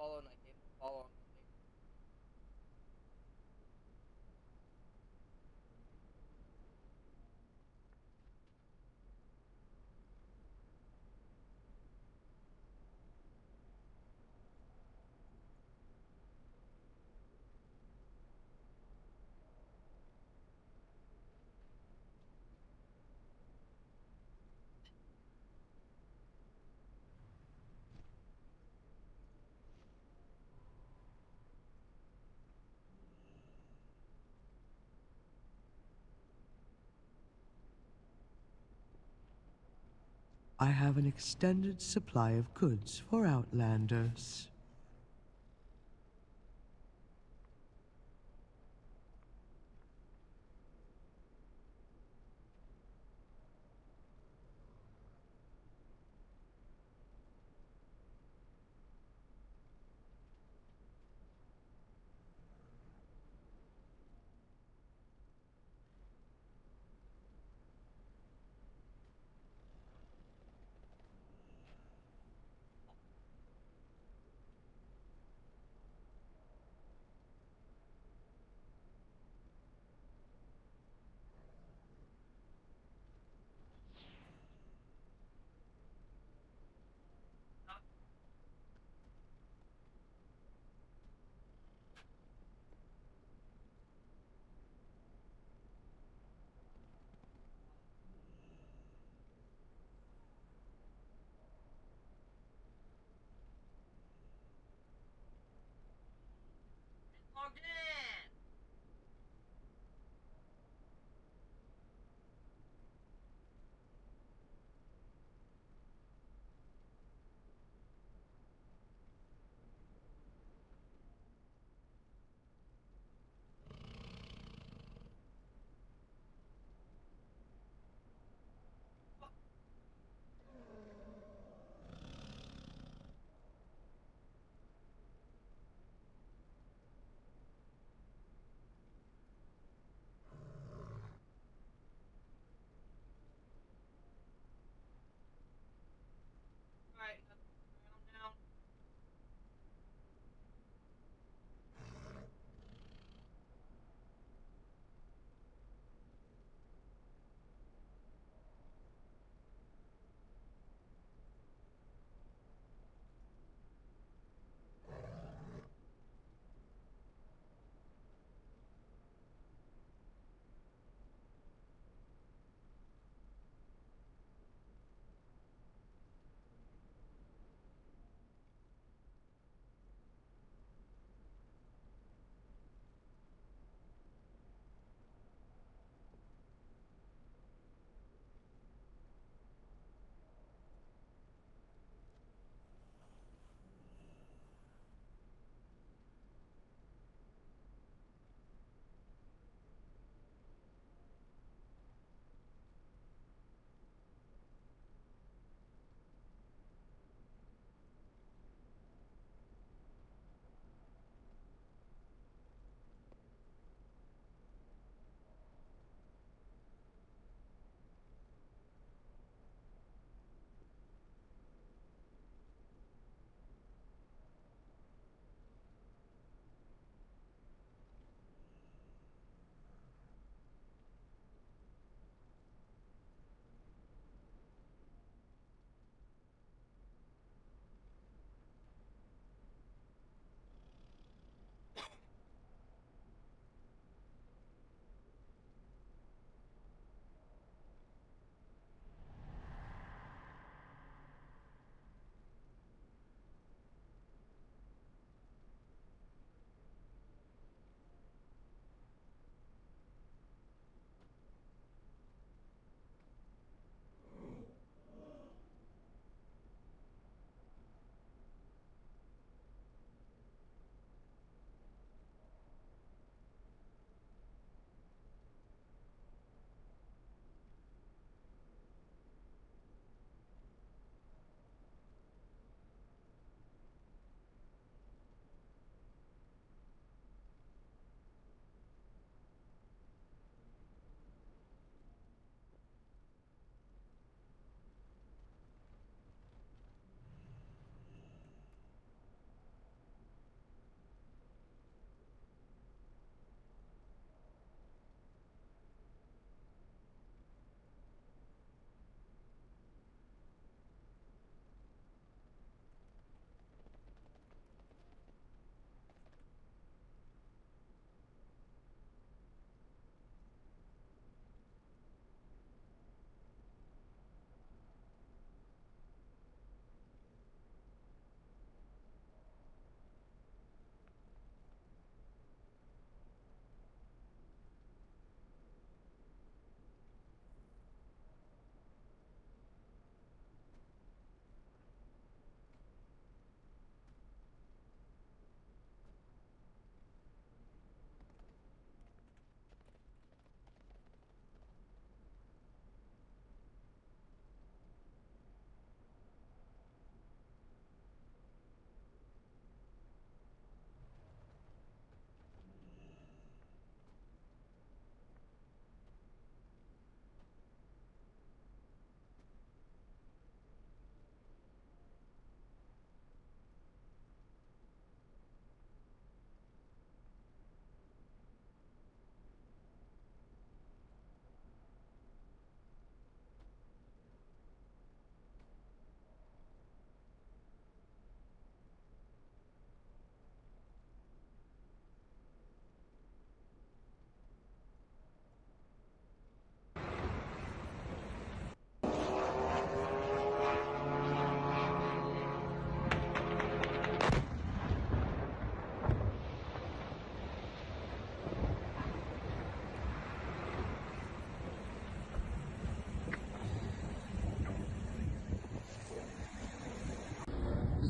follow and I hate unfollowing on things. I have an extended supply of goods for outlanders.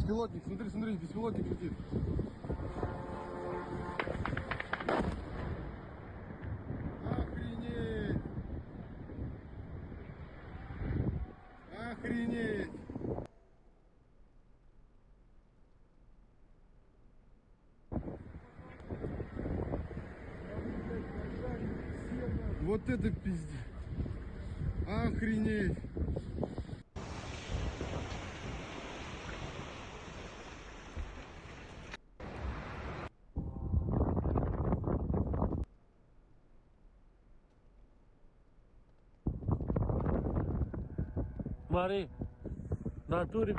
Беспилотник, смотри, смотри, беспилотник летит. Охренеть! Охренеть! Вот это пиздец! Охренеть! Смотри, в натуре.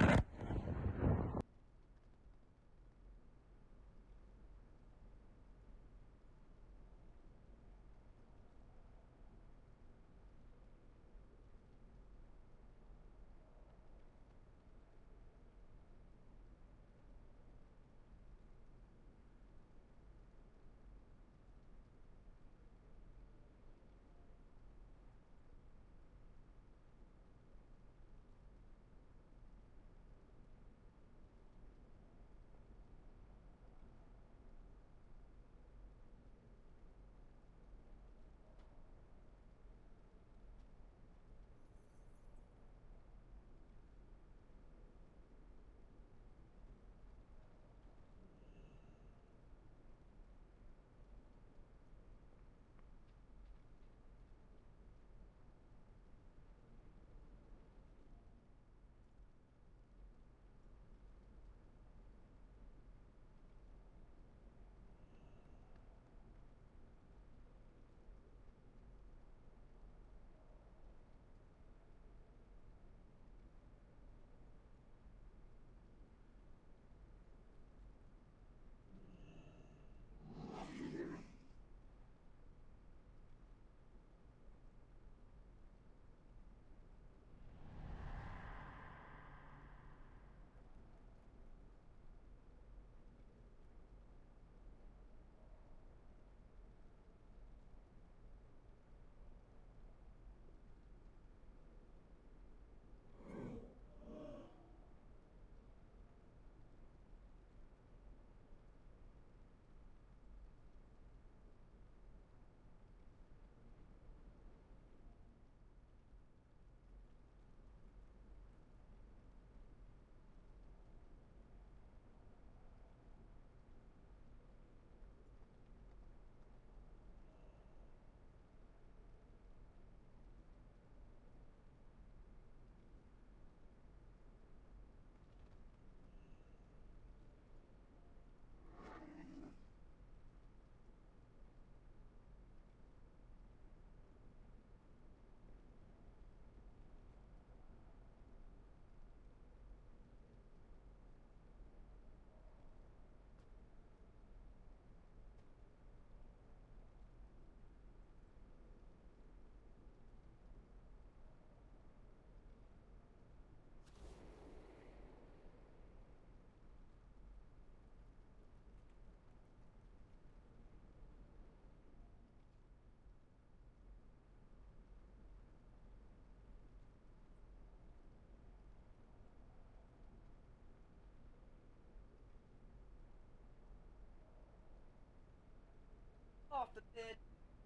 Off the bed.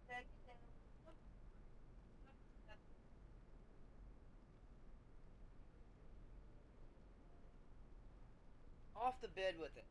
Dad, get down. Off the bed with it.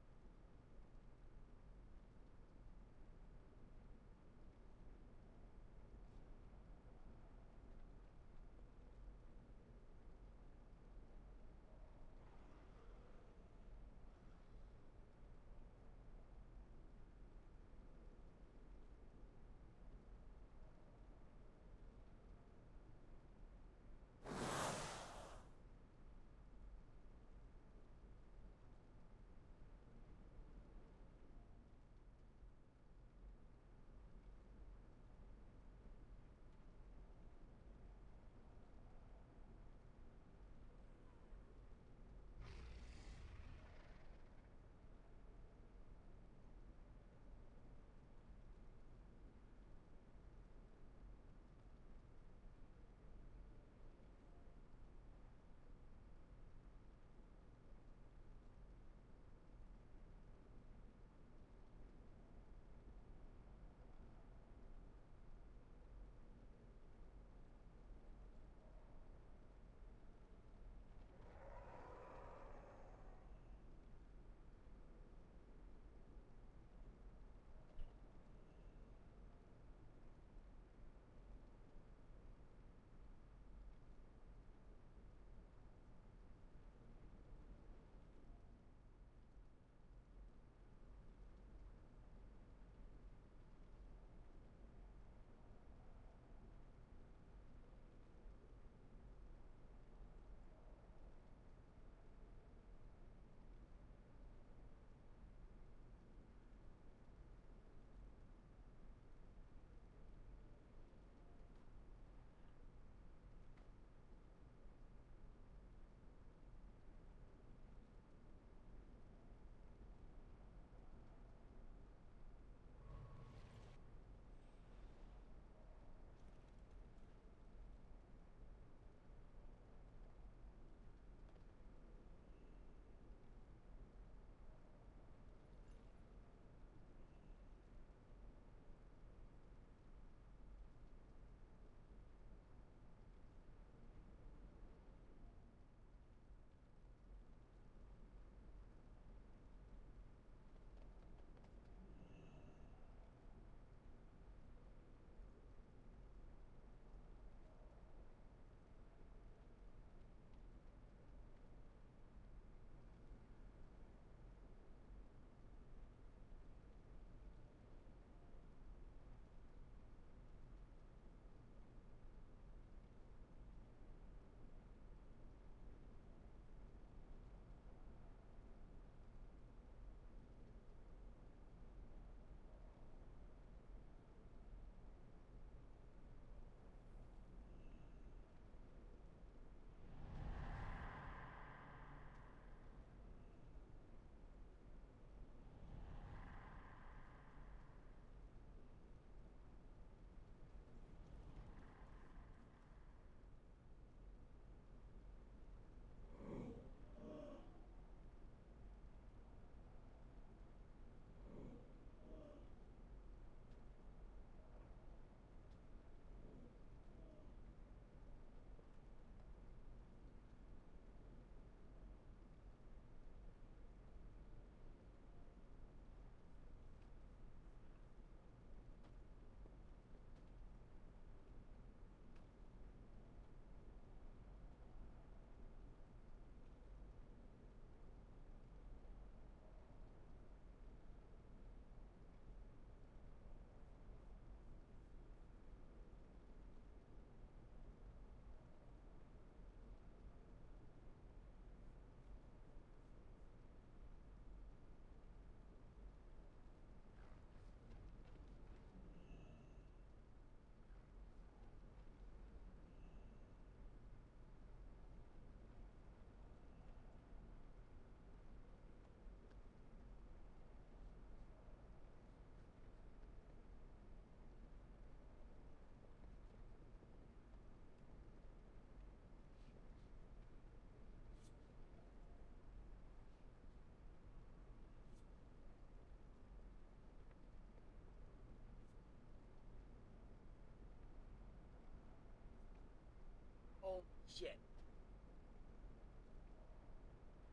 shit.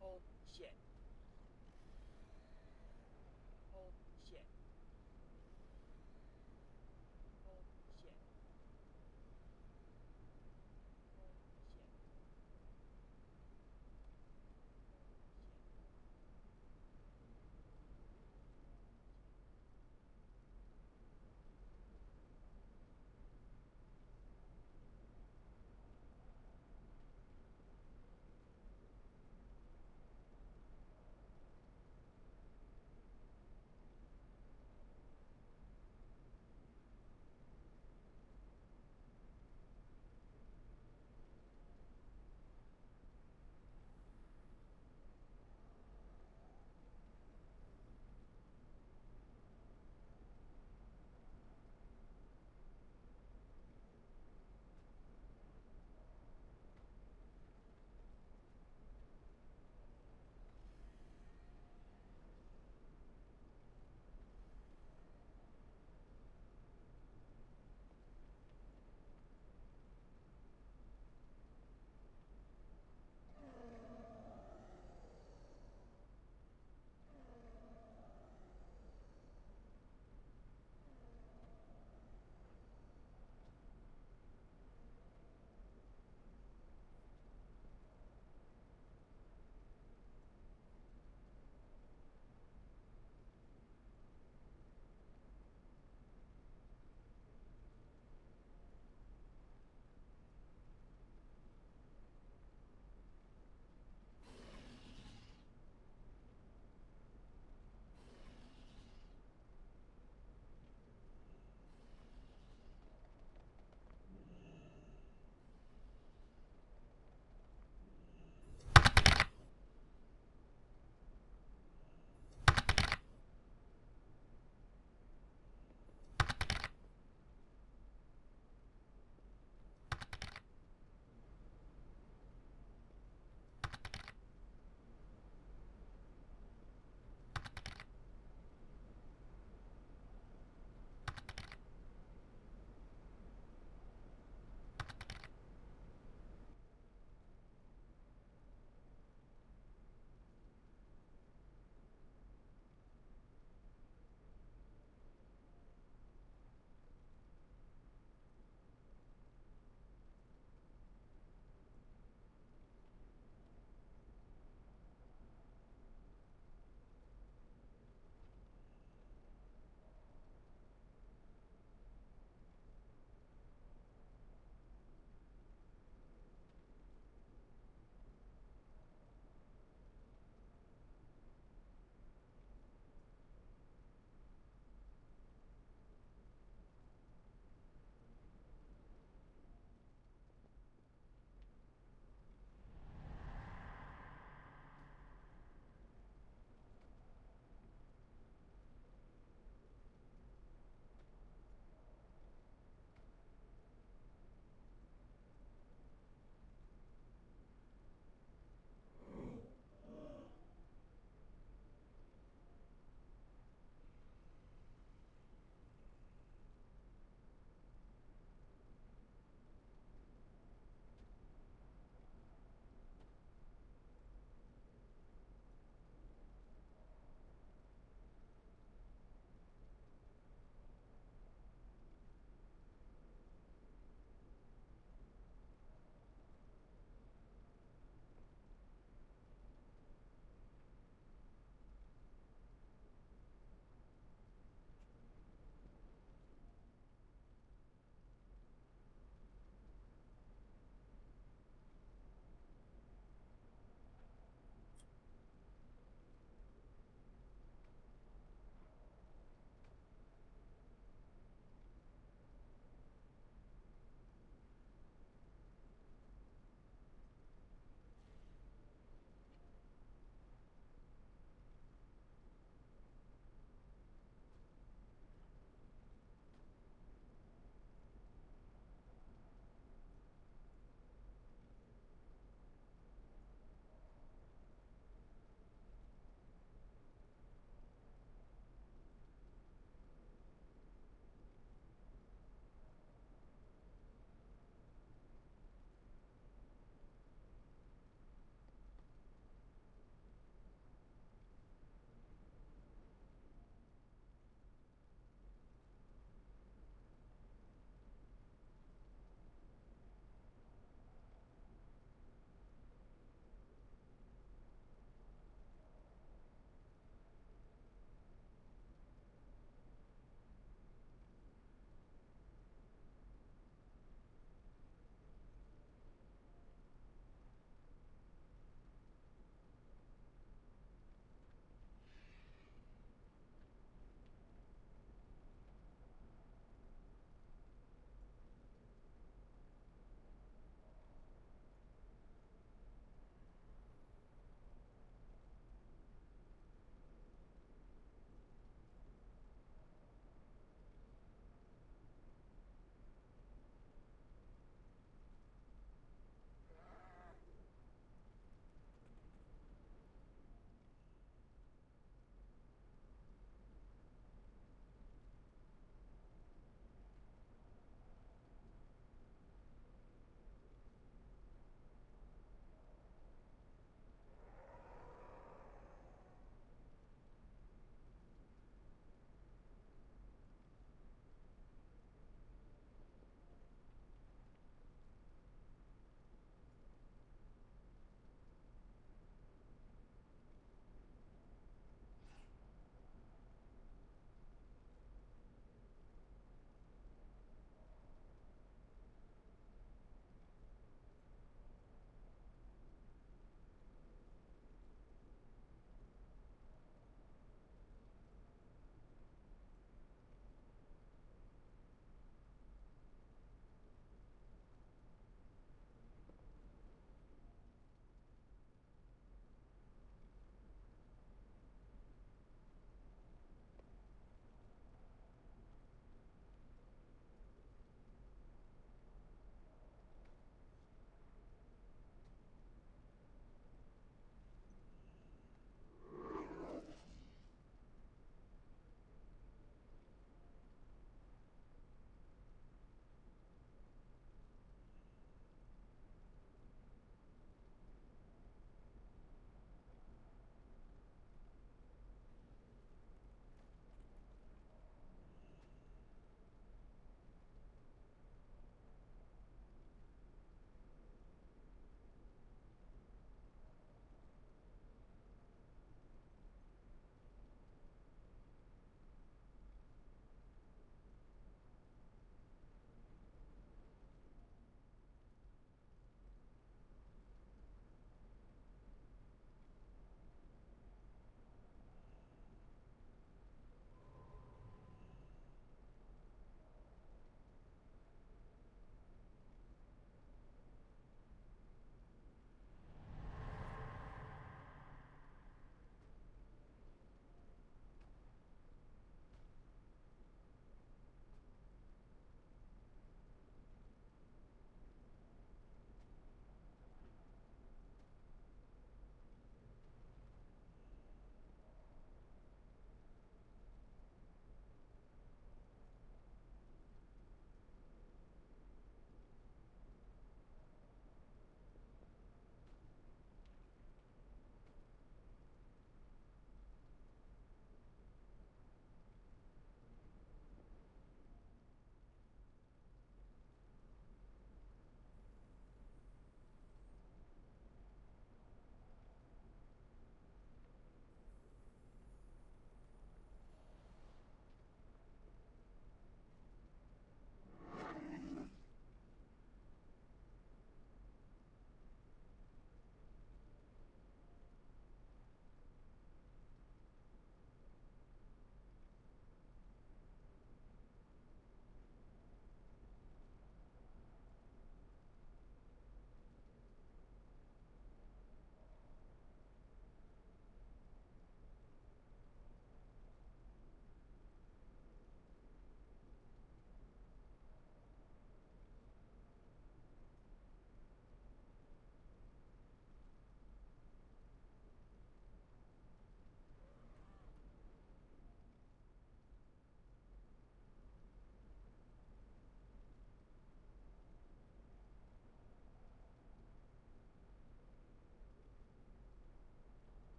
Holy shit. Holy shit. Holy shit. Holy shit.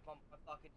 my fucking.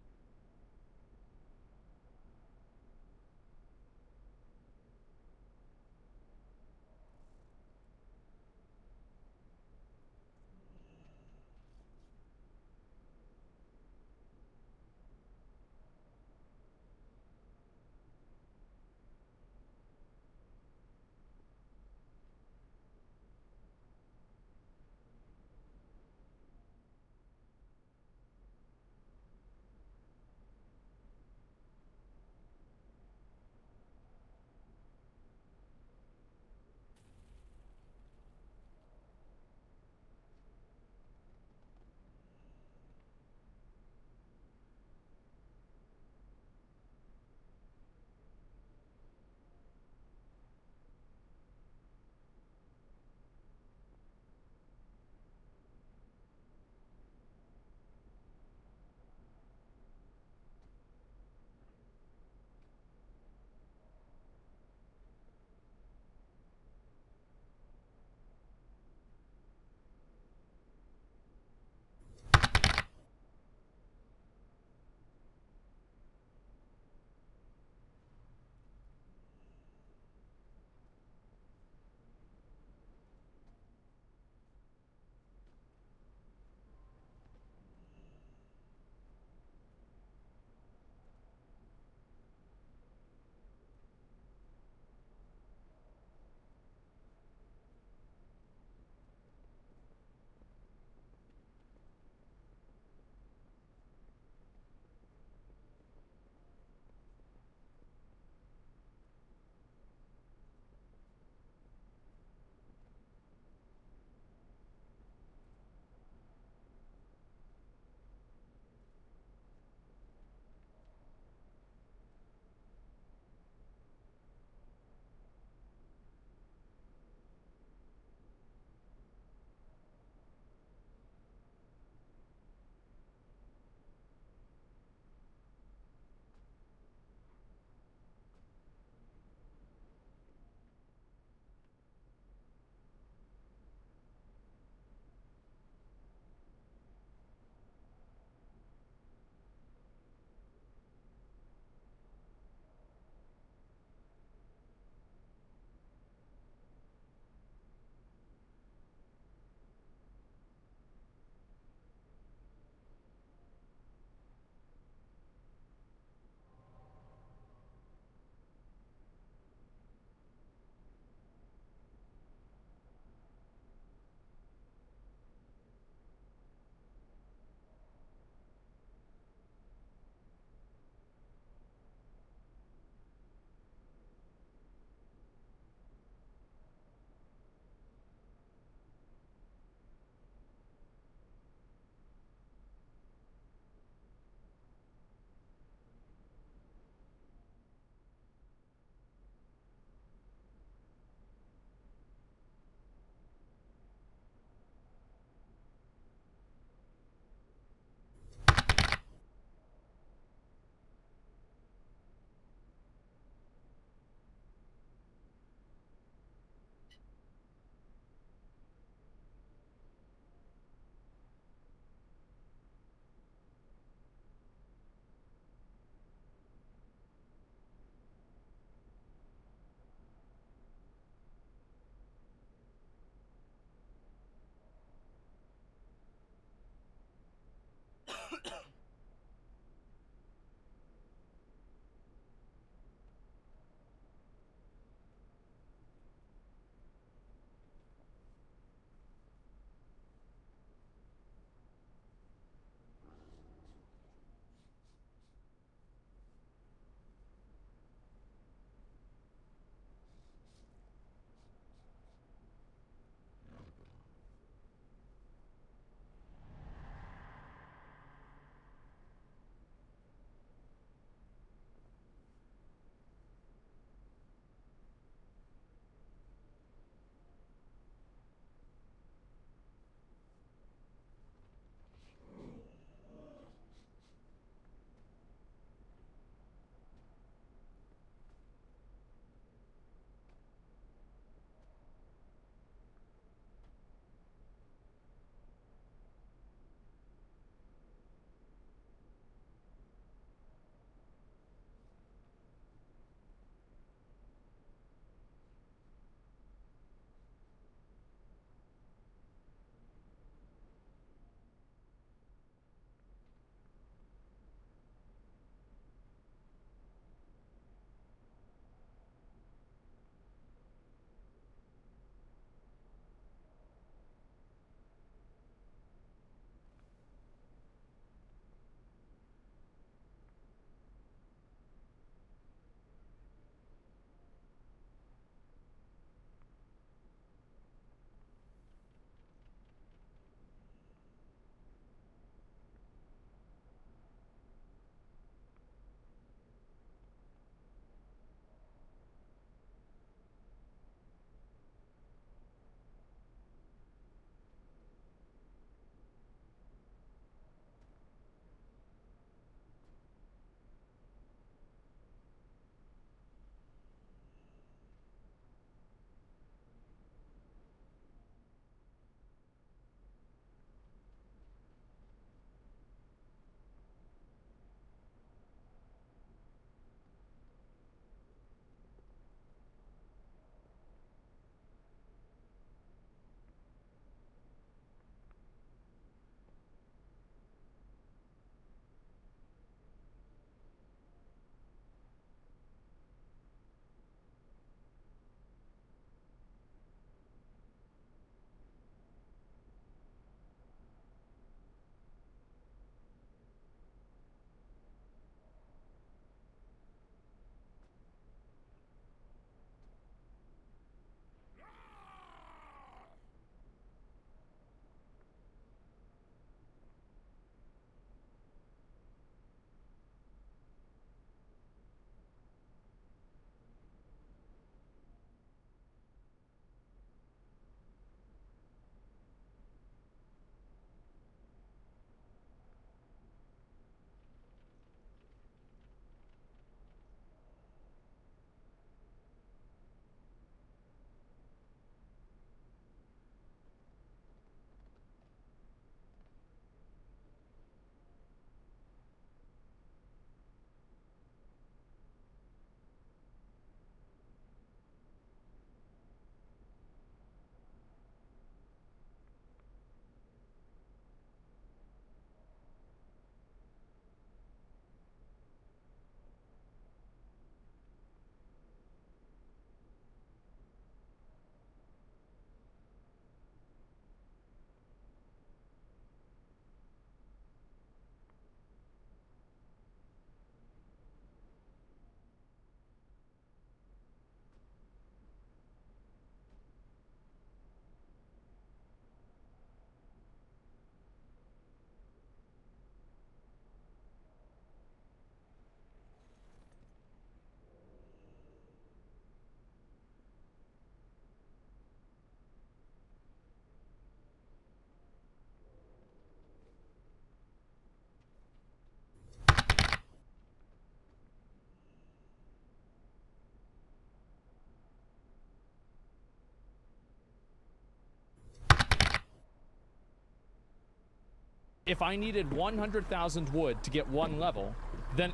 If I needed 100,000 wood to get one level, then...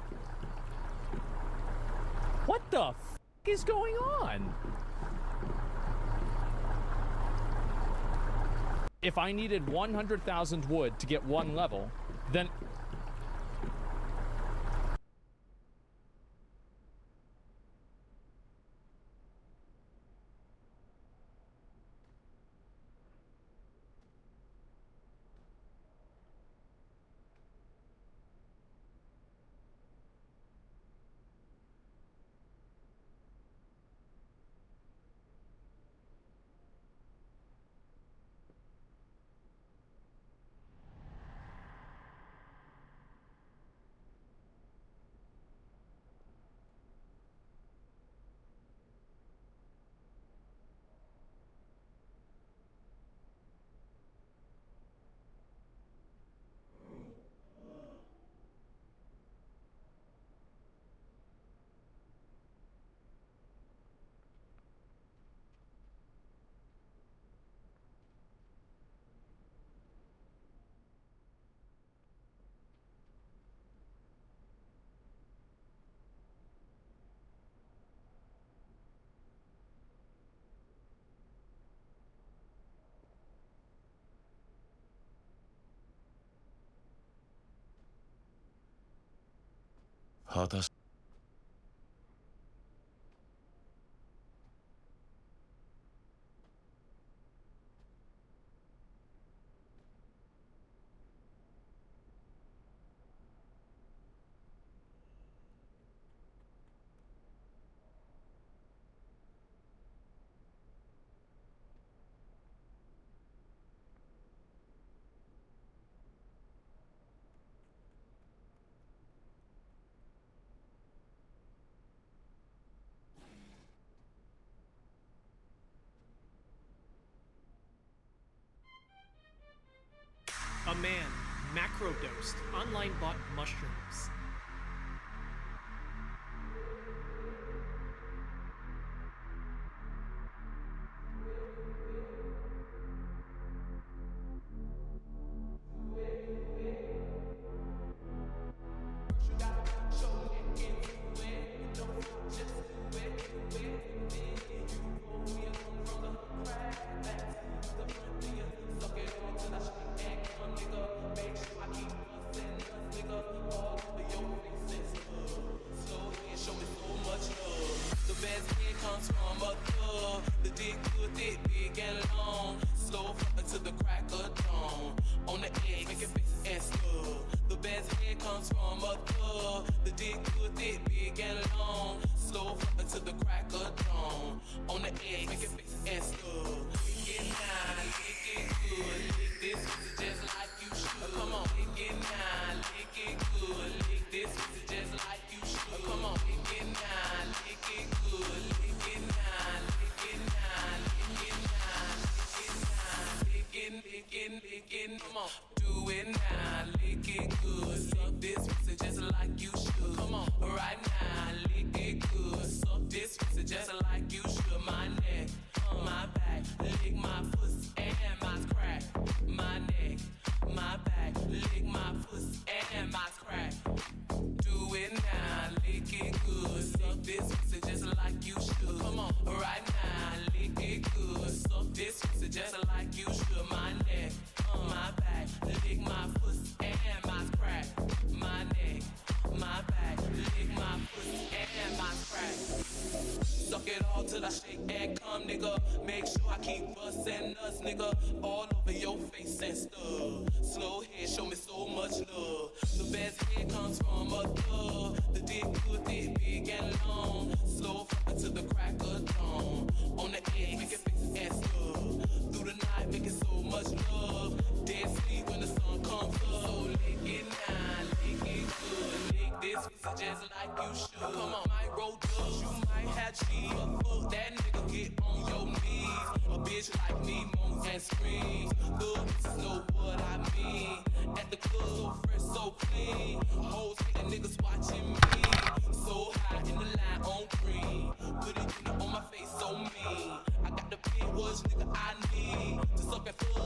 What the f*** is going on? If I needed 100,000 wood to get one level, then... A man macrodosed online bought mushrooms.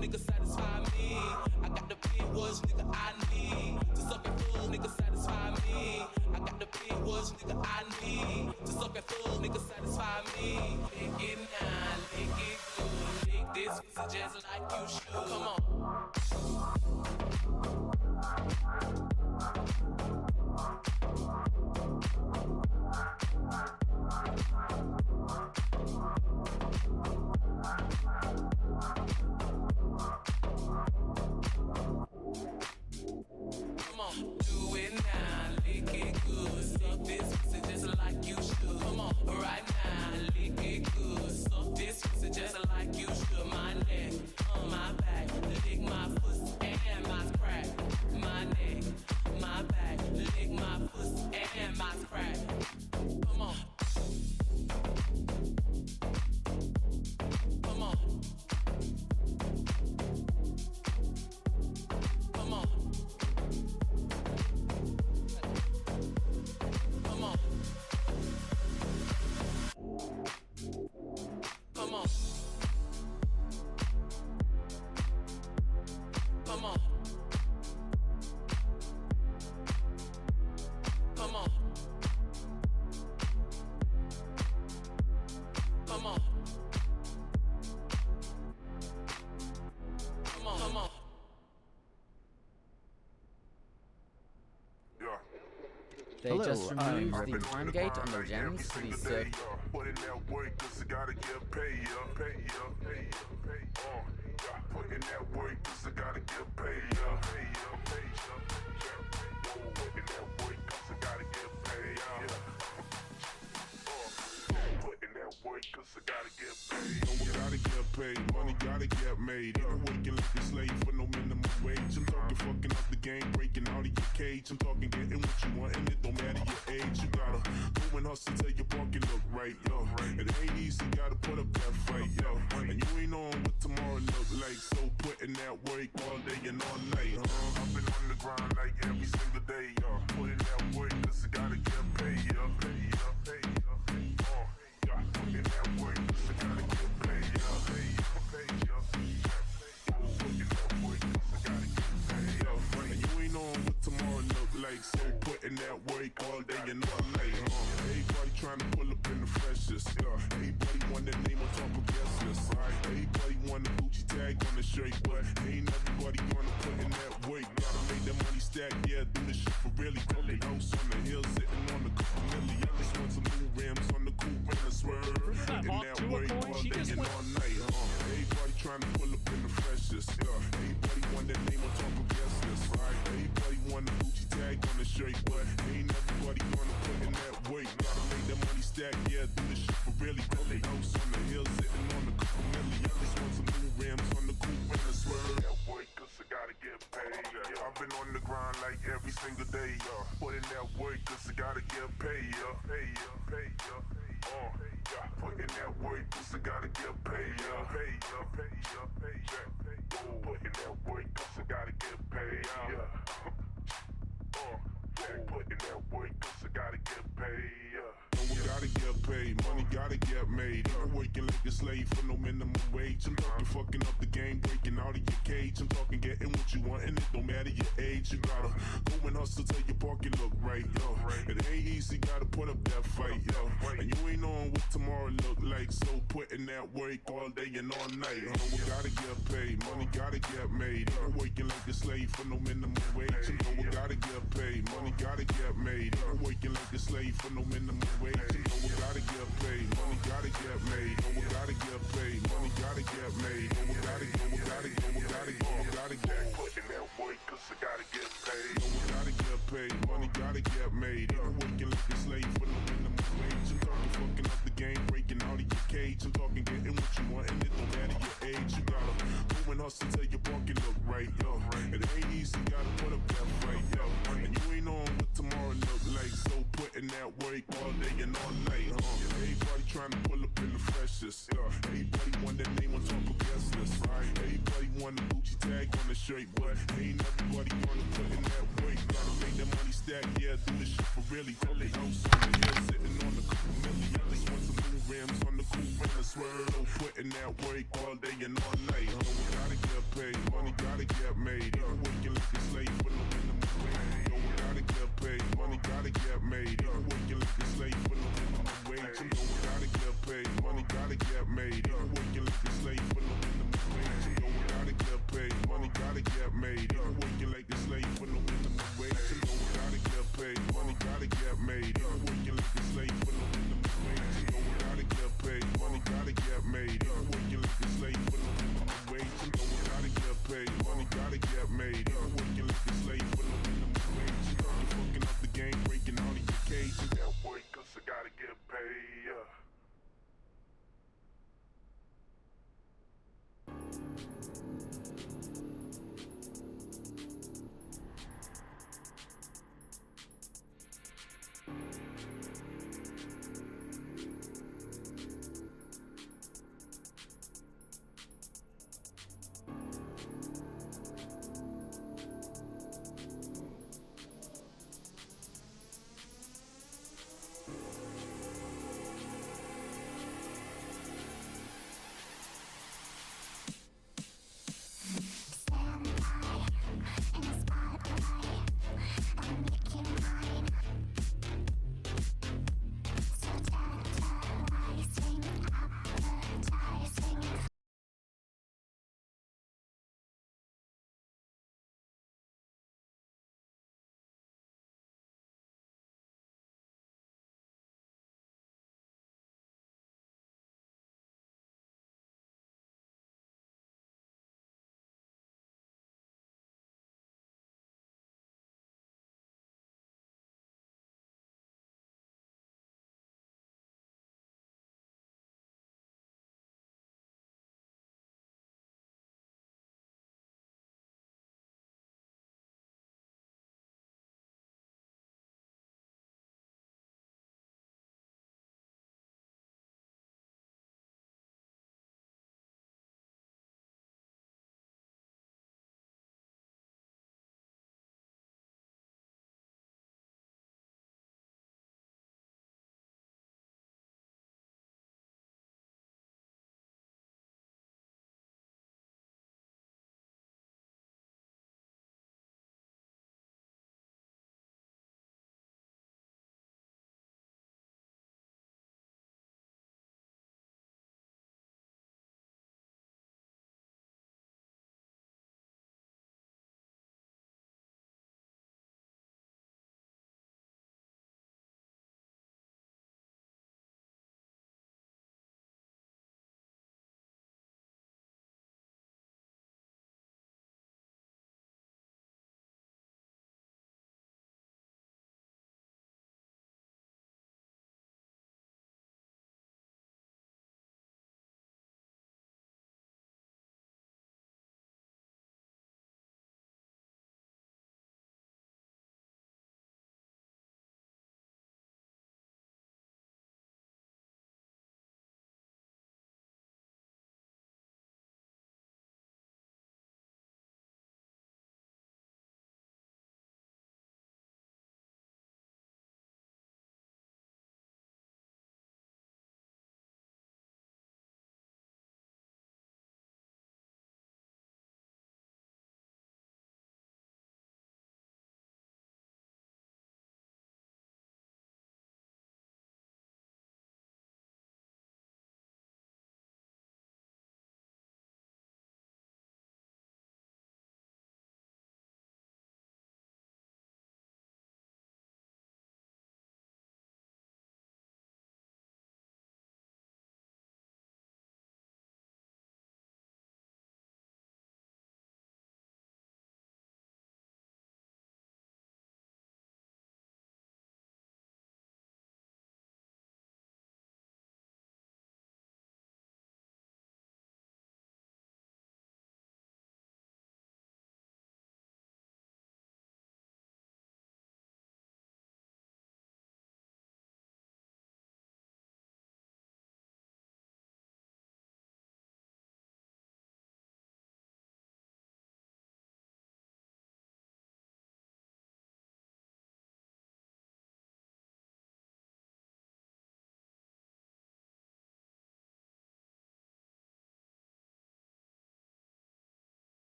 Nigga, satisfy me. I got the big words, nigga, this just like you should. Come on. Come on, do it now, lick it good. Suck this pussy just like you should. Come on, right now, lick it good. Suck this pussy just like you should. My neck, my back, lick my pussy and my crack. My neck, my back, lick my pussy and my crack. Come on. Come on. Come on. Come on. Come on. Come on. Come on. Come on. Come on. Come on. They just removed the time gate on the gems to the circle. Putting that work, cause I gotta get paid, pay putting that work, cause I gotta get paid, putting that work, cause I gotta get paid, putting that work, cause I gotta get paid. No, I gotta get paid, money gotta get made. Ain't working like a slave for no minimum wage. I'm talking fucking up the game, breaking out of your cage. I'm talking getting what you want, and it don't matter your age. You gotta go and hustle till your pocket look right, yo. It ain't easy, gotta put up that fight, yo. And you ain't on what tomorrow look like, so putting that work all day and all night, I've been on the grind like every single day, yo. Putting that work, cause I gotta get paid, yo. Putting that work, cause I gotta get paid, yo. Putting that work, cause I gotta get paid, yo. And you ain't on what tomorrow look like, so putting that work all day and all night, Everybody trying to pull up in the freshest, Everybody want that name on top of guest list, Everybody want the Gucci tag on the shirt, but ain't everybody gonna put in that work. Gotta make that money stack, yeah, do this shit for really. Building house on the hill, sitting on a couple million. Just want some new rims on the coupe and a swerve. Putting that work all day and all night, Everybody trying to pull up in the freshest, Everybody want that name on top of guest list, Everybody want the Gucci tag on the shirt, but ain't everybody gonna put in that work. Gotta make that money stack, yeah, do this shit for really. Building house on the hill, sitting on a couple million. Just want some new rims on the coupe and a swerve. That work, cause I gotta get paid, I've been on the grind like every single day, Putting that work, cause I gotta get paid, Putting that work, cause I gotta get paid, Putting that work, cause I gotta get paid, Putting that work, cause I gotta get paid, No, we gotta get paid, money gotta get made. Ain't working like a slave for no minimum wage. I'm talking fucking up the game, breaking out of your cage. I'm talking getting what you want, and it don't matter your age. You gotta go and hustle till your pocket look right, yo. It ain't easy, gotta put up that fight, yo. And you ain't on what tomorrow look like, so putting that work all day and all night. We gotta get paid, money gotta get made. Ain't working like a slave for no minimum wage. You know we gotta get paid, money gotta get made. Ain't working like a slave for no minimum wage. You know we gotta get paid, money gotta get made. We gotta get paid, money gotta get made. We gotta get putting that work, cause I gotta get paid. We gotta get paid, money gotta get made. Ain't working like a slave for no minimum wage. I'm talking fucking up the game, breaking out of your cage. I'm talking getting what you want, and it don't matter your age. You gotta go and hustle till your pocket look right, yo. It ain't easy, gotta put up that fight, yo. And you ain't on what tomorrow look like, so putting that work all day and all night, Everybody trying to pull up in the freshest, Everybody want that name on top of guest list, Everybody want the Gucci tag on the shirt, but ain't everybody gonna put in that work. Gotta make that money stack, yeah, do this shit for really. Building house on the hill, sitting on a couple million. Just want some new rims on the coupe and a swerve. Putting that work all day and all night, We gotta get paid, money gotta get made. Ain't working like a slave for no minimum wage. We gotta get paid, money gotta get made. Ain't working like a slave for no minimum wage. We gotta get paid, money gotta get made. Ain't working like a slave for no minimum wage.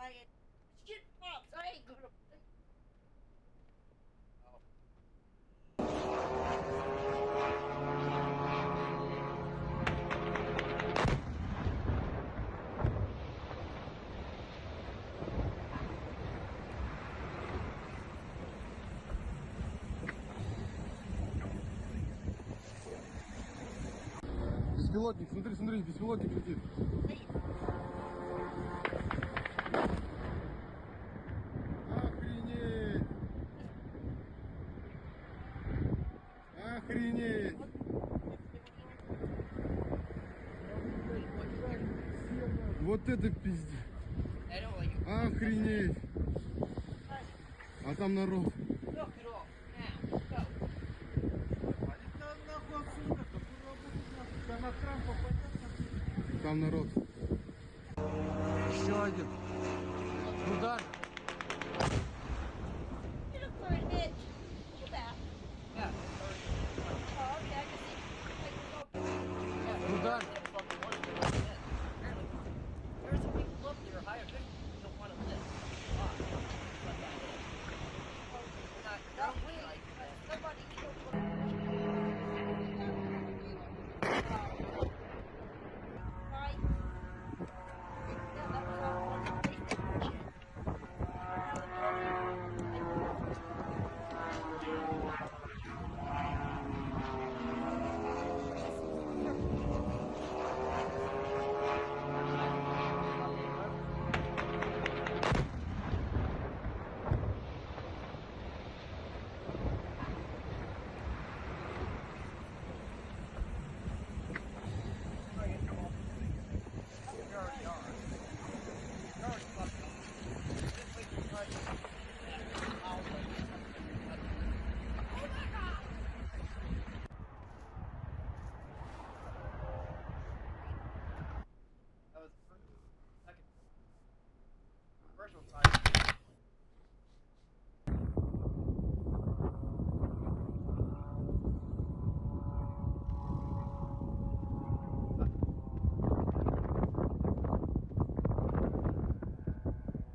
Ryan. Shit pops. I ain't gonna. Беспилотник, смотри, смотри, беспилотник летит. Охренеть! Охренеть! Вот это пиздец! Охренеть! А там народ. Knock it off. Now. Go. Там народ. Еще один. Туда. You look for a hitch. Go back. Yeah. Oh, okay. I can see. Yeah. Туда. There's some people up there higher. They don't want to live. But that is. Not we. Somebody killed. Right. Yeah, that was all one of the Facebook shit.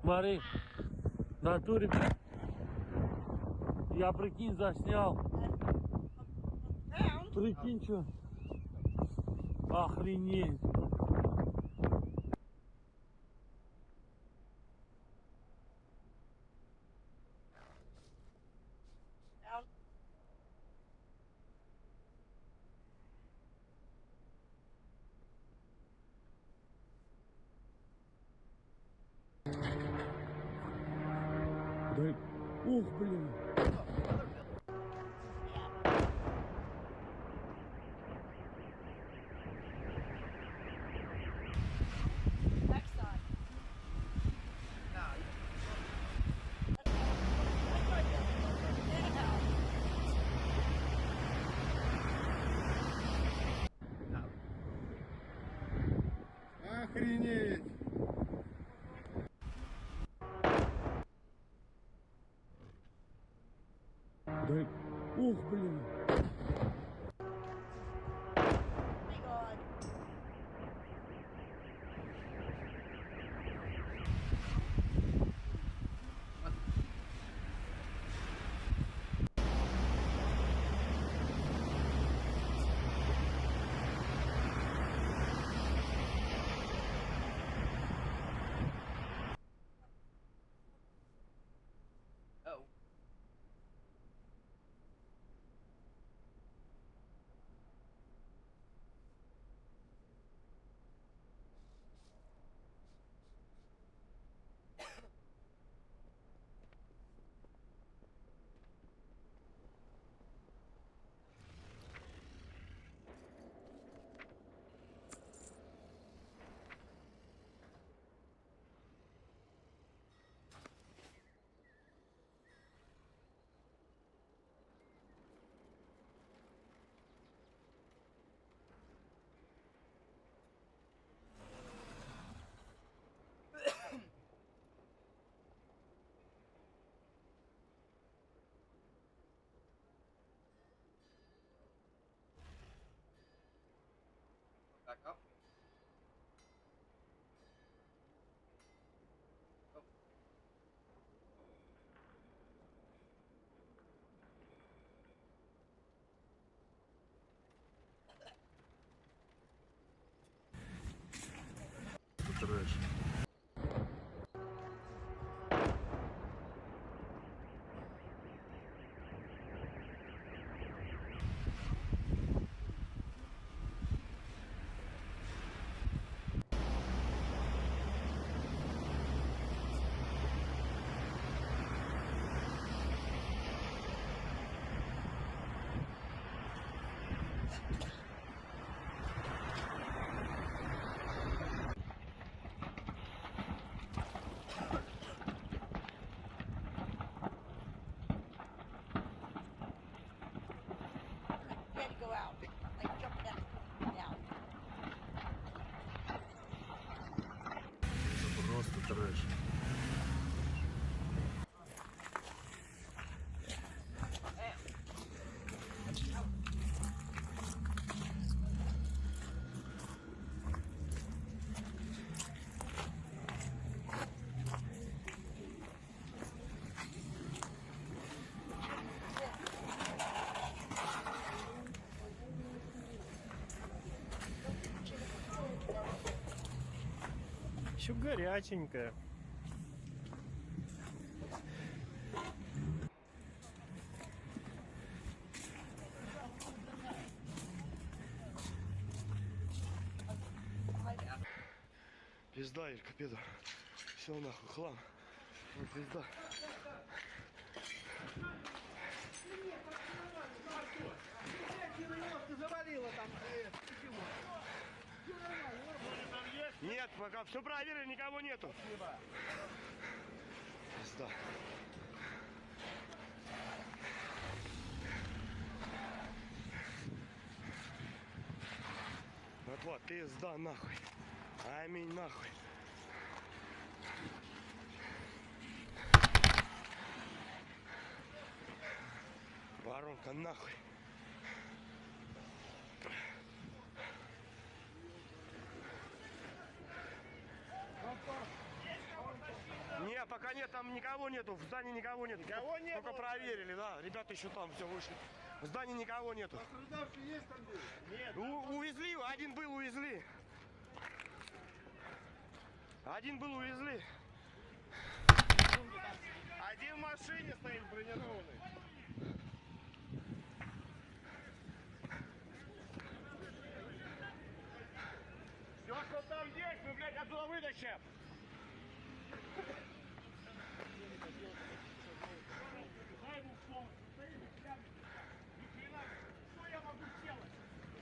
Смотри, в натуре. Я, прикинь, заснял. Прикинь, что? Охренеть. Да, ух, блин. Охренеть! Да, ух, блин. Back up. Oh. еще горяченькая. Пизда, Илька, пизда. Все нахуй, хлам. Вот пизда. Нет, пока все проверили, никого нету. Пизда. Вот, пизда нахуй. Аминь нахуй. Воронка нахуй. Не, пока нет, там никого нету, в здании никого нет. Никого нет. Только проверили, да. Ребята еще там все вышли. В здании никого нету. Пострадавшие есть там где? Нет. Увезли, один был, увезли. Один был, увезли. Один в машине стоит бронированный. Все, что там есть, мы, блядь, оттуда вытащим.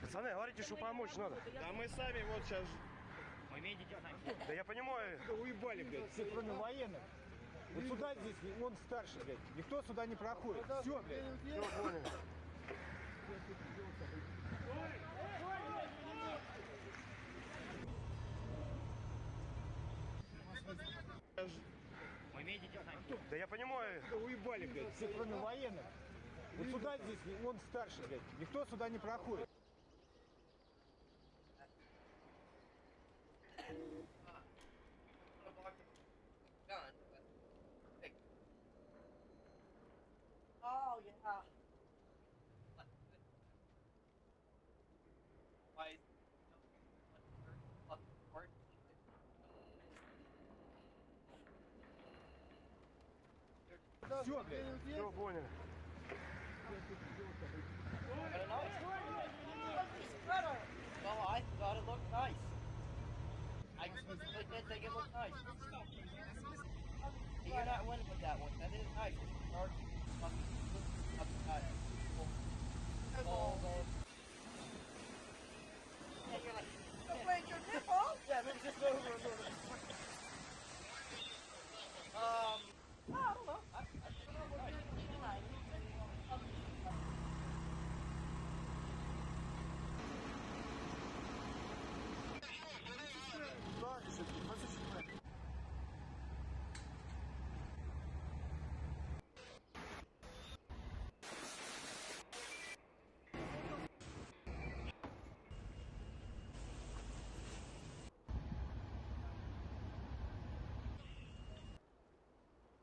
Пацаны, говорите, что помочь надо. Да мы сами вот сейчас... Да я понимаю. Да уебали, блядь, все кроме военных. Вот сюда здесь, он старший, блядь. Никто сюда не проходит. Все, блядь. Все понял. Да я понимаю. Да уебали, блядь, все кроме военных. Вот сюда здесь, он старший, блядь. Никто сюда не проходит. Oh, yeah. Why is Все, блядь. Все понял. Well, I thought it looked nice. I just didn't think it looked nice. You're not winning with that one. That is nice. It's dark. Yeah, you're like, wait, your nipple? Yeah, maybe just over a little bit. I don't know. I don't know what you're tonight.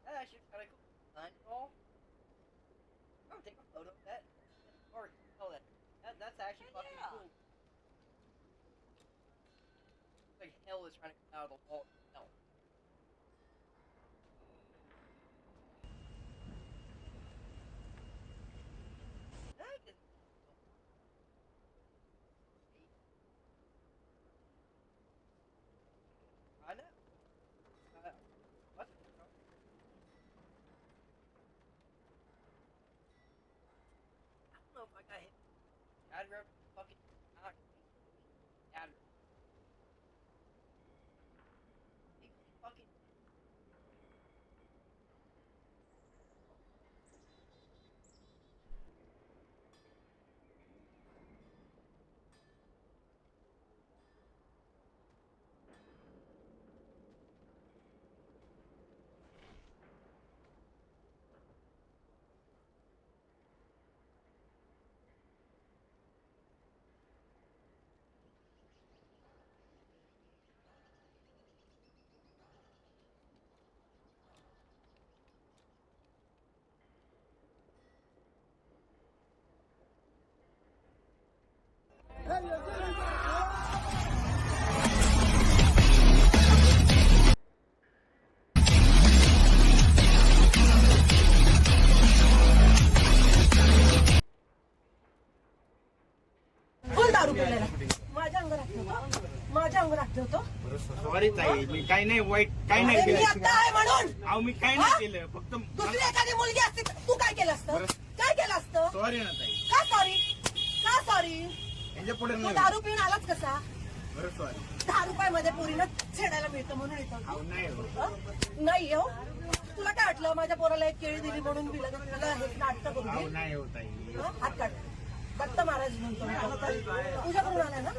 That actually kind of cool. Nightfall. I'm gonna take a photo of that. Or, oh, that's actually fucking cool. It's like hell is trying to come out of the wall. Hell. That is I know. What? I don't know if I got hit. I'd rather fucking knock me. I'd fucking. ठेवतो sorry ताई मी काही नाही white काही नाही अरे, मी केलं आता आहे म्हणून अहो मी काही नाही केलं फक्त दुसरी एखादी मुलगी असते तर तू काय केलं असतं काय केलं असतं सॉरी ना ताई का सॉरी का सॉरी याच्या पुढे तू नाही दारू पिऊन आलाच कसा बरं सॉरी 10 रुपयामध्ये पोरीनं छेडायला मिळतं म्हणून येतो अहो नाही हो. नाही हो तुला काय वाटलं माझ्या पोराला एक केळी दिली म्हणून दिलं तर तुला हे नाटक करू अहो दे? नाही हो ताई हात काढ दत्त महाराज म्हणतो मी त्याला. तुझ्याकडून आलाय ना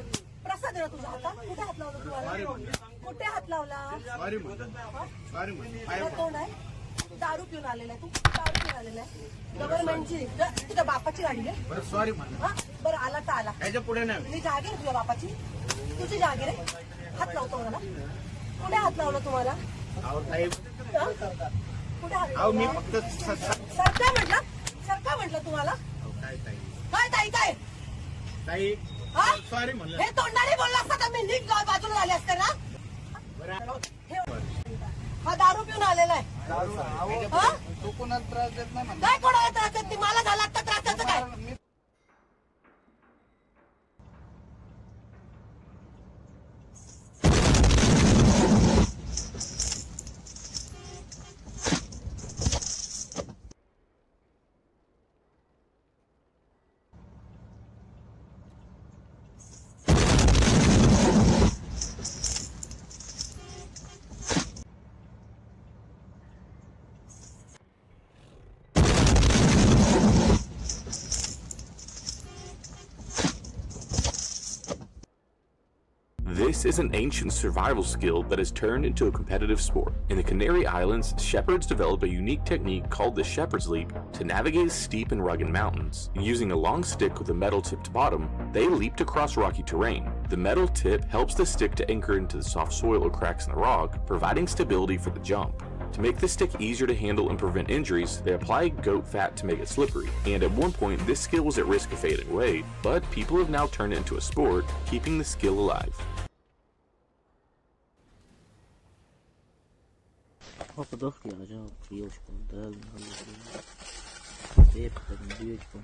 प्रसाद आहे ना तुझा हातात कुठे हात लावला तुम्हाला कुठे हात लावला सॉरी म्हणून सॉरी म्हणून तुला तोंड आहे दारू पिऊन आलेला आहे तू दारू पिऊन आलेला आहे गव्हर्नमेंटची तुझ्या बापाची गाडी आहे बरं सॉरी म्हणून हा बरं आला तर आला याच्या पुढे नाही मी जागीर आहे तुझ्या बापाची तुझी जागीर आहे हात लावतो मला कुठे हात लावला तुम्हाला अहो ताई हा? कुठे हात अहो मी लावला फक्त सर काय म्हटलं तुम्हाला अहो काय ताई काय ताई काय ताई हा? सॉरी म्हणलं हे तोंडाने बोलला असता तर मी नीट बाजूला झाले असते ना बरं ठेव. हा दारू पिऊन आलेला आहे हा? तू कोणाला त्रास देत नाही काय कोणाला त्रास देत नाही? मला झाला आता त्रास त्याचं काय This is an ancient survival skill that has turned into a competitive sport. In the Canary Islands, shepherds developed a unique technique called the shepherd's leap to navigate steep and rugged mountains. Using a long stick with a metal-tipped bottom, they leaped across rocky terrain. The metal tip helps the stick to anchor into the soft soil or cracks in the rock, providing stability for the jump. To make the stick easier to handle and prevent injuries, they apply goat fat to make it slippery. And at one point, this skill was at risk of fading away, but people have now turned it into a sport, keeping the skill alive. подохли, а я девочку, да, девочку.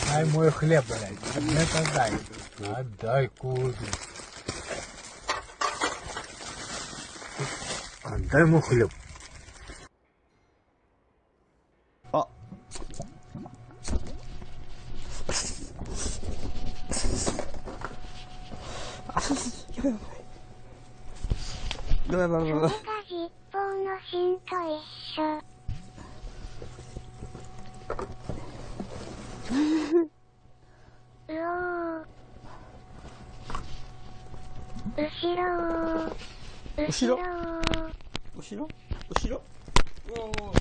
Дай мой хлеб, блядь. Это дай. Отдай куду. Отдай мой хлеб. Давай. の芯と一緒。うおー。後ろー。後ろ後ろ後ろうおー。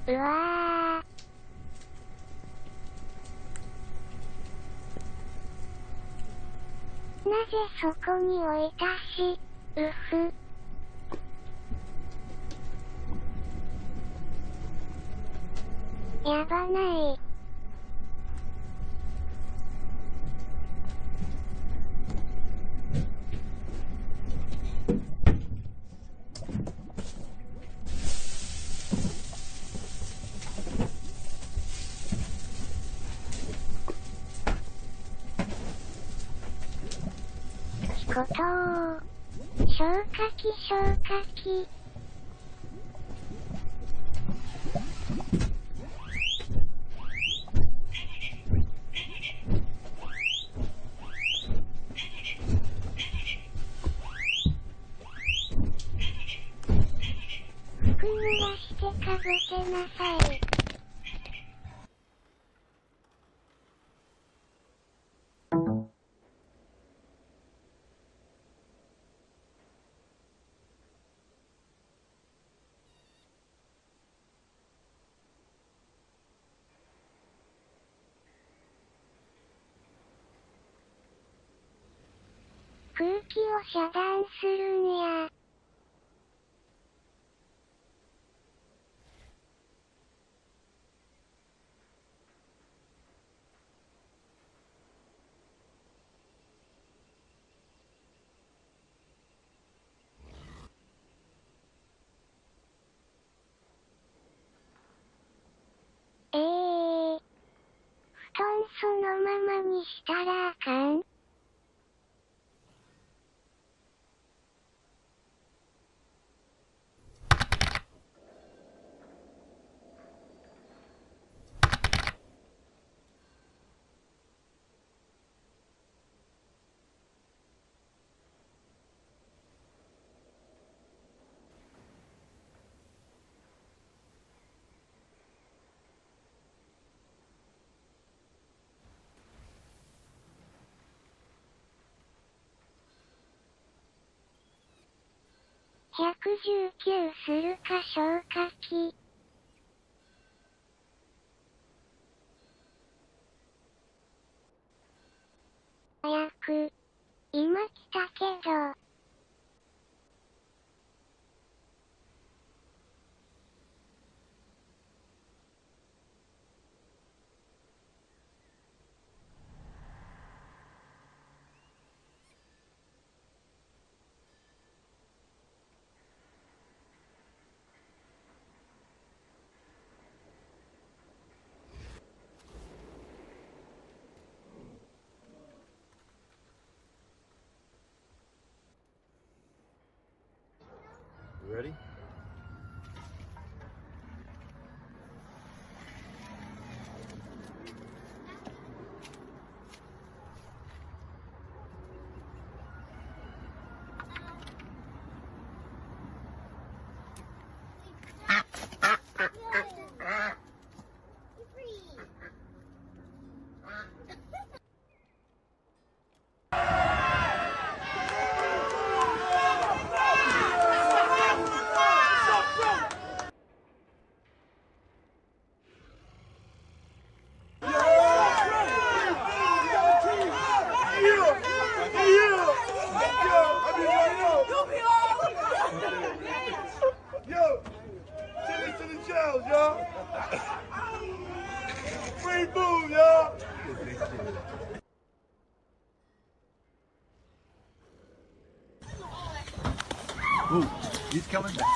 うわー。なぜそこに置いたし、うふ。やばない。ことを消火器消火器服濡らしてかぶせなさい。空気を遮断するんや。布団そのままにしたらあかん？119するか消火器。早く。今来たけど。You ready? Yo, send this to the jails, y'all. Free food, y'all. Ooh, he's coming back.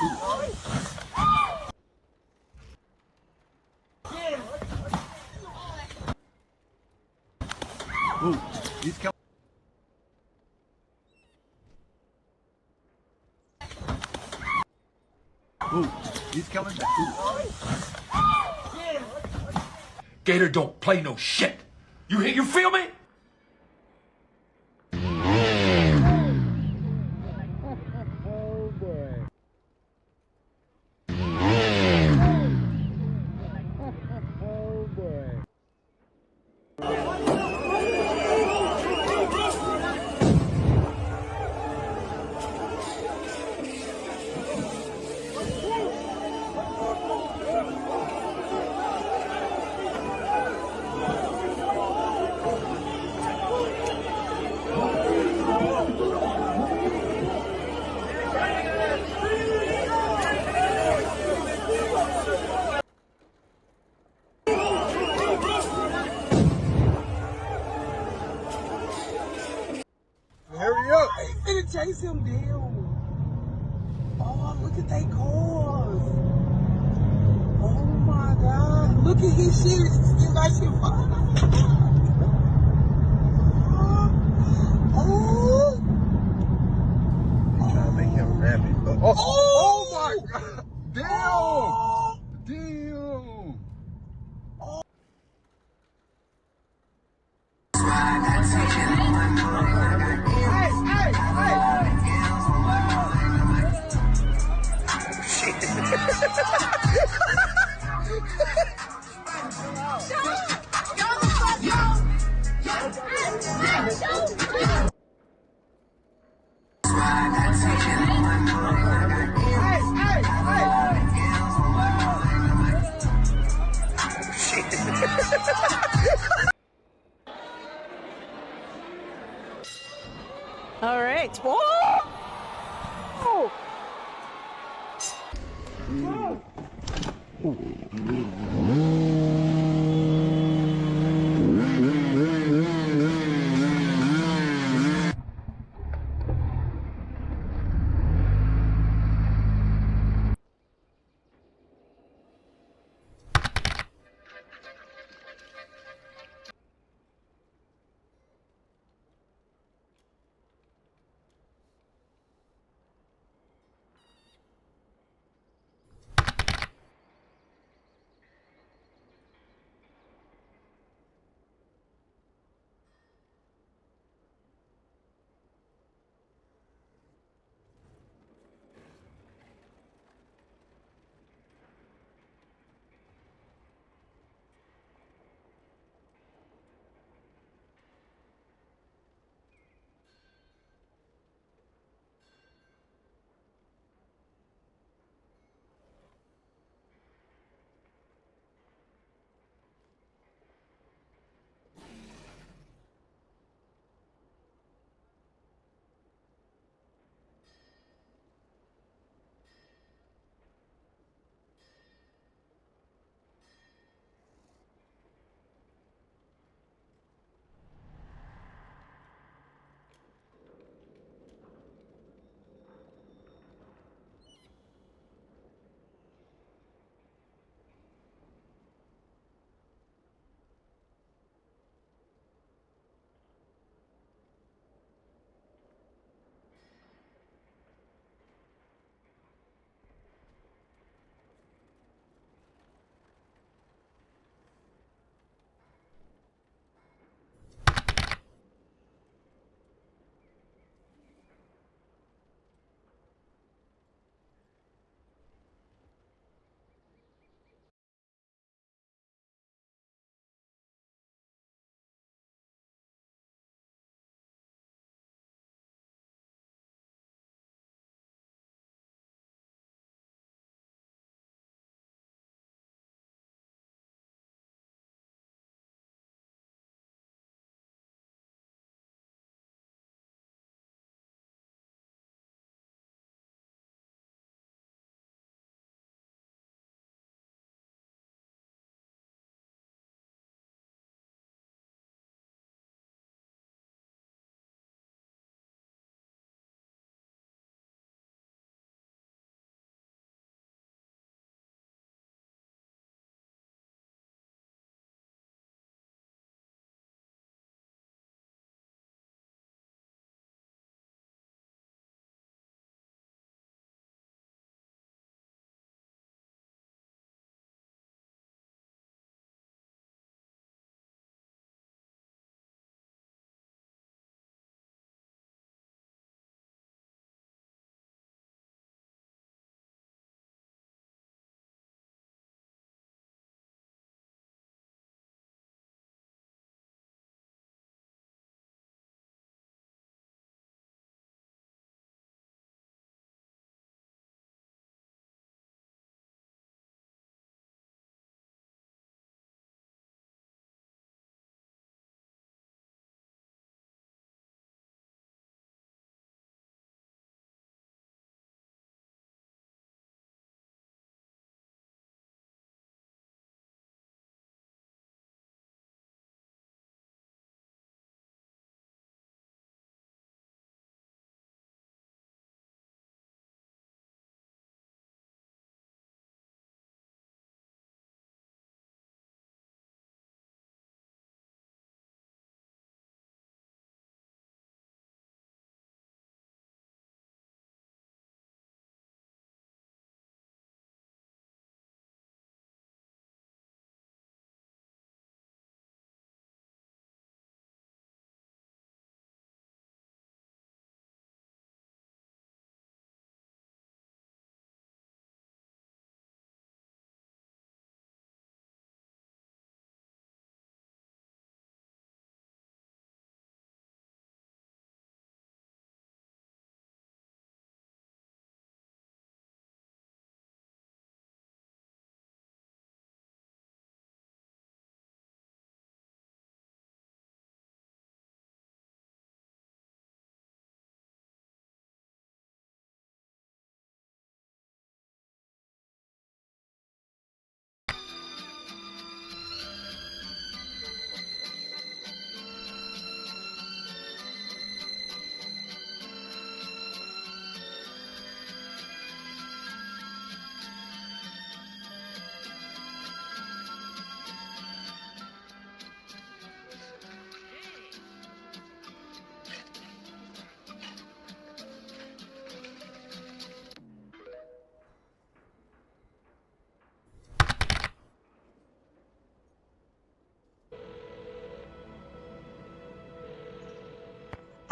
Ooh, he's coming. Ooh, he's coming back. Gator don't play no shit. You feel me? Hurry up. They finna chase him down. Oh, look at they cars. Oh my God. Look at his shit. It's still got shit Oh. He's trying to make him grab it. Oh my God. Damn. Damn. All right. it! Whoa!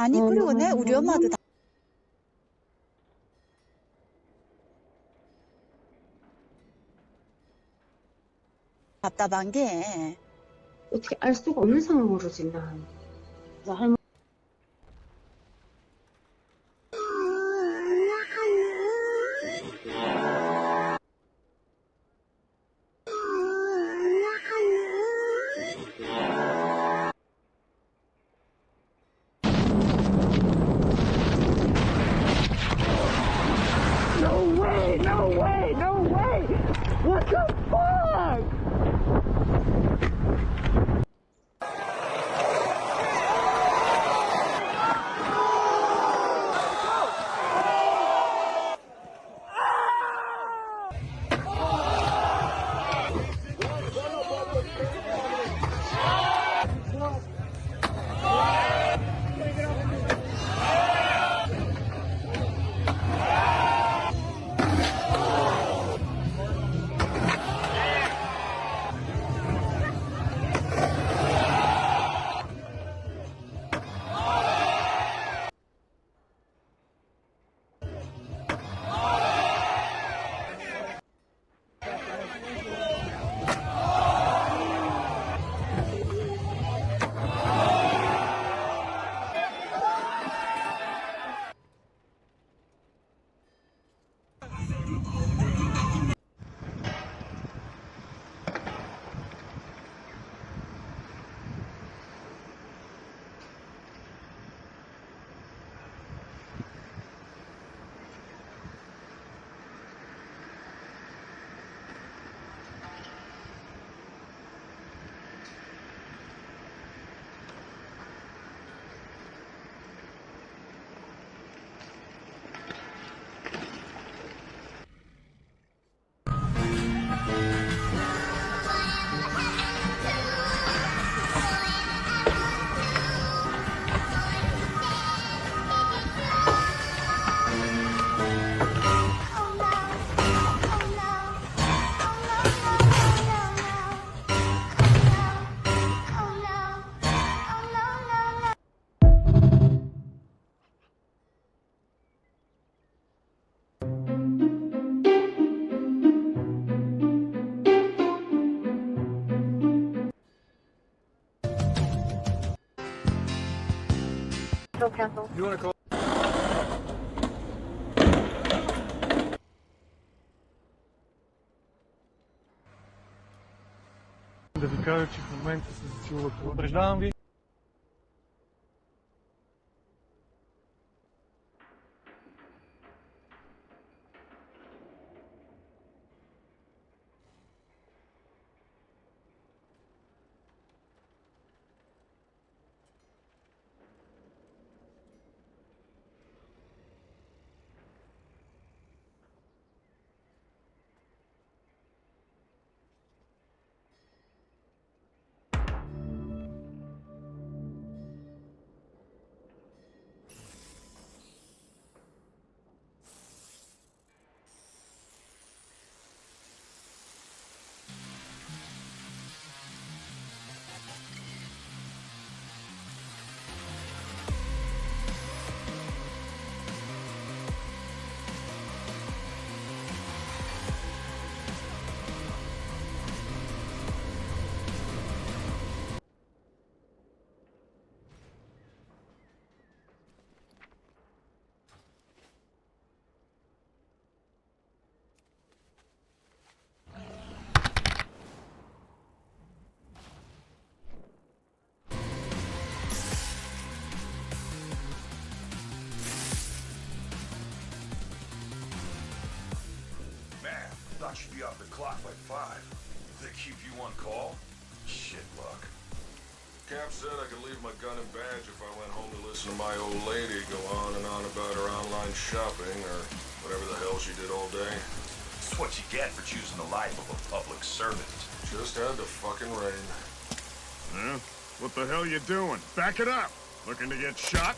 아니 그리고 내 우리 엄마도 답답한 게 어떻게 알 수가 없는 상황으로 지금 나 할머니 No way! No way! No way! What the fuck? Cancel. You want to call? Довикаю, че в момента се засилва. Предупреждавам ви. Thought you'd be off the clock by 5. They keep you on call? Shit luck. Cap said I could leave my gun and badge if I went home to listen to my old lady go on and on about her online shopping or whatever the hell she did all day. It's what you get for choosing the life of a public servant. Just had to fucking rain. Yeah? What the hell you doing? Back it up! Looking to get shot?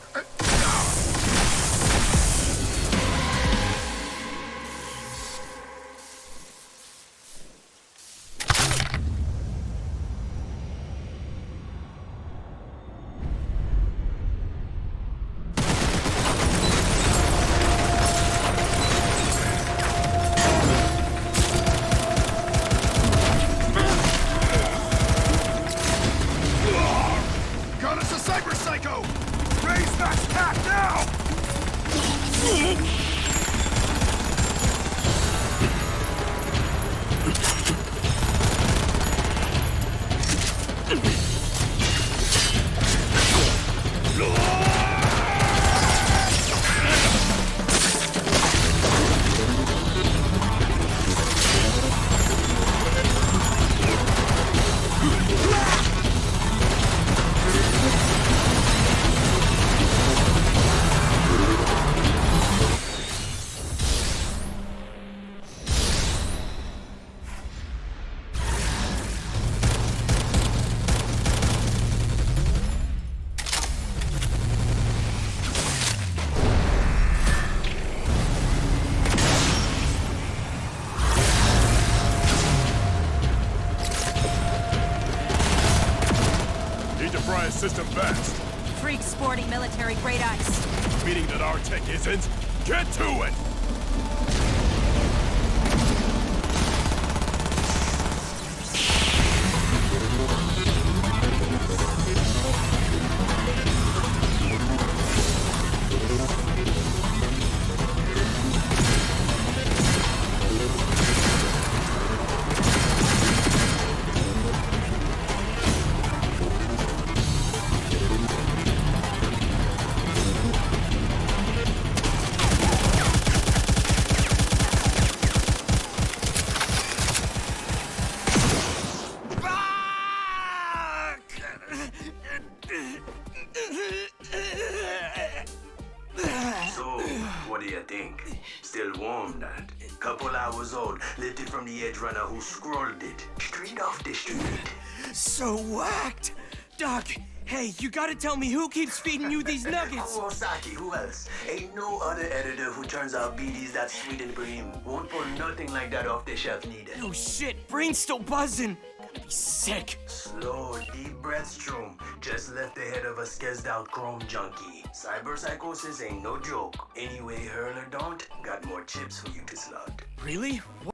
ice system best? Freak sporting military-grade ice. Meaning that our tech isn't? Get to it! So, what do you think? Still warm, that? Couple hours old, lifted from the edge runner who scrolled it. Straight off the street. So whacked! Doc, hey, you gotta tell me who keeps feeding you these nuggets? Osaki, who else? Ain't no other editor who turns out BDs that sweet and cream. Won't pull nothing like that off the shelf neither. Oh shit, brain's still buzzing. Gonna be sick. Slow, deep breaths, Strom. Just left the head of a skezzed out chrome junkie. Cyberpsychosis ain't no joke. Anyway, hurl or don't, got more chips for you to slot. Really? What?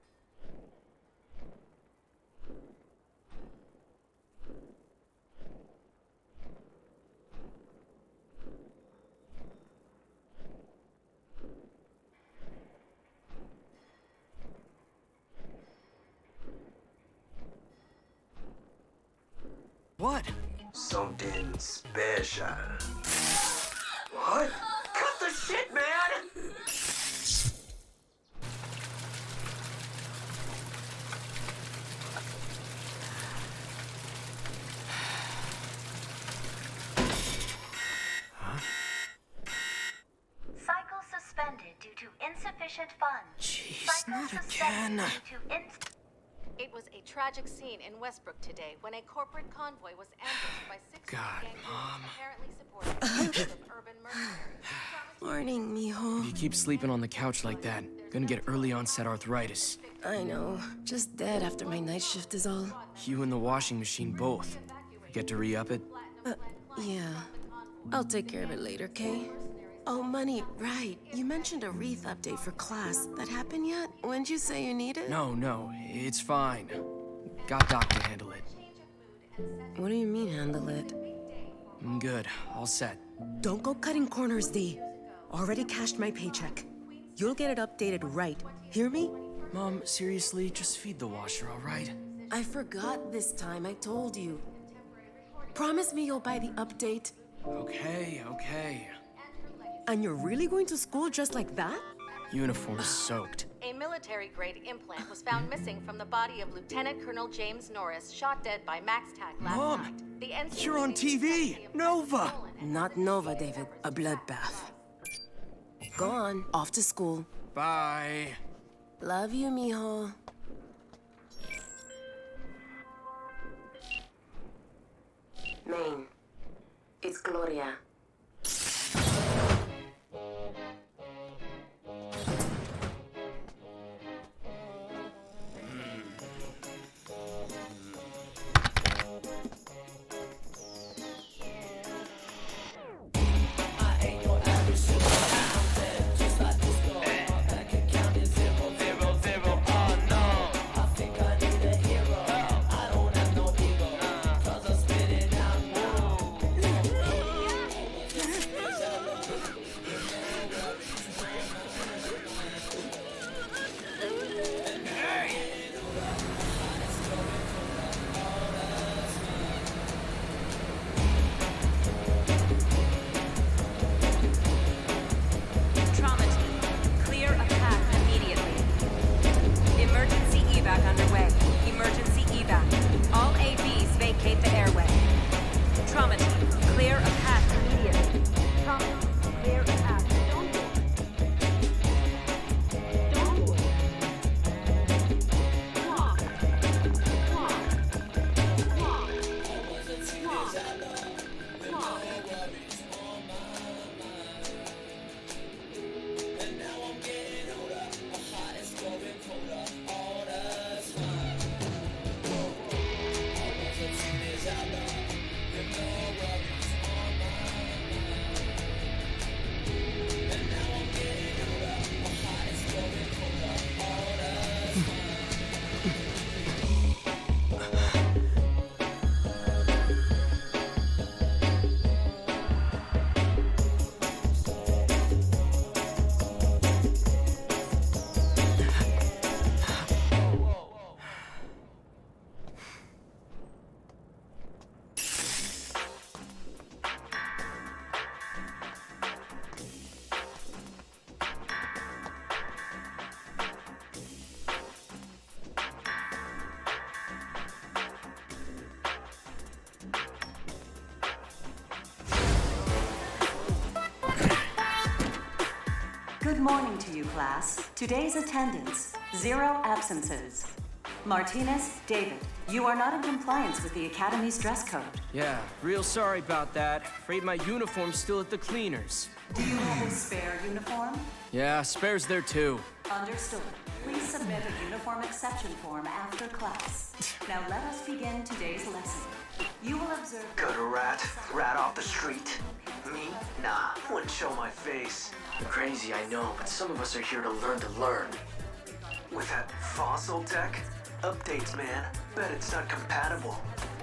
What? Something special. What? Cut the shit, man! Cycle suspended due to insufficient funds. Jeez, not again. It was a tragic scene in Westbrook today when a corporate convoy was ambushed by 6 God, gang Mom. groups apparently supporting groups of urban mercenaries. Morning, mijo. If you keep sleeping on the couch like that, gonna get early onset arthritis. I know. Just dead after my night shift is all. You and the washing machine both. Get to re-up it? Yeah. I'll take care of it later, okay? Oh, Money, right. You mentioned a wreath update for class. That happened yet? When'd you say you need it? No, it's fine. Got Doc to handle it. What do you mean, handle it? I'm good. All set. Don't go cutting corners, D. Already cashed my paycheck. You'll get it updated right. Hear me? Mom, seriously, just feed the washer, all right? I forgot this time, I told you. Promise me you'll buy the update. Okay. And you're really going to school just like that? Uniform's soaked. A military-grade implant was found missing from the body of Lieutenant Colonel James Norris, shot dead by MaxTac last Mom, night. The NCAA you're on TV! Nova! Not Nova, David. A bloodbath. Go on, off to school. Bye. Love you, mijo. Maine. It's Gloria. morning to you, class. Today's attendance, 0 absences. Martinez, David, you are not in compliance with the Academy's dress code. Yeah, real sorry about that. Afraid my uniform's still at the cleaners. Do you have a spare uniform? Yeah, spare's there too. Understood. Please submit a uniform exception form after class. Now let us begin today's lesson. You will observe... Gutter rat? Rat off the street? Me? Nah, wouldn't show my face. Crazy, I know, but some of us are here to learn. With that fossil tech? Updates, man. Bet it's not compatible.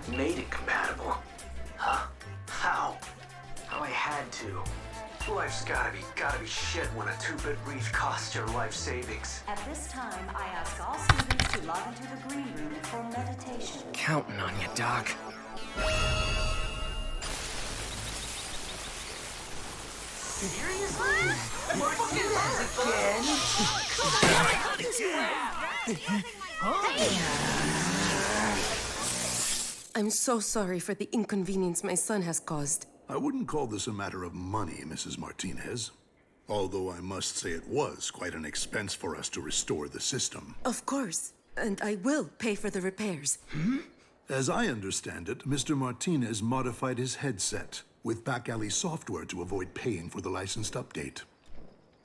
Made it compatible. Huh? How? How I had to. Life's gotta be shit when a 2-bit wreath costs your life savings. At this time, I ask all students to log into the green room for meditation. Counting on you, Doc. Seriously? More I'm so sorry for the inconvenience my son has caused. I wouldn't call this a matter of money, Mrs. Martinez. Although I must say it was quite an expense for us to restore the system. Of course. And I will pay for the repairs. As I understand it, Mr. Martinez modified his headset with back alley software to avoid paying for the licensed update.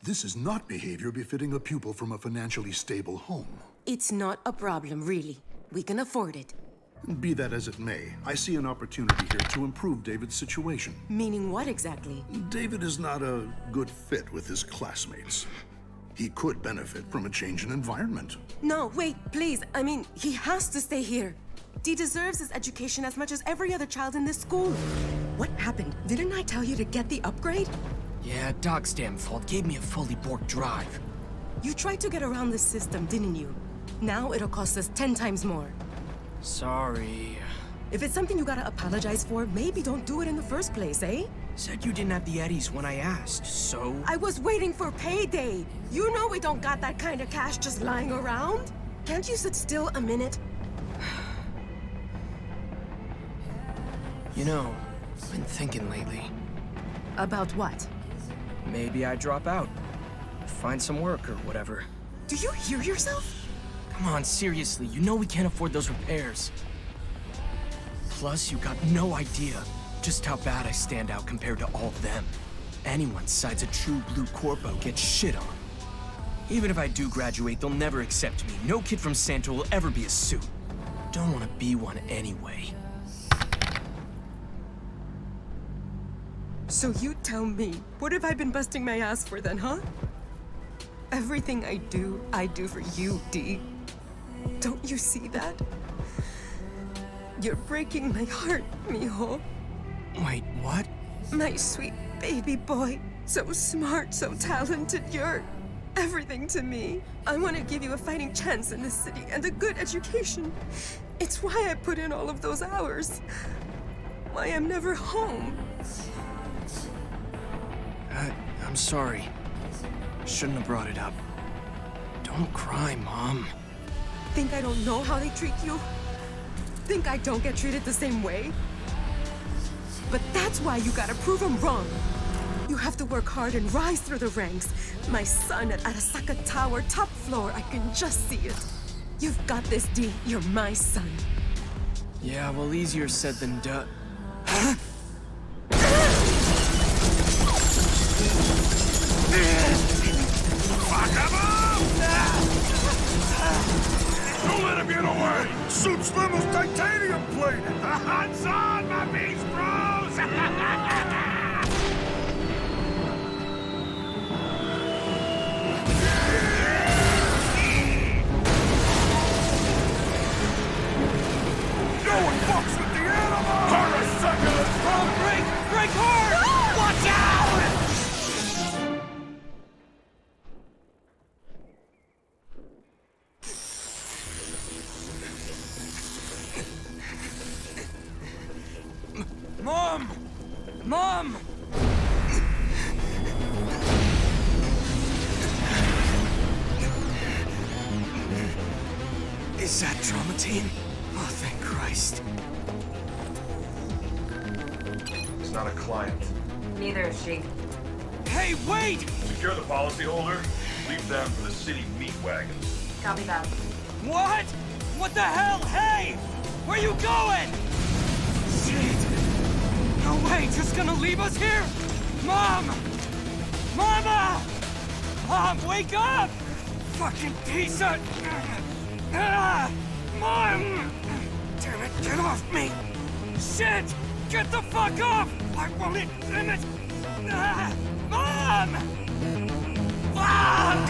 This is not behavior befitting a pupil from a financially stable home. It's not a problem, really. We can afford it. Be that as it may, I see an opportunity here to improve David's situation. Meaning what exactly? David is not a good fit with his classmates. He could benefit from a change in environment. No, wait, please. I mean, he has to stay here. He deserves his education as much as every other child in this school. What happened? Didn't I tell you to get the upgrade? Yeah, Doc's damn fault. Gave me a fully borked drive. You tried to get around the system, didn't you? Now it'll cost us 10 times more. Sorry. If it's something you gotta apologize for, maybe don't do it in the first place, eh? Said you didn't have the eddies when I asked, so... I was waiting for payday. You know we don't got that kind of cash just lying around. Can't you sit still a minute? You know, I've been thinking lately. About what? Maybe I drop out. Find some work or whatever. Do you hear yourself? Come on, seriously, you know we can't afford those repairs. Plus, you got no idea just how bad I stand out compared to all of them. Anyone besides a true blue corpo gets shit on. Even if I do graduate, they'll never accept me. No kid from Santa will ever be a suit. Don't want to be one anyway. So you tell me, what have I been busting my ass for then, huh? Everything I do for you, D. Don't you see that? You're breaking my heart, mijo. Wait, what? My sweet baby boy. So smart, so talented, you're everything to me. I want to give you a fighting chance in this city and a good education. It's why I put in all of those hours. Why I'm never home. I'm sorry. Shouldn't have brought it up. Don't cry, Mom. Think I don't know how they treat you? Think I don't get treated the same way? But that's why you gotta prove them wrong. You have to work hard and rise through the ranks. My son at Arasaka Tower, top floor, I can just see it. You've got this, D. You're my son. Yeah, well, easier said than done. Don't let him get away! Suit Slim is titanium plated! The hunt's on, my beast bros! No one fucks with the animal! Parasakas! Oh, break hard! Watch out! Mom! Is that trauma team? Oh, thank Christ. It's not a client. Neither is she. Hey, wait! Secure the policyholder. Leave them for the city meat wagons. Copy that. What? What the hell? Hey! Where you going? Shit! No way, just gonna leave us here? Mom! Mama! Mom, wake up! Fucking piece of... Mom! Damn it, get off me! Shit! Get the fuck off! I won't damn it! Mom! Fuck!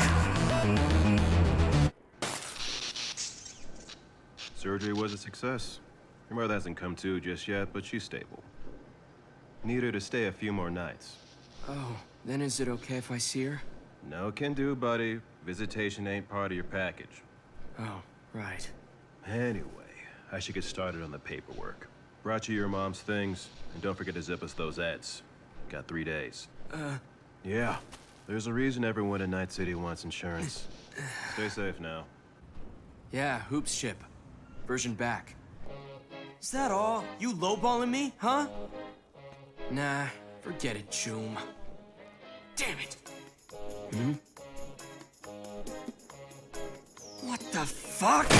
Surgery was a success. Your mother hasn't come to just yet, but she's stable. Need her to stay a few more nights. Oh, then is it okay if I see her? No can do, buddy. Visitation ain't part of your package. Oh, right. Anyway, I should get started on the paperwork. Brought you your mom's things, and don't forget to zip us those ads. Got 3 days. Yeah, there's a reason everyone in Night City wants insurance. Stay safe now. Yeah, Hoops ship. Version back. Is that all? You lowballing me, huh? Nah, forget it, Choom. Damn it! Hmm? What the fuck?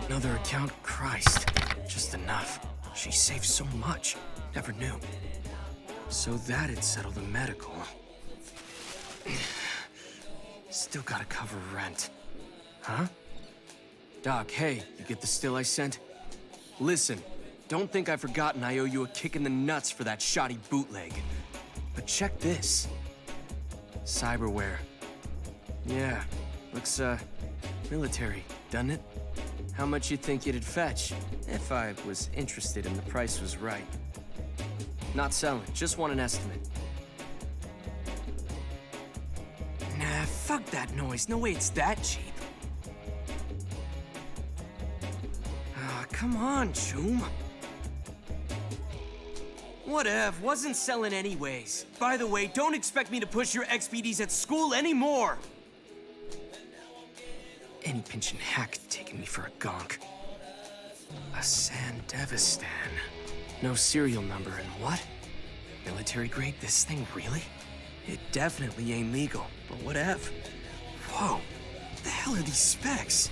Another account? Christ. Just enough. She saved so much. Never knew. So that'd settle the medical. Still gotta cover rent. Huh? Doc, hey, you get the still I sent? Listen, don't think I've forgotten I owe you a kick in the nuts for that shoddy bootleg. But check this. Cyberware. Yeah, looks, military, doesn't it? How much you think it'd fetch? If I was interested and the price was right. Not selling, just want an estimate. Nah, fuck that noise. No way it's that cheap. Ah, come on, Choom. Whatever, wasn't selling anyways. By the way, don't expect me to push your XPDs at school anymore! Any pinchin' hack taking me for a gonk. A Sandevistan. No serial number and what? Military grade, this thing, really? It definitely ain't legal, but whatever. Whoa, what the hell are these specs?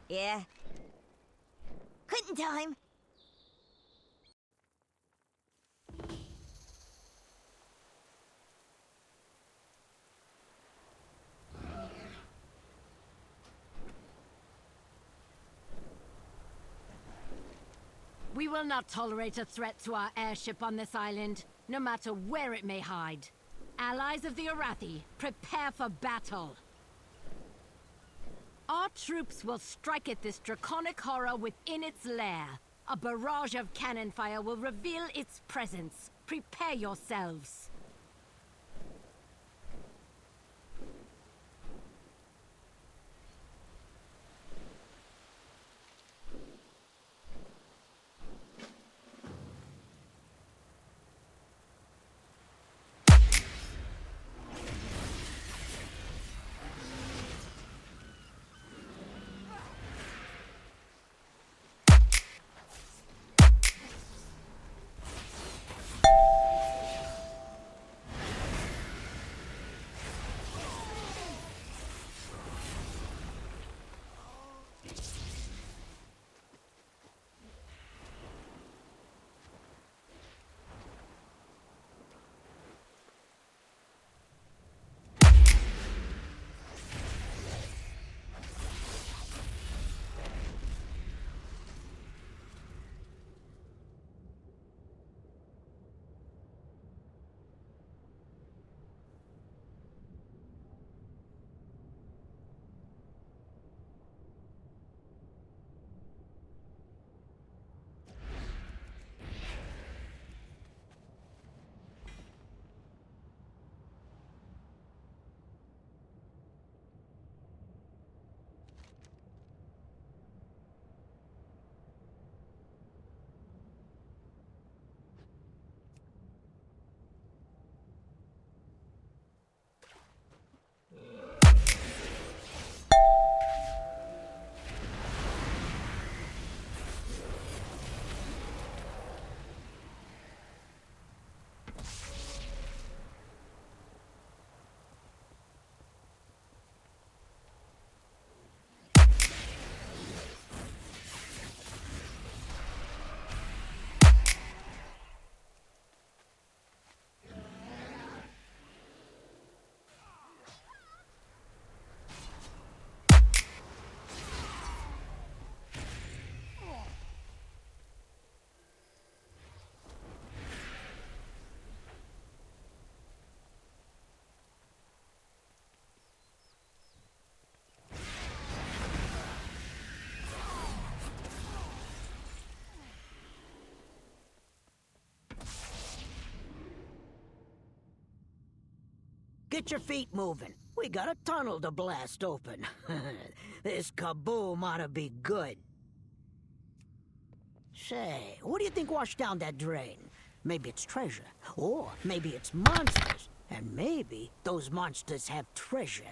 Yeah. Quitting time. We will not tolerate a threat to our airship on this island, no matter where it may hide. Allies of the Arathi, prepare for battle. Our troops will strike at this draconic horror within its lair. A barrage of cannon fire will reveal its presence. Prepare yourselves. Get your feet moving. We got a tunnel to blast open. This kaboom ought to be good. Say, what do you think washed down that drain? Maybe it's treasure. Or maybe it's monsters. And maybe those monsters have treasure.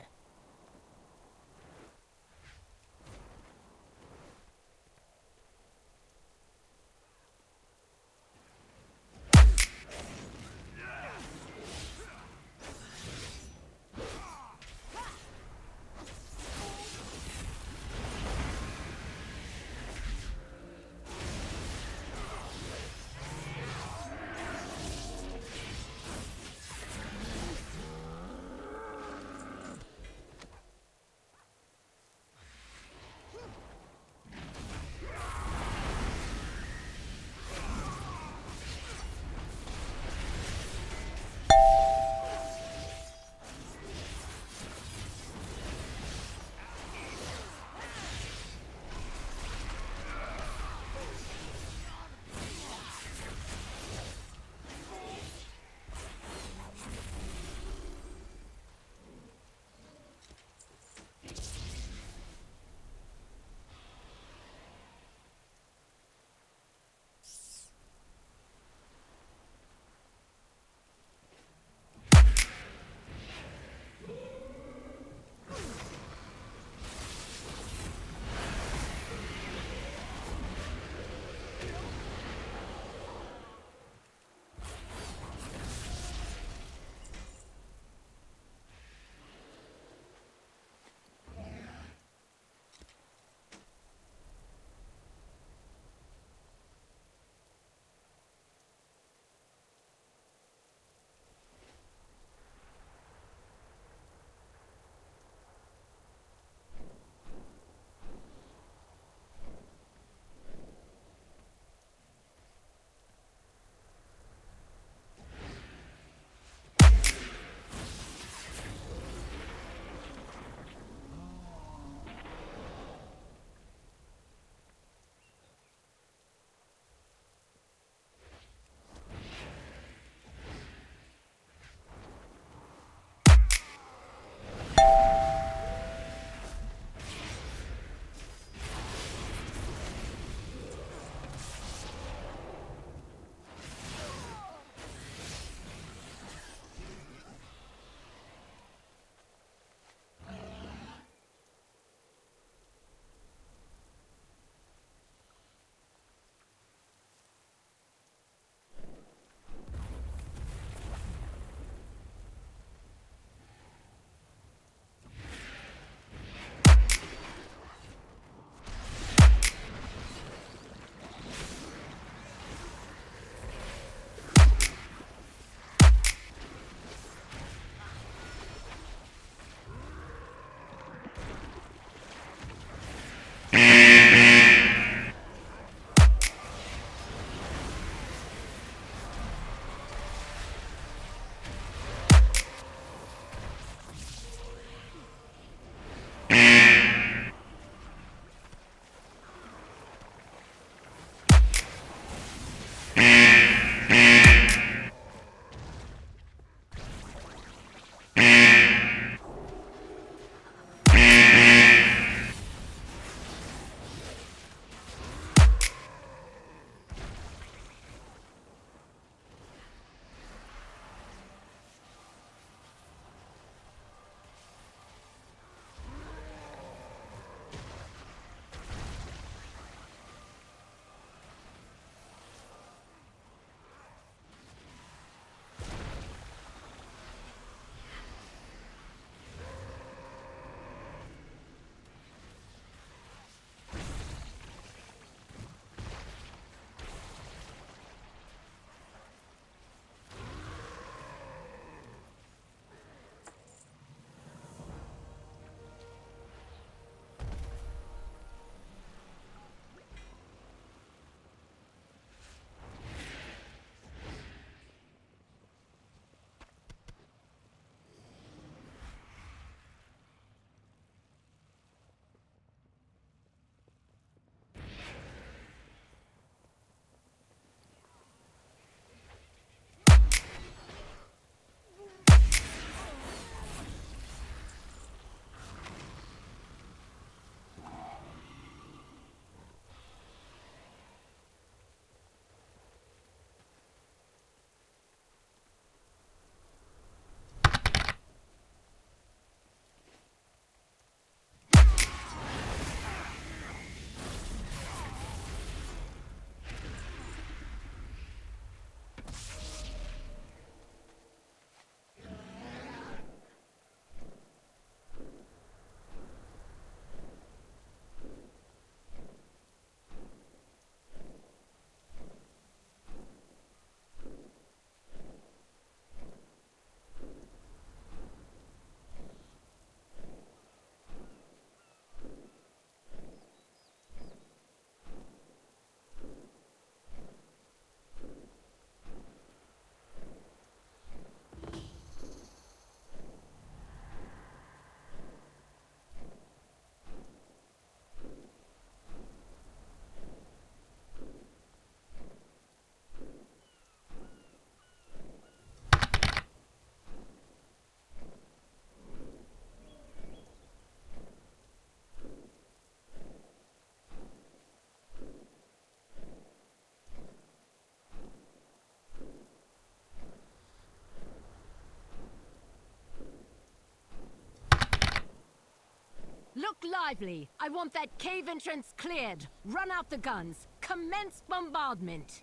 lively. I want that cave entrance cleared. Run out the guns. Commence bombardment.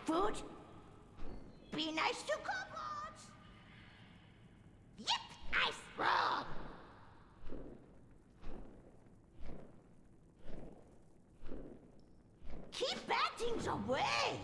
Food? Be nice to kobolds. Yep, I frog. Keep bad things away.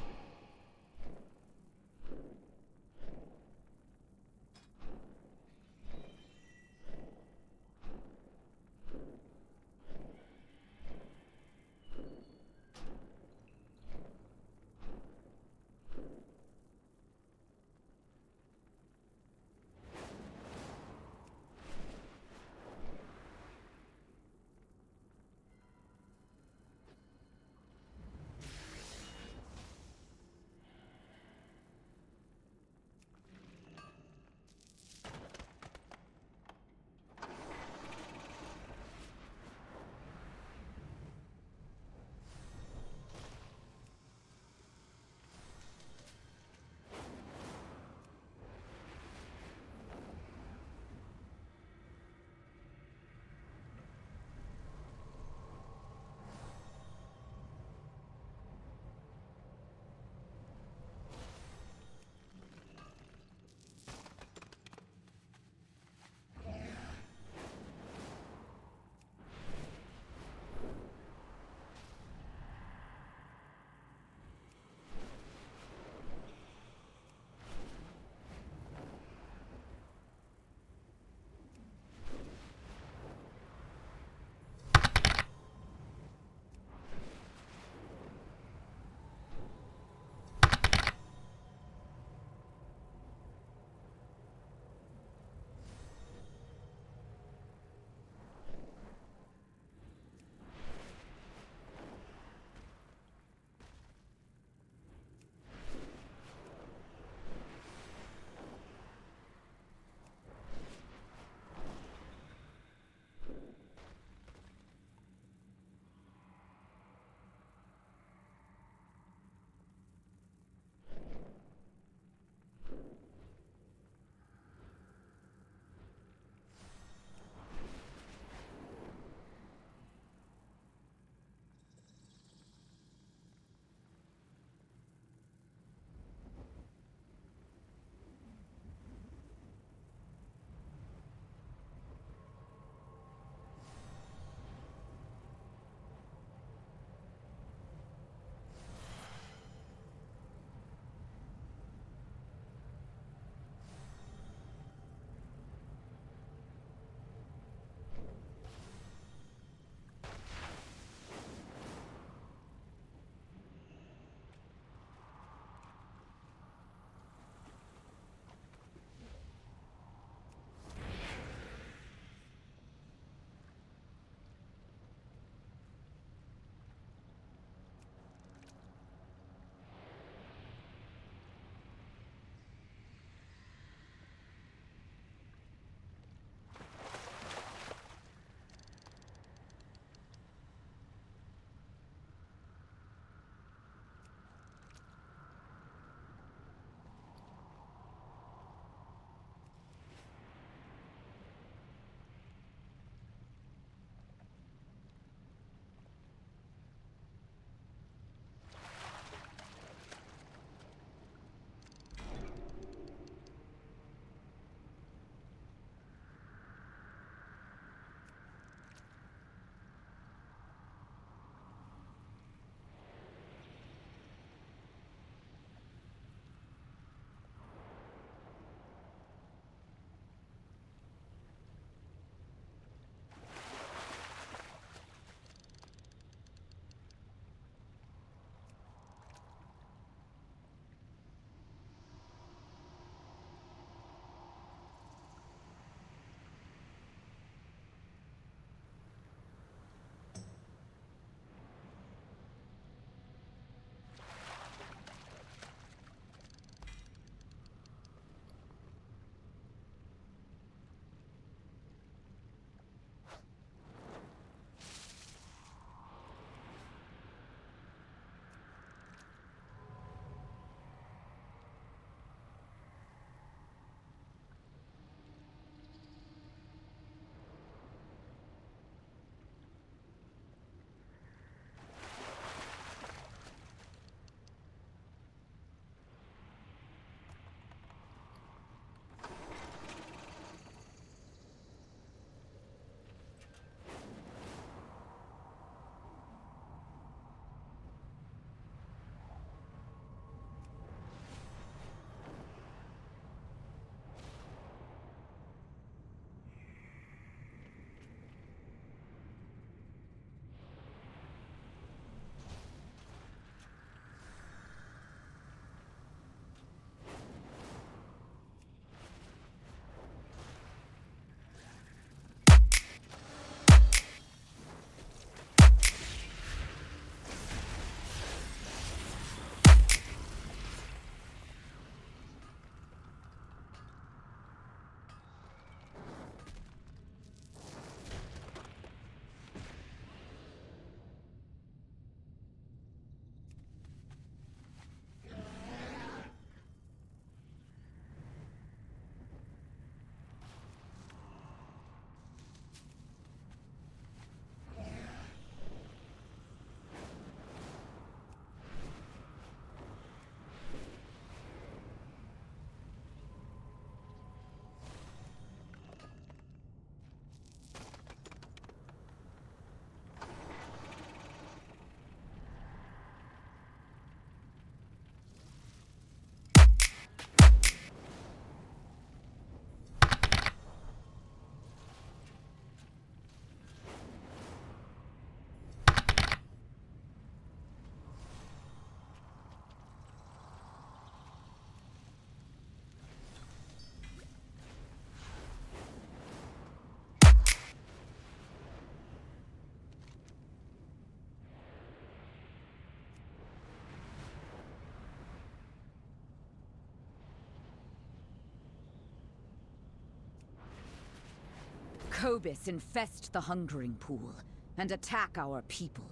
Cobus infest the Hungering Pool and attack our people.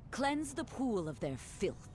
Cleanse the pool of their filth.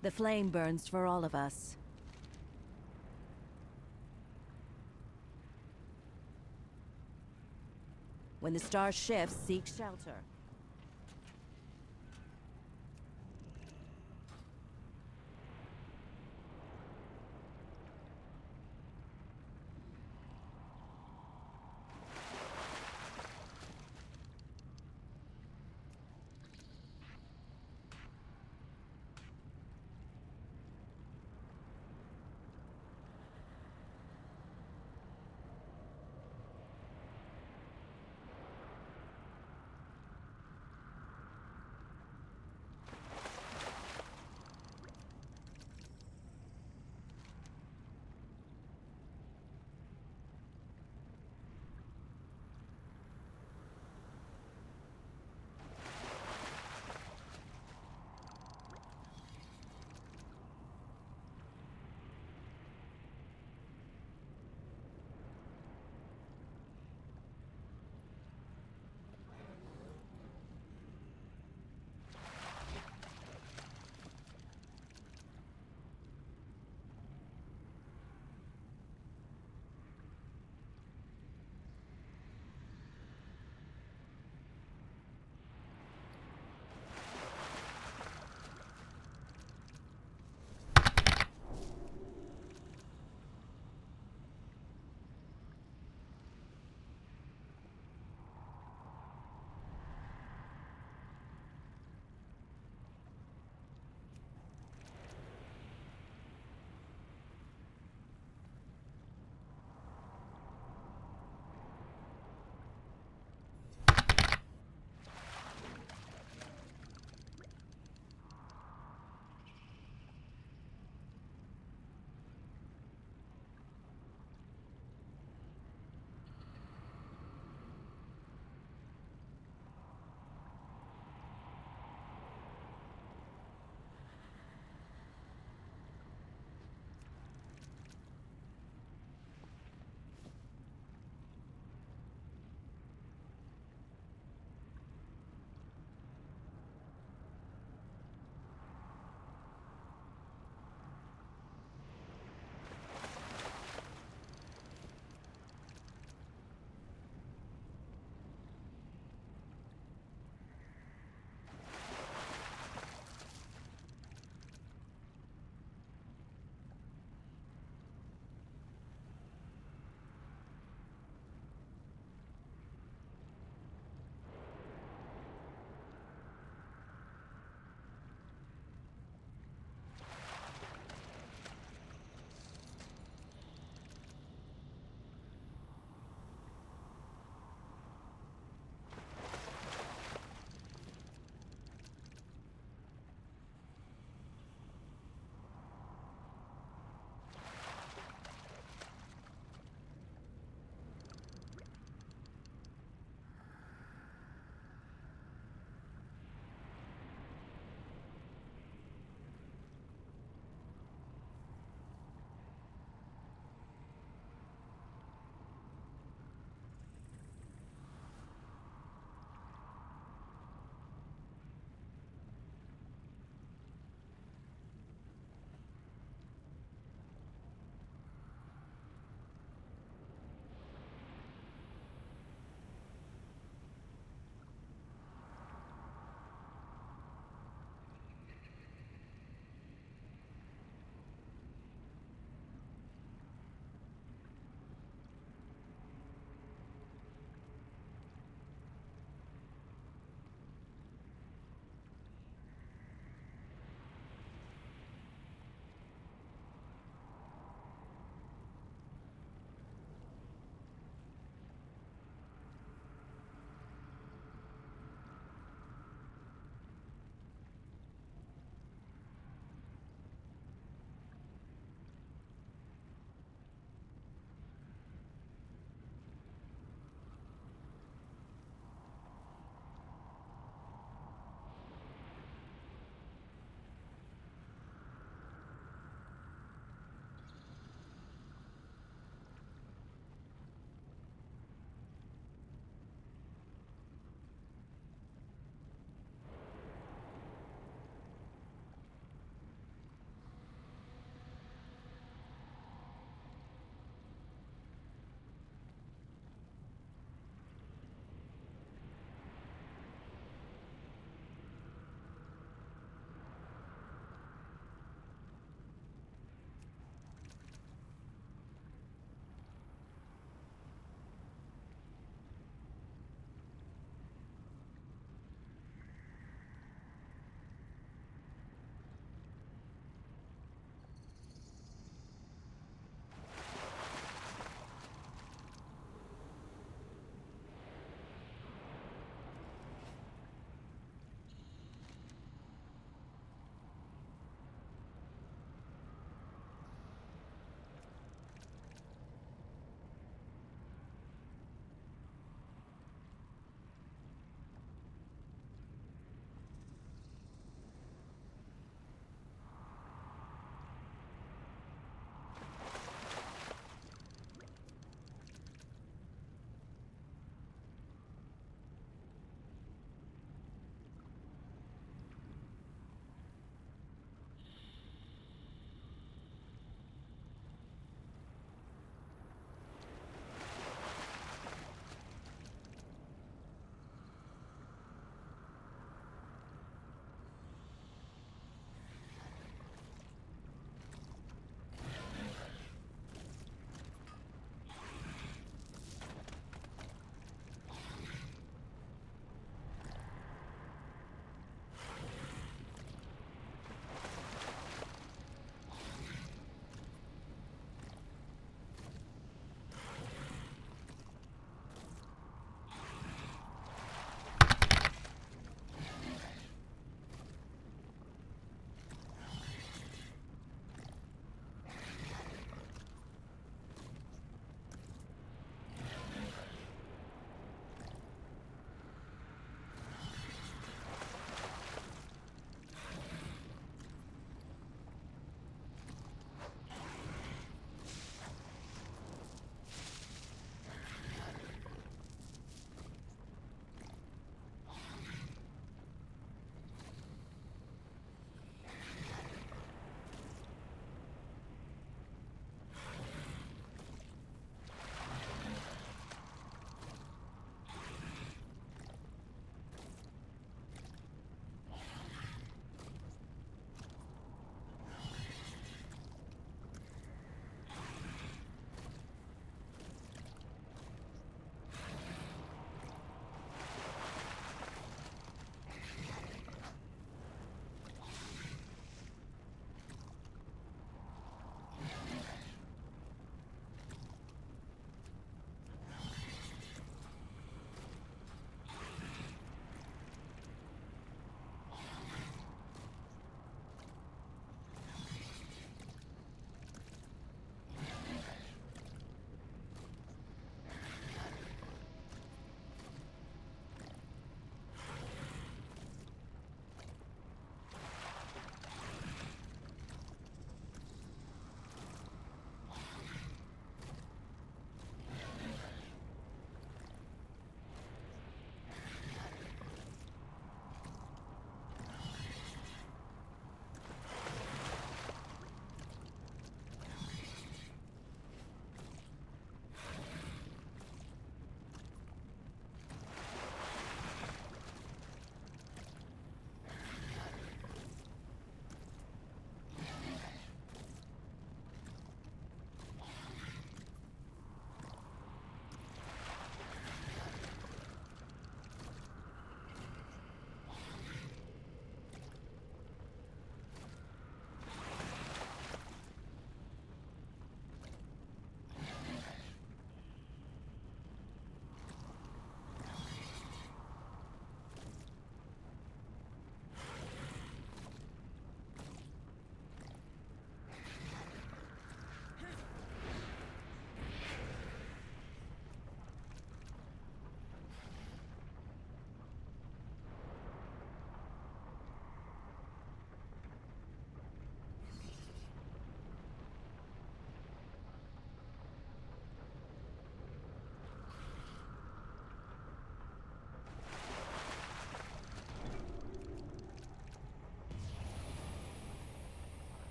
The flame burns for all of us. When the star shifts, seek shelter.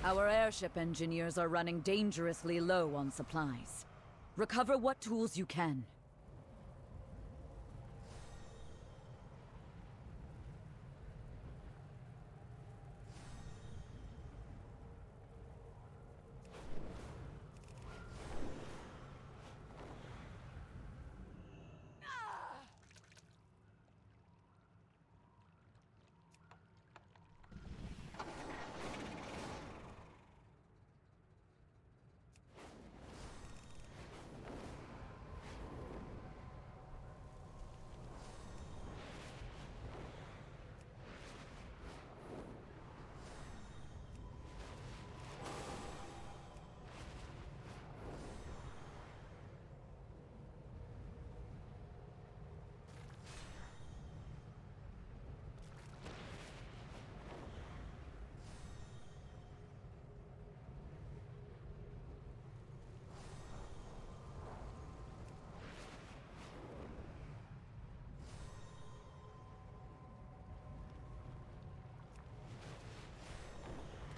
Our airship engineers are running dangerously low on supplies. Recover what tools you can.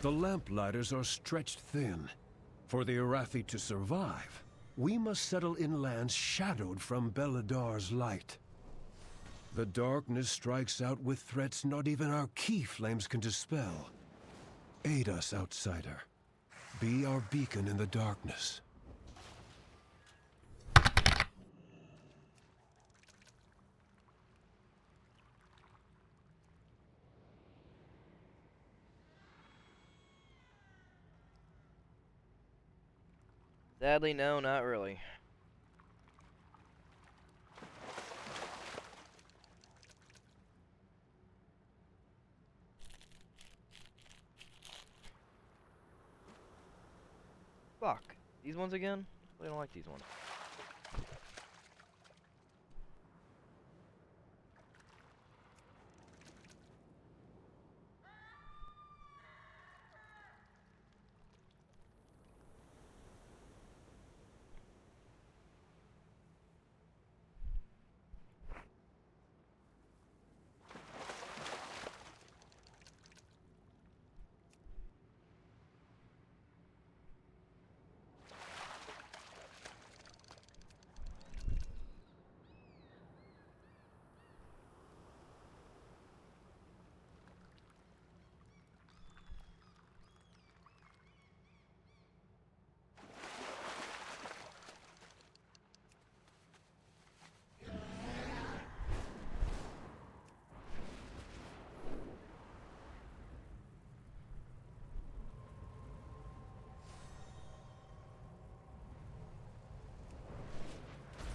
The lamplighters are stretched thin. For the Arathi to survive, we must settle in lands shadowed from Beladar's light. The darkness strikes out with threats not even our key flames can dispel. Aid us, outsider. Be our beacon in the darkness. Sadly, no, not really. Fuck. These ones again? I don't like these ones.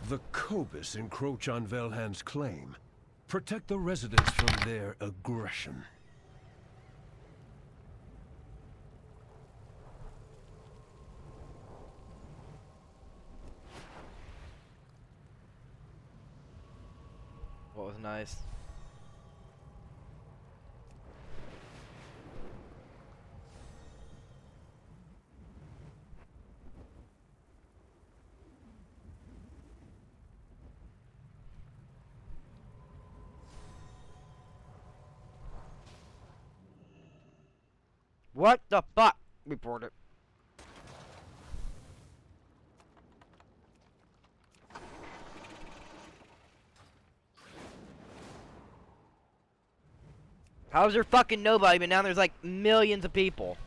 The Cobus encroach on Velhan's claim. Protect the residents from their aggression. What was nice? What the fuck? Report it. How's there fucking nobody, but now there's like millions of people?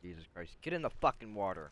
Jesus Christ, get in the fucking water.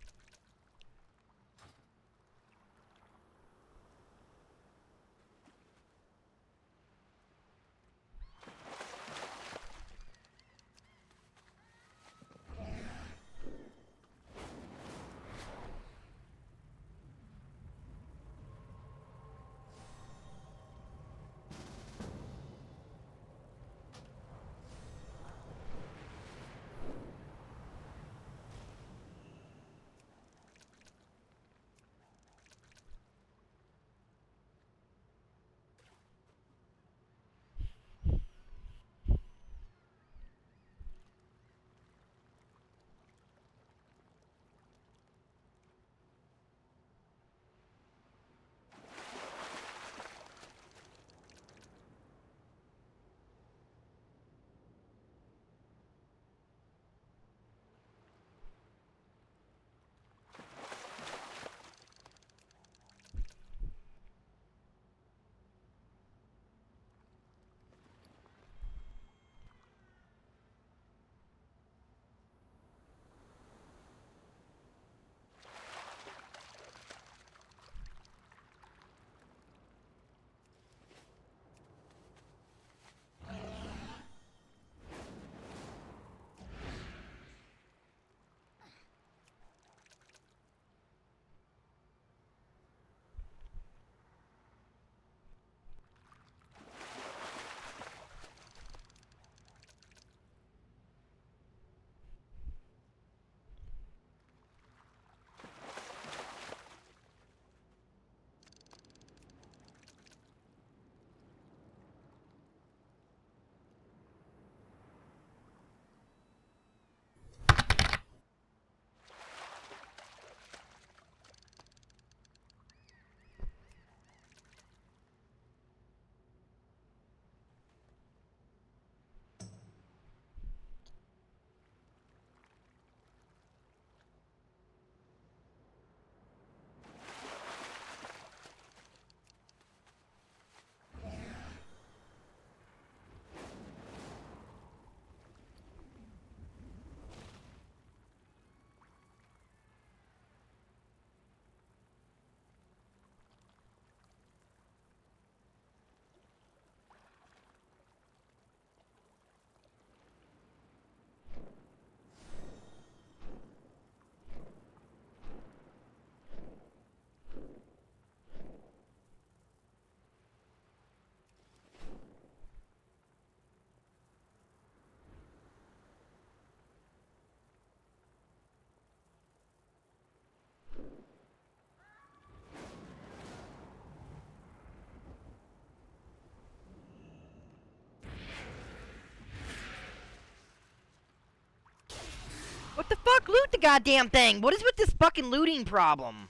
What the fuck? Loot the goddamn thing! What is with this fucking looting problem?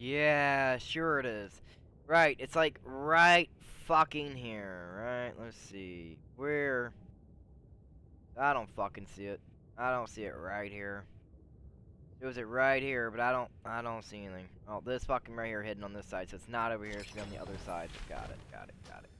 Yeah, sure it is. Right, it's like right fucking here, right? Let's see. Where? I don't fucking see it. I don't see it right here. It was it right here, but I don't see anything. Oh, this fucking right here hidden on this side, so it's not over here, it should be on the other side. Got it, got it, got it.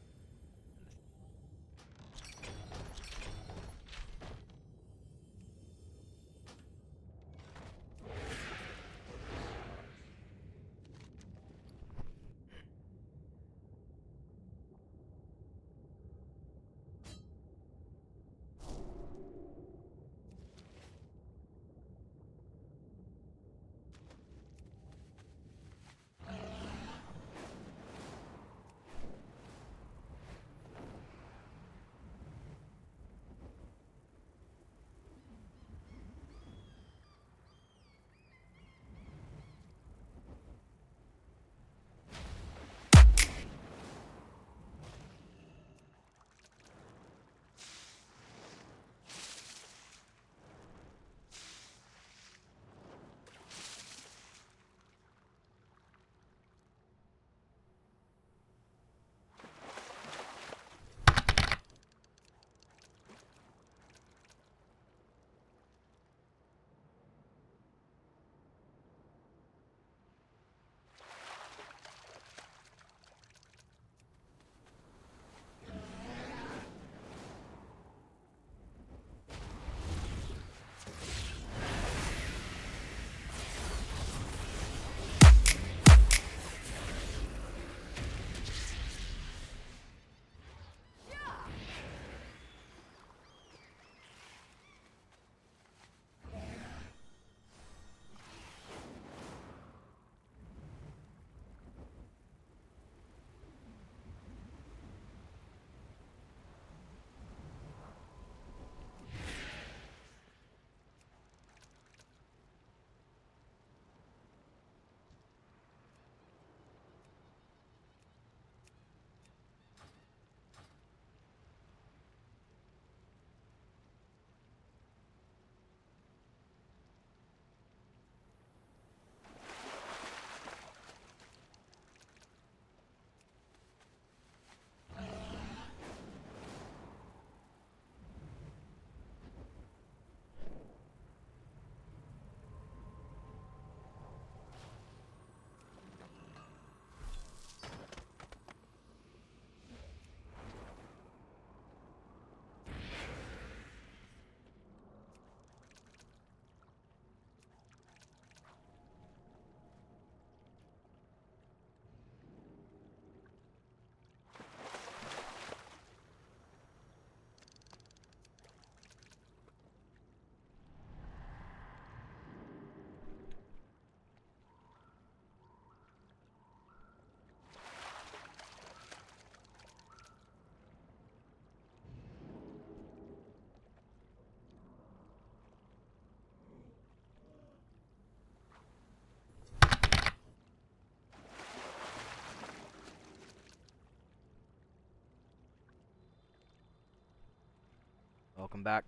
Welcome back.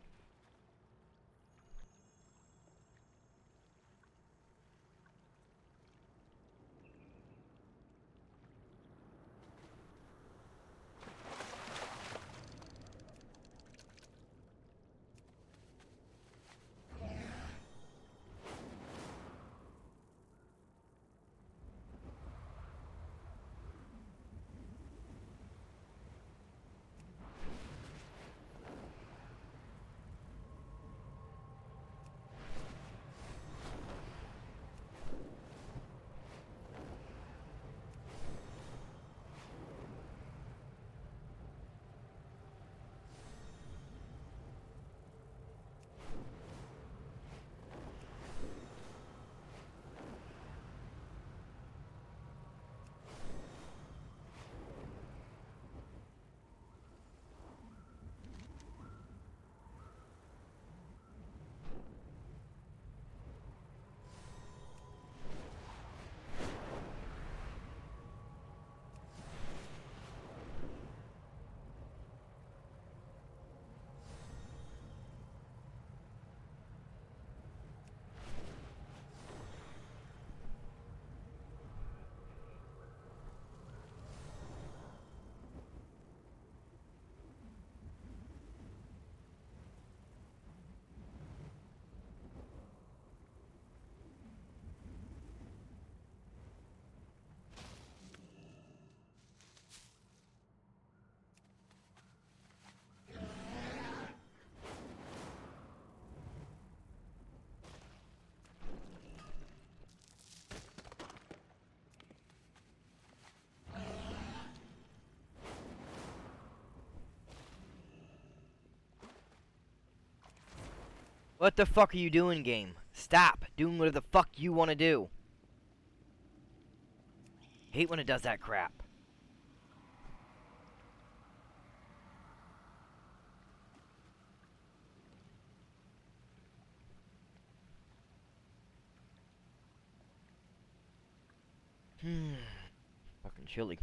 What the fuck are you doing, game? Stop doing whatever the fuck you want to do. Hate when it does that crap. Fucking chilly.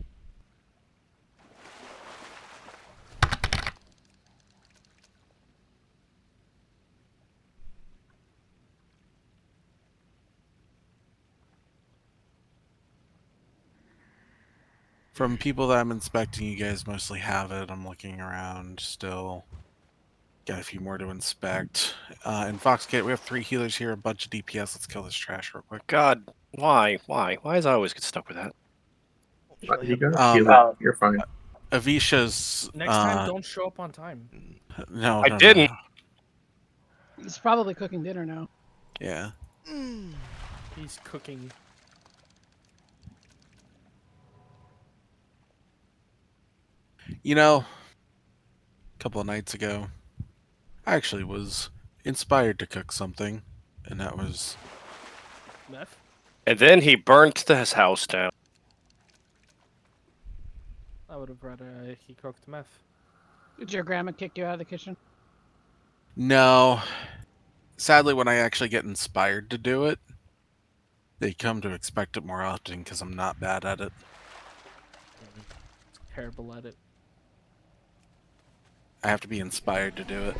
From people that I'm inspecting, you guys mostly have it. I'm looking around still. Got a few more to inspect. In Foxgate, we have 3 healers here, a bunch of DPS. Let's kill this trash real quick. God, why? Why does I always get stuck with that? You gotta heal. You're fine. Avisha's. Next time, don't show up on time. No, I didn't. No. He's probably cooking dinner now. Yeah. He's cooking. You know, a couple of nights ago, I actually was inspired to cook something, and that was Meth? And then he burnt his house down. I would have rather he cooked meth. Did your grandma kick you out of the kitchen? No. Sadly, when I actually get inspired to do it, they come to expect it more often because I'm not bad at it. Terrible at it. I have to be inspired to do it.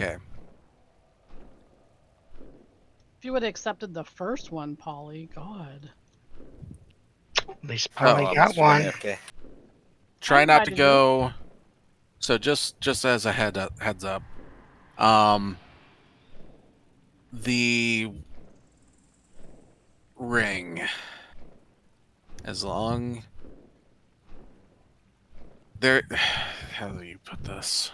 Okay. If you would have accepted the first one, Polly, God. At least Polly got one. Okay. Try not to go. So just as a heads up, the ring, as long there, how do you put this?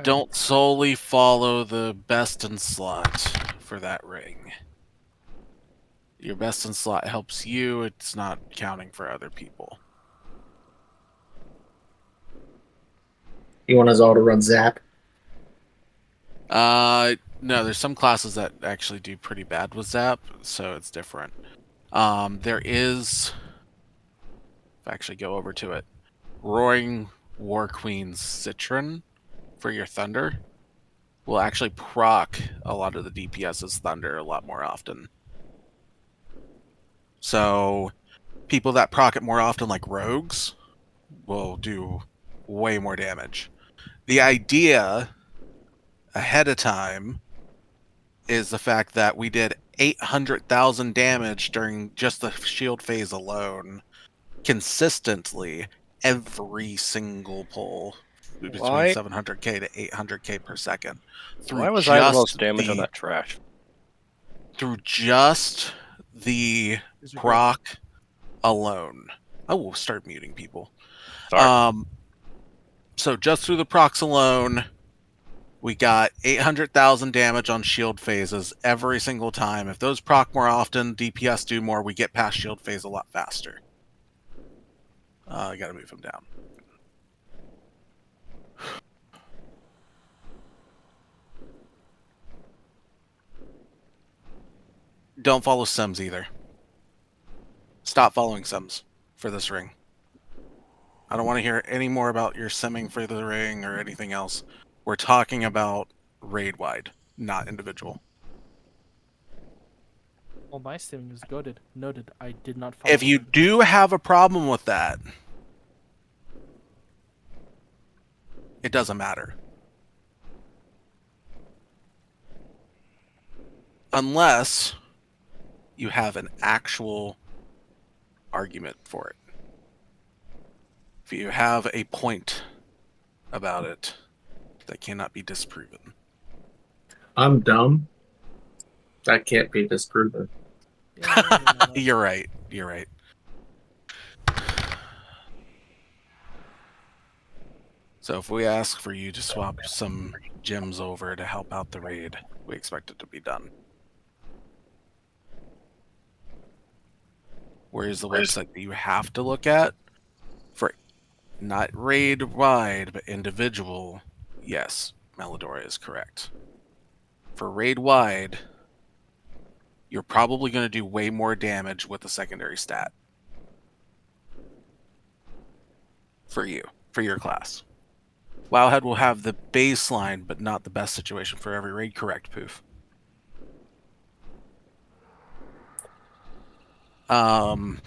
Don't solely follow the best in slot for that ring. Your best in slot helps you, it's not counting for other people. You want us all to run Zap? No, there's some classes that actually do pretty bad with Zap, so it's different. There is... If I actually go over to it, Roaring War Queen's Citron for your Thunder will actually proc a lot of the DPS's Thunder a lot more often. So people that proc it more often, like rogues, will do way more damage. The idea ahead of time is the fact that we did 800,000 damage during just the shield phase alone, consistently, every single pull between 700k to 800k per second. Why was I the most damage on that trash? Through just the proc alone. I will start muting people. Sorry. So just through the procs alone, we got 800,000 damage on shield phases every single time. If those proc more often, DPS do more, we get past shield phase a lot faster. I gotta move him down. Don't follow Sims either. Stop following Sims for this ring. I don't want to hear any more about your simming for the ring or anything else. We're talking about raid-wide, not individual. Well, my stimming is goated. Noted. I did not follow. If you do have a problem with that, it doesn't matter. Unless you have an actual argument for it. If you have a point about it that cannot be disproven. I'm dumb. That can't be disproven. You're right. You're right. So if we ask for you to swap some gems over to help out the raid, we expect it to be done. Where's the website that you have to look at? For not raid-wide, but individual, yes, Melodora is correct. For raid-wide, you're probably going to do way more damage with the secondary stat. For you, for your class. Wowhead will have the baseline, but not the best situation for every raid. Correct, Poof. The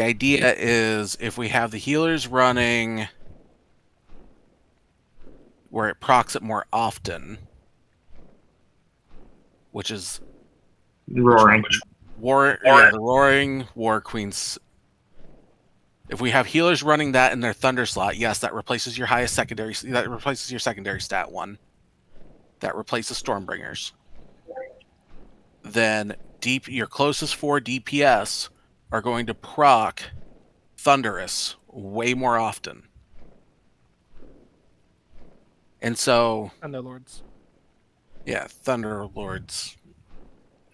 idea is if we have the healers running where it procs it more often, which is Roaring. the Roaring War Queens. If we have healers running that in their Thunder slot, yes, that replaces your highest secondary. That replaces your secondary stat one. That replaces Stormbringers. Then your closest 4 DPS are going to proc Thunderous way more often. And so... Thunderlords. Yeah, Thunderlords.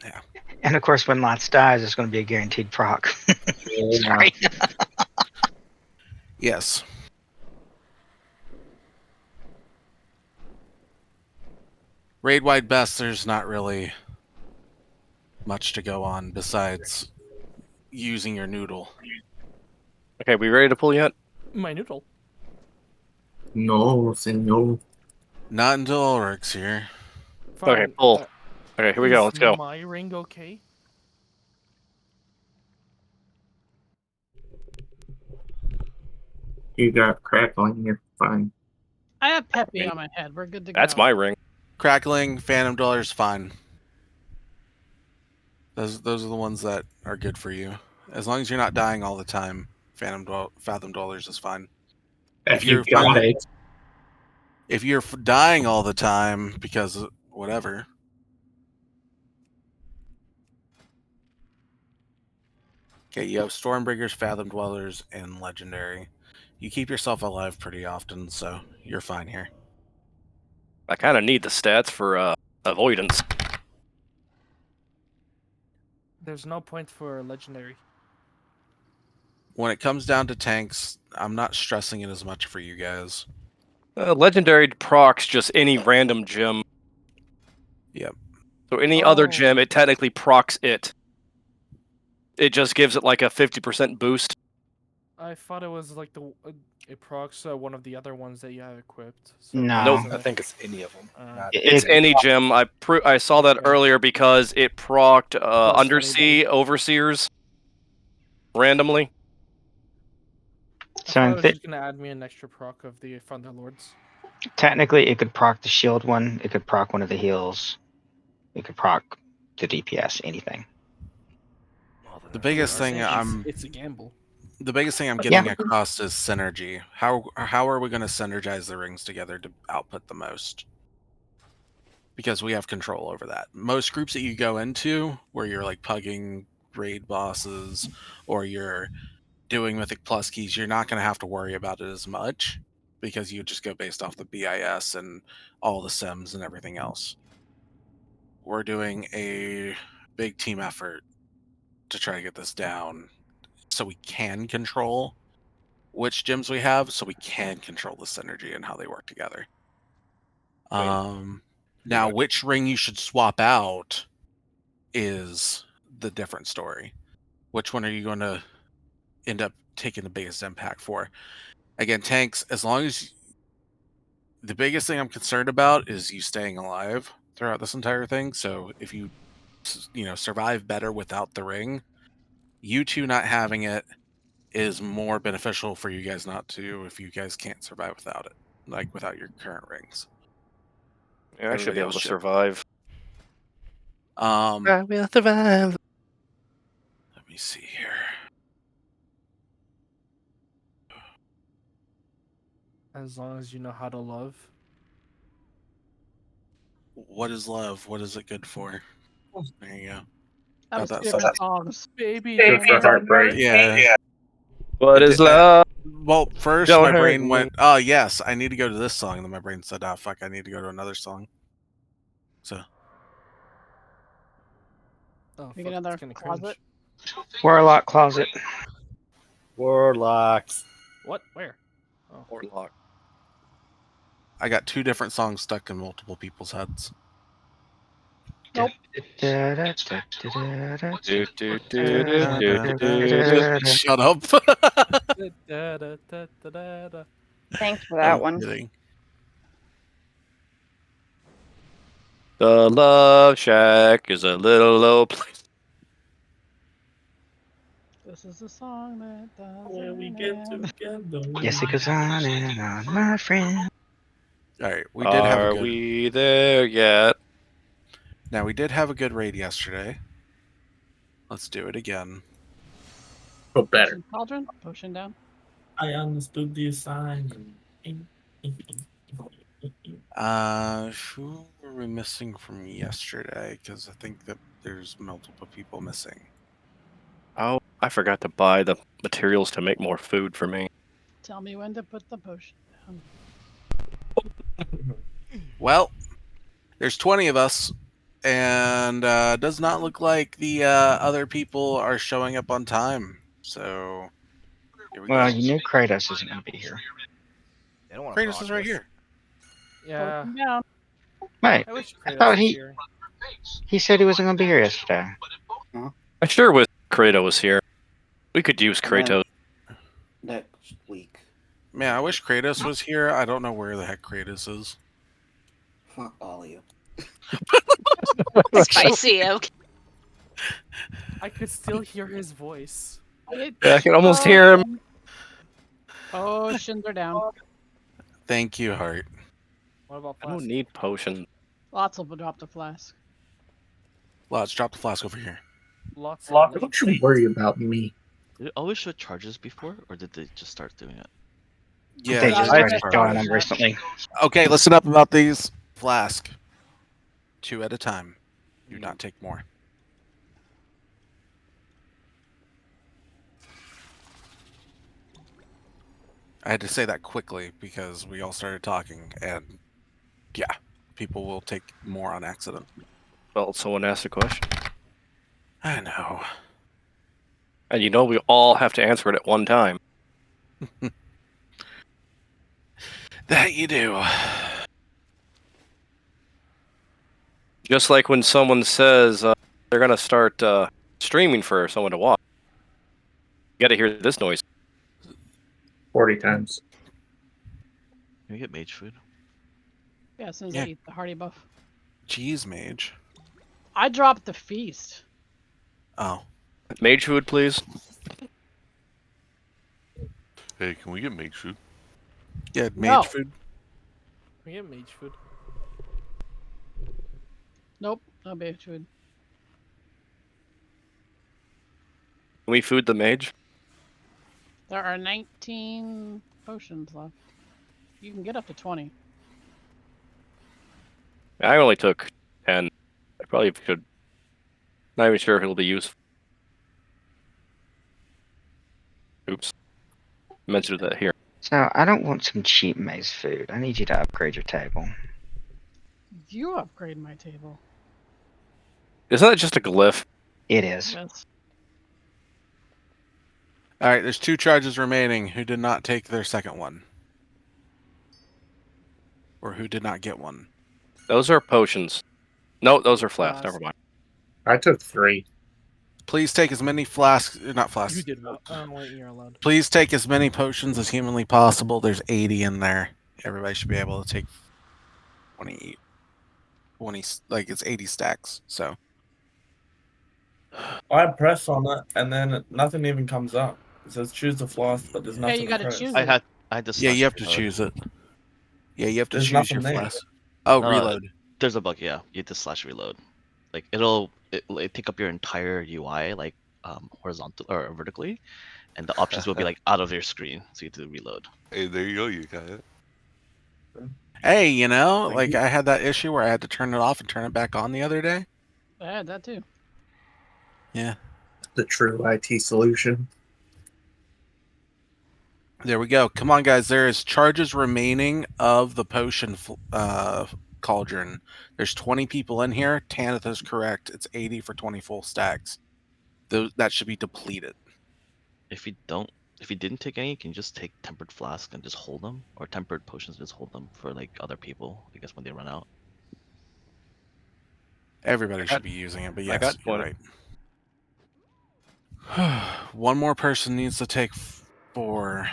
Yeah. And of course, when Lots dies, it's going to be a guaranteed proc. Sorry. Yes. Raid-wide best, there's not really much to go on besides using your noodle. Okay, we ready to pull yet? My noodle. No, senor. Not until Ulrich's here. Fine. Okay, pull. Okay, here we go. Let's go. My ring okay? You got crackling, you're fine. I have Peppy on my head. We're good to go. That's my ring. Crackling, Phantom Dweller's fine. Those are the ones that are good for you. As long as you're not dying all the time, Fathom Dwellers is fine. If you're dying all the time because whatever. Okay, you have Stormbringers, Fathom Dwellers, and Legendary. You keep yourself alive pretty often, so you're fine here. I kind of need the stats for avoidance. There's no point for legendary. when it comes down to tanks, I'm not stressing it as much for you guys. Legendary procs just any random gem. Yep. So any other gem, it technically procs it. It just gives it like a 50% boost. I thought it was like it procs one of the other ones that you have equipped. So No. Nope. I think it's any of them. It's any gem. I saw that earlier because it procced Undersea Overseers randomly. I So thought in it was just gonna add me an extra proc of the Thunderlords. technically, it could proc the shield one. It could proc one of the heals. It could proc the DPS. Anything. The biggest thing it's a gamble. The biggest thing I'm getting across is synergy. How are we going to synergize the rings together to output the most? Because we have control over that. Most groups that you go into, where you're like pugging raid bosses or you're doing mythic plus keys, you're not going to have to worry about it as much because you just go based off the BIS and all the sims and everything else. We're doing a big team effort to try to get this down so we can control which gems we have, so we can control the synergy and how they work together. Now, which ring you should swap out is the different story. Which one are you going to end up taking the biggest impact for? Again, tanks, as long as the biggest thing I'm concerned about is you staying alive throughout this entire thing. So if you survive better without the ring, you two not having it is more beneficial for you guys not to if you guys can't survive without it, like without your current rings. Yeah, I should be able to survive. I will survive. Let me see here. As long as you know how to love. What is love? What is it good for? There you go. That was different songs. Baby, Good for heartbreak. Yeah. What is love? Well, first Don't my hurt brain me. went, oh yes, I need to go to this song, and then my brain said, oh fuck, I need to go to another song. So Make another closet. Warlock closet. Warlocks. What? Where? Oh. Warlock. I got 2 different songs stuck in multiple people's heads. Nope. Shut up. Thanks for that one. Kidding. The Love Shack is a little low place. This is a song that does Where we get together. Yes, it goes on and on, my friend. All right, we did have a good. Are we there yet? Now we did have a good raid yesterday. Let's do it again. But better. Cauldron, potion down. I understood the assignment. Who were we missing from yesterday? Because I think that there's multiple people missing. Oh, I forgot to buy the materials to make more food for me. Tell me when to put the potion down. Well, there's 20 of us, and does not look like the other people are showing up on time. So, here we go. You knew Kratos isn't going to be here. Kratos is right here. Yeah. Yeah. Right. I wish I Kratos thought was he here. he said he wasn't going to be here yesterday. I sure wish Kratos was here. We could use Kratos. Next week. Man, I wish Kratos was here. I don't know where the heck Kratos is. Fuck all of you. Spicy, okay. I could still hear his voice. Yeah, I can almost hear him. Potions are down. Thank you, Heart. What about I don't Flask? need potion. Lots will drop the flask. Let's drop the flask over here. Lots. Don't you worry about me. Did it always show charges before, or did they just start doing it? Yeah, They just started I- showing them recently. Okay, listen up about these. Flask. 2 at a time. Do not take more. I had to say that quickly because we all started talking, and yeah, people will take more on accident. Well, someone asked a question. I know. And you know we all have to answer it at one time. That you do. Just like when someone says they're gonna start streaming for someone to watch. You gotta hear this noise. 40 times. Can we get mage food? Yeah, as soon as Yeah. I eat the hardy buff. Jeez, mage. I dropped the feast. Oh. Mage food, please. Hey, can we get mage food? Yeah, mage No. food. We get mage food. Nope, no mage food. Can we food the mage? There are 19 potions left. You can get up to 20. I only took 10. I probably could. Not even sure if it'll be useful. Oops. Mentioned that here. So I don't want some cheap maze food. I need you to upgrade your table. You upgrade my table. Isn't that just a glyph? It is. Yes. All right, there's 2 charges remaining. Who did not take their second one? Or who did not get one? Those are potions. No, those are flasks. Never mind. I took 3. Please take as many flasks, not flasks. You did well. Wait, you're allowed. Please take as many potions as humanly possible. There's 80 in there. Everybody should be able to take 20, like it's 80 stacks. So I press on it and then nothing even comes up. It says choose the flask, but there's nothing. you gotta to press. choose I it. had to. yeah, slash you have to reload. choose it. Yeah, you have to There's choose your nothing there. flask. Oh, No, reload. There's a bug. Yeah, you have to slash reload. Like it'll take up your entire UI, like horizontal or vertically, and the options will be like out of your screen, so you have to reload. Hey, there you go. You got it. Hey, you know, like I had that issue where I had to turn it off and turn it back on the other day. I had that too. Yeah. The true IT solution. There we go. Come on, guys. There is charges remaining of the potion cauldron. There's 20 people in here. Tanith is correct. It's 80 for 20 full stacks. That should be depleted. If you didn't take any, you can just take tempered flask and just hold them, or tempered potions, just hold them for like other people. I guess when they run out. Everybody should be using it, but I yes, got you're 20. right. One more person needs to take 4.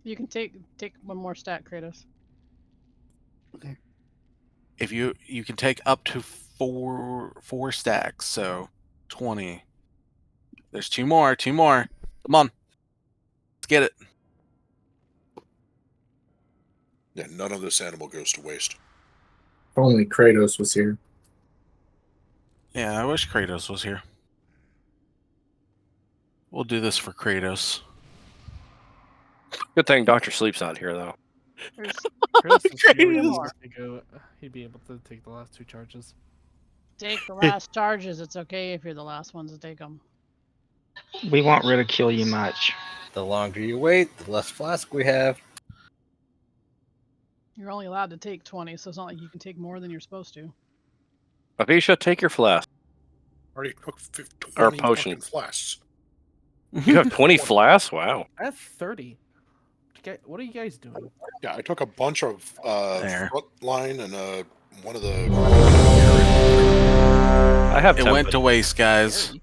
You can take one more stat, Kratos. If you can take up to 4 stacks, so 20. There's 2 more. Come on. Let's get it. Yeah, none of this animal goes to waste. If only Kratos was here. Yeah, I wish Kratos was here. We'll do this for Kratos. Good thing Dr. Sleep's not here, though. He'd be able to take the last 2 charges. Take the last charges. It's okay if you're the last ones to take them. We won't ridicule you much. The longer you wait, the less flask we have. You're only allowed to take 20, so it's not like you can take more than you're supposed to. Avisha, take your flask. Already took Or 20 potion. fucking flasks. You have 20 flasks? Wow. I have 30. What are you guys doing? Yeah, I took a bunch of There. front line and one of the. I have It 10. went to waste, guys.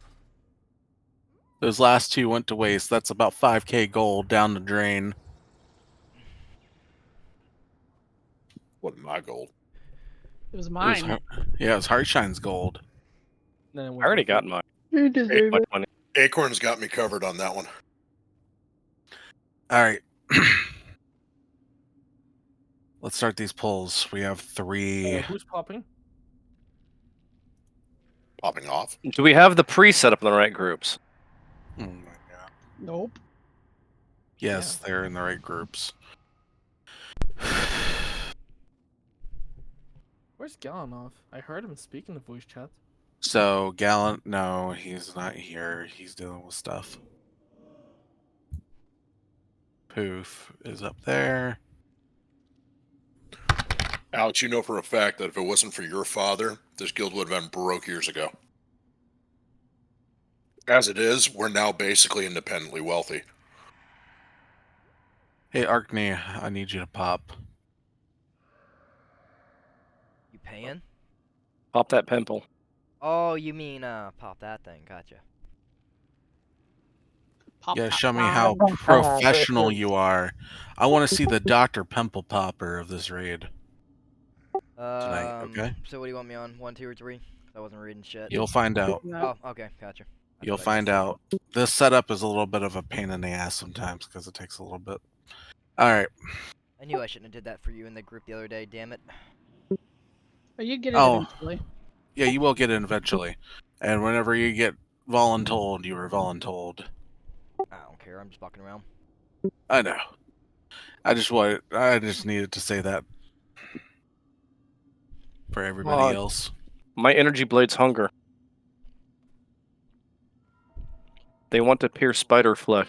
Those last 2 went to waste. That's about 5k gold down the drain. Wasn't my gold. It was It was mine. yeah, it was Heartshine's gold. I already got mine. You deserve it. Acorn's got me covered on that one. All right. Let's start these pulls. We have 3. Who's popping? Popping off. Do we have the preset up in the right groups? Oh my god. Nope. Yes, they're in the right groups. Where's Galanov? I heard him speak in the voice chat. So, Gallant, no, he's not here. He's dealing with stuff. Poof is up there. Alex, you know for a fact that if it wasn't for your father, this guild would have been broke years ago. As it is, we're now basically independently wealthy. Hey, Arkney, I need you to pop. You paying? Pop that pimple. Oh, you mean pop that thing? Gotcha. Yeah, show me how professional you are. I want to see the Dr. Pimple Popper of this raid. Tonight, okay? So what do you want me on? 1, 2, or 3? I wasn't reading shit. You'll find out. Oh, okay, gotcha. You'll find out. This setup is a little bit of a pain in the ass sometimes because it takes a little bit. All right. I knew I shouldn't have did that for you in the group the other day. Damn it. But you get it eventually. Yeah, you will get it eventually. And whenever you get voluntold, you are voluntold. I don't care. I'm just fucking around. I know. I just needed to say that for everybody else. My energy blades hunger. They want to pierce spider flesh.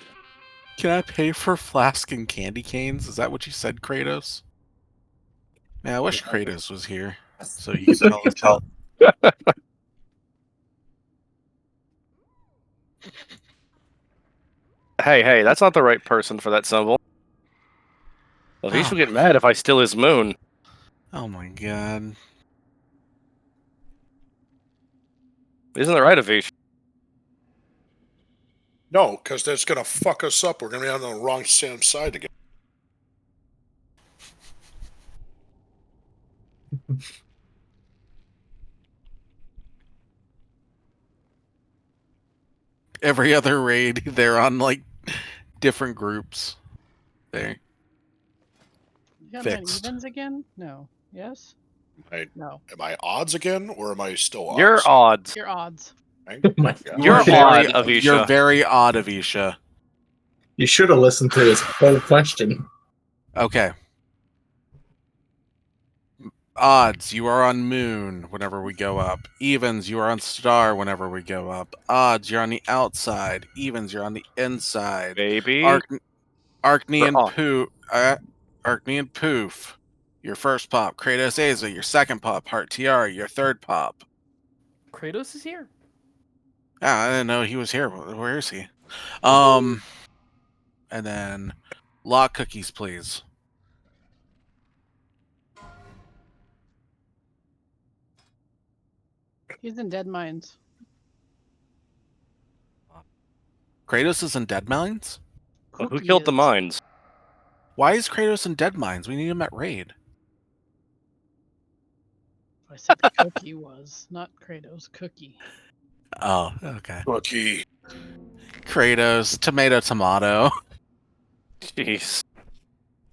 Can I pay for flask and candy canes? Is that what you said, Kratos? Man, I wish Kratos was here so you could tell us that. Hey, that's not the right person for that symbol. Well, he should get mad if I steal his moon. Oh my god. Isn't that right, Avish? No, because that's going to fuck us up. We're going to be on the wrong side again. Every other raid, they're on like different groups. There. You got Fixed. evens again? No. Yes? No. Am I odds again, or am I still odds? You're odds. You're odds. You're odd, Avisha. You're very odd, Avisha. You should have listened to his whole question. Okay. Odds, you are on moon whenever we go up. Evens, you are on star whenever we go up. Odds, you're on the outside. Evens, you're on the inside. Baby. Arkney and Poof, your first pop. Kratos Aza, your second pop. Heart Tiara, your third pop. Kratos is here. Ah, I didn't know he was here. Where is he? And then lock cookies, please. He's in Dead Mines. Kratos is in Dead Mines? Well, who killed the mines? Why is Kratos in Dead Mines? We need him at raid. I said Cookie was, not Kratos. Cookie. Oh, okay. Cookie. Kratos, tomato. Jeez.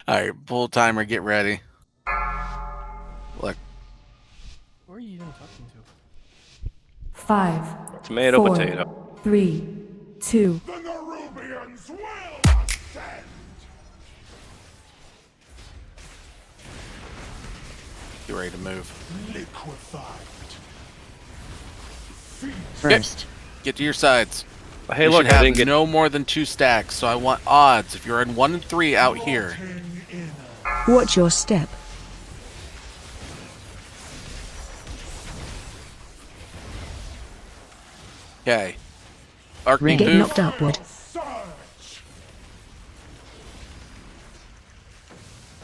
Alright, pull timer, get ready. Look. Who are you even talking to? 5, Tomato, 4, potato. 3, 2. The Nerubians will ascend! Get ready to move. Liquefied. First. Get to your sides. Hey, You look, should I have didn't get no more than 2 stacks, so I want odds. If you're in 1 and 3 out here. Watch your step. Okay. Arkney Get Poof. knocked upward.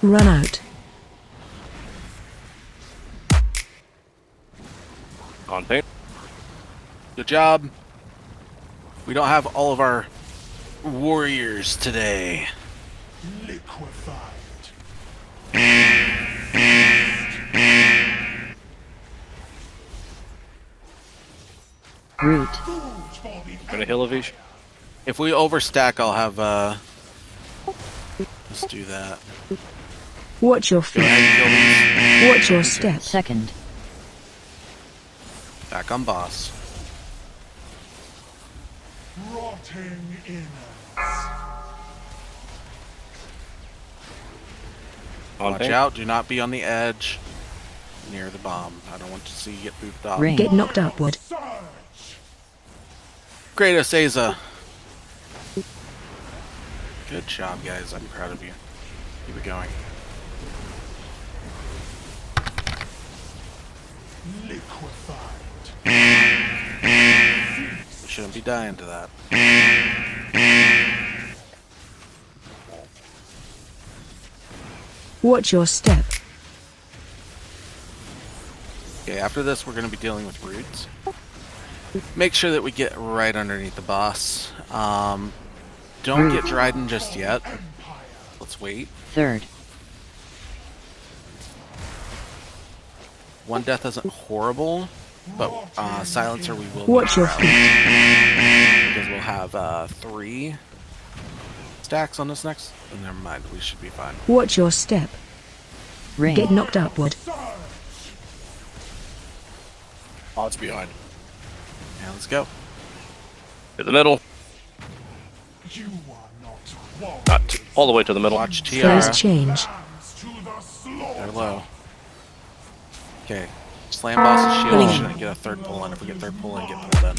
Run out. On paint. Good job. We don't have all of our warriors today. Liquefied. Root. Gonna heal Avish. If we overstack, I'll have let's do that. Watch your Go ahead and feet. kill these. Watch your step. Second. Back on boss. Rotting in Watch out, do not be on the edge near the bomb. I don't want to see you get booped off. Get knocked upward. Kratos Aza. Good job, guys. I'm proud of you. Keep it going. We shouldn't be dying to that. Watch your step. Okay, after this, we're going to be dealing with roots. Make sure that we get right underneath the boss. Don't get Dryden just yet. Let's wait. Third. One death isn't horrible, but Silencer we will Watch your feet. because we'll have 3 stacks on this next. Oh, never mind, we should be fine. Watch your step. Ring. Get knocked upward. Odds behind. Yeah, let's go. To the middle. Not all the way to the middle. Watch Tiara. Phase change. They're low. Okay. Slam boss's shield. Shouldn't get a third pull in. If we get third pull in, get pulled in.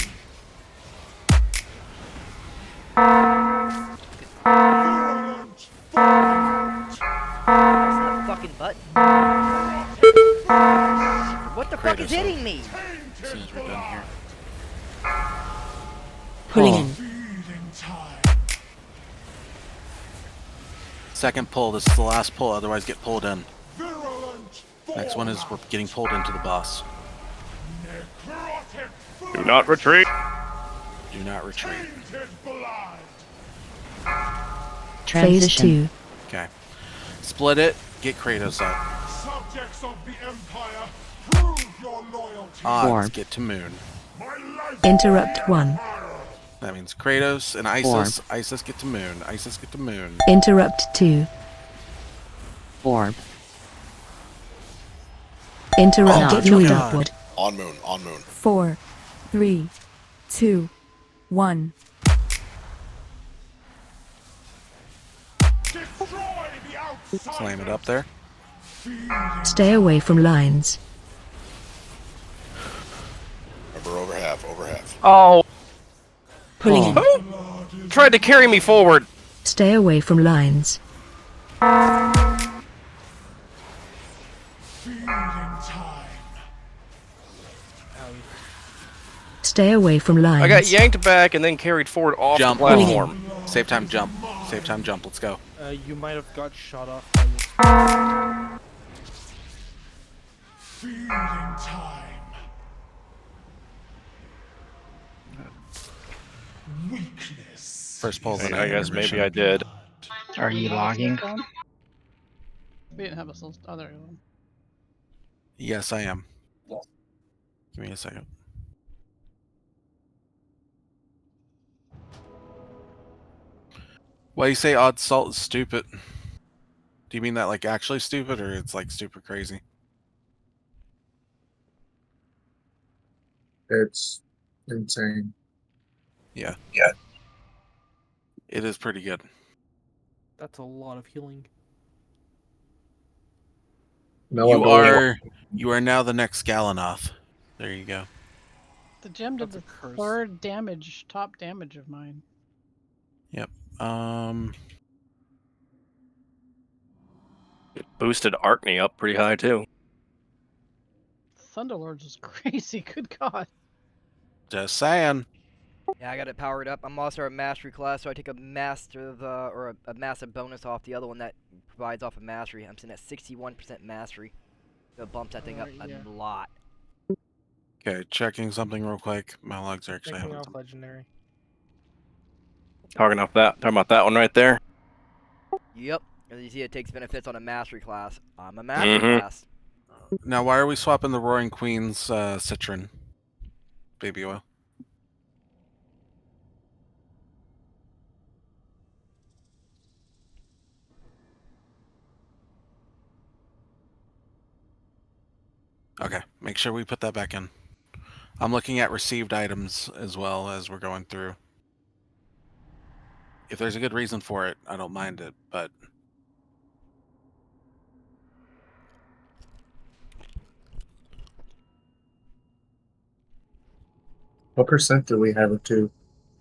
Press the fucking button. What the fuck is hitting me? As soon as we're done here. Pulling in. Second pull. This is the last pull. Otherwise, get pulled in. Next one is we're getting pulled into the boss. Do not retreat. Do not retreat. Phase 2. Okay. Split it. Get Kratos up. Subjects of the Empire, prove your loyalty. Odds. Get to Moon. Interrupt 1. That means Kratos and Isis. Isis get to Moon. Isis get to Moon. Interrupt 2. Orb. Interrupt. Oh, Get knocked God. upward. On Moon, on Moon. 4, 3, 2, 1. Slam it up there. Stay away from lines. Remember, over half, over half. Oh. Pulling in. Who tried to carry me forward? Stay away from lines. Stay away from lines. I got yanked back and then carried forward off Jump. the platform. Save time jump. Save time jump. Let's go. You might have got shot off by this. Feeding time. Weakness. First pull. I guess maybe I did. Are you logging? We didn't have a other one. Yes, I am. Give me a second. Why you say odd salt is stupid? Do you mean that like actually stupid, or it's like stupid crazy? It's insane. Yeah. Yeah. It is pretty good. That's a lot of healing. No, You are now the next Galanoth. There you go. The gem did the third damage, top damage of mine. Yep. It boosted Arkney up pretty high too. Thunderlords is crazy. Good God. Just saying. Yeah, I got it powered up. I'm also a mastery class, so I take a massive or a massive bonus off the other one that provides off of mastery. I'm sitting at 61% mastery. So it bumps that thing up a lot. Okay, checking something real quick. My legs are actually Taking having off some. legendary. Talking about that one right there. Yep. As you see, it takes benefits on a mastery class. I'm a mastery class. Now, why are we swapping the Roaring Queen's Citron baby oil? Okay, make sure we put that back in. I'm looking at received items as well as we're going through. If there's a good reason for it, I don't mind it, but... What percent do we have it to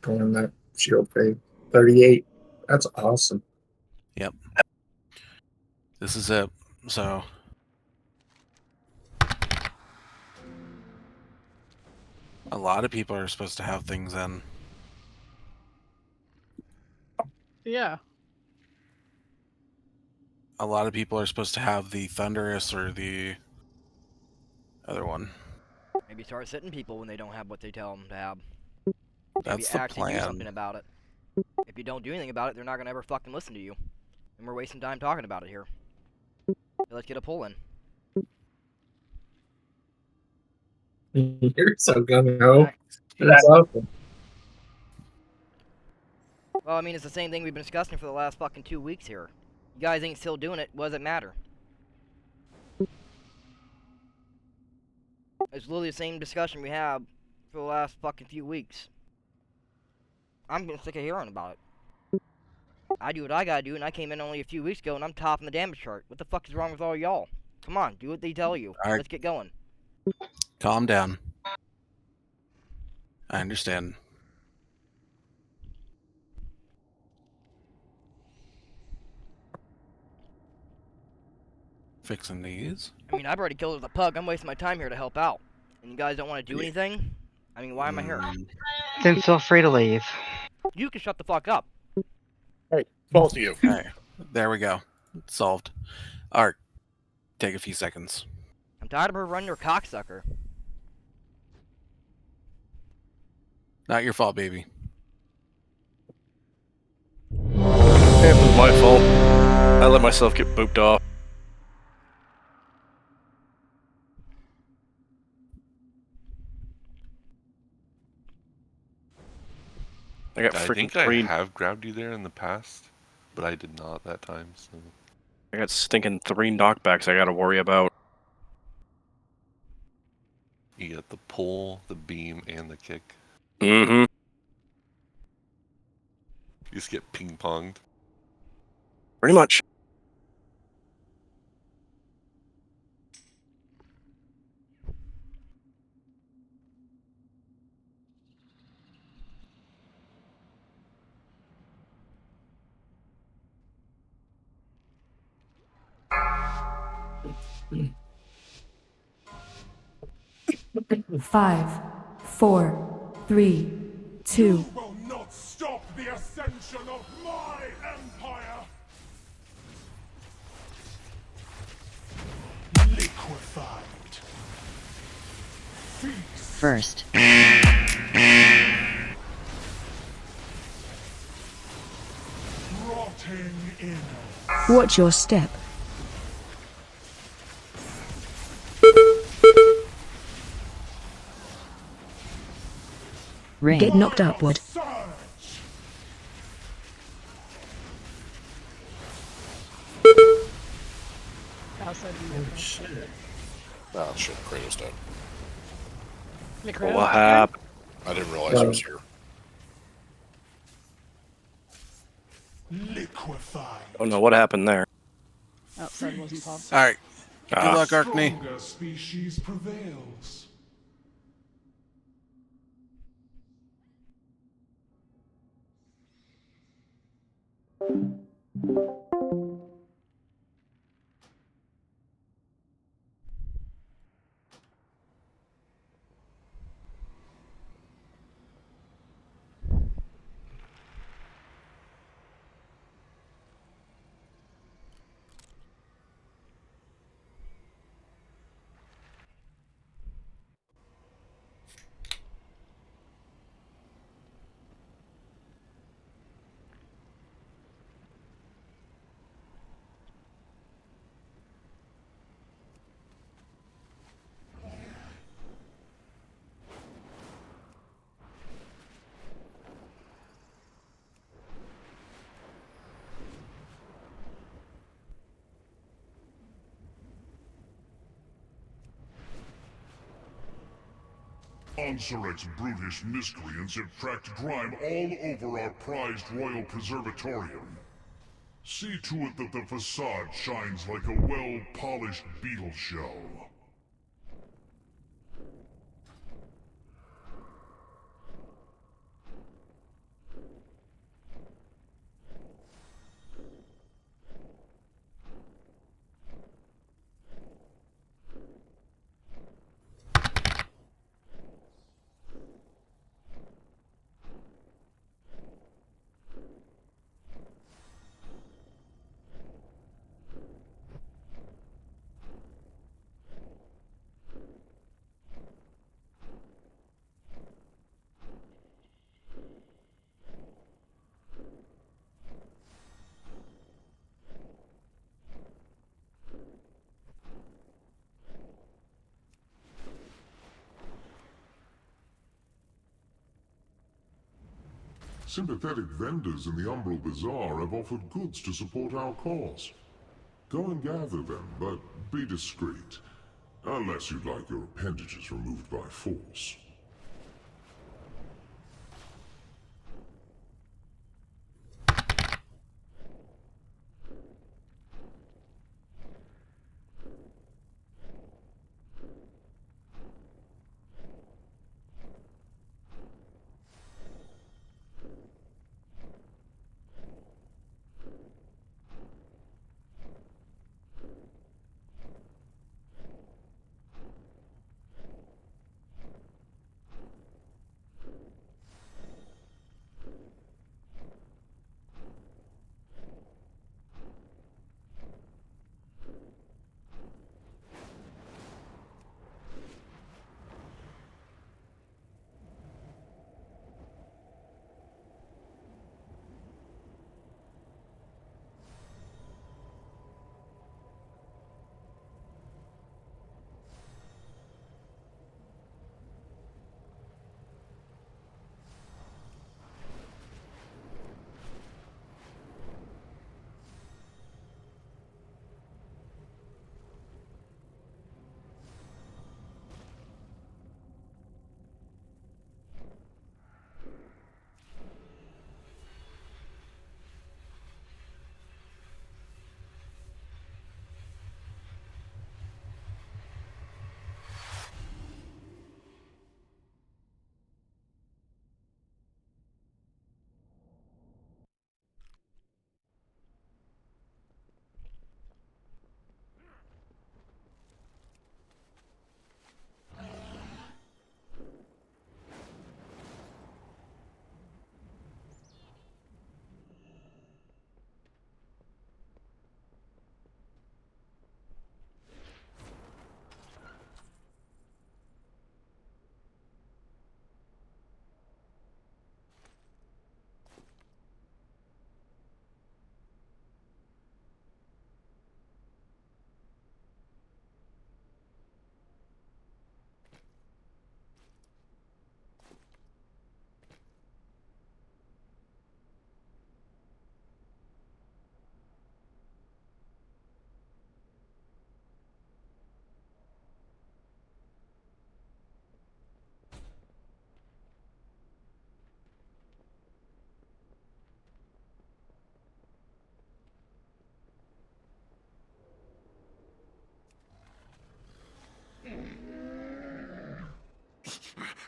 going that shield phase? 38. That's awesome. Yep. This is it. So... A lot of people are supposed to have things in. Yeah. A lot of people are supposed to have the Thunderous or the other one. Maybe start sitting people when they don't have what they tell them to have. Maybe That's the actually do plan. something about it. If you don't do anything about it, they're not gonna ever fucking listen to you. And we're wasting time talking about it here. So let's get a poll in. You're so gung-ho. That's awesome. Well, I mean, it's the same thing we've been discussing for the last fucking 2 weeks here. You guys ain't still doing it. What does it matter? It's literally the same discussion we have for the last fucking few weeks. I'm getting sick of hearing about it. I do what I gotta do, and I came in only a few weeks ago, and I'm topping the damage chart. What the fuck is wrong with all y'all? Come on, do what they tell you. All right. Let's get going. Calm down. I understand. Fixing these. I mean, I've already killed the pug. I'm wasting my time here to help out. And you guys don't want to do anything? I mean, why am I here? Then feel free to leave. You can shut the fuck up. Hey, both of you. All right. There we go. Solved. Art, take a few seconds. I'm tired of her running your cocksucker. Not your fault, baby. It was my fault. I let myself get booped off. I got freaking think I have grabbed you there in the past, but I did not that time. So I got stinking 3 knockbacks I gotta worry about. you got the pull, the beam, and the kick. Mm-hmm. You just get ping-ponged. Pretty much. Five, four, three, two. Will not stop the ascension of my empire! Liquefied. Feast. First. Rotting in. Watch your step. Get knocked upward. Outside Oh shit. Oh shit, Kratos dead. What happened? I didn't realize he was here. Liquefied. Oh no, what happened there? Outside wasn't popped. All right. Good Ah. luck, Arkney. Stronger species prevails. Onsuret's brutish miscreants have tracked grime all over our prized royal preservatorium. See to it that the facade shines like a well-polished beetle shell. Sympathetic vendors in the Umbral Bazaar have offered goods to support our cause. Go and gather them, but be discreet. Unless you'd like your appendages removed by force.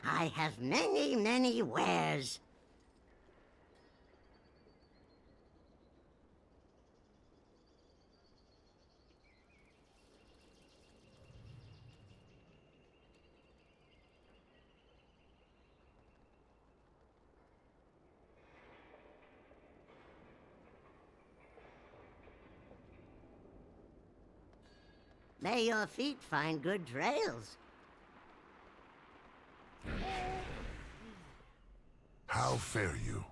I have many, many wares. May your feet find good trails. How fare you?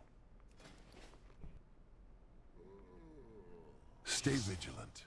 Stay vigilant.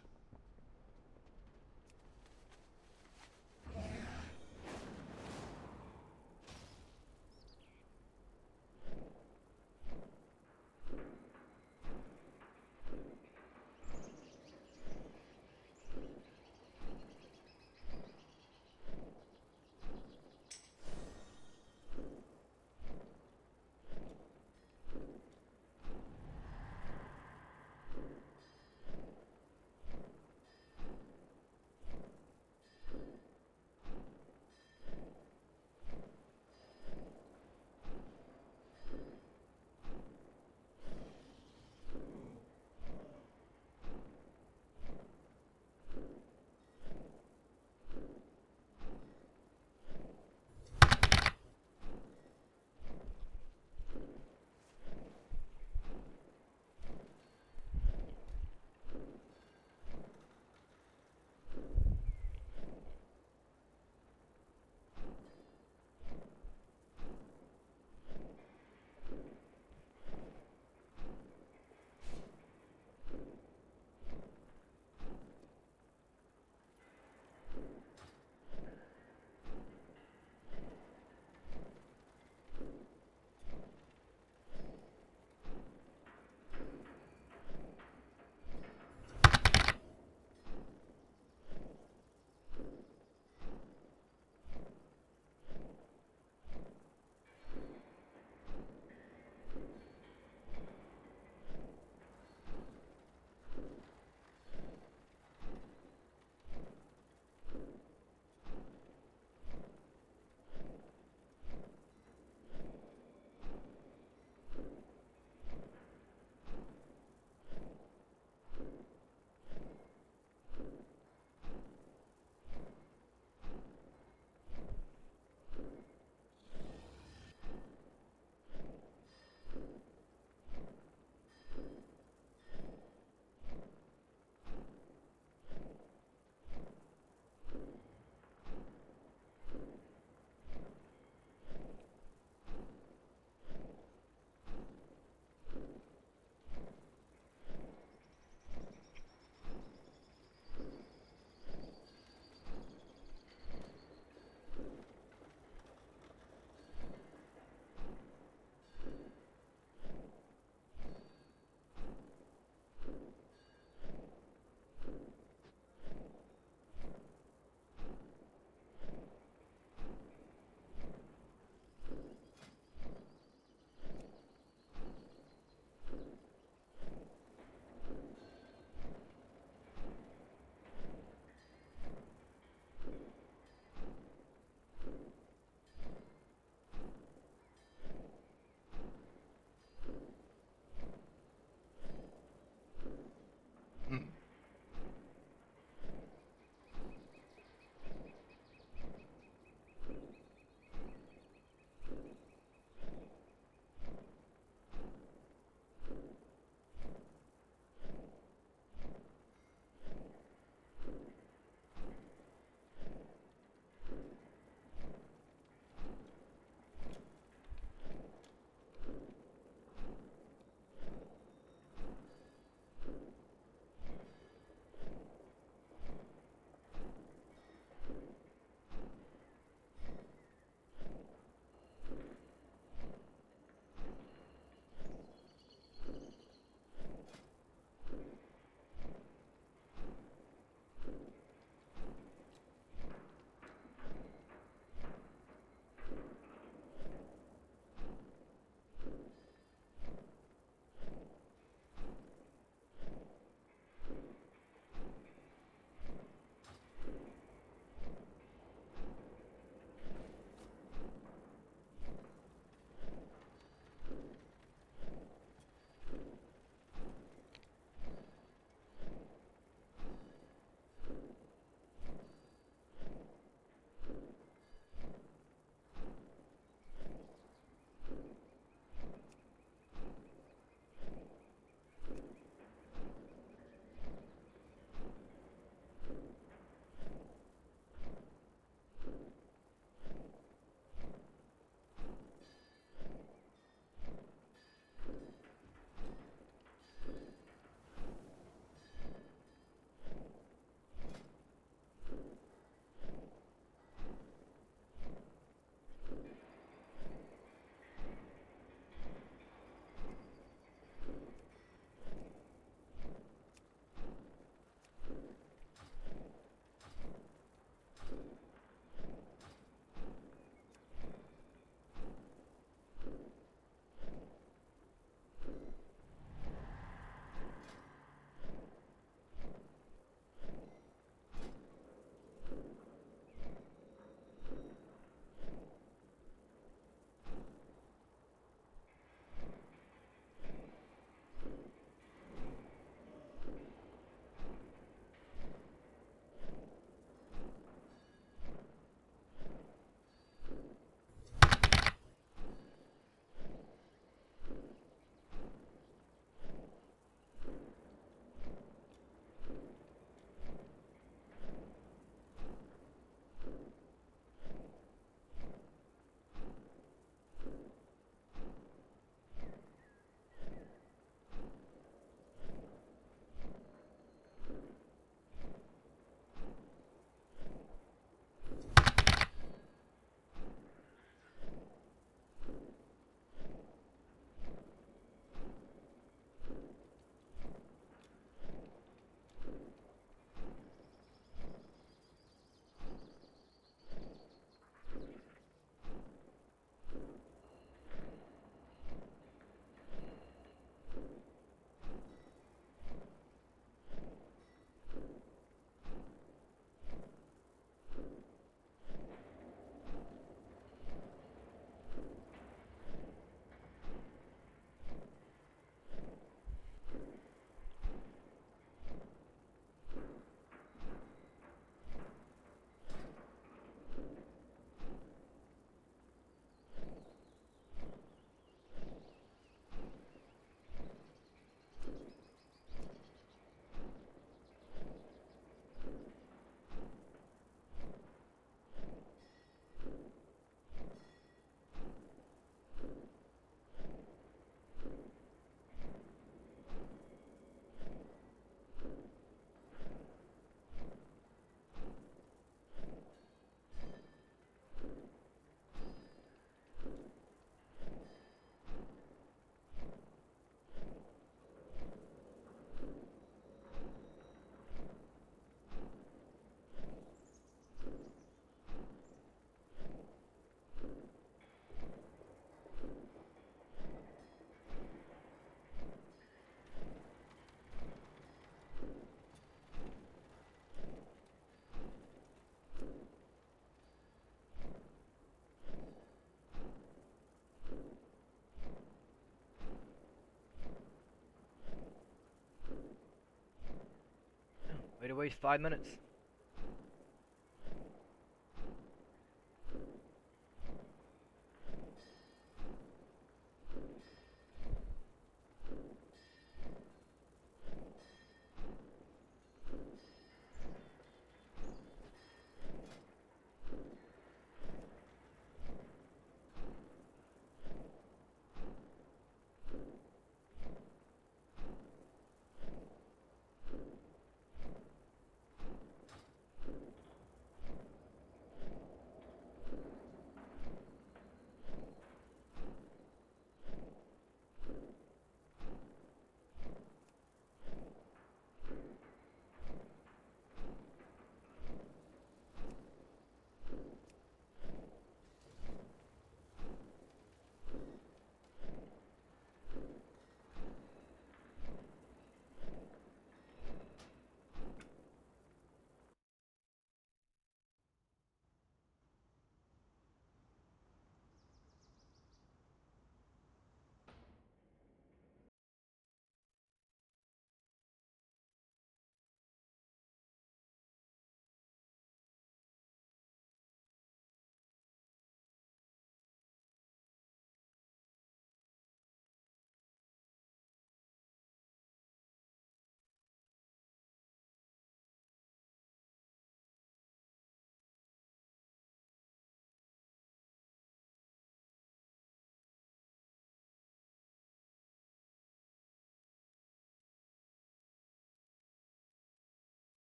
least 5 minutes.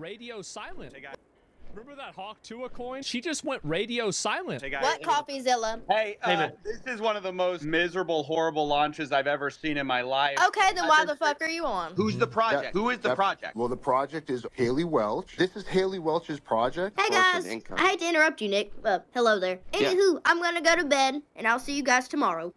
radio silent. Remember that Hawk Tua coin? She just went radio silent. What CoffeeZilla? Hey, this is one of the most miserable, horrible launches I've ever seen in my life. Okay, then why the fuck are you on? Who's the project? Who is the project? Well, the project is Haley Welch. This is Haley Welch's project. Hey guys, I hate to interrupt you, Nick. Hello there. Anywho, I'm gonna go to bed, and I'll see you guys tomorrow.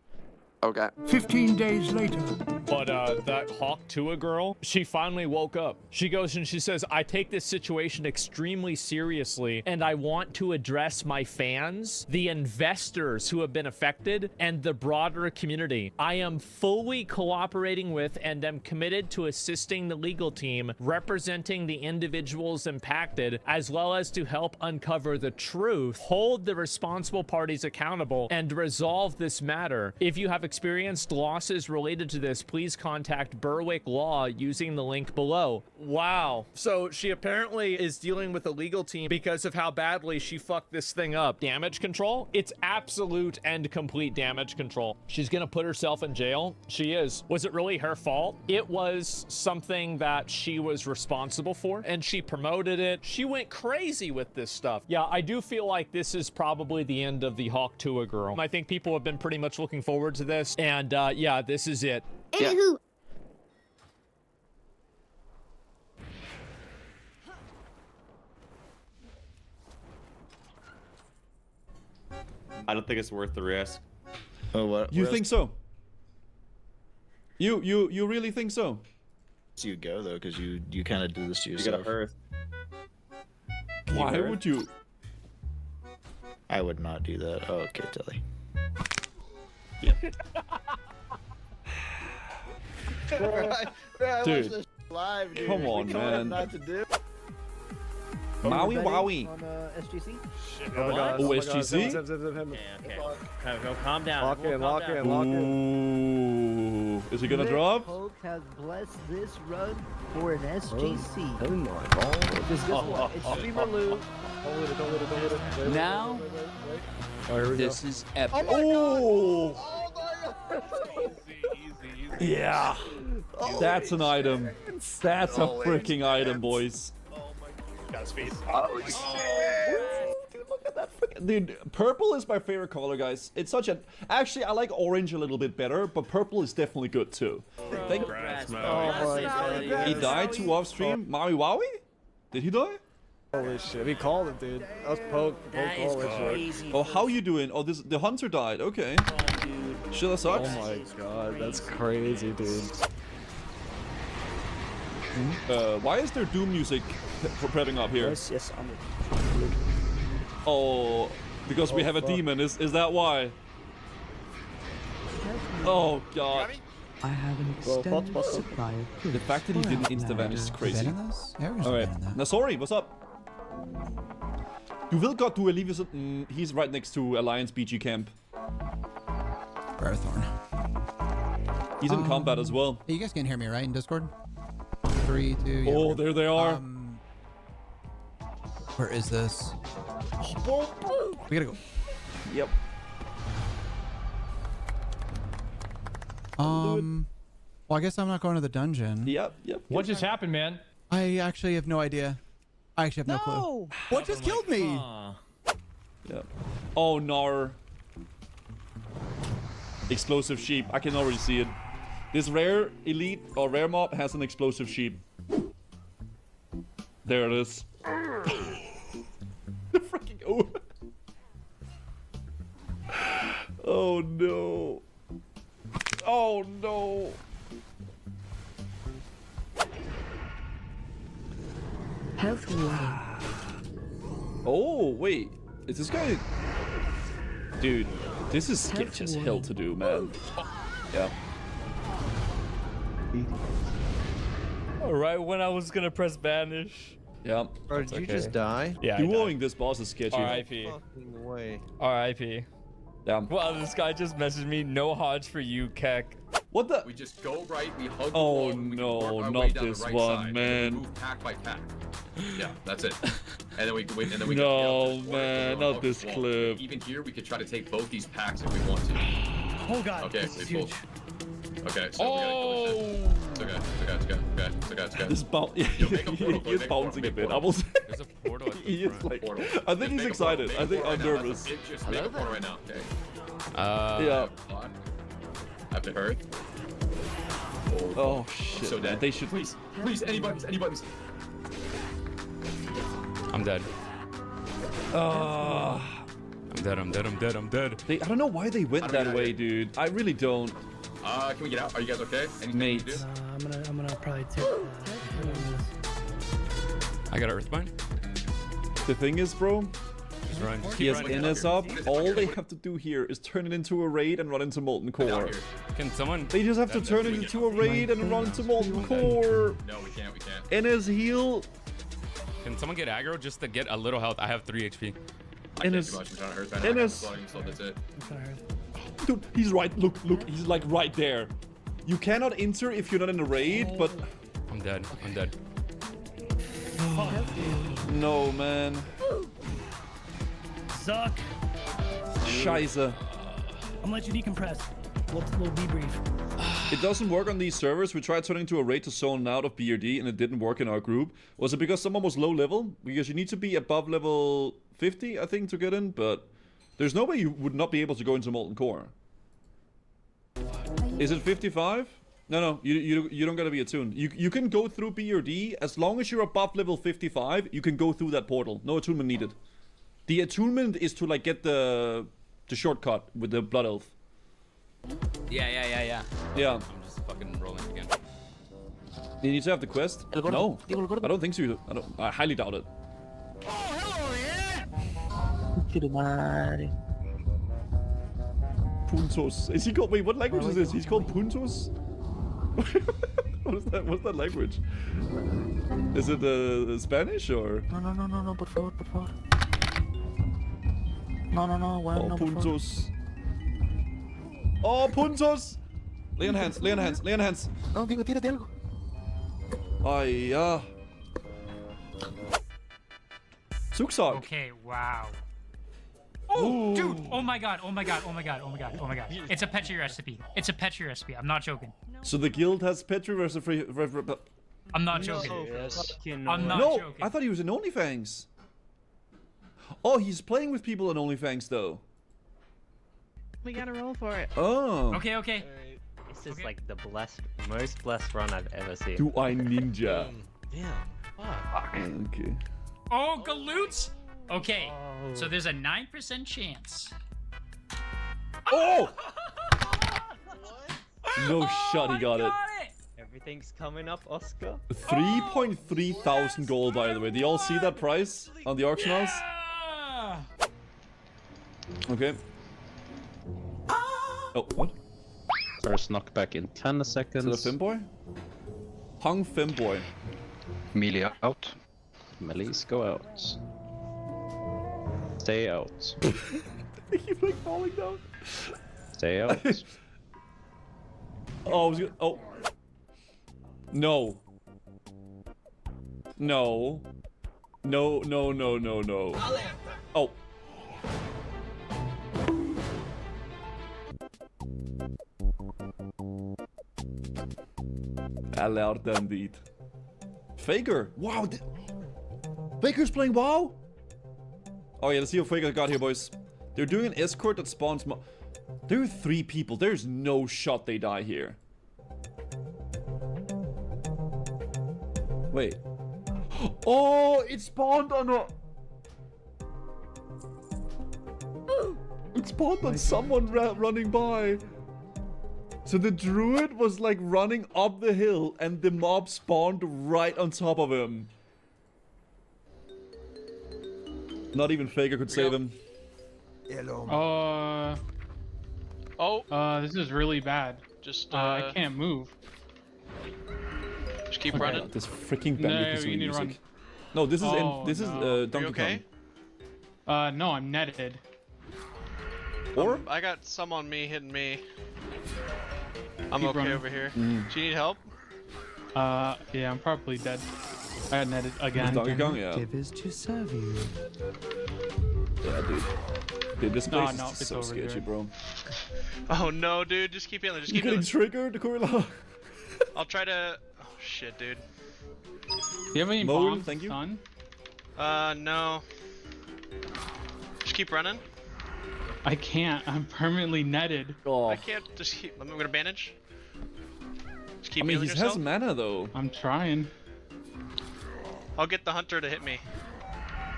Okay. 15 days later. But that Hawk Tua girl, she finally woke up. She goes and she says, I take this situation extremely seriously, and I want to address my fans, the investors who have been affected, and the broader community. I am fully cooperating with and am committed to assisting the legal team, representing the individuals impacted, as well as to help uncover the truth, hold the responsible parties accountable, and resolve this matter. If you have experienced losses related to this, please contact Berwick Law using the link below. Wow. So she apparently is dealing with a legal team because of how badly she fucked this thing up. Damage control? It's absolute and complete damage control. She's gonna put herself in jail. She is. Was it really her fault? It was something that she was responsible for, and she promoted it. She went crazy with this stuff. Yeah, I do feel like this is probably the end of the Hawk Tua girl. I think people have been pretty much looking forward to this, and yeah, this is it. Anywho. I don't think it's worth the risk. Oh, what? You think so? You really think so? You go though, because you kind of do this to yourself. You got hurt. Why would you? I would not do that. Oh, okay, Tilly. Dude, live, dude. come on, man. Not to do. Maui Wowie. On SGC? Oh, SGC? Okay, calm down. Lock in, lock in. Ooh. Is he gonna drop? Hulk has blessed this run for an SGC. Oh my god. Because guess what? It's streamer loot. Now, this is epic. Oh! Yeah. That's an item. That's a freaking item, boys. Got speed. Oh, shit. Dude, look at that freaking... Dude, purple is my favorite color, guys. It's such a... Actually, I like orange a little bit better, but purple is definitely good, too. Thank you. He died to off stream. Maui Wowie? Did he die? Holy shit, he called it, dude. That was poke call crazy. Oh, how you doing? Oh, the hunter died. Okay. Shit, that sucks. Oh my god, that's crazy, dude. Why is there Doom music prepping up here? Yes, I'm... Oh, because we have a demon. Is that why? Oh god. I have an extended supply of goods. The fact that he didn't insta-vanish is crazy. Alright. Now, sorry, what's up? Du will godt du alligevel sådan... He's right next to Alliance BG camp. Barthorn. He's in combat as well. You guys can hear me, right, in Discord? 3, 2, yeah. Oh, there they are. Where is this? We gotta go. Yep. Well, I guess I'm not going to the dungeon. Yep. What just happened, man? I actually have no idea. I actually have no clue. What just killed me? Yep. Oh, no. Explosive sheep. I can already see it. This rare elite or rare mob has an explosive sheep. There it is. Freaking oh no. Oh no. Health warning. Oh wait. Is this guy? Dude, this is sketch as hell to do, man. Yeah. Right when I was gonna press banish. Yeah. Bro, did you just die? Yeah. Duoing this boss is sketchy. R.I.P. Fucking way. R.I.P. Yeah. Well, this guy just messaged me, no hodge for you, Keck. What the? We just go right, we hug the Oh wall, we can no, work our way not down this the right one, side, man. Move pack by pack. Yeah, that's it. And then we can wait, and then we No, can man, not this clip. Even here, we could try to take both these packs if we want to. Oh god, okay, this is we huge. Okay, so we gotta kill this shit. It's okay, it's okay, it's okay, it's okay, it's okay. This he is bouncing a bit. I will say. There's a portal at the He is front. like. Portal. I think he's excited. I think I'm nervous. Just make a portal right now, okay? Yeah. I have to hurt. Oh shit. So dead. They should. Please, any buttons. I'm dead. I'm dead. I don't know why they went that way, dude. I really don't. Can we get out? Are you guys okay? Anything Mate. to do? I'm gonna probably take. I got Earthbind. The thing is, bro. Just run. Just He keep has running. NS up. All they have to do here is turn it into a raid and run into Molten Core. Can someone? They just have to turn it into a raid and run into Molten Core. No, we can't. NS heal. Can someone get aggro just to get a little health? I have 3 HP. I can't NS. do much. I'm trying to hurt Venom. NS. So that's it. Dude, he's right. Look. He's like right there. You cannot enter if you're not in a raid, but. I'm dead. I'm dead. No, man. Suck. Scheiße. I'm gonna let you decompress. We'll debrief. It doesn't work on these servers. We tried turning to a raid to zone out of BRD and it didn't work in our group. Was it because someone was low level? Because you need to be above level 50, I think, to get in, but there's no way you would not be able to go into Molten Core. Is it 55? No, you don't gotta be attuned. You can go through BRD as long as you're above level 55. You can go through that portal. No attunement needed. The attunement is to like get the shortcut with the Blood Elf. Yeah. Yeah. I'm just fucking rolling again. You need to have the quest? No, I don't think so. I highly doubt it. Puntos. Is he called? Wait, what language is this? He's called Puntos. What is that? What's that language? Is it Spanish or? No, por favor. No, Oh, Puntos. Oh, Puntos! Lay on hands. No, digo, tírate algo. Ay, Zugzag. Okay, wow. Oh, dude! Oh my god! It's a Petri recipe. I'm not joking. So the guild has Petri recipe. I'm not joking. I'm not No, joking. I thought he was in OnlyFans. Oh, he's playing with people in OnlyFans though. We gotta roll for it. Oh. Okay. This is like the most blessed run I've ever seen. Do I ninja? Damn. Fuck. Okay. Oh, galoots! Okay, so there's a 9% chance. Oh! No shot, he got it. Everything's coming up, Oscar. 3.3 thousand gold, by the way. Do you all see that price on the auction house? Okay. Oh, what? First knockback in 10 seconds. Is it a Femboy? Hung Femboy. Melee out. Melees go out. Stay out. I keep like falling down. Stay out. Oh, I was gonna. Oh. No. No. No. Oh. Alerta indeed. Faker! Wow! Faker's playing WoW? Oh yeah, let's see what Faker got here, boys. They're doing an escort that spawns there are 3 people. There's no shot they die here. Wait. Oh, it spawned on a... It spawned on someone running by. So the druid was like running up the hill and the mob spawned right on top of him. Not even Faker could save him. This is really bad. I can't move. Just keep Okay, running. this freaking No, Banjo-Kazooie you need to music. No, this is no. Donkey okay? Kong. No, I'm netted. Or? I got some on me hitting me. I'm Keep okay running. over here. Mm. Do you need help? Yeah, I'm probably dead. I got netted again. Donkey Kong, yeah. Tip is to serve you. Yeah, dude. Dude, this No, place no, is it's so over sketchy, here. bro. Oh no, dude, just keep healing. Just You're keep getting healing. triggered, Corla. I'll try to. Oh shit, dude. Do you have any Mole, bombs, thank you. son? No. Just keep running. I can't. I'm permanently netted. Oh. I can't. Just keep. I'm gonna bandage. Just keep I mean, healing he yourself. has mana though. I'm trying. I'll get the hunter to hit me.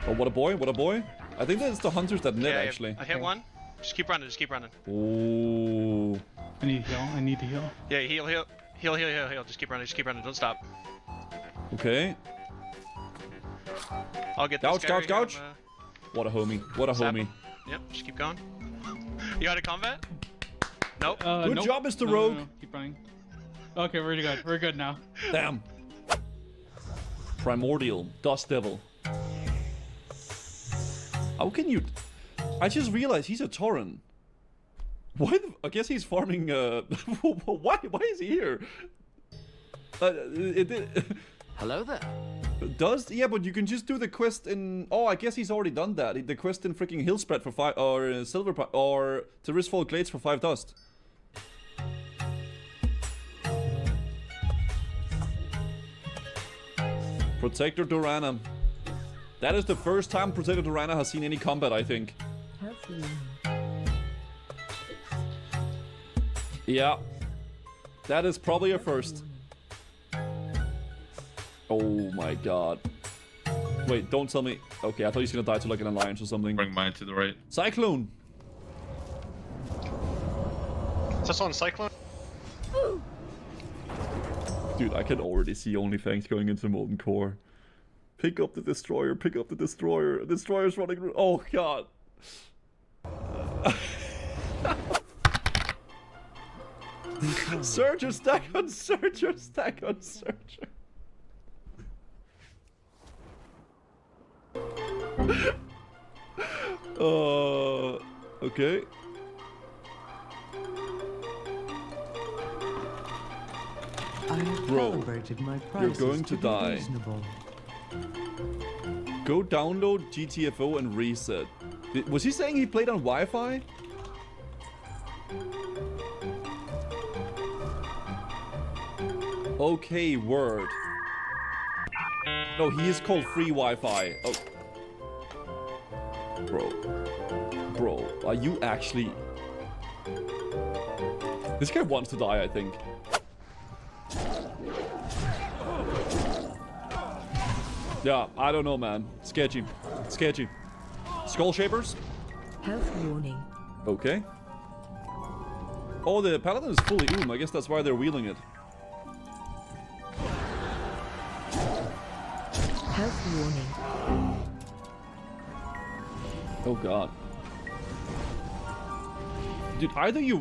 Oh, what a boy! What a boy! I think that's the hunters that net Yeah, actually. I hit one. Just keep running. Just keep running. Oh. I need to heal. I need to heal. Yeah, heal. Just keep running. Just keep running. Don't stop. Okay. I'll get Gouch, this guy. gouch, gouch. What a homie. What a Sap homie. him. Yep. Just keep going. You out of combat? Nope. Good nope. job, Mr. No, Rogue. no, no. Keep running. Okay, we're good. We're good now. Damn. Primordial. Dust Devil. How can you... I just realized he's a Tauren. Why the... I guess he's farming... why is he here? Hello there. Yeah, but you can just do the quest in... Oh, I guess he's already done that. The quest in freaking Hillspread for 5... Or Silver... Or Terrisfall Glades for 5 dust. Protector Dorana. That is the first time Protector Dorana has seen any combat, I think. Yeah. That is probably a first. Oh my god. Wait, don't tell me. Okay, I thought he's gonna die to like an alliance or something. Bring mine to the right. Cyclone! Is this on Cyclone? Dude, I can already see OnlyFans going into Molten Core. Pick up the destroyer, pick up the destroyer. The destroyer's running. Oh god. Surger stack on Surger stack on Surger. Okay. Bro, you're going to die. Reasonable. Go download GTFO and reset. Was he saying he played on Wi-Fi? Okay, word. No, he is called free Wi-Fi. Oh. Bro, are you actually... This guy wants to die, I think. Yeah, I don't know, man. Sketchy. Sketchy. Skull Shapers? Health warning. Okay. Oh, the Paladin is fully oom. I guess that's why they're wheeling it. Health warning. Oh god. Dude, either you...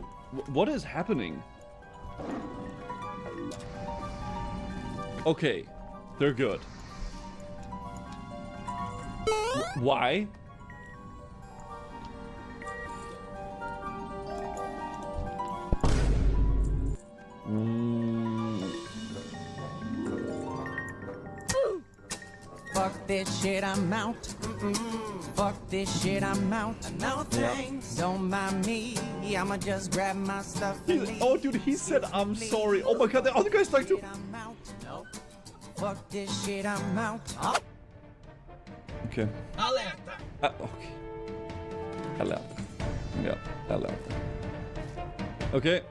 What is happening? Okay. They're good. Why? Fuck this shit, I'm out. Fuck this shit, I'm out. No thanks. Don't mind me. I'ma just grab my stuff. Oh, dude, he said, I'm sorry. Oh my god, the other guy's like to... Fuck this shit, I'm out. Okay. Okay. Alerta. Yeah, alerta. Okay.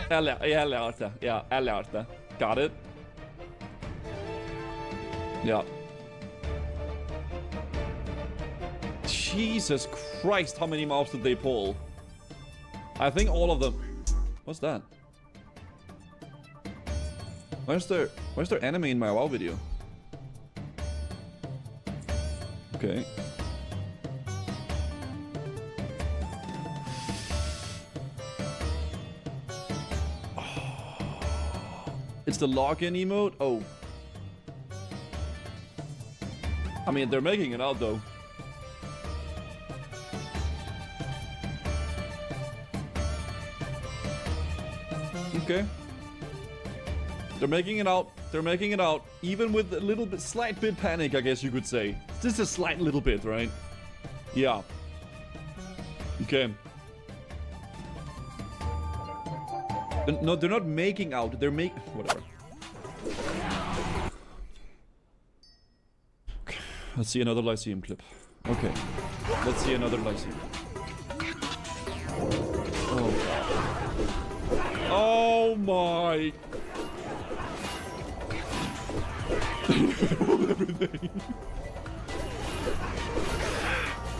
Alerta. Yeah, alerta. Got it. Yeah. Jesus Christ, how many mobs did they pull? I think all of them. What's that? Where's their anime in my WoW video? Okay. It's the login emote? Oh. I mean, they're making it out though. Okay. They're making it out. They're making it out. Even with a little bit, slight bit panic, I guess you could say. Just a slight little bit, right? Yeah. Okay. No, they're not making out. They're whatever. Okay. Let's see another Lyceum clip. Okay. Let's see another Lyceum. Oh. Oh my. Everything.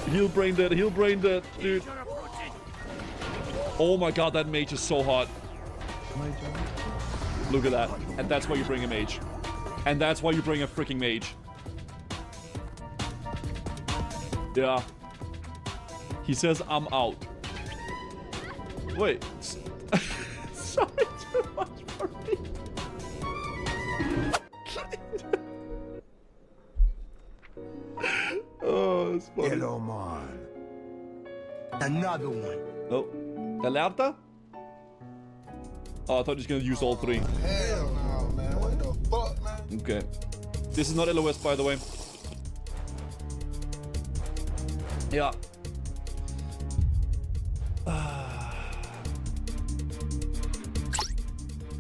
Heal brain dead, dude. Oh my god, that mage is so hot. Look at that. And that's why you bring a mage. And that's why you bring a freaking mage. Yeah. He says, I'm out. Wait. Sorry, too much for me. Oh, it's funny. Hello, man. Another one. Oh. Alerta? Oh, I thought he was gonna use all three. Hell no, man. What the fuck, man? Okay. This is not LOS, by the way. Yeah.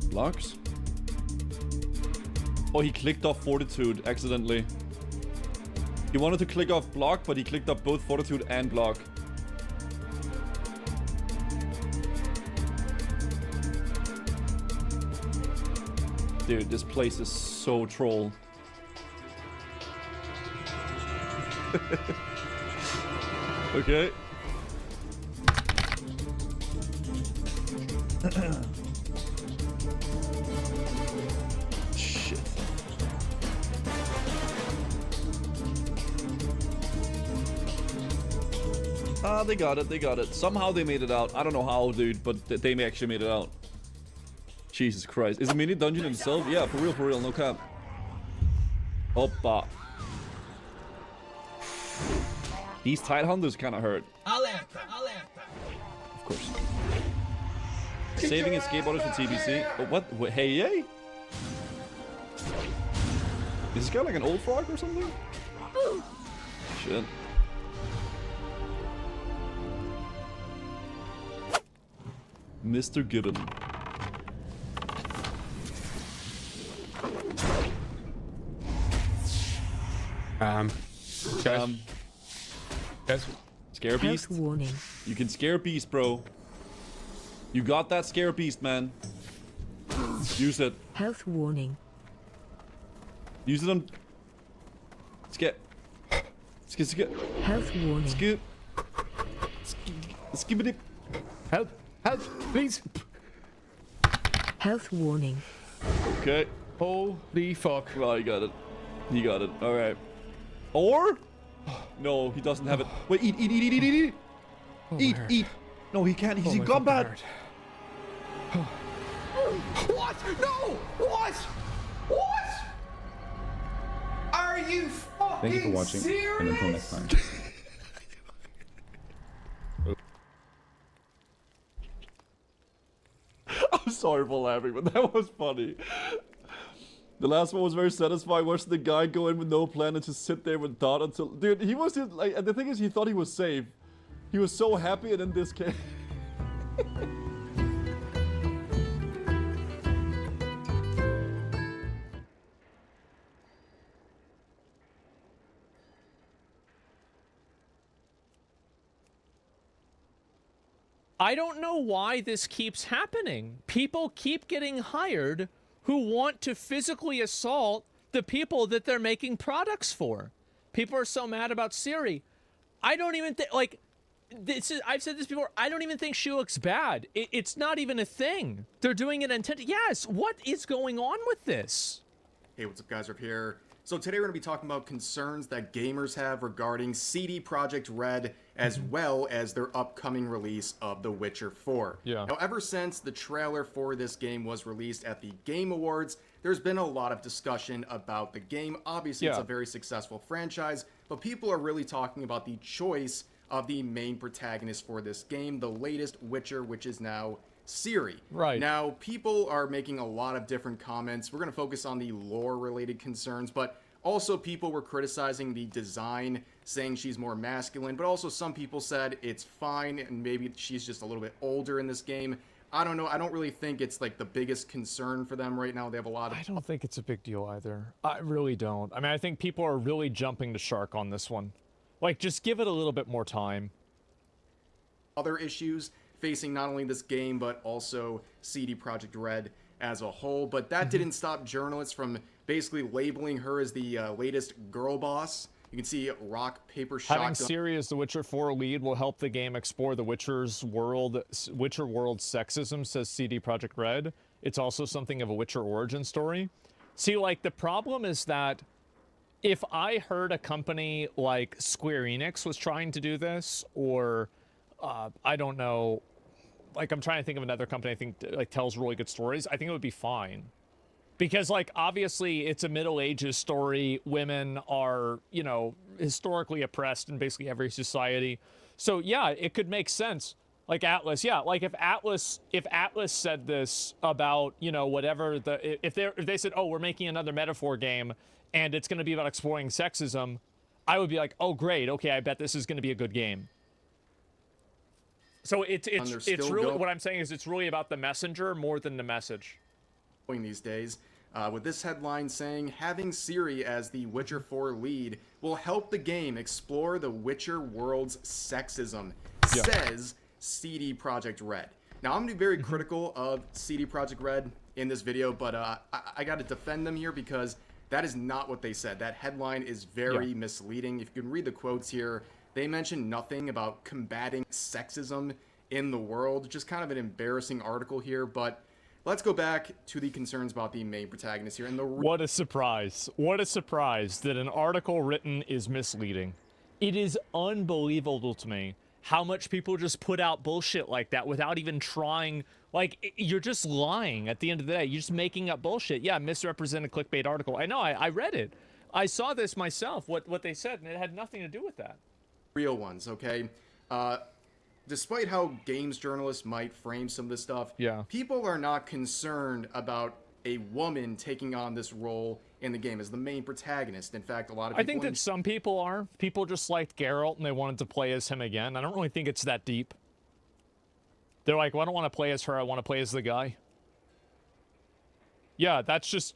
Blocks? Oh, he clicked off Fortitude accidentally. He wanted to click off block, but he clicked off both Fortitude and block. Dude, this place is so troll. Okay. Shit. Ah, they got it, they got it. Somehow they made it out. I don't know how, dude, but they actually made it out. Jesus Christ. Is a mini dungeon itself? Yeah, for real, no cap. Oppa. These Tidehunters kinda hurt. Alerta. Of course. Saving his skateboarders for TBC. Oh, what? Hey, yay? Is this guy like an old frog or something? Shit. Mr. Gibbon. Guys. Scare beast. Warning. You can scare beast, bro. You got that scare beast, man. Use it. Health warning. Use it on. Skip. Health warning. Skip. Skip it. Help, please. Health warning. Okay. Holy fuck. Well, you got it. You got it. All right. Or? No, he doesn't have it. Wait, eat. Oh, Eat. No, he can't. He's in combat. What? No! What? Are you fucking Thank you for watching, serious? and until next time. I'm sorry for laughing, but that was funny. The last one was very satisfying. Watching the guy go in with no plan and just sit there with Dot until... Dude, he was just like... And the thing is, he thought he was safe. He was so happy, and then this came... I don't know why this keeps happening. People keep getting hired who want to physically assault the people that they're making products for. People are so mad about Siri. I don't even think, like, I've said this before, I don't even think she looks bad. It's not even a thing. They're doing it intentionally. Yes, what is going on with this? Hey, what's up, guys? Rick here. So today we're going to be talking about concerns that gamers have regarding CD Projekt Red, as well as their upcoming release of The Witcher 4. Yeah. Now, ever since the trailer for this game was released at the Game Awards, there's been a lot of discussion about the game. Obviously, it's a very successful franchise, but people are really talking about the choice of the main protagonist for this game, the latest Witcher, which is now Ciri. Right. Now, people are making a lot of different comments. We're going to focus on the lore-related concerns, but also people were criticizing the design saying she's more masculine, but also some people said it's fine and maybe she's just a little bit older in this game. I don't know. I don't really think it's like the biggest concern for them right now. They have a lot of... I don't think it's a big deal either. I really don't. I mean, I think people are really jumping the shark on this one. Like, just give it a little bit more time. Other issues facing not only this game, but also CD Projekt Red as a whole. But that didn't stop journalists from basically labeling her as the latest girl boss. You can see rock, paper, shotgun. Having Ciri as the Witcher 4 lead will help the game explore the Witcher world's sexism, says CD Projekt Red. It's also something of a Witcher origin story. See, like, the problem is that if I heard a company like Square Enix was trying to do this, or, I don't know, like, I'm trying to think of another company I think, like, tells really good stories, I think it would be fine. Because, like, obviously, it's a Middle Ages story. Women are, you know, historically oppressed in basically every society. So, yeah, it could make sense. Like Atlas, yeah. Like, if Atlas said this about, you know, whatever if they said, oh, we're making another Metaphor game, and it's going to be about exploring sexism, I would be like, oh, great. Okay, I bet this is going to be a good game. So it's really, what I'm saying is it's really about the messenger more than the message. These days, with this headline saying having Ciri as the Witcher 4 lead will help the game explore the Witcher world's sexism, says CD Projekt Red. Now, I'm going to be very critical of CD Projekt Red in this video, but I got to defend them here because that is not what they said. That headline is very misleading. If you can read the quotes here, they mention nothing about combating sexism in the world. Just kind of an embarrassing article here, but let's go back to the concerns about the main protagonist here. And what a surprise. What a surprise that an article written is misleading. It is unbelievable to me how much people just put out bullshit like that without even trying. Like, you're just lying at the end of the day. You're just making up bullshit. Yeah, misrepresented clickbait article. I know, I read it. I saw this myself, what they said, and it had nothing to do with that. Real ones, okay? Despite how games journalists might frame some of this stuff, people are not concerned about a woman taking on this role in the game as the main protagonist. In fact, a lot of people... I think that some people are. People just liked Geralt and they wanted to play as him again. I don't really think it's that deep. They're like, well, I don't want to play as her, I want to play as the guy. Yeah, that's just...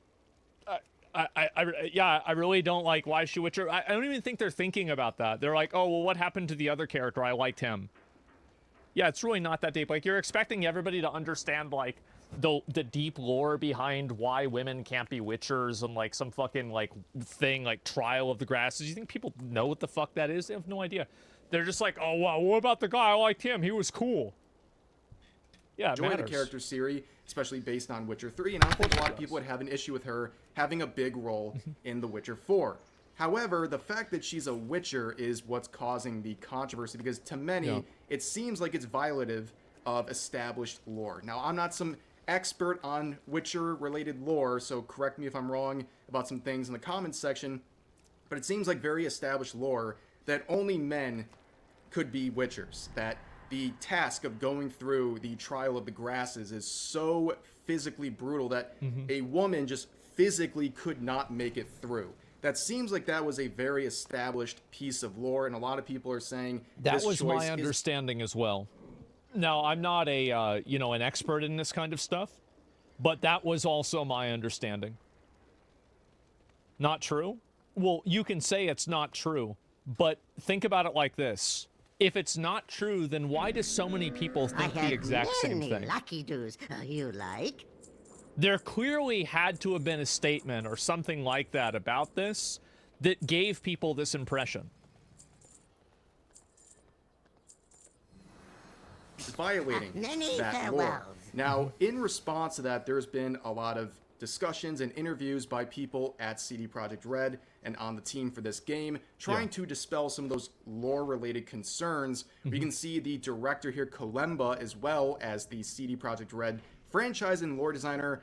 I really don't like why is she Witcher. I don't even think they're thinking about that. They're like, oh, well, what happened to the other character? I liked him. Yeah, it's really not that deep. Like, you're expecting everybody to understand, like, the deep lore behind why women can't be Witchers and, like, some fucking, like, thing, like, Trial of the Grasses. You think people know what the fuck that is? They have no idea. They're just like, oh, wow, what about the guy? I liked him. He was cool. Yeah, it enjoy matters. The character Ciri, especially based on Witcher 3, and I don't think a lot of people would have an issue with her having a big role in The Witcher 4. However, the fact that she's a Witcher is what's causing the controversy, because to many, it seems like it's violative of established lore. Now, I'm not some expert on Witcher-related lore, so correct me if I'm wrong about some things in the comments section, but it seems like very established lore that only men could be Witchers, that the task of going through the Trial of the Grasses is so physically brutal that a woman just physically could not make it through. That seems like that was a very established piece of lore, and a lot of people are saying that was my understanding as well. Now, I'm not a, you know, an expert in this kind of stuff, but that was also my understanding. Not true? Well, you can say it's not true, but think about it like this. If it's not true, then why do so many people think the exact same thing? Lucky doos. You like? There clearly had to have been a statement or something like that about this that gave people this impression. Violating that lore. Now, in response to that, there's been a lot of discussions and interviews by people at CD Projekt Red and on the team for this game, trying to dispel some of those lore-related concerns. We can see the director here, Kolemba, as well as the CD Projekt Red franchise and lore designer,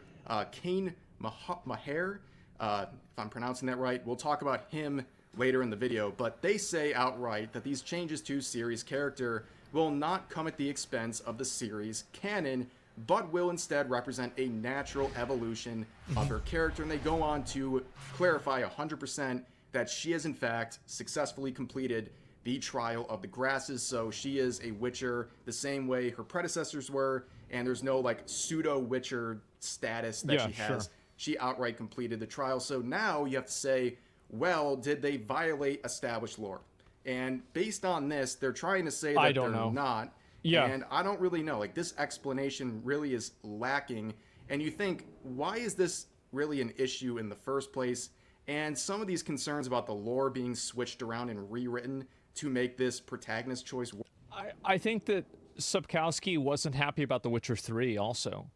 Kane Maher, if I'm pronouncing that right. We'll talk about him later in the video, but they say outright that these changes to Ciri's character will not come at the expense of the series canon, but will instead represent a natural evolution of her character. And they go on to clarify 100% that she has in fact successfully completed the Trial of the Grasses. So she is a Witcher the same way her predecessors were, and there's no like pseudo Witcher status that she has. Sure. She outright completed the trial. So now you have to say, well, did they violate established lore? And based on this, they're trying to say that they're not. Yeah. And I don't really know. Like, this explanation really is lacking. And you think, why is this really an issue in the first place? And some of these concerns about the lore being switched around and rewritten to make this protagonist choice work. I think that Sapkowski wasn't happy about The Witcher 3 also.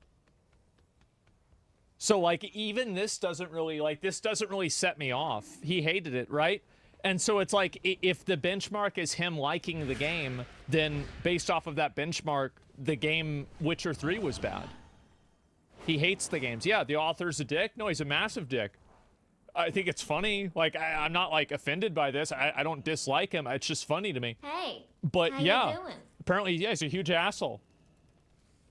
So, like, even this doesn't really set me off. He hated it, right? And so it's like, if the benchmark is him liking the game, then based off of that benchmark, the game Witcher 3 was bad. He hates the games. Yeah, the author's a dick. No, he's a massive dick. I think it's funny. Like, I'm not, like, offended by this. I don't dislike him. It's just funny to me. Hey, but how yeah, you doing? apparently, yeah, he's a huge asshole.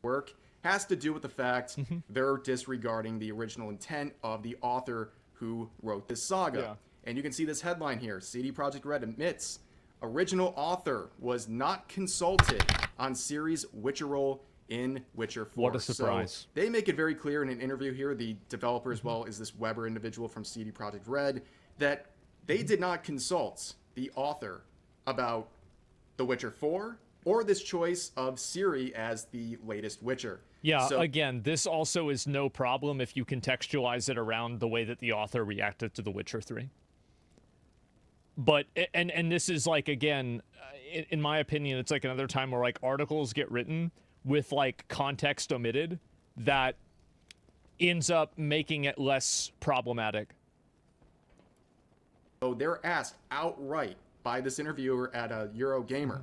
Work has to do with the fact they're disregarding the original intent of the author who wrote this saga. Yeah. And you can see this headline here. CD Projekt Red admits original author was not consulted on series Witcher role in Witcher 4. What a surprise. So they make it very clear in an interview here, the developer as well as this Weber individual from CD Projekt Red, that they did not consult the author about The Witcher 4 or this choice of Ciri as the latest Witcher. Yeah, So, again, this also is no problem if you contextualize it around the way that the author reacted to The Witcher 3. But, and this is like, again, in my opinion, it's like another time where like articles get written with like context omitted that ends up making it less problematic. So they're asked outright by this interviewer at a Eurogamer,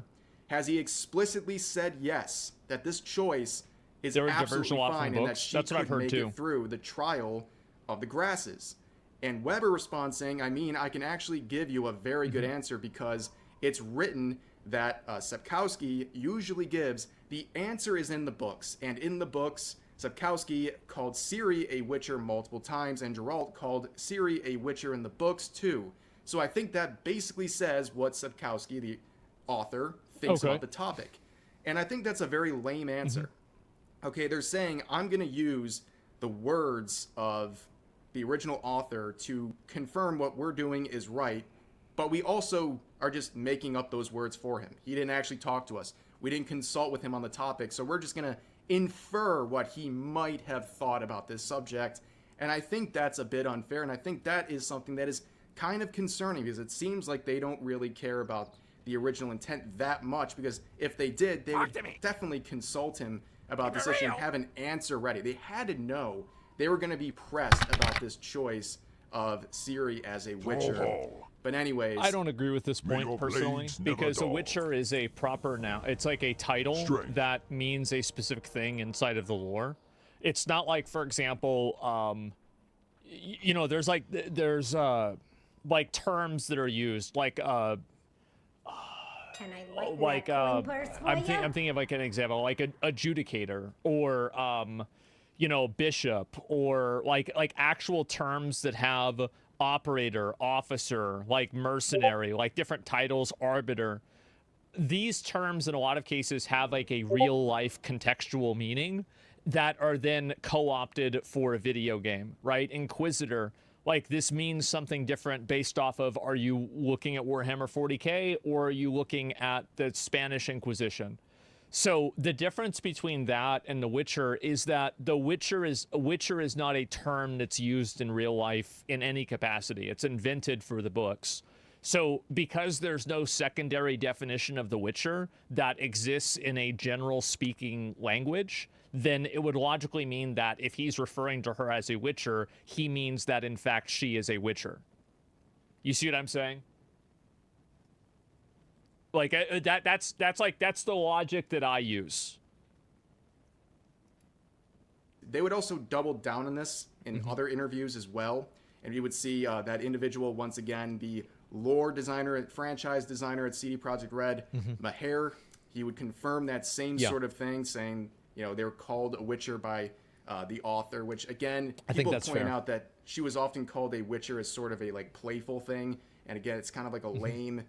has he explicitly said yes, that this choice is There were absolutely diversional off fine from and that books. she That's what I've could heard make too. it through the trial of the grasses? And Weber responds saying, I mean, I can actually give you a very good answer because it's written that Sapkowski usually gives. The answer is in the books. And in the books, Sapkowski called Ciri a Witcher multiple times, and Geralt called Ciri a Witcher in the books too. So I think that basically says what Sapkowski, the author, thinks about the topic. And I think that's a very lame answer. Okay, they're saying, I'm going to use the words of the original author to confirm what we're doing is right, but we also are just making up those words for him. He didn't actually talk to us. We didn't consult with him on the topic, so we're just going to infer what he might have thought about this subject. And I think that's a bit unfair, and I think that is something that is kind of concerning because it seems like they don't really care about the original intent that much, because if they did, they would definitely consult him about this issue and have an answer ready. They had to know they were going to be pressed about this choice of Ciri as a Witcher. But anyways, I don't agree with this point personally, because a Witcher is a proper noun. It's like a title that means a specific thing inside of the lore. It's not like, for example, you know, there's like terms that are used, like Can I lighten that coin purse for I'm ya? thinking of like an example, like an adjudicator, or you know, bishop, or like actual terms that have operator, officer, like mercenary, like different titles, arbiter. These terms in a lot of cases have like a real life contextual meaning that are then co-opted for a video game, right? Inquisitor, like this means something different based off of, are you looking at Warhammer 40K or are you looking at the Spanish Inquisition? So the difference between that and The Witcher is that The Witcher is not a term that's used in real life in any capacity. It's invented for the books. So because there's no secondary definition of The Witcher that exists in a general speaking language, then it would logically mean that if he's referring to her as a Witcher, he means that in fact she is a Witcher. You see what I'm saying? Like that's the logic that I use. They would also double down on this in other interviews as well, and we would see that individual once again, the lore designer, franchise designer at CD Projekt Red, Maher. He would confirm that same sort of thing, saying, you know, they were called a Witcher by the author, which again, I think people that's point fair. out that she was often called a Witcher as sort of a like playful thing, and again, it's kind of like a lame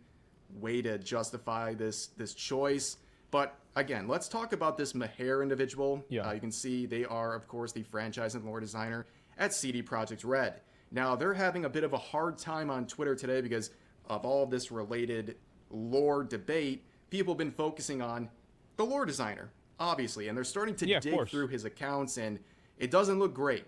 way to justify this choice. But again, let's talk about this Maher individual. Yeah. You can see they are, of course, the franchise and lore designer at CD Projekt Red. Now, they're having a bit of a hard time on Twitter today because of all of this related lore debate. People have been focusing on the lore designer, obviously, and they're starting to dig through his accounts, and it doesn't look great.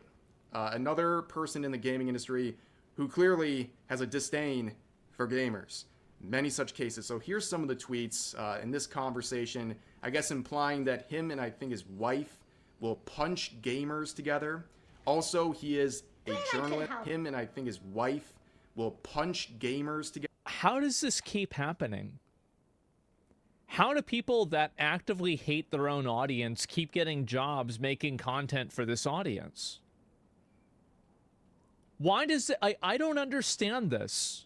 Another person in the gaming industry who clearly has a disdain for gamers. Many such cases. So here's some of the tweets in this conversation, I guess implying that him and I think his wife will punch gamers together. Also, he is a journalist. Him and I think his wife will punch gamers together. How does this keep happening? How do people that actively hate their own audience keep getting jobs making content for this audience? Why does it... I don't understand this.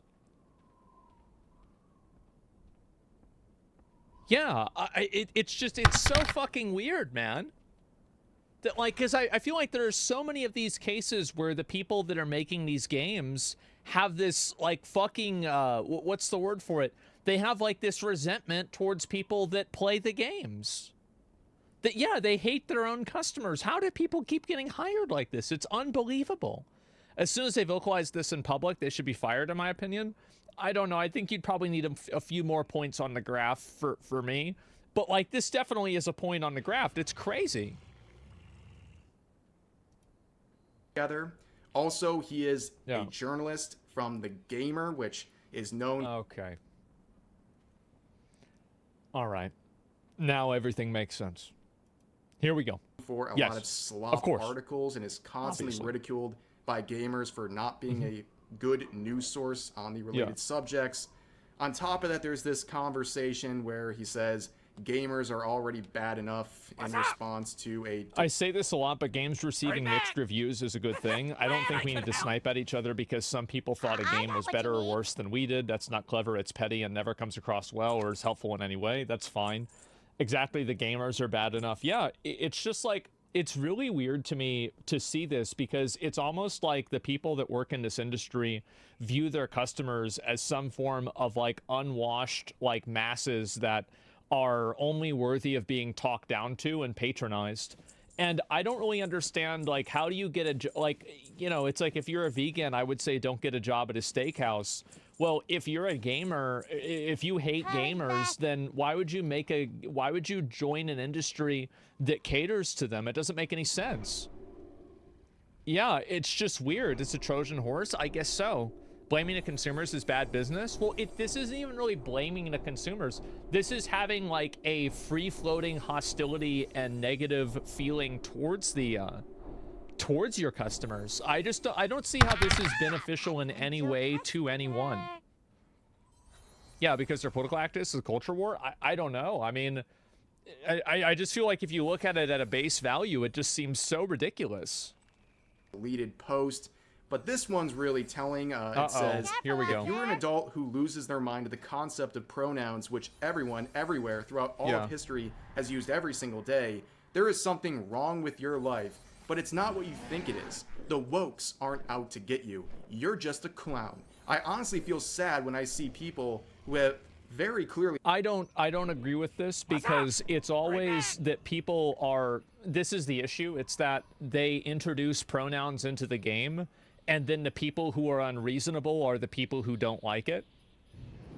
Yeah, it's so fucking weird, man. That, like, because I feel like there are so many of these cases where the people that are making these games have this, like, fucking, what's the word for it? They have, like, this resentment towards people that play the games. That, yeah, they hate their own customers. How do people keep getting hired like this? It's unbelievable. As soon as they vocalize this in public, they should be fired, in my opinion. I don't know. I think you'd probably need a few more points on the graph for me. But, like, this definitely is a point on the graph. It's crazy. Together. Also, he is a journalist from The Gamer, which is known... Okay. All right. Now everything makes sense. Here we go. For a lot of slop articles and is constantly ridiculed by gamers for not being a good news source on the related subjects. On top of that, there's this conversation where he says gamers are already bad enough in response to a... I say this a lot, but games receiving mixed reviews is a good thing. I don't think we need to snipe at each other because some people thought a game was better or worse than we did. That's not clever, it's petty, and never comes across well or is helpful in any way. That's fine. Exactly, the gamers are bad enough. Yeah, it's just like... It's really weird to me to see this because it's almost like the people that work in this industry view their customers as some form of, like, unwashed, like, masses that are only worthy of being talked down to and patronized. And I don't really understand, like, how do you get a... Like, you know, it's like if you're a vegan, I would say don't get a job at a steakhouse. Well, if you're a gamer, if you hate gamers, then why would you join an industry that caters to them? It doesn't make any sense. Yeah, it's just weird. It's a Trojan horse? I guess so. Blaming the consumers is bad business? Well, this isn't even really blaming the consumers. This is having, like, a free-floating hostility and negative feeling towards the, towards your customers. I don't see how this is beneficial in any way to anyone. Yeah, because they're political activists, a culture war? I don't know. I mean, I just feel like if you look at it at a base value, it just seems so ridiculous. Deleted post, but this one's really telling. It says, here we go. If you're an adult who loses their mind to the concept of pronouns, which everyone, everywhere, throughout all of history has used every single day, there is something wrong with your life. But it's not what you think it is. The wokes aren't out to get you. You're just a clown. I honestly feel sad when I see people who have very clearly... I don't agree with this because it's always that people are... This is the issue. It's that they introduce pronouns into the game, and then the people who are unreasonable are the people who don't like it.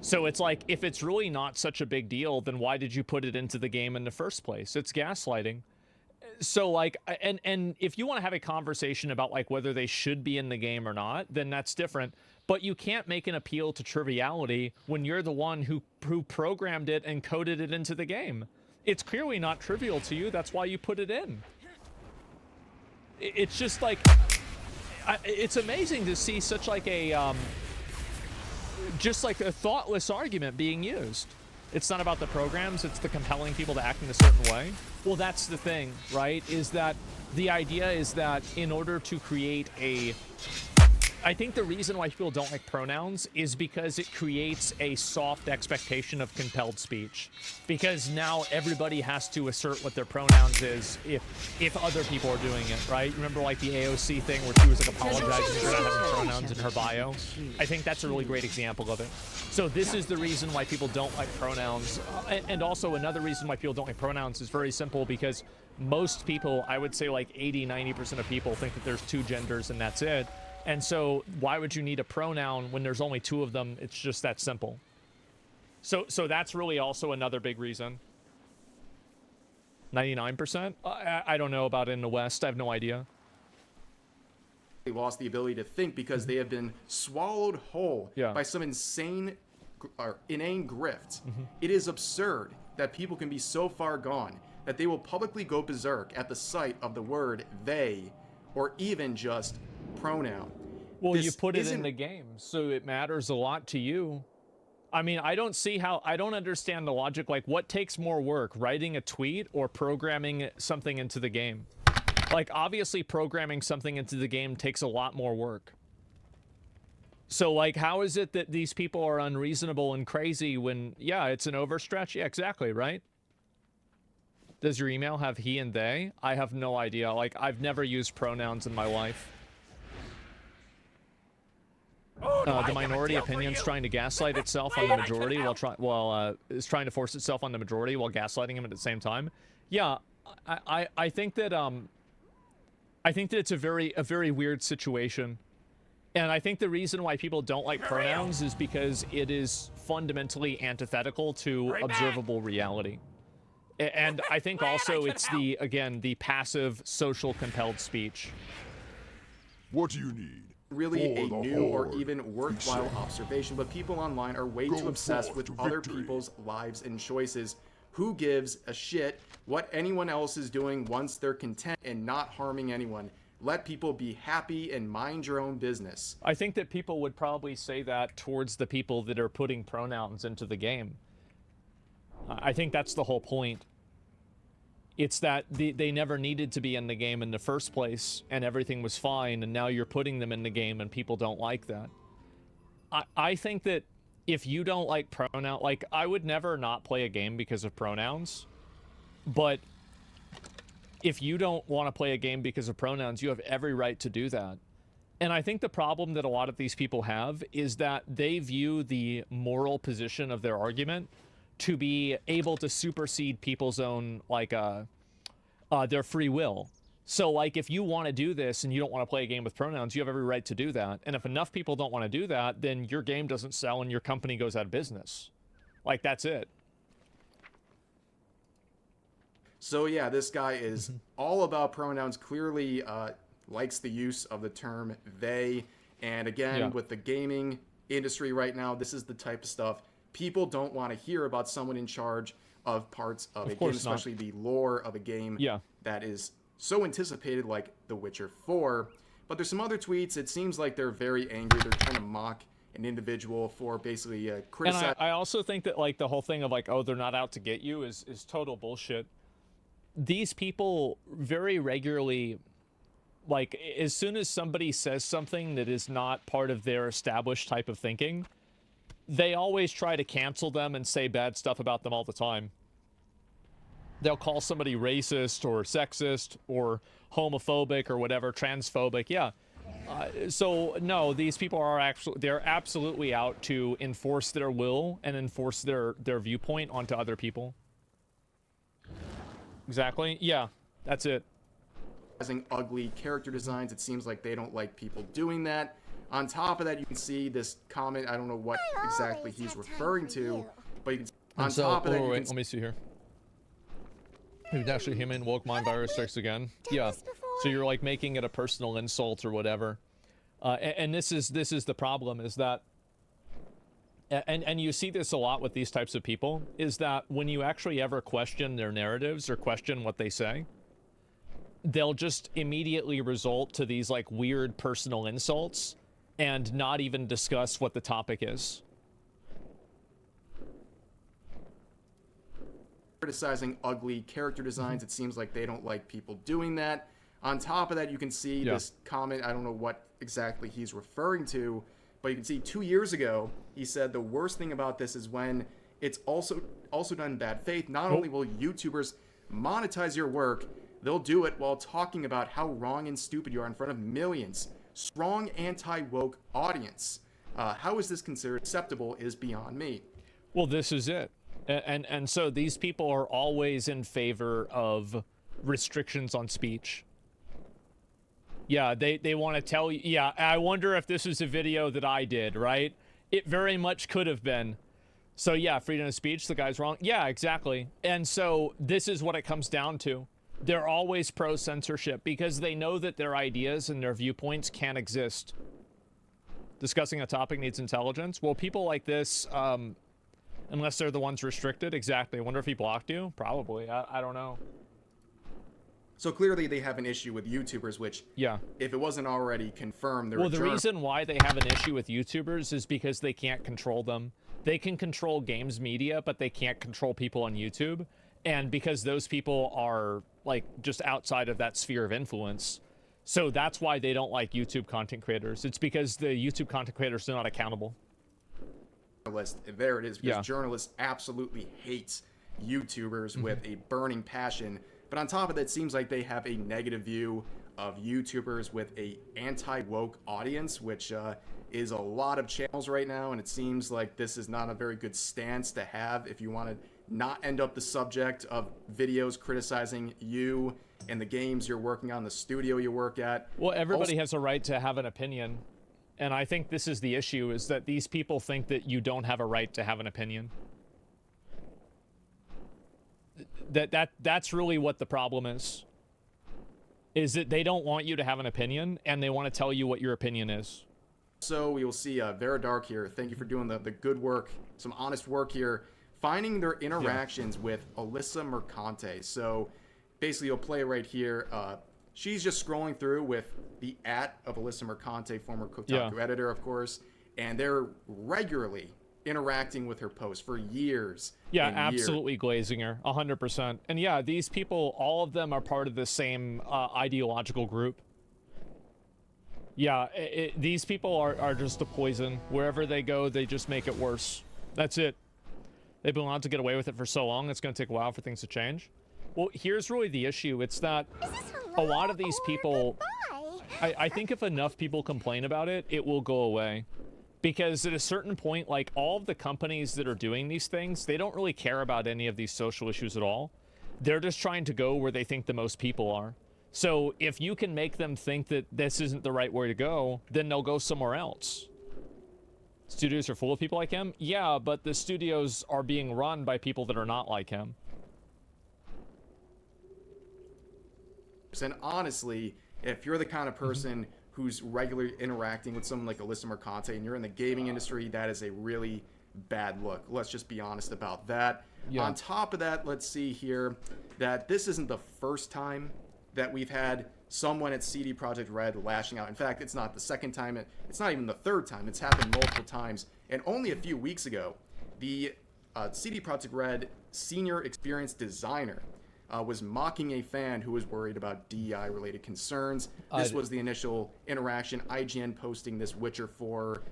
So it's like, if it's really not such a big deal, then why did you put it into the game in the first place? It's gaslighting. So, like, and if you want to have a conversation about, like, whether they should be in the game or not, then that's different. But you can't make an appeal to triviality when you're the one who programmed it and coded it into the game. It's clearly not trivial to you. That's why you put it in. It's just, like... it's amazing to see such, like, a... just, like, a thoughtless argument being used. It's not about the programs, it's the compelling people to act in a certain way. Well, that's the thing, right? Is that the idea is that in order to create a I think the reason why people don't like pronouns is because it creates a soft expectation of compelled speech. Because now everybody has to assert what their pronouns is if other people are doing it, right? Remember like the AOC thing where she was like apologizing for not having pronouns in her bio? I think that's a really great example of it. So this is the reason why people don't like pronouns. And also another reason why people don't like pronouns is very simple, because most people, I would say like 80-90% of people think that there's two genders and that's it. And so why would you need a pronoun when there's only two of them? It's just that simple. So that's really also another big reason. 99%? I don't know about it in the West. I have no idea. They lost the ability to think because they have been swallowed whole by some insane or inane grift. It is absurd that people can be so far gone that they will publicly go berserk at the sight of the word they, or even just pronoun. Well, you put it in the game, so it matters a lot to you. I mean, I don't understand the logic. Like, what takes more work, writing a tweet or programming something into the game? Like, obviously programming something into the game takes a lot more work. So, like, how is it that these people are unreasonable and crazy when, yeah, it's an overstretch? Yeah, exactly, right? Does your email have he and they? I have no idea. Like, I've never used pronouns in my life. The minority opinion's trying to gaslight itself on the majority is trying to force itself on the majority while gaslighting him at the same time. Yeah, I think that it's a very weird situation. And I think the reason why people don't like pronouns is because it is fundamentally antithetical to observable reality. And I think also it's the passive social compelled speech. What do you need? Really a new or even worthwhile observation, but people online are way too obsessed with other people's lives and choices. Who gives a shit what anyone else is doing once they're content and not harming anyone? Let people be happy and mind your own business. I think that people would probably say that towards the people that are putting pronouns into the game. I think that's the whole point. It's that they never needed to be in the game in the first place, and everything was fine, and now you're putting them in the game, and people don't like that. I think that if you don't like pronoun, like, I would never not play a game because of pronouns, but if you don't want to play a game because of pronouns, you have every right to do that. And I think the problem that a lot of these people have is that they view the moral position of their argument to be able to supersede people's own, like, their free will. So, like, if you want to do this and you don't want to play a game with pronouns, you have every right to do that. And if enough people don't want to do that, then your game doesn't sell and your company goes out of business. Like, that's it. So, yeah, this guy is all about pronouns, clearly likes the use of the term they. And again, with the gaming industry right now, this is the type of stuff people don't want to hear about someone in charge of parts of a game, especially the lore of a game that is so anticipated, like The Witcher 4. But there's some other tweets. It seems like they're very angry. They're trying to mock an individual for basically criticizing. And I also think that, like, the whole thing of, like, oh, they're not out to get you is total bullshit. These people very regularly, like, as soon as somebody says something that is not part of their established type of thinking, they always try to cancel them and say bad stuff about them all the time. They'll call somebody racist or sexist or homophobic or whatever, transphobic. Yeah. So no, these people are they're absolutely out to enforce their will and enforce their viewpoint onto other people. Exactly. Yeah, that's it. Ugly character designs. It seems like they don't like people doing that. On top of that, you can see this comment. I don't know what exactly he's referring to, but you can, on top of that, you can let me see here. Who's actually human? Woke mind virus strikes again. Yeah. So you're, like, making it a personal insult or whatever. And this is the problem, is that, and you see this a lot with these types of people, is that when you actually ever question their narratives or question what they say, they'll just immediately resort to these, like, weird personal insults and not even discuss what the topic is. Criticizing ugly character designs. It seems like they don't like people doing that. On top of that, you can see this comment. I don't know what exactly he's referring to, but you can see 2 years ago, he said the worst thing about this is when it's also done in bad faith. Not only will YouTubers monetize your work, they'll do it while talking about how wrong and stupid you are in front of millions. Strong anti-woke audience. How is this considered acceptable is beyond me. Well, this is it. And so these people are always in favor of restrictions on speech. Yeah, they want to tell you. Yeah, I wonder if this is a video that I did, right? It very much could have been. So yeah, freedom of speech, the guy's wrong. Yeah, exactly. And so this is what it comes down to. They're always pro-censorship because they know that their ideas and their viewpoints can't exist. Discussing a topic needs intelligence. Well, people like this, unless they're the ones restricted, exactly. I wonder if he blocked you? Probably. I don't know. So clearly they have an issue with YouTubers, which, yeah, if it wasn't already confirmed, well, the reason why they have an issue with YouTubers is because they can't control them. They can control games media, but they can't control people on YouTube. And because those people are, like, just outside of that sphere of influence. So that's why they don't like YouTube content creators. It's because the YouTube content creators are not accountable. There it is, because journalists absolutely hate YouTubers with a burning passion. But on top of that, it seems like they have a negative view of YouTubers with a anti-woke audience, which is a lot of channels right now, and it seems like this is not a very good stance to have if you want to not end up the subject of videos criticizing you and the games you're working on, the studio you work at. Well, everybody has a right to have an opinion, and I think this is the issue, is that these people think that you don't have a right to have an opinion. That's really what the problem is that they don't want you to have an opinion, and they want to tell you what your opinion is. So we will see Vera Dark here. Thank you for doing the good work, some honest work here, finding their interactions with Alyssa Mercante. So basically, you'll play right here. She's just scrolling through with the @ of Alyssa Mercante, former Kotaku editor, of course, and they're regularly interacting with her posts for years. Yeah, absolutely glazing her, 100%. And yeah, these people, all of them are part of the same ideological group. Yeah, these people are just a poison. Wherever they go, they just make it worse. That's it. They've been allowed to get away with it for so long, it's going to take a while for things to change. Well, here's really the issue. It's that a lot of these people, I think if enough people complain about it, it will go away. Because at a certain point, like, all of the companies that are doing these things, they don't really care about any of these social issues at all. They're just trying to go where they think the most people are. So if you can make them think that this isn't the right way to go, then they'll go somewhere else. Studios are full of people like him? Yeah, but the studios are being run by people that are not like him. And honestly, if you're the kind of person who's regularly interacting with someone like Alyssa Mercante and you're in the gaming industry, that is a really bad look. Let's just be honest about that. On top of that, let's see here that this isn't the first time that we've had someone at CD Projekt Red lashing out. In fact, it's not the second time. It's not even the third time. It's happened multiple times. And only a few weeks ago, the CD Projekt Red senior experienced designer was mocking a fan who was worried about DEI-related concerns. This was the initial interaction. IGN posting this Witcher 4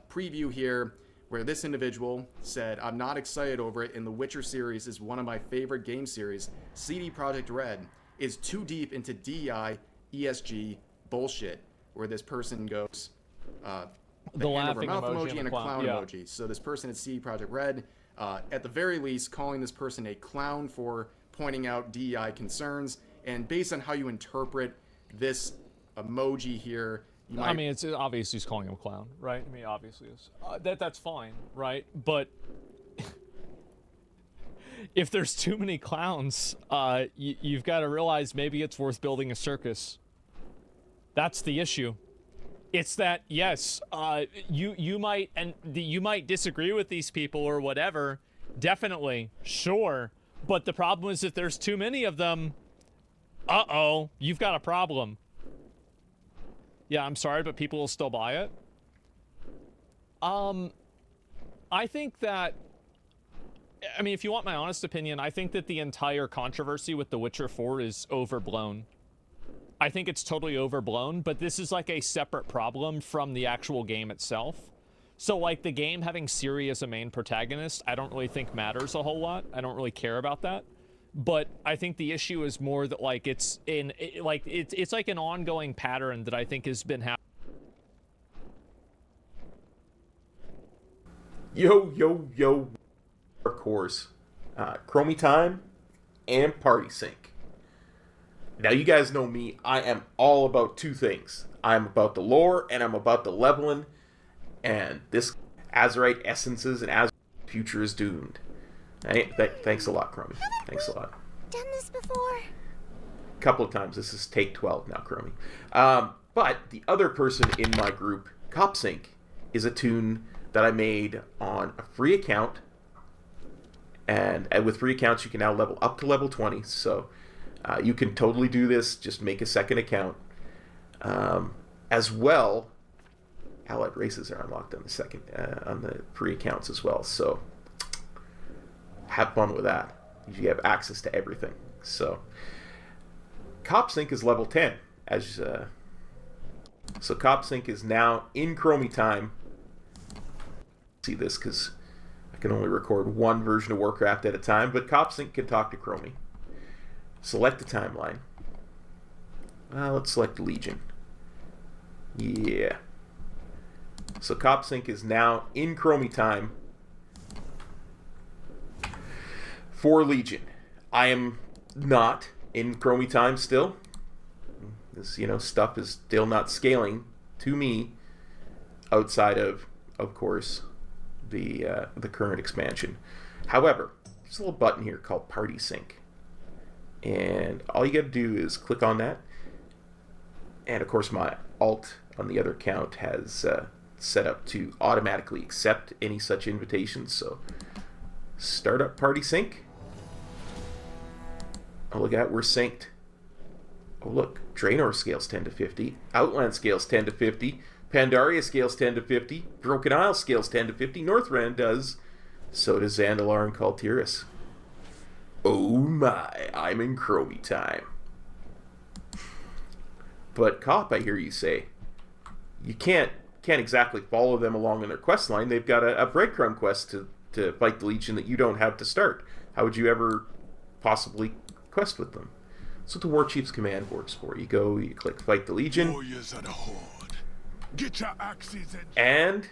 preview here, where this individual said, "I'm not excited over it, and the Witcher series is one of my favorite game series. CD Projekt Red is too deep into DEI, ESG bullshit," where this person goes, the laughing mouth emoji and a clown emoji. So this person at CD Projekt Red, at the very least, calling this person a clown for pointing out DEI concerns. And based on how you interpret this emoji here, you might... I mean, it's obvious he's calling him a clown, right? I mean, obviously is. That's fine, right? But if there's too many clowns, you've got to realize maybe it's worth building a circus. That's the issue. It's that, yes, you might disagree with these people or whatever, definitely, sure. But the problem is if there's too many of them, uh-oh, you've got a problem. Yeah, I'm sorry, but people will still buy it. I think that, I mean, if you want my honest opinion, I think that the entire controversy with The Witcher 4 is overblown. I think it's totally overblown, but this is like a separate problem from the actual game itself. So like the game having Siri as a main protagonist, I don't really think matters a whole lot. I don't really care about that. But I think the issue is more that like it's like an ongoing pattern that I think has been happening. Yo, of course, Chromie Time and Party Sync. Now you guys know me, I am all about two things. I'm about the lore and I'm about the leveling, and this Azurite essences and Azurite future is doomed. Hey, thanks a lot, Chromie. Thanks a lot. Done this before. A couple of times. This is take 12 now, Chromie. But the other person in my group, CopSync, is a tune that I made on a free account. And with free accounts, you can now level up to level 20. So you can totally do this. Just make a second account. As well, allied races are unlocked on the free accounts as well. So have fun with that. You have access to everything. So CopSync is level 10. So CopSync is now in Chromie Time. See this because I can only record one version of Warcraft at a time, but CopSync can talk to Chromie. Select the timeline. Let's select Legion. Yeah. So CopSync is now in Chromie Time for Legion. I am not in Chromie Time still. This, stuff is still not scaling to me outside of course, the current expansion. However, there's a little button here called Party Sync. And all you got to do is click on that. And of course, my alt on the other account has set up to automatically accept any such invitations. So start up Party Sync. Oh, look at that, we're synced. Oh, look, Draenor scales 10 to 50. Outland scales 10 to 50. Pandaria scales 10 to 50. Broken Isle scales 10 to 50. Northrend does. So does Zandalar and Kaltiris. Oh my, I'm in Chromie Time. But Cop, I hear you say, you can't exactly follow them along in their quest line. They've got a breadcrumb quest to fight the Legion that you don't have to start. How would you ever possibly quest with them? That's what the War Chief's command works for. You go, you click Fight the Legion. Warriors of the Horde. Get your axes And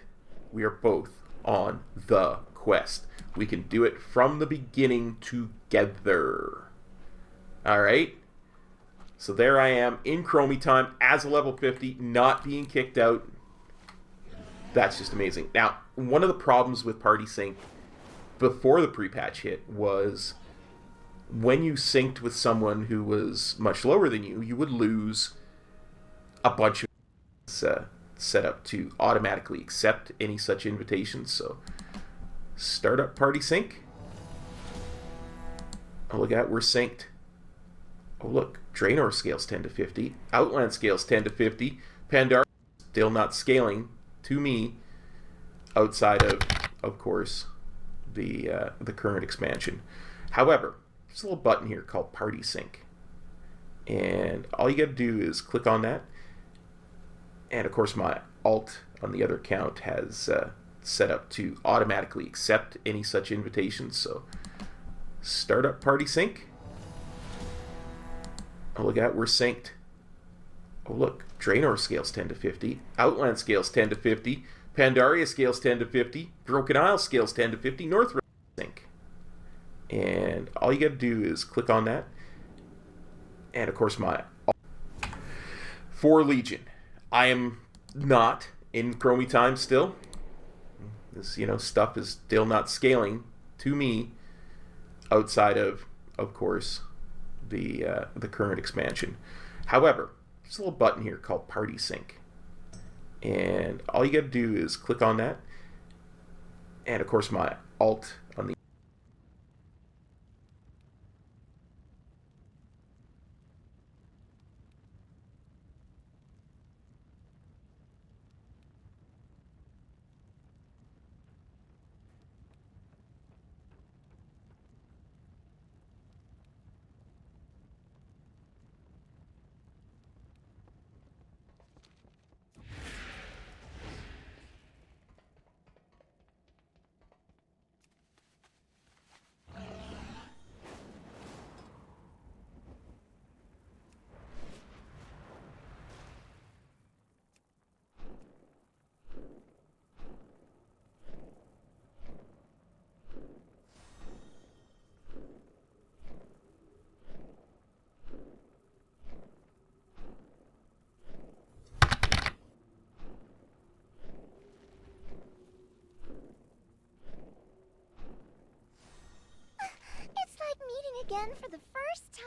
we are both on the quest. We can do it from the beginning together. Alright? So there I am in Chromie Time as a level 50, not being kicked out. That's just amazing. Now, one of the problems with Party Sync before the pre-patch hit was when you synced with someone who was much lower than you, you would lose a bunch of set up to automatically accept any such invitations. So start up Party Sync. Oh, look at that, we're synced. Oh, look, Draenor scales 10 to 50. Outland scales 10 to 50. Pandaria still not scaling to me outside of course, the current expansion. However, there's a little button here called Party Sync. And all you got to do is click on that. And of course, my alt on the other account has set up to automatically accept any such invitations. So start up Party Sync. Oh, look at that, we're synced. Oh, look, Draenor scales 10 to 50. Outland scales 10 to 50. Pandaria scales 10 to 50. Broken Isle scales 10 to 50. Northrend sync. And all you got to do is click on that. And of course, my for Legion. I am not in Chromie Time still. This, stuff is still not scaling to me outside of course, the current expansion. However, there's a little button here called Party Sync. And all you got to do is click on that. And of course, my alt on the again for the first time.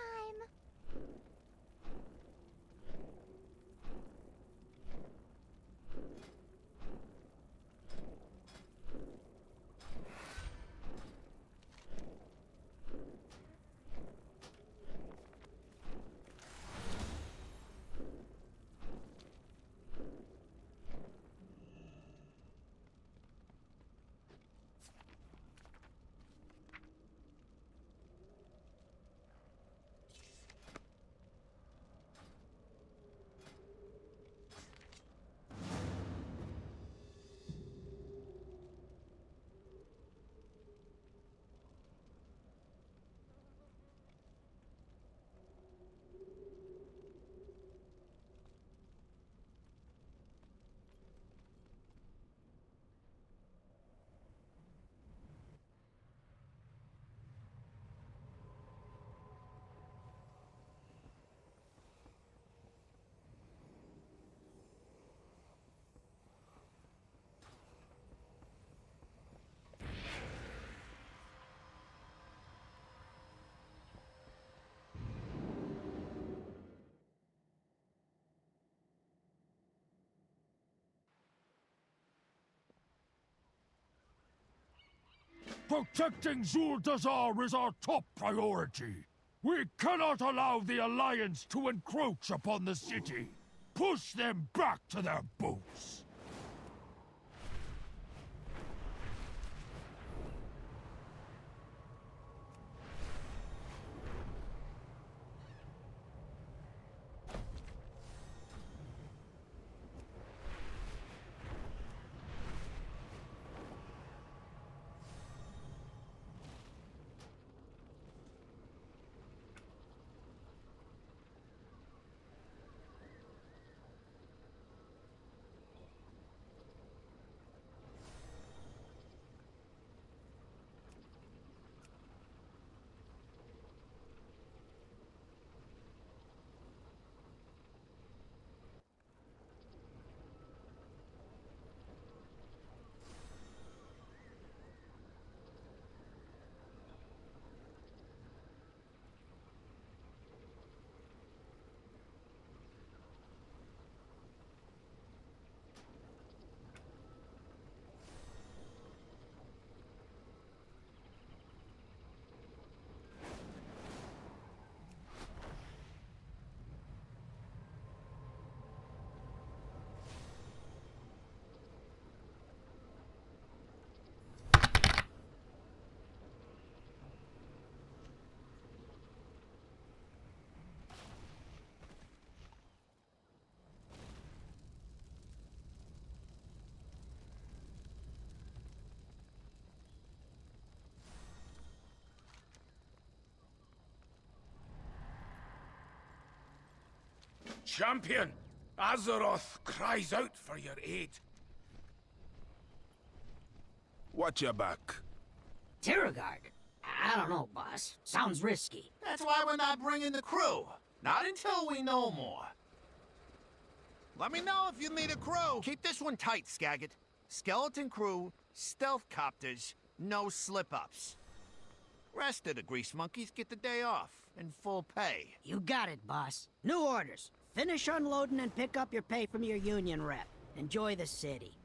Protecting Zuldazar is our top priority. We cannot allow the Alliance to encroach upon the city. Push them back to their boots. Champion, Azeroth cries out for your aid. Watch your back. Terragard? I don't know, boss. Sounds risky. That's why we're not bringing the crew. Not until we know more. Let me know if you need a crew. Keep this one tight, Skagit. Skeleton crew, stealth copters, no slip-ups. Rest of the grease monkeys get the day off, in full pay. You got it, boss. New orders. Finish unloading and pick up your pay from your union rep. Enjoy the city.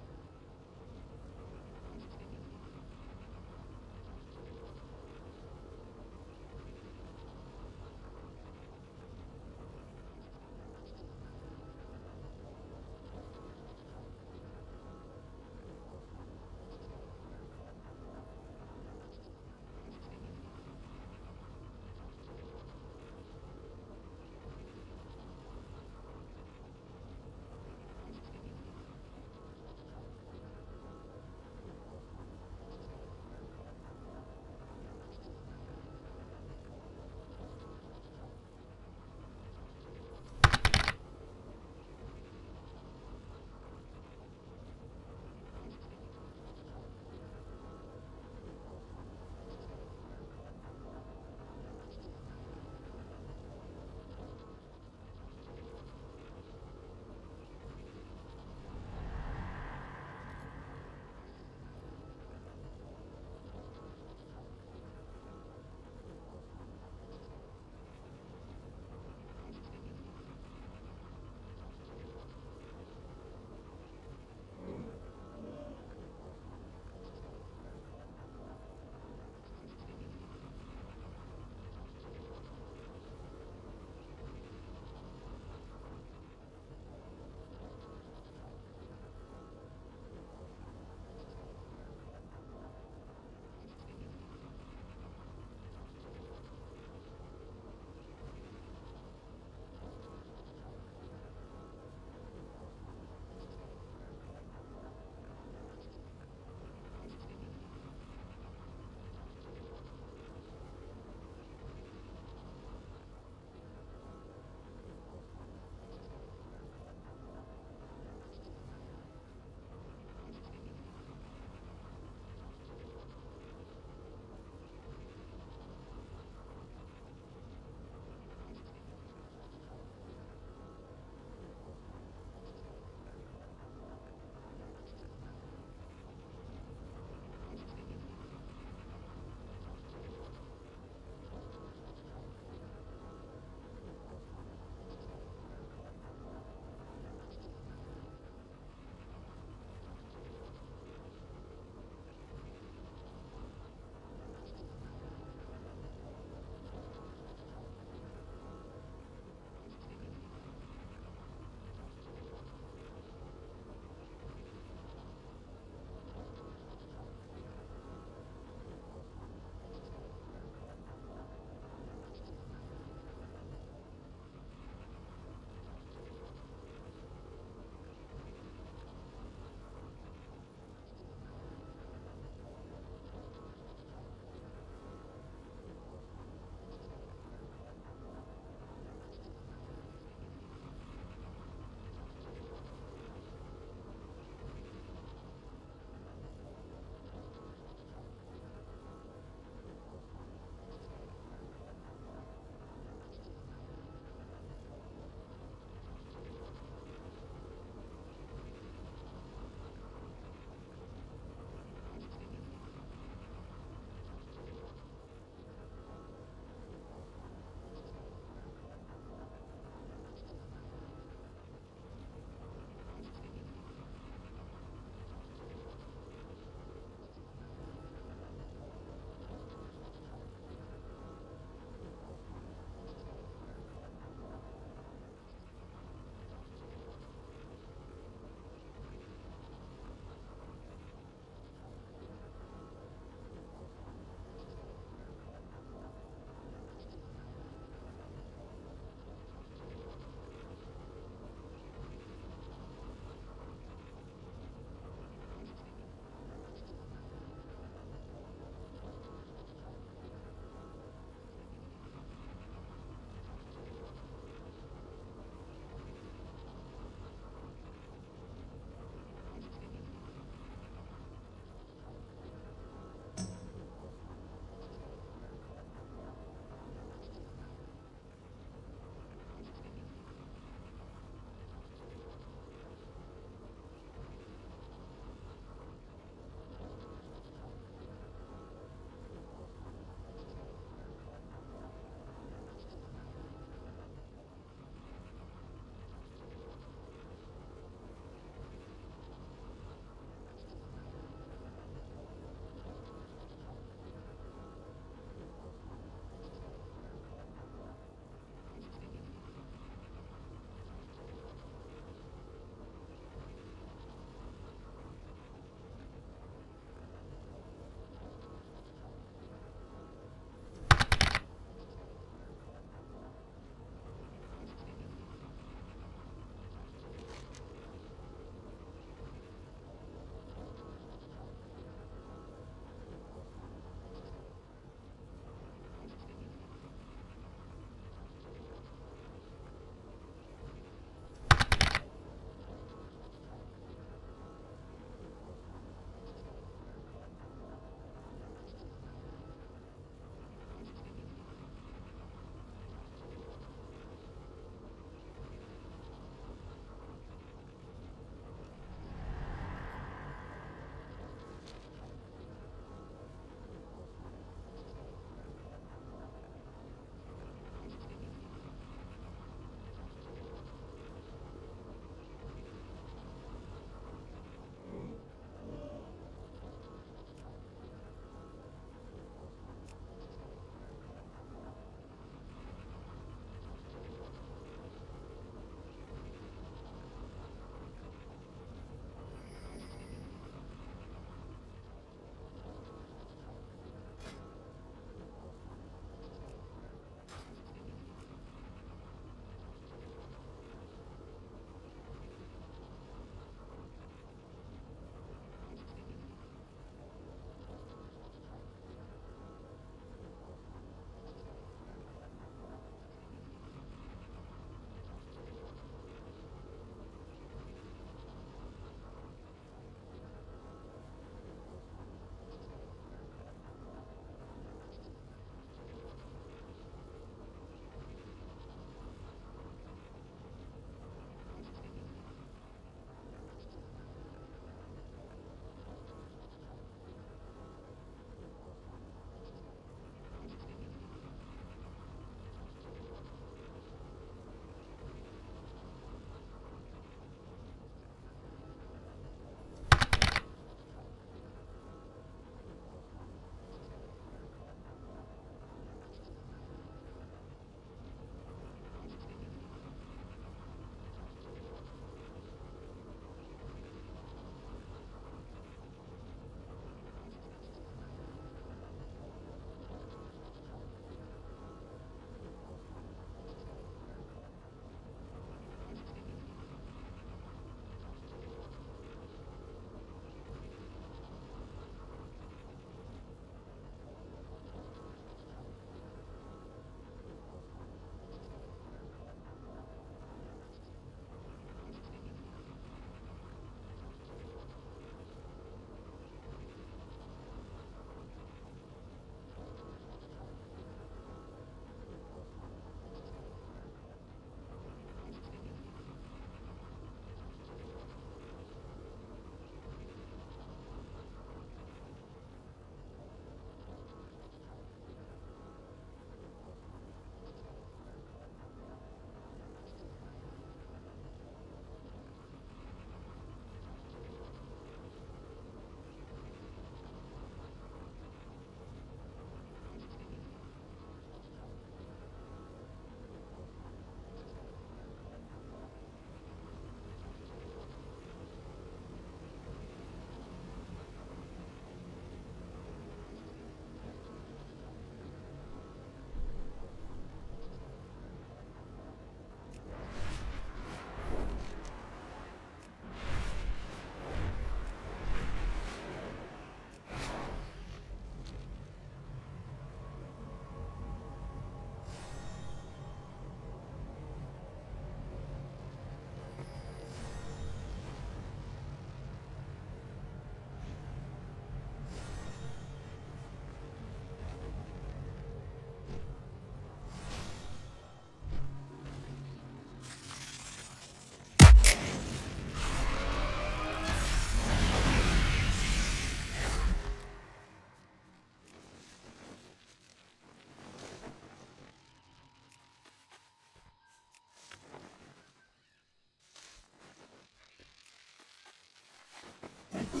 The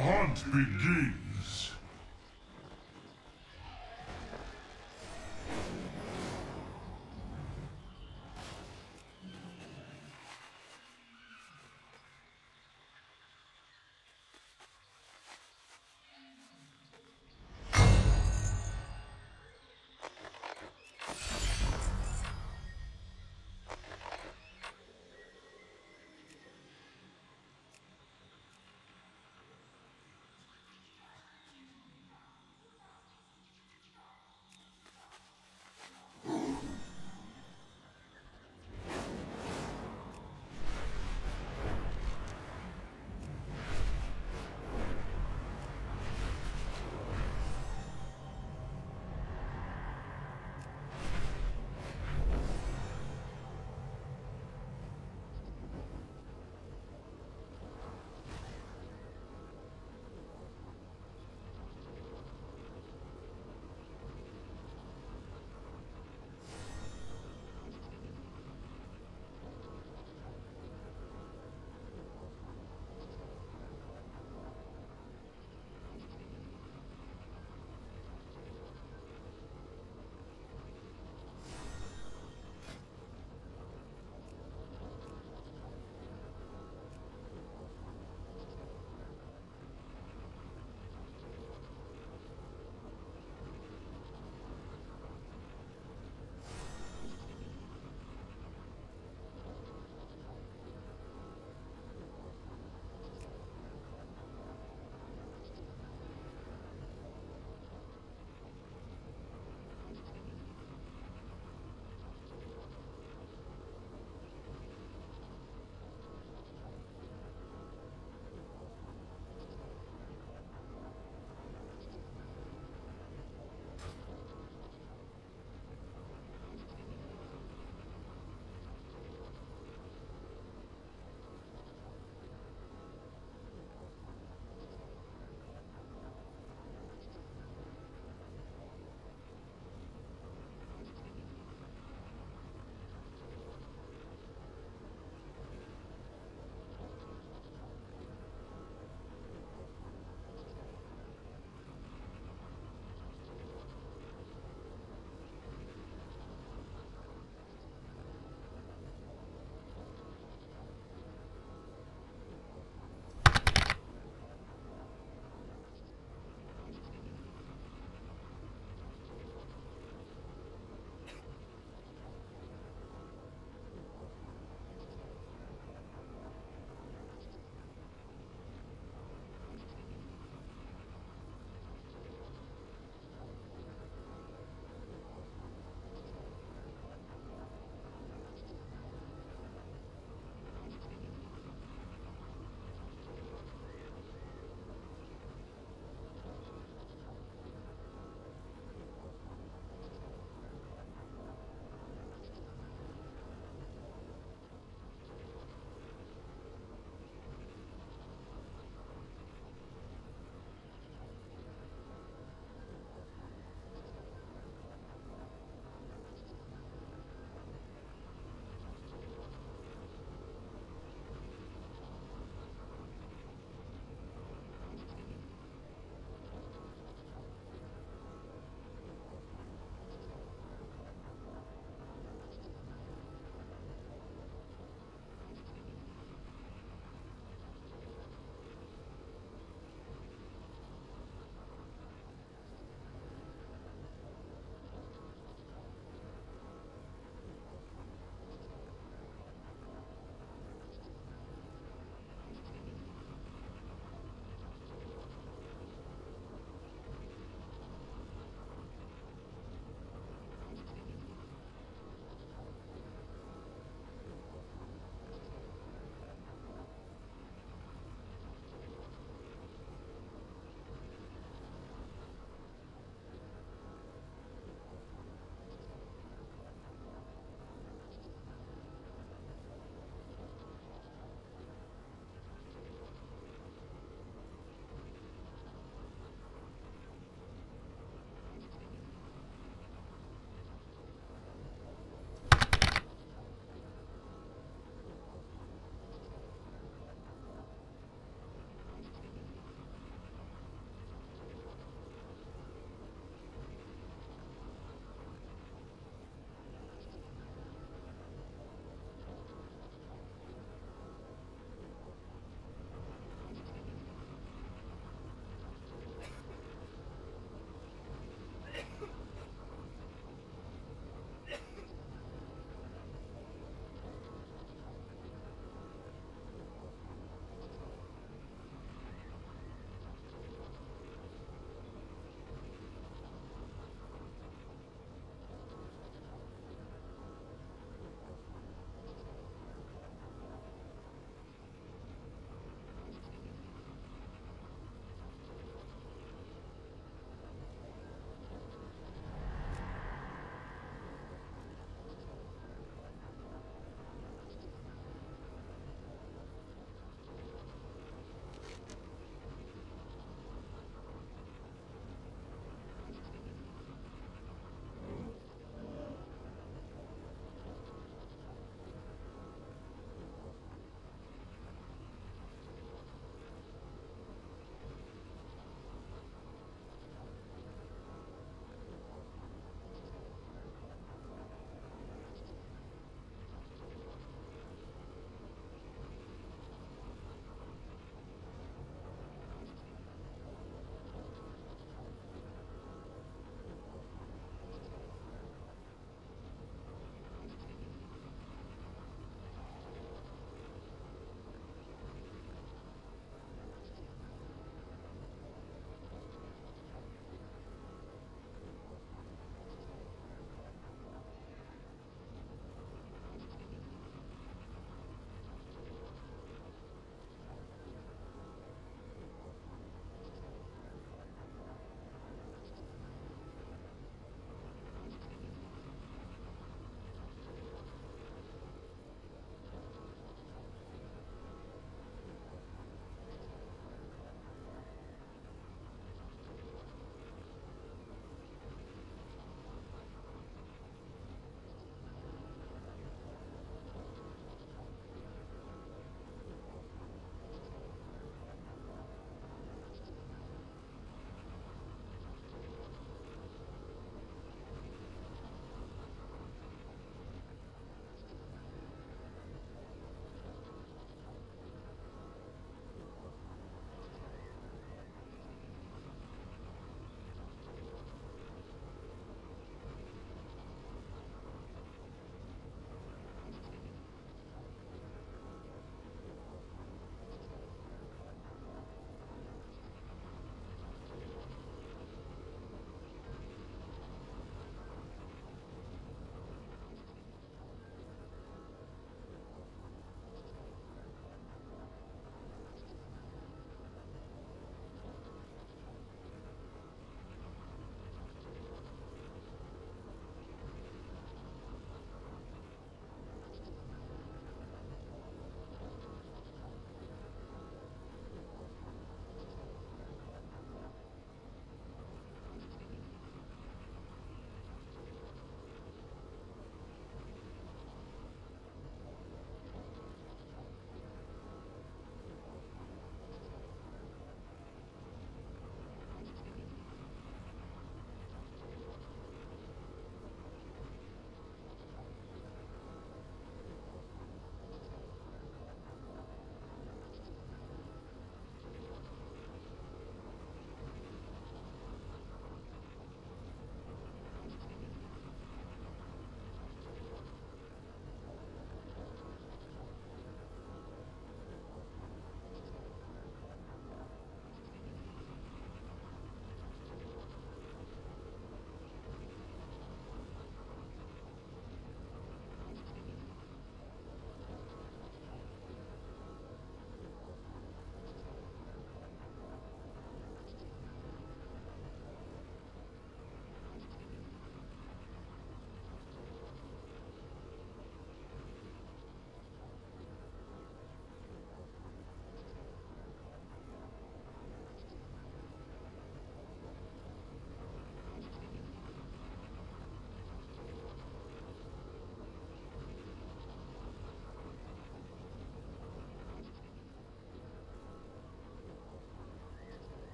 hunt begins.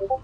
Yeah.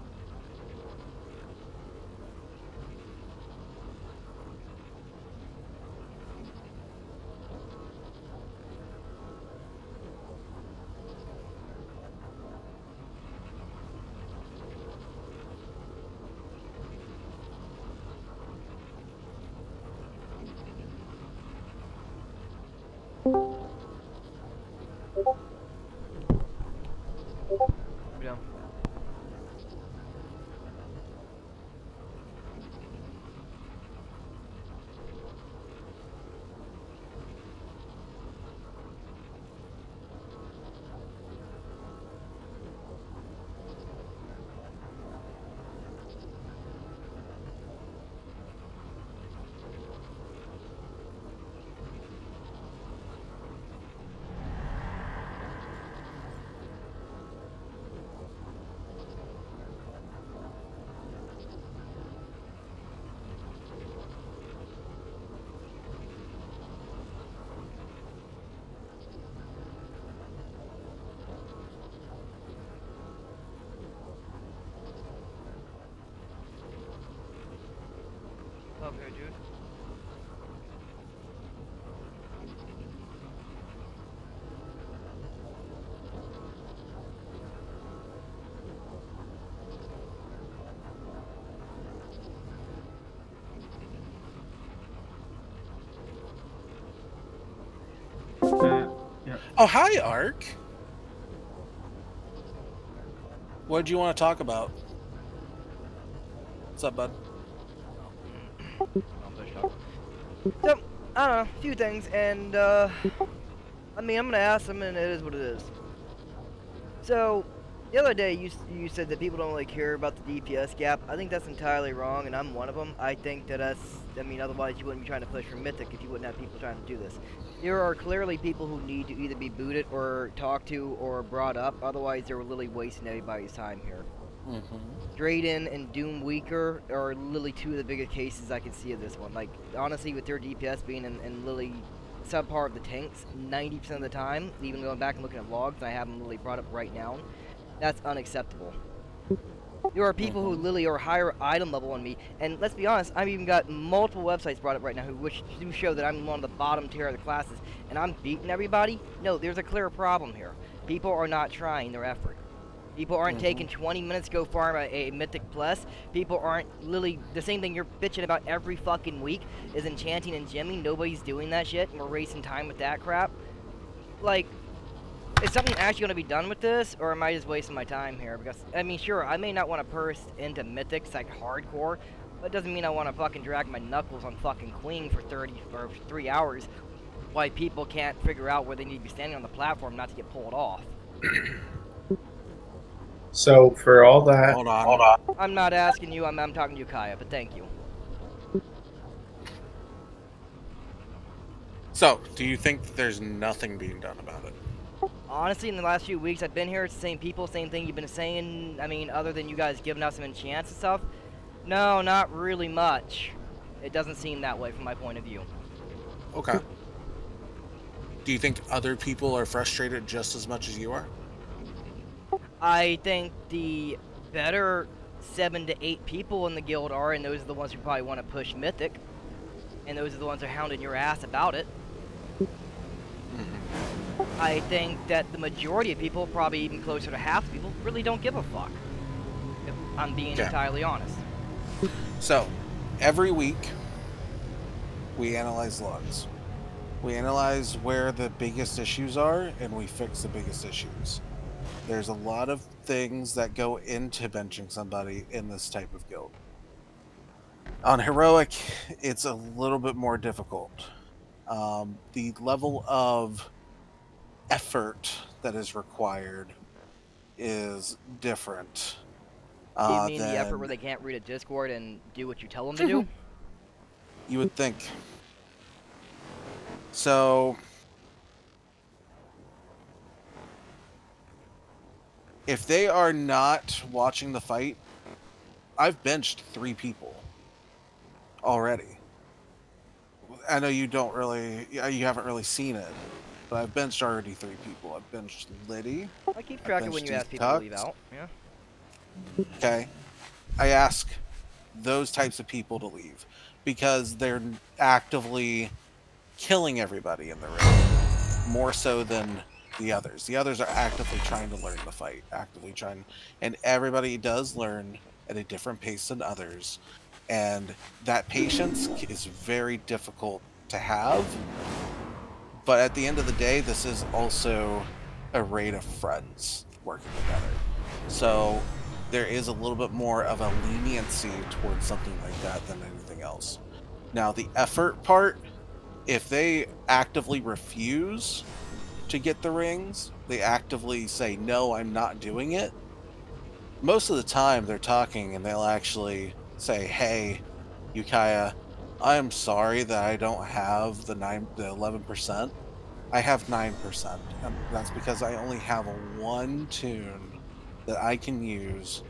Okay, dude. Oh, hi, Ark. What did you want to talk about? What's up, bud? So, I don't know, a few things, and, I mean, I'm gonna ask them, and it is what it is. So, the other day, you said that people don't really care about the DPS gap. I think that's entirely wrong, and I'm one of them. I think that I mean, otherwise you wouldn't be trying to push for Mythic if you wouldn't have people trying to do this. There are clearly people who need to either be booted or talked to or brought up, otherwise they're literally wasting everybody's time here. Drayden and Doom Weaker are literally two of the biggest cases I can see of this one. Like, honestly, with their DPS being in literally subpar of the tanks 90% of the time, even going back and looking at logs, I have them literally brought up right now, that's unacceptable. There are people who literally are higher item level than me, and let's be honest, I've even got multiple websites brought up right now who do show that I'm one of the bottom tier of the classes, and I'm beating everybody. No, there's a clear problem here. People are not trying their effort. People aren't taking 20 minutes to go farm a Mythic Plus. People aren't literally, the same thing you're bitching about every fucking week is enchanting and gemming. Nobody's doing that shit, and we're wasting time with that crap. Like, is something actually going to be done with this, or am I just wasting my time here? Because, I mean, sure, I may not want to burst into Mythics like hardcore, but it doesn't mean I want to fucking drag my knuckles on fucking Queen for 30 or 3 hours why people can't figure out where they need to be standing on the platform not to get pulled off. So, for all that... Hold on. I'm not asking you, I'm talking to you, Kaya, but thank you. So, do you think that there's nothing being done about it? Honestly, in the last few weeks I've been here, it's the same people, same thing you've been saying. I mean, other than you guys giving out some enchants and stuff. No, not really much. It doesn't seem that way from my point of view. Okay. Do you think other people are frustrated just as much as you are? I think the better 7 to 8 people in the guild are, and those are the ones who probably want to push Mythic. And those are the ones that are hounding your ass about it. I think that the majority of people, probably even closer to half the people, really don't give a fuck. If I'm being entirely honest. So, every week, we analyze logs. We analyze where the biggest issues are, and we fix the biggest issues. There's a lot of things that go into benching somebody in this type of guild. On Heroic, it's a little bit more difficult. The level of effort that is required is different. You mean the effort where they can't read a Discord and do what you tell them to do? You would think. So, if they are not watching the fight, I've benched 3 people already. I know you don't really, you haven't really seen it, but I've benched already 3 people. I've benched Liddy. I keep track of when you ask people to leave out, yeah. Okay? I ask those types of people to leave because they're actively killing everybody in the ring more so than the others. The others are actively trying to learn the fight, actively trying, and everybody does learn at a different pace than others. And that patience is very difficult to have. But at the end of the day, this is also a raid of friends working together. So there is a little bit more of a leniency towards something like that than anything else. Now, the effort part, if they actively refuse to get the rings, they actively say, no, I'm not doing it. Most of the time they're talking and they'll actually say, hey, Yukaya, I'm sorry that I don't have the 11%. I have 9%. And that's because I only have one tune that I can use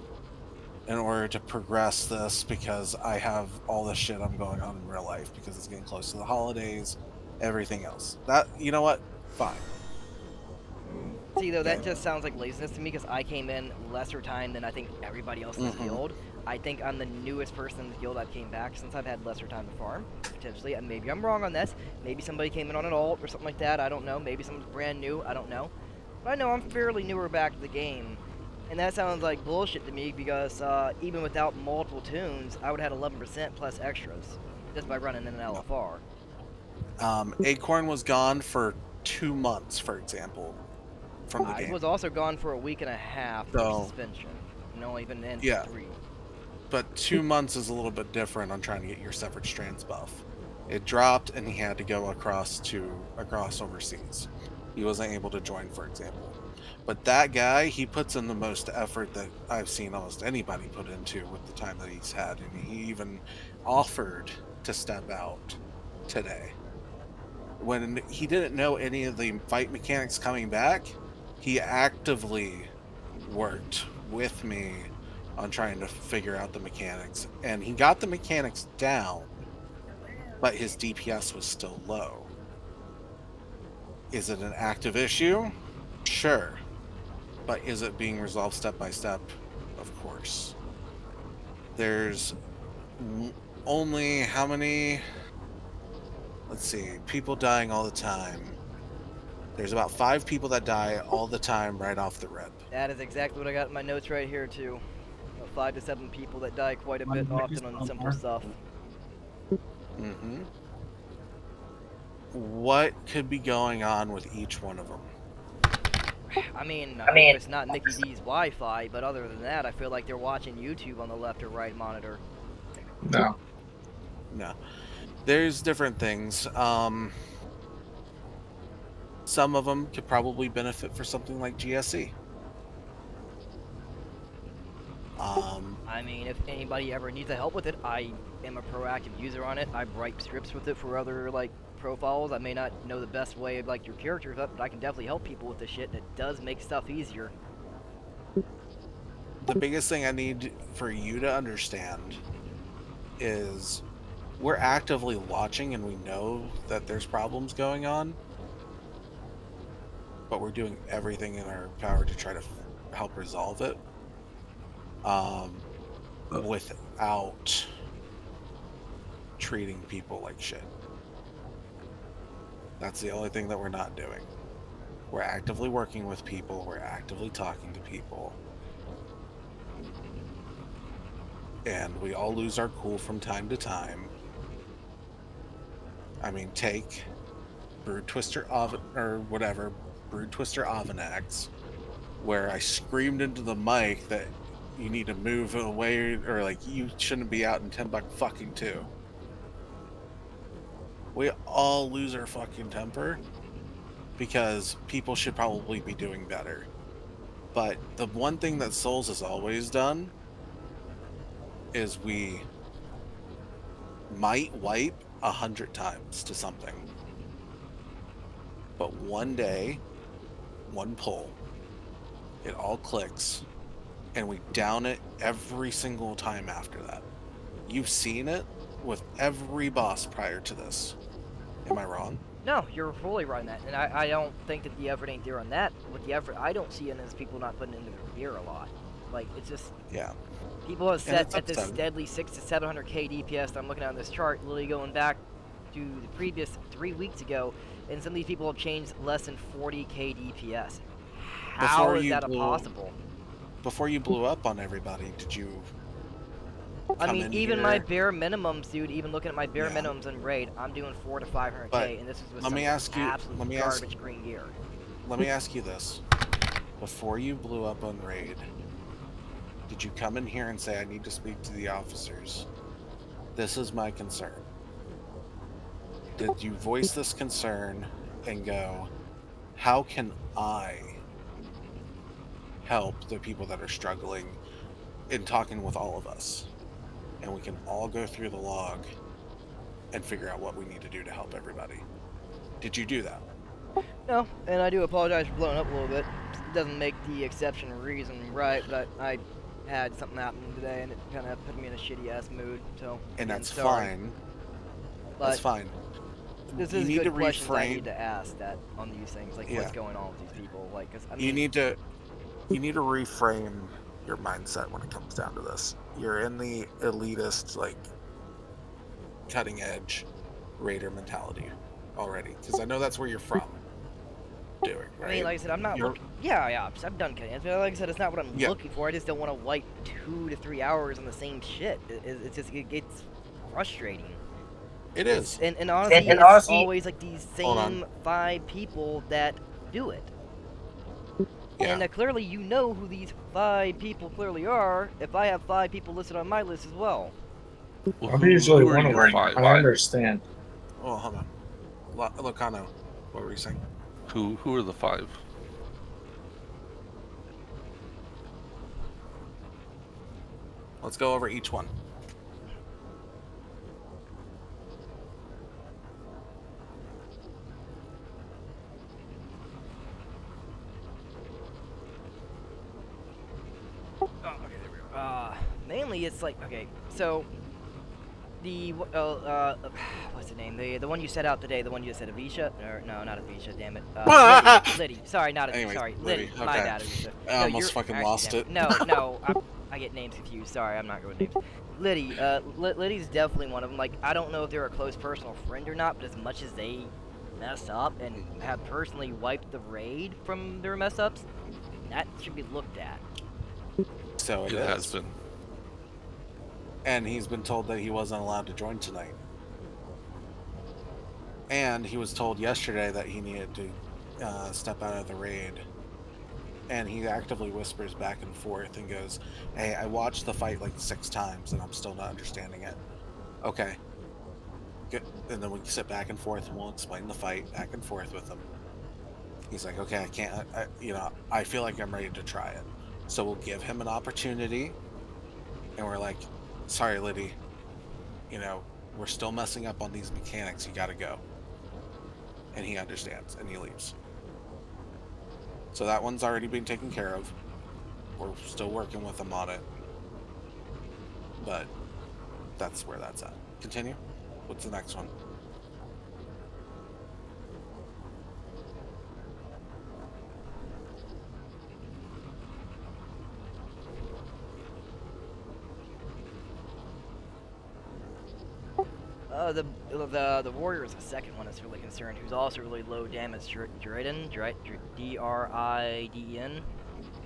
in order to progress this because I have all the shit I'm going on in real life because it's getting close to the holidays, everything else. That, you know what? Fine. See, though, that just sounds like laziness to me because I came in lesser time than I think everybody else in this guild. I think I'm the newest person in the guild that came back since I've had lesser time to farm, potentially. And maybe I'm wrong on this. Maybe somebody came in on an alt or something like that. I don't know. Maybe someone's brand new. I don't know. But I know I'm fairly newer back to the game. And that sounds like bullshit to me because even without multiple tunes, I would have had 11% plus extras just by running in an LFR. Acorn was gone for 2 months, for example, from the game. I was also gone for a week and a half for suspension, and only been in for 3. But 2 months is a little bit different on trying to get your Severed Strands buff. It dropped, and he had to go across overseas. He wasn't able to join, for example. But that guy, he puts in the most effort that I've seen almost anybody put into with the time that he's had, and he even offered to step out today. When he didn't know any of the fight mechanics coming back, he actively worked with me on trying to figure out the mechanics, and he got the mechanics down, but his DPS was still low. Is it an active issue? Sure. But is it being resolved step by step? Of course. There's only how many? Let's see, people dying all the time. There's about 5 people that die all the time right off the rip. That is exactly what I got in my notes right here, too. 5 to 7 people that die quite a bit often on simple stuff. Mm-hmm. What could be going on with each one of them? I mean, I hope it's not Mickey D's Wi-Fi, but other than that, I feel like they're watching YouTube on the left or right monitor. No. There's different things. Some of them could probably benefit for something like GSE. I mean, if anybody ever needs help with it, I am a proactive user on it. I write scripts with it for other, profiles. I may not know the best way of, your characters up, but I can definitely help people with this shit, and it does make stuff easier. The biggest thing I need for you to understand is we're actively watching and we know that there's problems going on, but we're doing everything in our power to try to help resolve it without treating people like shit. That's the only thing that we're not doing. We're actively working with people, we're actively talking to people, and we all lose our cool from time to time. I mean, take Brood Twister Avanax, where I screamed into the mic that you need to move away, or you shouldn't be out in 10 buck fucking 2. We all lose our fucking temper because people should probably be doing better. But the one thing that Souls has always done is we might wipe 100 times to something. But one day, one pull, it all clicks, and we down it every single time after that. You've seen it with every boss prior to this. Am I wrong? No, you're fully right on that, and I don't think that the effort ain't there on that. With the effort I don't see in is people not putting into their gear a lot. Like, it's just... Yeah. People have set at this upsetting. steadily 600 to 700k DPS that I'm looking at on this chart, literally going back to the previous 3 weeks ago, and some of these people have changed less than 40k DPS. How is that possible? Before you blew up on everybody, did you I mean, even here? my bare minimums, dude, even looking at my bare minimums in Raid, I'm doing 400 to 500k, But and this is with let some me ask you- absolute let me ask- garbage green gear. Let me ask you this. Before you blew up on Raid, did you come in here and say, I need to speak to the officers? This is my concern. Did you voice this concern and go, how can I help the people that are struggling in talking with all of us? And we can all go through the log and figure out what we need to do to help everybody. Did you do that? No, and I do apologize for blowing up a little bit. It doesn't make the exception reason right, but I had something happen today, and it kind of put me in a shitty-ass mood, so... And that's sorry. fine. But That's fine. This You is need good to questions I reframe- need to ask that on these things, like what's going on with these people, like, 'cause, I mean... You need to reframe your mindset when it comes down to this. You're in the elitist, like, cutting edge raider mentality already, because I know that's where you're from. Doing right. I mean, like I said, I'm not looking. Yeah, I've done cutting edge. Like I said, it's not what I'm looking for. I just don't want to wipe 2 to 3 hours on the same shit. It's just it gets frustrating. It is. And honestly, And it's honestly- always like these same 5 people that do it. Yeah. And clearly, you know who these 5 people clearly are. If I have 5 people listed on my list as well. I'm usually one of them. I understand. Oh, hold on. Locano, what were you saying? Who are the 5? Let's go over each one. Mainly it's like, okay, so the what's the name? The one you set out today, the one you said Avisha, or no, not Avisha, damn it. Liddy. Sorry, not Anyway, sorry, Liddy, Liddy. My okay. bad, Avisha. I almost fucking lost it. No, I get names confused. Sorry, I'm not good with names. Liddy, Liddy's definitely one of them. Like, I don't know if they're a close personal friend or not, but as much as they mess up and have personally wiped the raid from their mess ups, that should be looked at. So it has been. And he's been told that he wasn't allowed to join tonight. And he was told yesterday that he needed to step out of the raid. And he actively whispers back and forth and goes, hey, I watched the fight like 6 times and I'm still not understanding it. Okay. Good. And then we sit back and forth and we'll explain the fight back and forth with him. He's like, okay, I can't, I feel like I'm ready to try it. So we'll give him an opportunity. And we're like, sorry, Liddy, we're still messing up on these mechanics. You gotta go. And he understands and he leaves. So that one's already been taken care of. We're still working with him on it. But that's where that's at. Continue. What's the next one? The warrior is the second one that's really concerned, who's also really low damage. Dryden, D-R-I-D-E-N.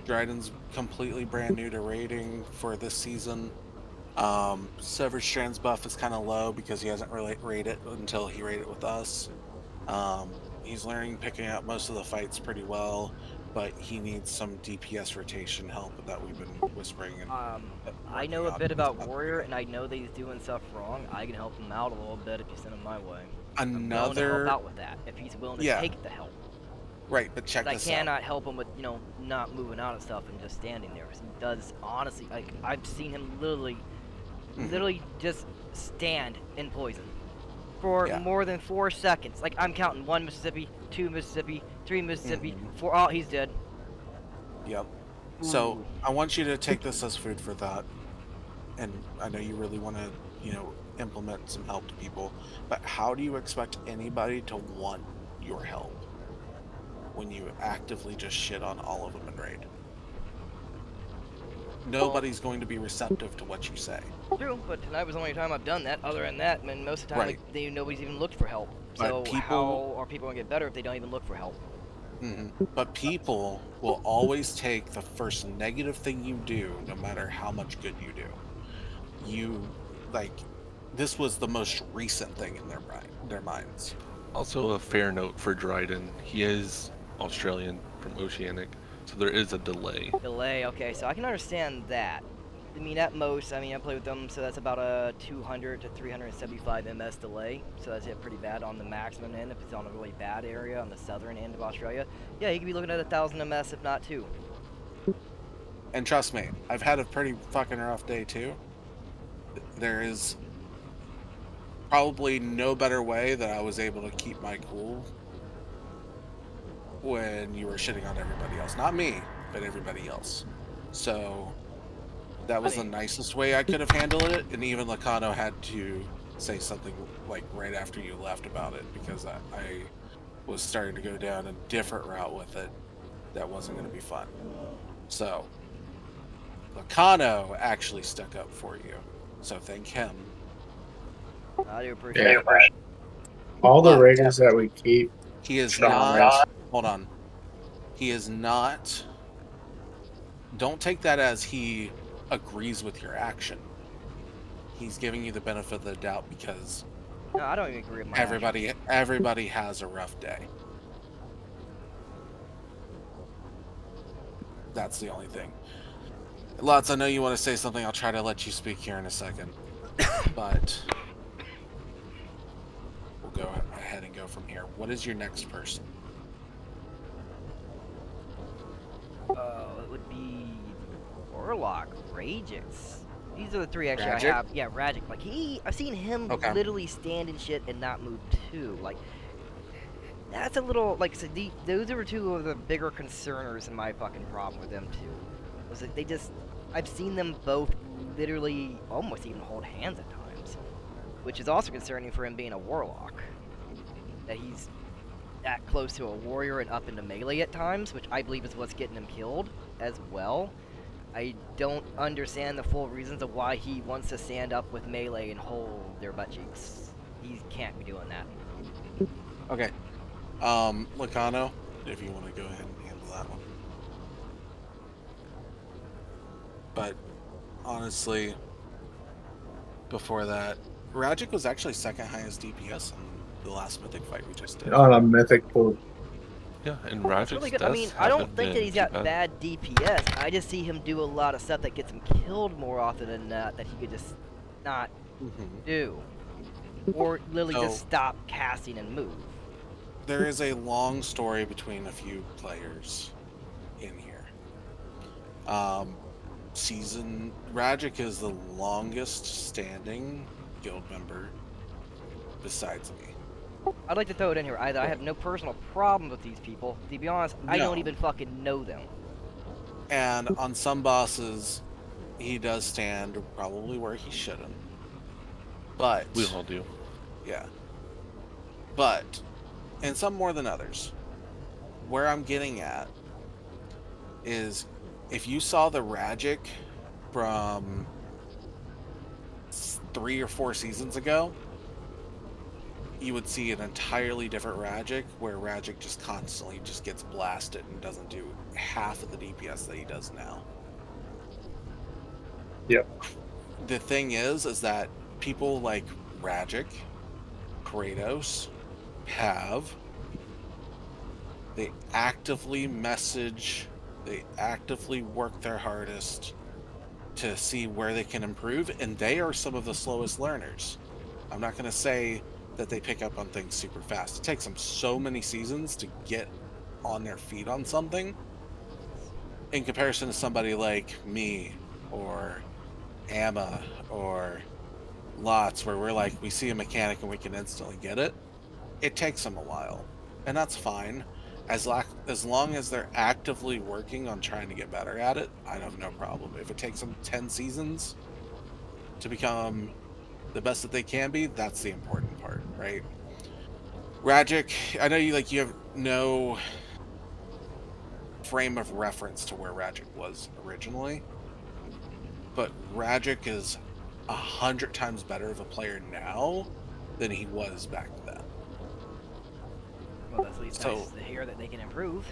Dryden's completely brand new to raiding for this season. Severed Strand's buff is kind of low because he hasn't really raided until he raided with us. He's learning, picking up most of the fights pretty well, but he needs some DPS rotation help that we've been whispering. And I know a bit about Warrior, and I know that he's doing stuff wrong. I can help him out a little bit if you send him my way. I'm willing to help out with that if he's willing to take the help. Right, but check this out. I cannot help him with, not moving out and stuff and just standing there. He does, honestly, like, I've seen him literally just stand in poison for more than 4 seconds. Like, I'm counting 1 Mississippi, 2 Mississippi, 3 Mississippi, 4, oh, he's dead. Yep. So, I want you to take this as food for thought. And I know you really want to, implement some help to people, but how do you expect anybody to want your help when you actively just shit on all of them in raid? nobody's going to be receptive to what you say. True, but tonight was the only time I've done that. Other than that, I mean, most of the time, Right. like, nobody's even looked for help. But So people- how are people gonna get better if they don't even look for help? But people will always take the first negative thing you do, no matter how much good you do. This was the most recent thing in their minds. Also, a fair note for Dryden. He is Australian from Oceanic, so there is a delay. Delay, okay, so I can understand that. I mean, at most, I play with them, so that's about a 200 to 375 ms delay. So that's pretty bad on the maximum end if it's on a really bad area on the southern end of Australia. Yeah, you could be looking at 1,000 ms, if not 2. And trust me, I've had a pretty fucking rough day too. There is probably no better way that I was able to keep my cool when you were shitting on everybody else. Not me, but everybody else. So that was the nicest way I could have handled it, and even Lacano had to say something like right after you left about it, because I was starting to go down a different route with it that wasn't going to be fun. So Lacano actually stuck up for you, so thank him. I do appreciate it. All the raiders that we keep. He is Strong. not. Hold on. He is not. Don't take that as he agrees with your action. He's giving you the benefit of the doubt because No, I don't even agree with my everybody has a rough day. That's the only thing. Lots, I know you want to say something. I'll try to let you speak here in a second, but we'll go ahead and go from here. What is your next person? It would be Warlock, Ragix. These are the three actually Ragic? I have. Yeah, Ragic. Like I've seen him literally stand in shit and not move too. Like that's a little like so those are two of the bigger concerners in my fucking problem with them too. Was that they just I've seen them both literally almost even hold hands at times, which is also concerning for him being a warlock. That he's that close to a warrior and up into melee at times, which I believe is what's getting him killed as well. I don't understand the full reasons of why he wants to stand up with melee and hold their butt cheeks. He can't be doing that. Okay. Lacano, if you want to go ahead and handle that one. But honestly, before that, Ragic was actually second highest DPS in the last mythic fight we just did. On a mythic pool. Yeah, and Ragic's Really good. I mean, I don't think that he's got bad DPS. I just see him do a lot of stuff that gets him killed more often than not that he could just not do. Or literally just stop casting and move. There is a long story between a few players in here. Ragic is the longest standing guild member besides me. I'd like to throw it in here. I have no personal problem with these people. To be honest, I don't even fucking know them. And on some bosses, he does stand probably where he shouldn't. But we all do. Yeah. But and some more than others. Where I'm getting at is if you saw the Ragic from 3 or 4 seasons ago, you would see an entirely different Ragic, where Ragic just constantly just gets blasted and doesn't do half of the DPS that he does now. Yep. The thing is that people like Ragic, Kratos, Pav, they actively message, they actively work their hardest to see where they can improve, and they are some of the slowest learners. I'm not going to say that they pick up on things super fast. It takes them so many seasons to get on their feet on something in comparison to somebody like me or Amma or Lots, where we're like, we see a mechanic and we can instantly get it. It takes them a while, and that's fine. As long as they're actively working on trying to get better at it, I have no problem. If it takes them 10 seasons to become the best that they can be, that's the important part, right? Ragic, I know you have no frame of reference to where Ragic was originally, but Ragic is 100 times better of a player now than he was back then. Well, that's at least nice to hear that they can improve.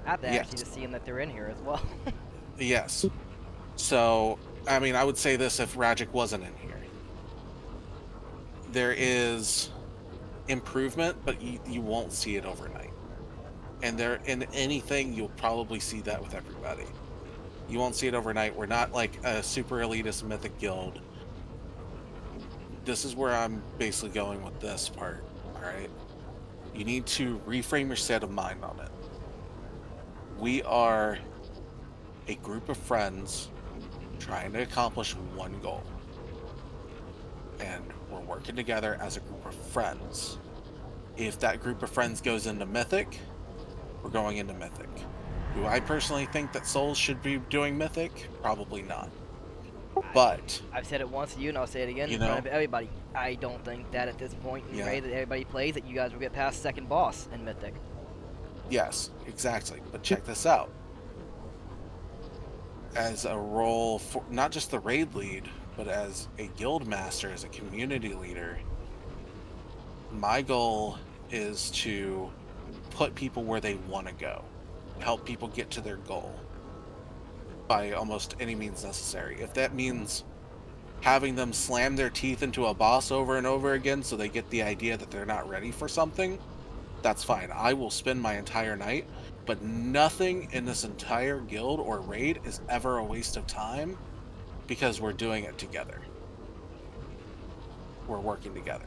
I have to actually just see them that they're in here as well. Yes. So, I mean, I would say this if Ragic wasn't in here. There is improvement, but you won't see it overnight. And there, in anything, you'll probably see that with everybody. You won't see it overnight. We're not like a super elitist mythic guild. This is where I'm basically going with this part, alright? You need to reframe your state of mind on it. We are a group of friends trying to accomplish one goal. And we're working together as a group of friends. If that group of friends goes into Mythic, we're going into Mythic. Do I personally think that Souls should be doing Mythic? Probably not. But I've said it once to you, and I'll say it again in front of everybody. I don't think that at this point in the way that everybody plays, that you guys will get past second boss in Mythic. Yes, exactly. But check this out. As a role for not just the raid lead, but as a guild master, as a community leader, my goal is to put people where they want to go, help people get to their goal by almost any means necessary. If that means having them slam their teeth into a boss over and over again so they get the idea that they're not ready for something, that's fine. I will spend my entire night, but nothing in this entire guild or raid is ever a waste of time because we're doing it together. We're working together.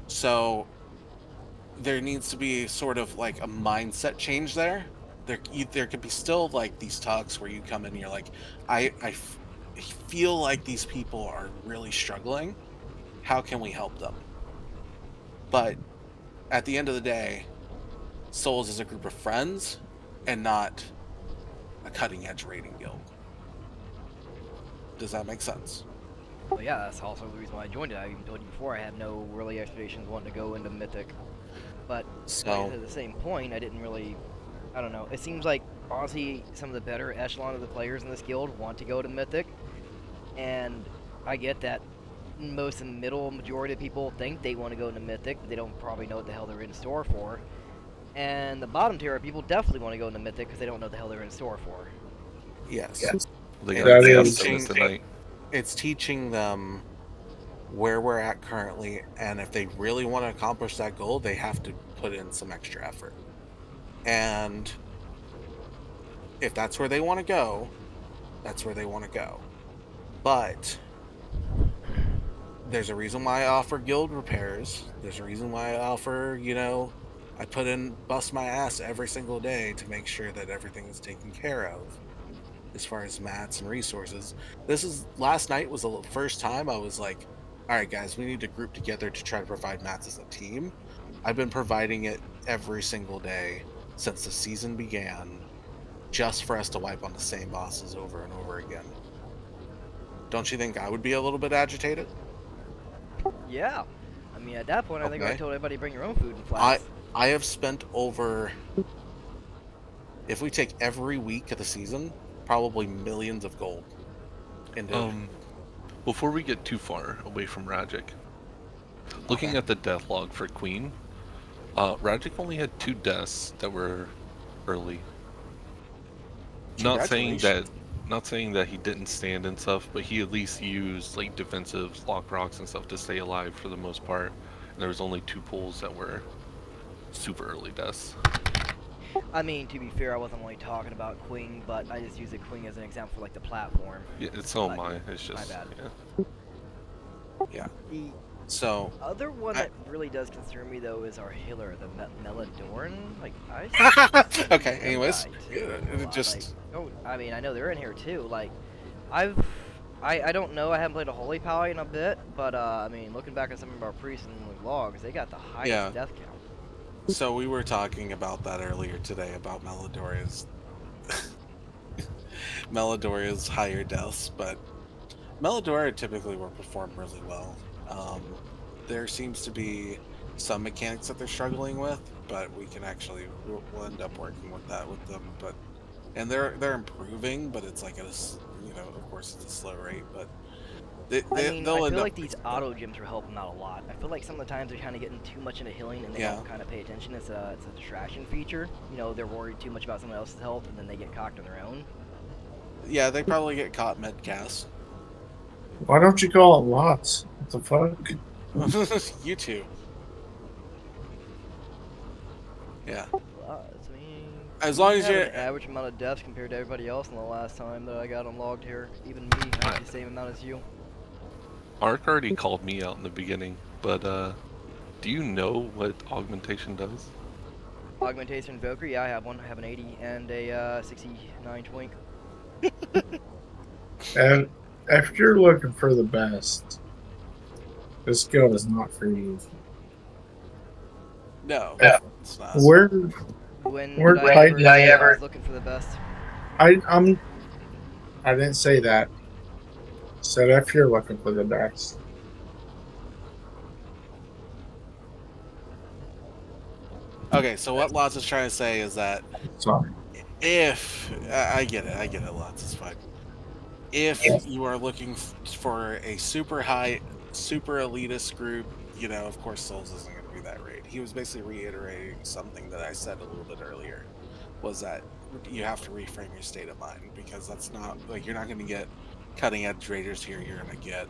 So there needs to be sort of like a mindset change there. There could be still like these talks where you come in and you're like, I feel like these people are really struggling. How can we help them? But at the end of the day, Souls is a group of friends and not a cutting edge raiding guild. Does that make sense? Well, yeah, that's also the reason why I joined it. I even told you before I had no really expectations wanting to go into Mythic. But at the same point, I didn't really, I don't know. It seems like, honestly, some of the better echelon of the players in this guild want to go to Mythic. And I get that most of the middle majority of people think they want to go into Mythic, but they don't probably know what the hell they're in store for. And the bottom tier of people definitely want to go into Mythic because they don't know what the hell they're in store for. Yes. It's teaching them where we're at currently, and if they really want to accomplish that goal, they have to put in some extra effort. And if that's where they want to go, that's where they want to go. But there's a reason why I offer guild repairs. There's a reason why I offer, I bust my ass every single day to make sure that everything is taken care of as far as mats and resources. Last night was the first time I was like, all right, guys, we need to group together to try to provide mats as a team. I've been providing it every single day since the season began, just for us to wipe on the same bosses over and over again. Don't you think I would be a little bit agitated? Yeah. I mean, at that point, I think I told everybody bring your own food and flasks. I have spent over, if we take every week of the season, probably millions of gold. Before we get too far away from Ragic, looking at the death log for Queen, Ragic only had 2 deaths that were early. Not saying that he didn't stand and stuff, but he at least used like defensive lock rocks and stuff to stay alive for the most part. And there was only 2 pulls that were super early deaths. I mean, to be fair, I wasn't only talking about Queen, but I just use the Queen as an example for like the platform. Yeah, so am I. It's just my bad. Yeah. The other one that really does concern me though is our healer, the Meladorn. Like okay. Anyways, I mean, I know they're in here too. Like, I don't know. I haven't played a Holy Pally in a bit, but I mean, looking back at some of our priests and logs, they got the highest death count. So we were talking about that earlier today about Meladoria's higher deaths, but Meladora typically will perform really well. There seems to be some mechanics that they're struggling with, but we'll end up working with that with them. But and they're improving, but it's like at a of course it's a slow rate, but I mean, I they'll feel end up like these auto gyms are helping out a lot. I feel like some of the times they're kind of getting too much into healing and they don't kind of pay attention. It's a distraction feature. You know, they're worried too much about someone else's health and then they get cocked on their own. Yeah, they probably get caught mid-cast. Why don't you call it lots? What the fuck? You too. Yeah. I mean, as long as you're an average amount of deaths compared to everybody else in the last time that I got unlogged here. Even me, I have the same amount as you. Ark already called me out in the beginning, but do you know what augmentation does? Augmentation Invoker? Yeah, I have one. I have an 80 and a 69 twink. And if you're looking for the best, this skill is not for you. No, yeah. It's not. We're tight. Did I ever looking for the best? I didn't say that. I said if you're looking for the best. Okay, so what Lots is trying to say is that if I get it, Lots is fine. If you are looking for a super high, super elitist group, of course Souls isn't going to be that raid. He was basically reiterating something that I said a little bit earlier, was that you have to reframe your state of mind, because that's not, like, you're not going to get cutting edge raiders here. You're going to get,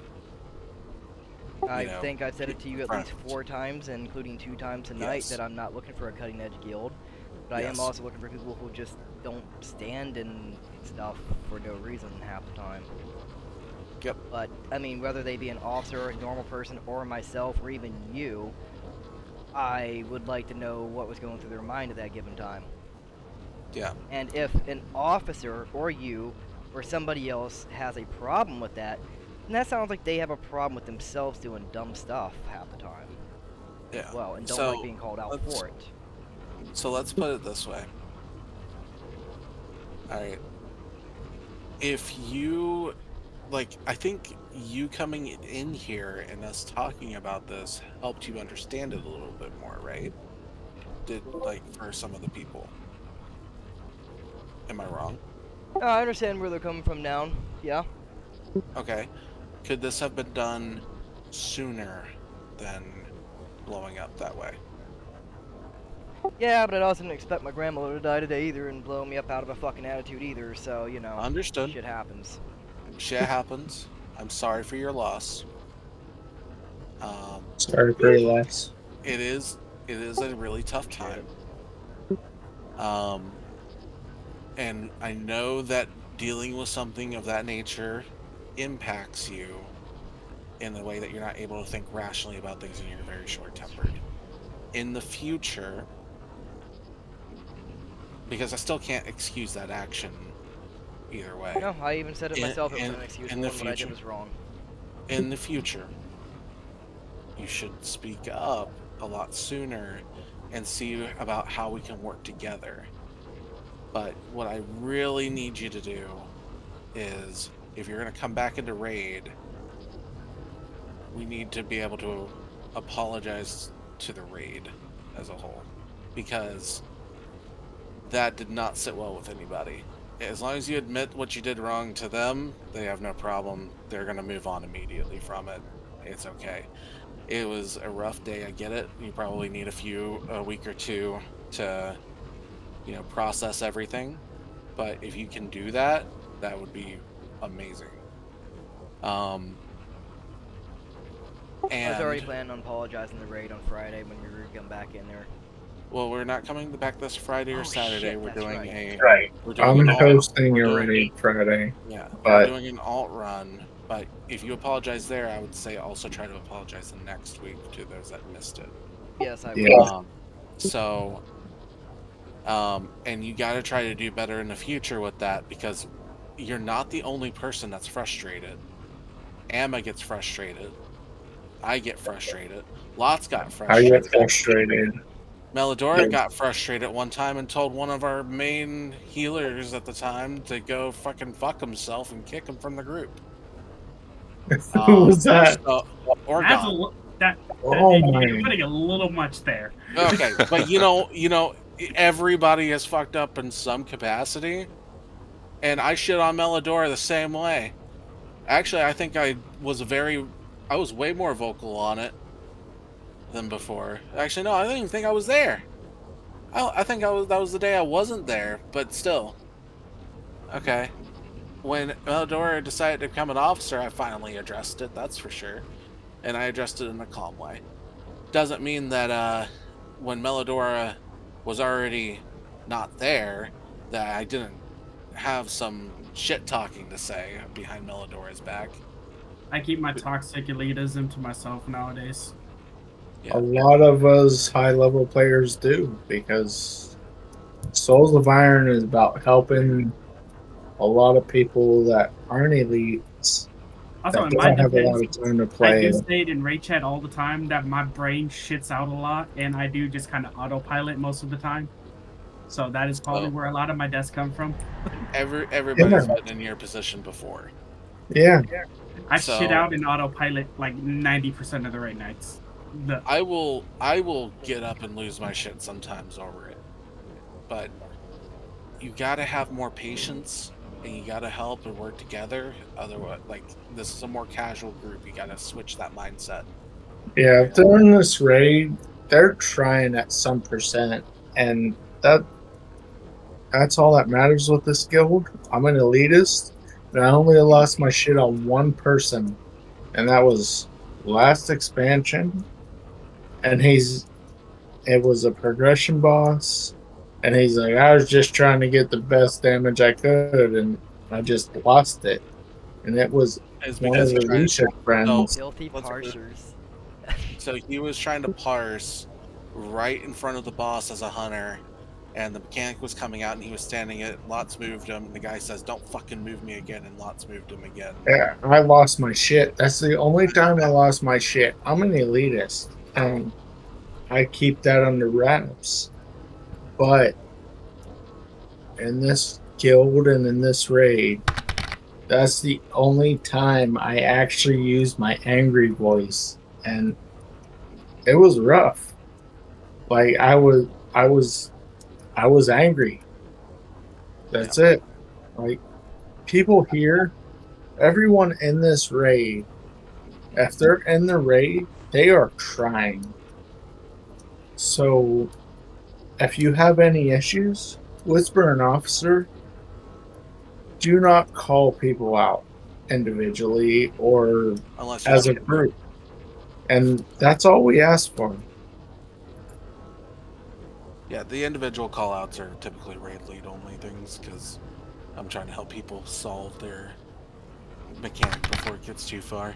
I think I've said it to you at least 4 times, including 2 times tonight, that I'm not looking for a cutting edge guild, but I am also looking for people who just don't stand in stuff for no reason half the time. Yep. But, I mean, whether they be an officer, a normal person, or myself, or even you, I would like to know what was going through their mind at that given time. Yeah. And if an officer, or you, or somebody else has a problem with that, then that sounds like they have a problem with themselves doing dumb stuff half the time. Yeah. Well, and don't like being called out for it. So let's put it this way. Alright. If you, I think you coming in here and us talking about this helped you understand it a little bit more, right? For some of the people. Am I wrong? I understand where they're coming from now. Yeah. Okay. Could this have been done sooner than blowing up that way? Yeah, but I also didn't expect my grandmother to die today either and blow me up out of a fucking attitude either, so, Understood. Shit happens. Shit happens. I'm sorry for your loss. Sorry for your loss. It is a really tough time. And I know that dealing with something of that nature impacts you in the way that you're not able to think rationally about things and you're very short-tempered. In the future, because I still can't excuse that action either way. No, I even said it myself, it was an excuse for what I did was wrong. In the future, you should speak up a lot sooner and see about how we can work together. But what I really need you to do is, if you're going to come back into raid, we need to be able to apologize to the raid as a whole, because that did not sit well with anybody. As long as you admit what you did wrong to them, they have no problem. They're going to move on immediately from it. It's okay. It was a rough day, I get it. You probably need a week or two to, process everything. But if you can do that, that would be amazing. I was already planning on apologizing the raid on Friday when we were going back in there. Well, we're not coming back this Friday or Saturday. Shit, we're doing I'm hosting your raid Friday. Yeah, but we're doing an alt run. But if you apologize there, I would say also try to apologize the next week to those that missed it. Yes, I will. And you got to try to do better in the future with that, because you're not the only person that's frustrated. Amma gets frustrated. I get frustrated. Lots got frustrated. I get frustrated. Melodora got frustrated one time and told one of our main healers at the time to go fucking fuck himself and kick him from the group. Who was that? Orgon. You're putting a little much there. Okay, but everybody has fucked up in some capacity. And I shit on Melodora the same way. Actually, I think I was way more vocal on it than before. Actually, no, I didn't even think I was there. I think that was the day I wasn't there, but still. Okay. When Melodora decided to become an officer, I finally addressed it, that's for sure. And I addressed it in a calm way. Doesn't mean that when Melodora was already not there, that I didn't have some shit talking to say behind Melodora's back. I keep my toxic elitism to myself nowadays. A lot of us high-level players do, because Souls of Iron is about helping a lot of people that aren't elites, Also, that in my don't have a defense, lot of time to I play. do say it in raid chat all the time that my brain shits out a lot, and I do just kind of autopilot most of the time. So that is probably where a lot of my deaths come from. Everybody's been in your position before. Yeah. I shit out in autopilot like 90% of the raid nights. I will get up and lose my shit sometimes over it. But you gotta have more patience, and you gotta help and work together. Otherwise, like, this is a more casual group. You gotta switch that mindset. Yeah, if they're in this raid, they're trying at some percent, and that's all that matters with this guild. I'm an elitist, and I only lost my shit on one person, and that was last expansion. And it was a progression boss, and he's like, I was just trying to get the best damage I could, and I just lost it. And it was It's one of because he the tried Alicia friends. Guilty parsers. So he was trying to parse right in front of the boss as a hunter, and the mechanic was coming out, and he was standing it. Lots moved him, and the guy says, "Don't fucking move me again," and Lots moved him again. Yeah, I lost my shit. That's the only time I lost my shit. I'm an elitist, and I keep that under wraps. But in this guild and in this raid, that's the only time I actually used my angry voice, and it was rough. Like I was angry. That's it. Like people here, everyone in this raid, if they're in the raid, they are trying. So if you have any issues, whisper an officer. Do not call people out individually or Unless as a group. And that's all we ask for. Yeah, the individual callouts are typically raid lead only things, because I'm trying to help people solve their mechanic before it gets too far.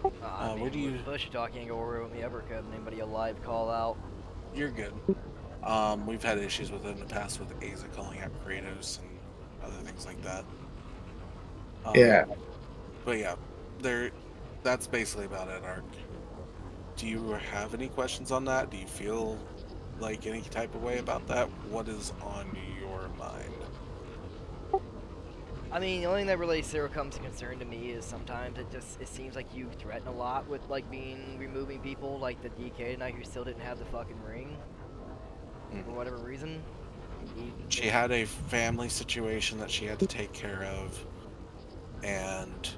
Where do you... Bush talking over with me ever could anybody alive call out? You're good. We've had issues with it in the past with Aza calling out Kratos and other things like that. Yeah. But yeah, that's basically about it, Ark. Do you have any questions on that? Do you feel like any type of way about that? What is on your mind? I mean, the only thing that really comes to concern to me is sometimes it seems like you threaten a lot with like removing people, like the DK tonight who still didn't have the fucking ring for whatever reason. She had a family situation that she had to take care of, and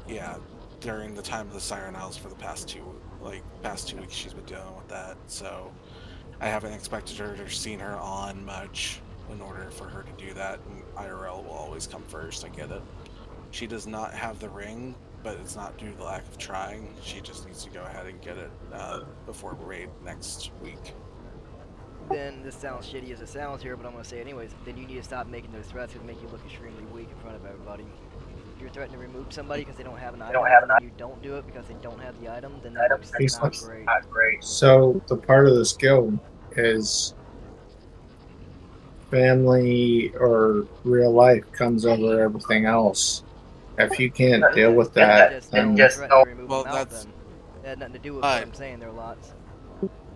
yeah, during the time of the Siren Isles for the past 2 weeks she's been dealing with that, so I haven't expected her to seen her on much in order for her to do that, and IRL will always come first, I get it. She does not have the ring, but it's not due to the lack of trying. She just needs to go ahead and get it before raid next week. Then this sounds shitty as it sounds here, but I'm gonna say it anyways. Then you need to stop making those threats that make you look extremely weak in front of everybody. If you're threatening to remove somebody because they don't have an item, and then you don't do it because they don't have the item, then that's not great. So the part of the skill is family or real life comes over everything else. If you can't deal with that, then well, that's it had nothing to do with what I'm saying. There are lots.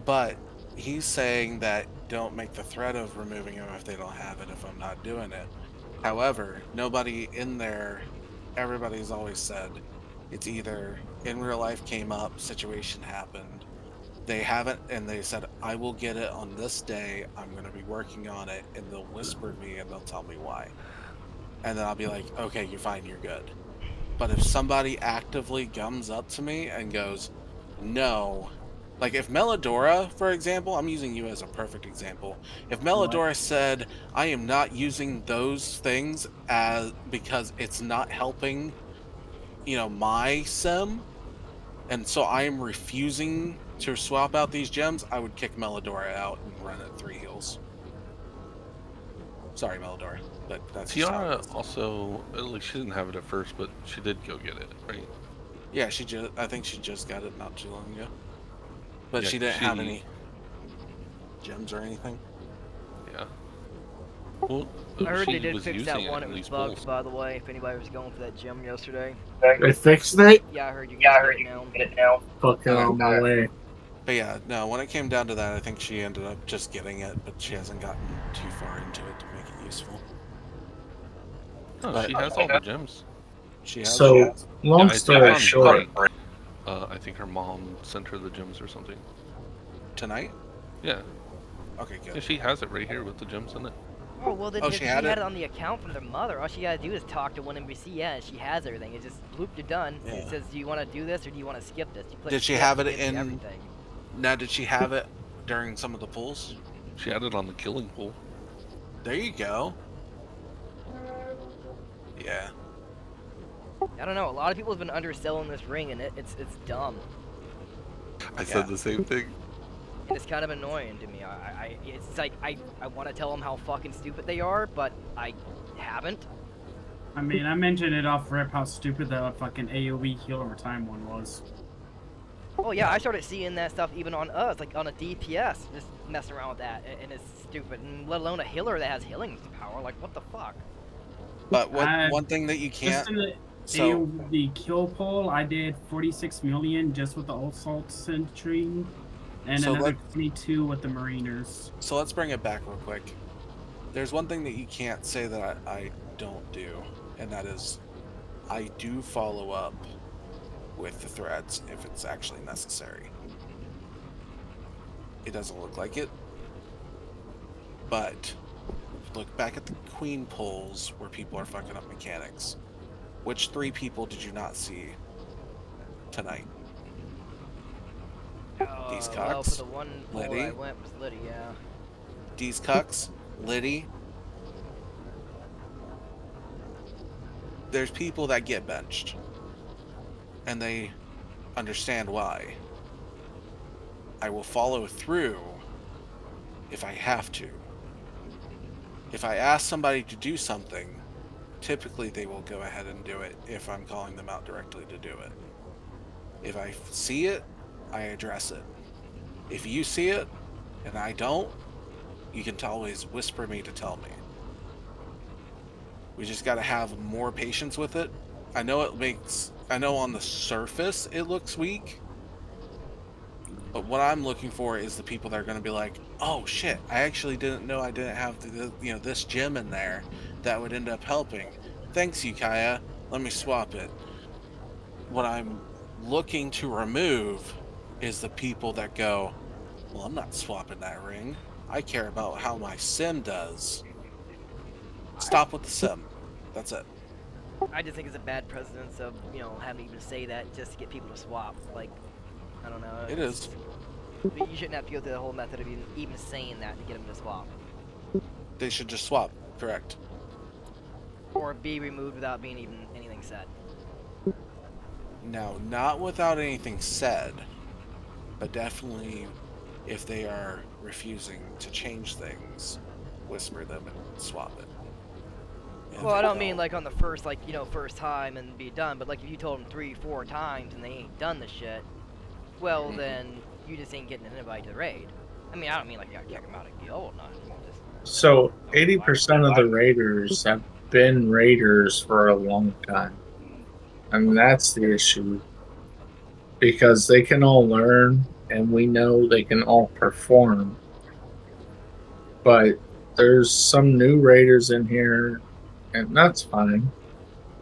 But he's saying that don't make the threat of removing him if they don't have it, if I'm not doing it. However, nobody in there, everybody's always said it's either in real life came up, situation happened, they haven't, and they said, I will get it on this day, I'm going to be working on it, and they'll whisper me and they'll tell me why. And then I'll be like, okay, you're fine, you're good. But if somebody actively gums up to me and goes, no, like if Melodora, for example, I'm using you as a perfect example. If Melodora said, I am not using those things because it's not helping, my sim, and so I am refusing to swap out these gems, I would kick Melodora out and run at 3 heals. Sorry, Melodora, but that's just how it Tiara is. also, like, she didn't have it at first, but she did go get it, right? Yeah, I think she just got it not too long ago. But Yeah, she didn't have any gems or anything. Yeah. Well, I heard she they did was fix using that one. in It was these bugged, pools. by the way, if anybody was going for that gem yesterday. They fixed it? Yeah, I heard you can get it now. Fucking on my way. But yeah, no, when it came down to that, I think she ended up just getting it, but she hasn't gotten too far into it to make it useful. Oh, But she has all the gems. She has. So, long I think story on short. break, I think her mom sent her the gems or something. Tonight? Yeah. Okay, good. Yeah, she has it right here with the gems in it. Oh, well, then Oh, if she she had had it? it on the account from their mother, all she gotta do is talk to one NPC. Yeah, she has everything. It just, bloop, you're done. Yeah. It says, do you want to do this or do you want to skip this? You click Did she skip, have it gives you in? everything. Now, did she have it during some of the pulls? She had it on the killing pool. There you go. Yeah. I don't know. A lot of people have been underselling this ring, and it's dumb. I said the same thing. And it's kind of annoying to me. It's like I want to tell them how fucking stupid they are, but I haven't. I mean, I mentioned it off rip how stupid the fucking AoE heal over time one was. Oh yeah, I started seeing that stuff even on us, like on a DPS, just messing around with that, and it's stupid. And let alone a healer that has healing power. Like, what the fuck? But one thing that you can't. Just in the kill poll, I did 46 million just with the Assault Sentry, and So another 22 with the Mariners. So let's bring it back real quick. There's one thing that you can't say that I don't do, and that is I do follow up with the threads if it's actually necessary. It doesn't look like it, but look back at the queen polls where people are fucking up mechanics. Which 3 people did you not see tonight? These Well, cocks, for the one poll Liddy. I went was Liddy, yeah. These cucks, Liddy. There's people that get benched, and they understand why. I will follow through if I have to. If I ask somebody to do something, typically they will go ahead and do it if I'm calling them out directly to do it. If I see it, I address it. If you see it and I don't, you can always whisper me to tell me. We just got to have more patience with it. I know on the surface it looks weak, but what I'm looking for is the people that are going to be like, oh shit, I actually didn't know I didn't have this gem in there that would end up helping. Thanks, Yukaya. Let me swap it. What I'm looking to remove is the people that go, well, I'm not swapping that ring. I care about how my sim does. Stop with the sim. That's it. I just think it's a bad precedence of, having to even say that just to get people to swap. Like, I don't know. It is. You shouldn't have to go through the whole method of even saying that to get them to swap. They should just swap. Correct. Or be removed without being even anything said. Now, not without anything said, but definitely if they are refusing to change things, whisper them and swap it. And Well, I don't mean like on the first, first time and be done, but like if you told them 3-4 times and they ain't done the shit, well then you just ain't getting anybody to raid. I mean, I don't mean like you gotta kick them out of guild, not just. So 80% of the raiders have been raiders for a long time. And that's the issue. Because they can all learn and we know they can all perform. But there's some new raiders in here, and that's fine.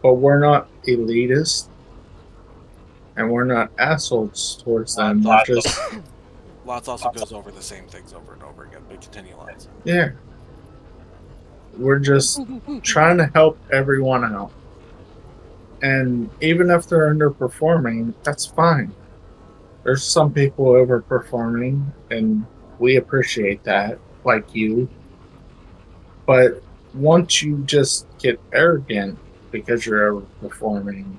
But we're not elitist, and we're not assholes towards them. We're just Lots also goes over the same things over and over again, but continue, Lots. Yeah. We're just trying to help everyone out. And even if they're underperforming, that's fine. There's some people overperforming, and we appreciate that, like you. But once you just get arrogant because you're overperforming,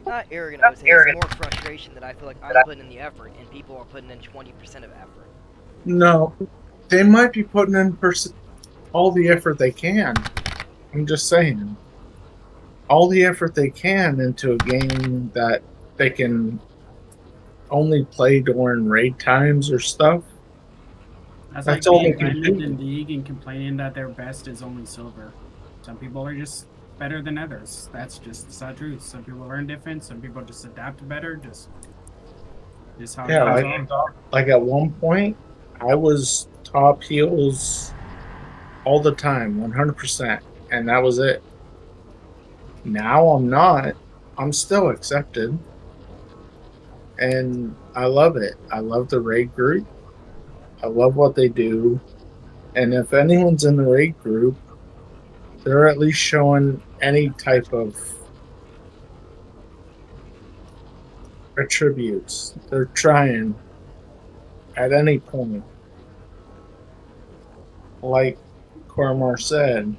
Not arrogant, I would say. It's more frustration that I feel like I'm putting in the effort and people are putting in 20% of effort. no, they might be putting in all the effort they can. I'm just saying, all the effort they can into a game that they can only play during raid times or stuff. That's That's like all they being can diamond do. in league and complaining that their best is only silver. Some people are just better than others. That's just the sad truth. Some people learn different. Some people just adapt better. Just how Yeah, games are. like at one point, I was top heels all the time, 100%, and that was it. Now I'm not. I'm still accepted, and I love it. I love the raid group. I love what they do, and if anyone's in the raid group, they're at least showing any type of attributes. They're trying at any point. Like Cormar said,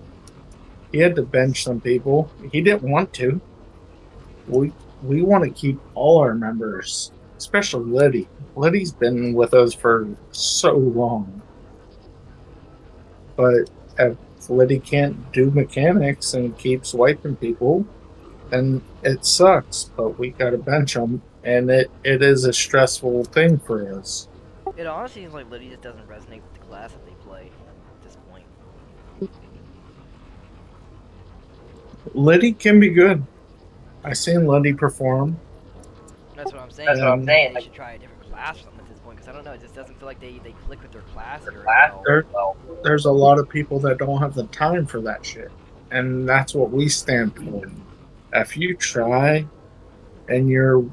he had to bench some people. He didn't want to. We we want to keep all our members, especially Liddy. Liddy's been with us for so long. But if Liddy can't do mechanics and keeps wiping people, then it sucks. But we got to bench him, and it is a stressful thing for us. It honestly seems like Liddy just doesn't resonate with the class that they play at this point. Liddy can be good. I seen Liddy perform. That's what I'm saying. They should try a different class or something at this point, because I don't know, it just doesn't feel like they click with their class very well. There's a lot of people that don't have the time for that shit, and that's what we stand for. If you try and you're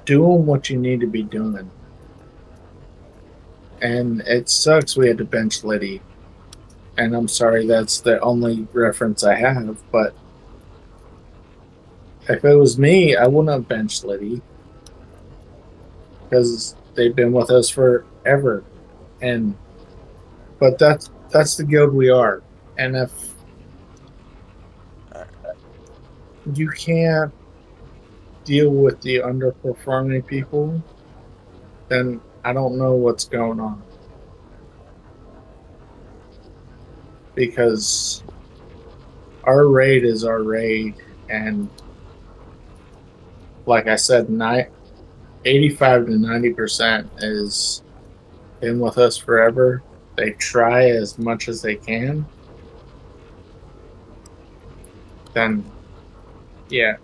doing what you need to be doing, and it sucks we had to bench Liddy, and I'm sorry that's the only reference I have, but if it was me, I wouldn't have benched Liddy because they've been with us forever, and but that's the guild we are, and if you can't deal with the underperforming people, then I don't know what's going on. Because our raid is our raid, and like I said, 85 to 90% is been with us forever. They try as much as they can. Then, yeah.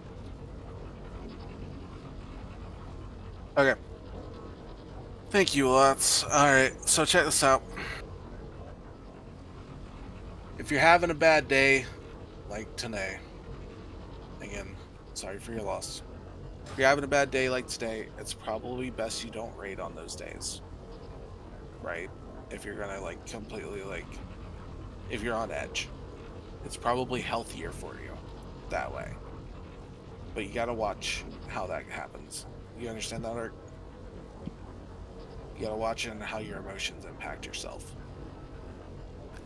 Okay. Thank you, lots. Alright, so check this out. If you're having a bad day, like today, again, sorry for your loss. If you're having a bad day like today, it's probably best you don't raid on those days. Right? If you're gonna, like, completely, like, if you're on edge. It's probably healthier for you that way. But you gotta watch how that happens. You understand that, Art? You gotta watch and how your emotions impact yourself.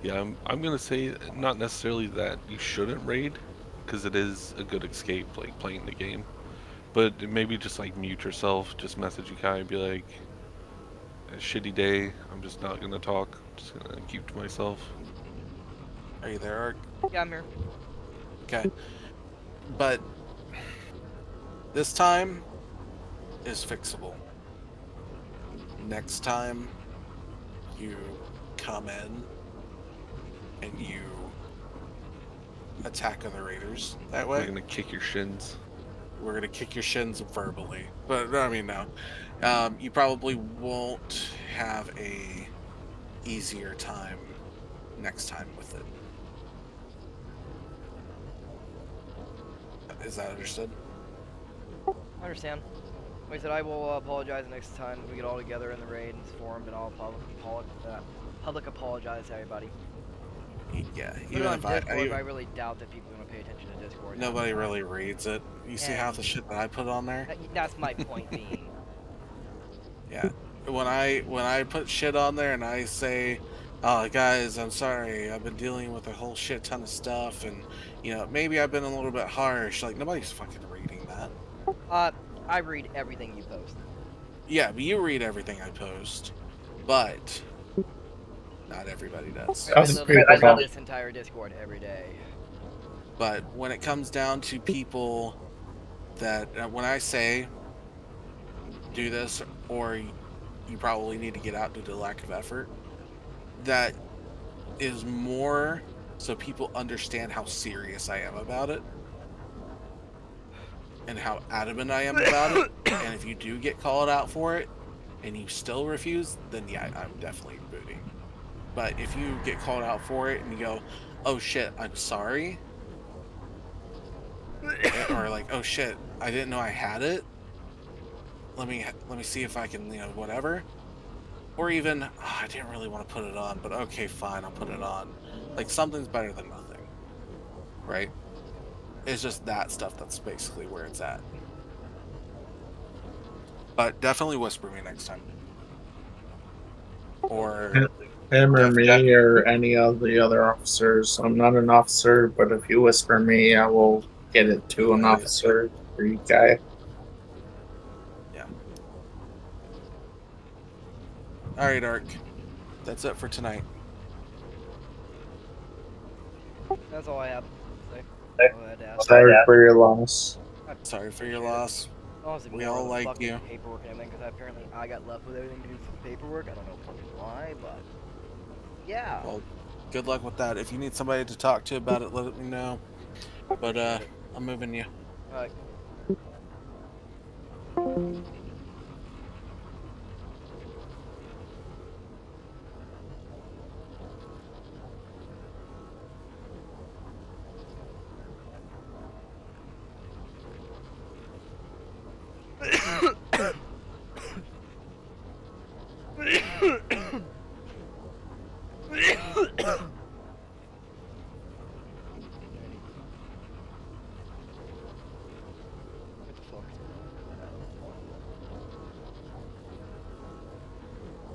Yeah, I'm gonna say not necessarily that you shouldn't raid, because it is a good escape, like playing the game. But maybe just like mute yourself, just message Ukai and be like, a shitty day, I'm just not gonna talk, I'm just gonna keep to myself. Are you there, Art? Yeah, I'm here. Okay. But this time is fixable. Next time you come in and you attack other raiders that way. We're gonna kick your shins. We're gonna kick your shins verbally. But I mean, no. You probably won't have a easier time next time with it. Is that understood? I understand. Like I said, I will apologize next time we get all together in the raid and formed, and I'll public apologize to everybody. Yeah, Put it even on if I Discord, but I really doubt that people are gonna pay attention to Discord. nobody really reads it. You see half the shit that I put on there? That's my point being. Yeah. When I put shit on there and I say, "Oh, guys, I'm sorry. I've been dealing with a whole shit ton of stuff, and you know, maybe I've been a little bit harsh." Like nobody's fucking reading that. I read everything you post. Yeah, but you read everything I post, but not everybody does. I literally this entire Discord every day. But when it comes down to people that, when I say do this or you probably need to get out due to lack of effort, that is more so people understand how serious I am about it and how adamant I am about it. And if you do get called out for it and you still refuse, then yeah, I'm definitely booting. But if you get called out for it and you go, "Oh shit, I'm sorry," or like, "Oh shit, I didn't know I had it. Let me see if I can, you know, whatever." Or even, "Oh, I didn't really want to put it on, but okay, fine, I'll put it on." Like, something's better than nothing, right? It's just that stuff that's basically where it's at. But definitely whisper me next time. Or him or me or any of the other officers. I'm not an officer, but if you whisper me, I will get it to an officer for you guy. Yeah. Alright, Ark. That's it for tonight. That's all I have to say. Sorry for your loss. Sorry for your loss. Honestly, We more all of the like fucking you. paperwork and everything, because apparently I got left with everything to do for the paperwork. I don't know fucking why, but yeah. Well, good luck with that. If you need somebody to talk to about it, let me know. But I'm moving you. Alright.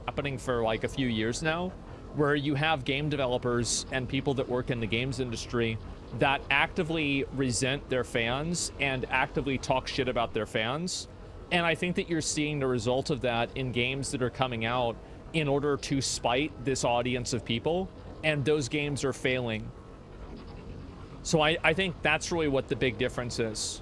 Happening for like a few years now, where you have game developers and people that work in the games industry that actively resent their fans and actively talk shit about their fans. And I think that you're seeing the result of that in games that are coming out in order to spite this audience of people, and those games are failing. So I think that's really what the big difference is.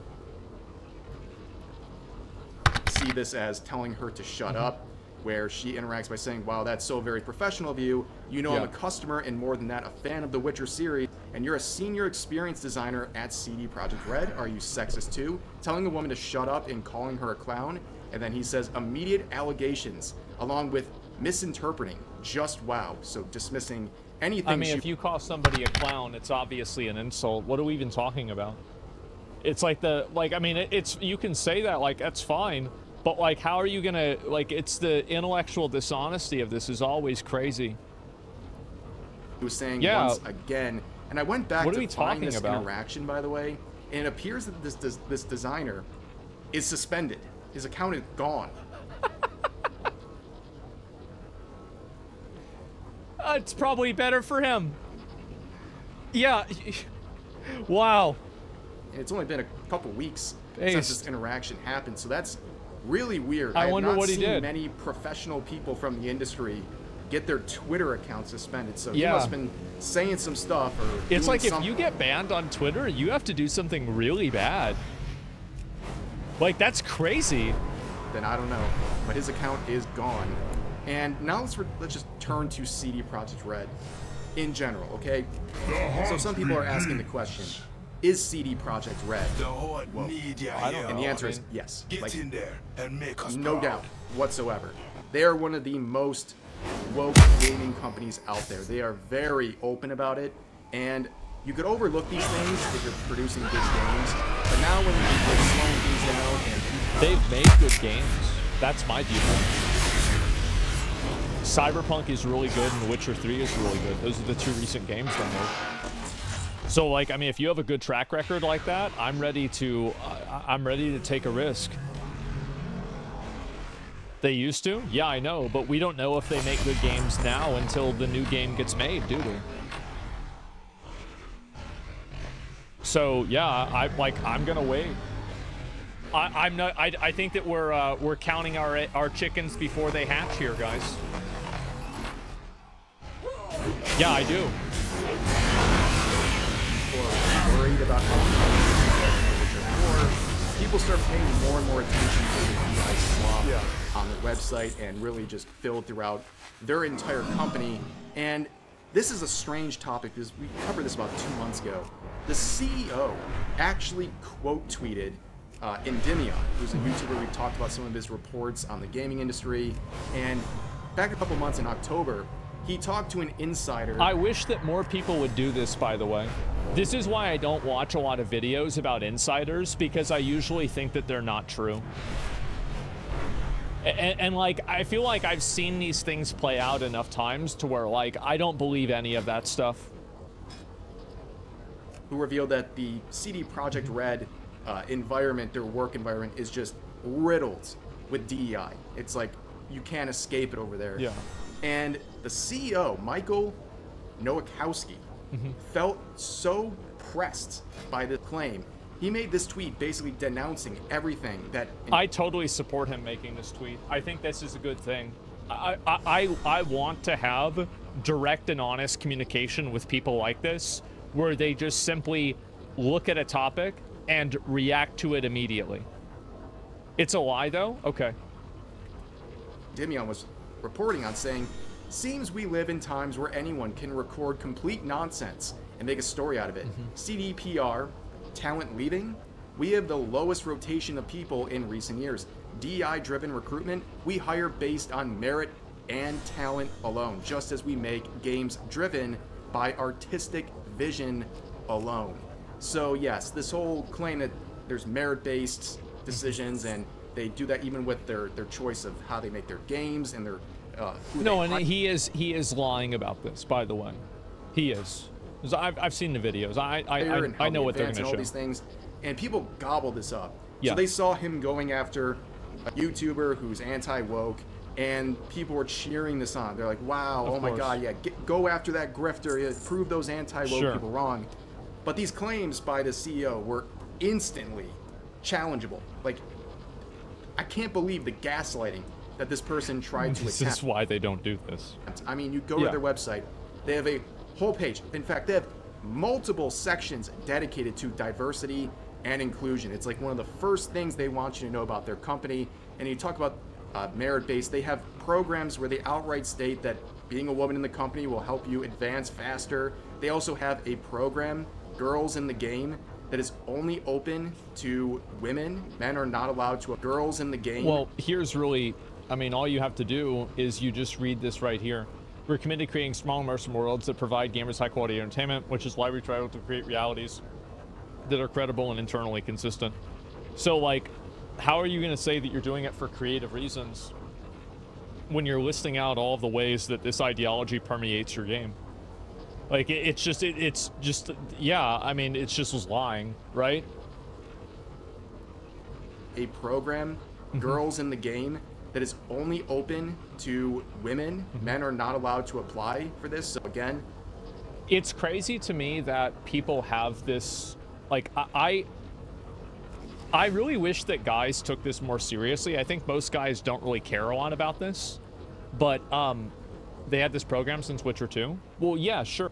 See this as telling her to shut up, where she interacts by saying, "Wow, that's so very professional of you. You know I'm a customer, and more than that, a fan of the Witcher series, and you're a senior experience designer at CD Projekt Red. Are you sexist too?" Telling a woman to shut up and calling her a clown, and then he says immediate allegations, along with misinterpreting. Just wow. So dismissing anything. I mean, if you call somebody a clown, it's obviously an insult. What are we even talking about? It's like I mean, it's, you can say that, like, that's fine. But, like, how are you gonna, like, it's the intellectual dishonesty of this is always crazy. He was saying once again, and I went back to find this about? interaction, by the way, and it appears that this designer is suspended. His account is gone. It's probably better for him. Yeah. Wow. And it's only been a couple weeks since this interaction happened, so that's really weird. I wonder what he did. I have not seen many professional people from the industry get their Twitter account suspended, so he must have been saying some stuff or it's like something. If you get banned on Twitter, you have to do something really bad. Like, that's crazy. Then I don't know, but his account is gone. And now let's just turn to CD Projekt Red in general, okay? So some people are asking the question, is CD Projekt Red? And the answer is yes. Get in there and make us no proud. doubt whatsoever. They are one of the most woke gaming companies out there. They are very open about it, and you could overlook these things if you're producing good games, but now when you're slowing things down and people They've made good games. That's my viewpoint. Cyberpunk is really good and The Witcher 3 is really good. Those are the 2 recent games they made. So, like, I mean, if you have a good track record like that, I'm ready to take a risk. They used to? Yeah, I know, but we don't know if they make good games now until the new game gets made, do we? So, yeah, I'm gonna wait. I think that we're counting our chickens before they hatch here, guys. Yeah, I do. Worried about people start paying more and more attention to the DI slop on their website and really just filled throughout their entire company. And this is a strange topic because we covered this about 2 months ago. The CEO actually quote tweeted Endymion, who's a YouTuber. We've talked about some of his reports on the gaming industry. And back a couple months in October, he talked to an insider. I wish that more people would do this, by the way. This is why I don't watch a lot of videos about insiders, because I usually think that they're not true. And like, I feel like I've seen these things play out enough times to where, like, I don't believe any of that stuff. Who revealed that the CD Projekt Red environment, their work environment, is just riddled with DEI. It's like you can't escape it over there. Yeah. And the CEO, Michael Nowakowski, felt so pressed by the claim. He made this tweet basically denouncing everything that... I totally support him making this tweet. I think this is a good thing. I want to have direct and honest communication with people like this, where they just simply look at a topic and react to it immediately. It's a lie, though? Okay. Endymion was reporting on saying, seems we live in times where anyone can record complete nonsense and make a story out of it. CDPR, talent leaving, we have the lowest rotation of people in recent years. DI-driven recruitment, we hire based on merit and talent alone, just as we make games driven by artistic vision alone. So yes, this whole claim that there's merit-based decisions, and they do that even with their choice of how they make their games and their no, and he is lying about this, by the way. He is. I've seen the videos. I know what they're going to show. All these things, and people gobble this up. Yeah. So they saw him going after a YouTuber who's anti-woke, and people were cheering this on. They're like, "Wow, oh my God, yeah, go after that grifter. Yeah, prove those anti-woke people wrong." But these claims by the CEO were instantly challengeable. Like, I can't believe the gaslighting that this person tried to attempt. This is why they don't do this. I mean, you go to their website, they have a whole page. In fact, they have multiple sections dedicated to diversity and inclusion. It's like one of the first things they want you to know about their company. And you talk about merit-based, they have programs where they outright state that being a woman in the company will help you advance faster. They also have a program, Girls in the Game, that is only open to women. Men are not allowed to. Girls in the Game. Well, here's really, I mean, all you have to do is you just read this right here. We're committed to creating small immersive worlds that provide gamers high quality entertainment, which is why we try to create realities that are credible and internally consistent. So, like, how are you going to say that you're doing it for creative reasons when you're listing out all of the ways that this ideology permeates your game? Like, it's just, yeah, I mean, it's just lying, right? A program, Girls in the Game, that is only open to women. Men are not allowed to apply for this. So again, it's crazy to me that people have this, like, I really wish that guys took this more seriously. I think most guys don't really care a lot about this, but they had this program since Witcher 2. Well, yeah, sure.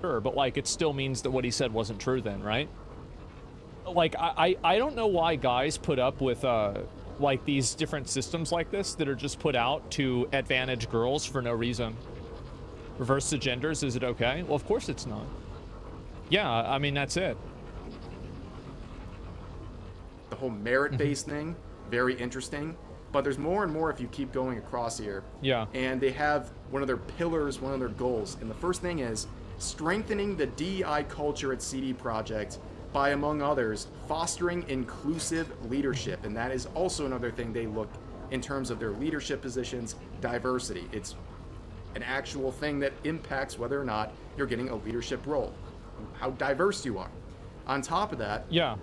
sure, but like it still means that what he said wasn't true then, right? Like I don't know why guys put up with like these different systems like this that are just put out to advantage girls for no reason. Reverse the genders, is it okay? Well, of course it's not. Yeah, I mean, that's it. The whole merit-based thing, very interesting. But there's more and more if you keep going across here. Yeah. And they have one of their pillars, one of their goals. And the first thing is strengthening the DEI culture at CD Projekt by, among others, fostering inclusive leadership. And that is also another thing they look in terms of their leadership positions, diversity. It's an actual thing that impacts whether or not you're getting a leadership role, how diverse you are. On top of that, yeah,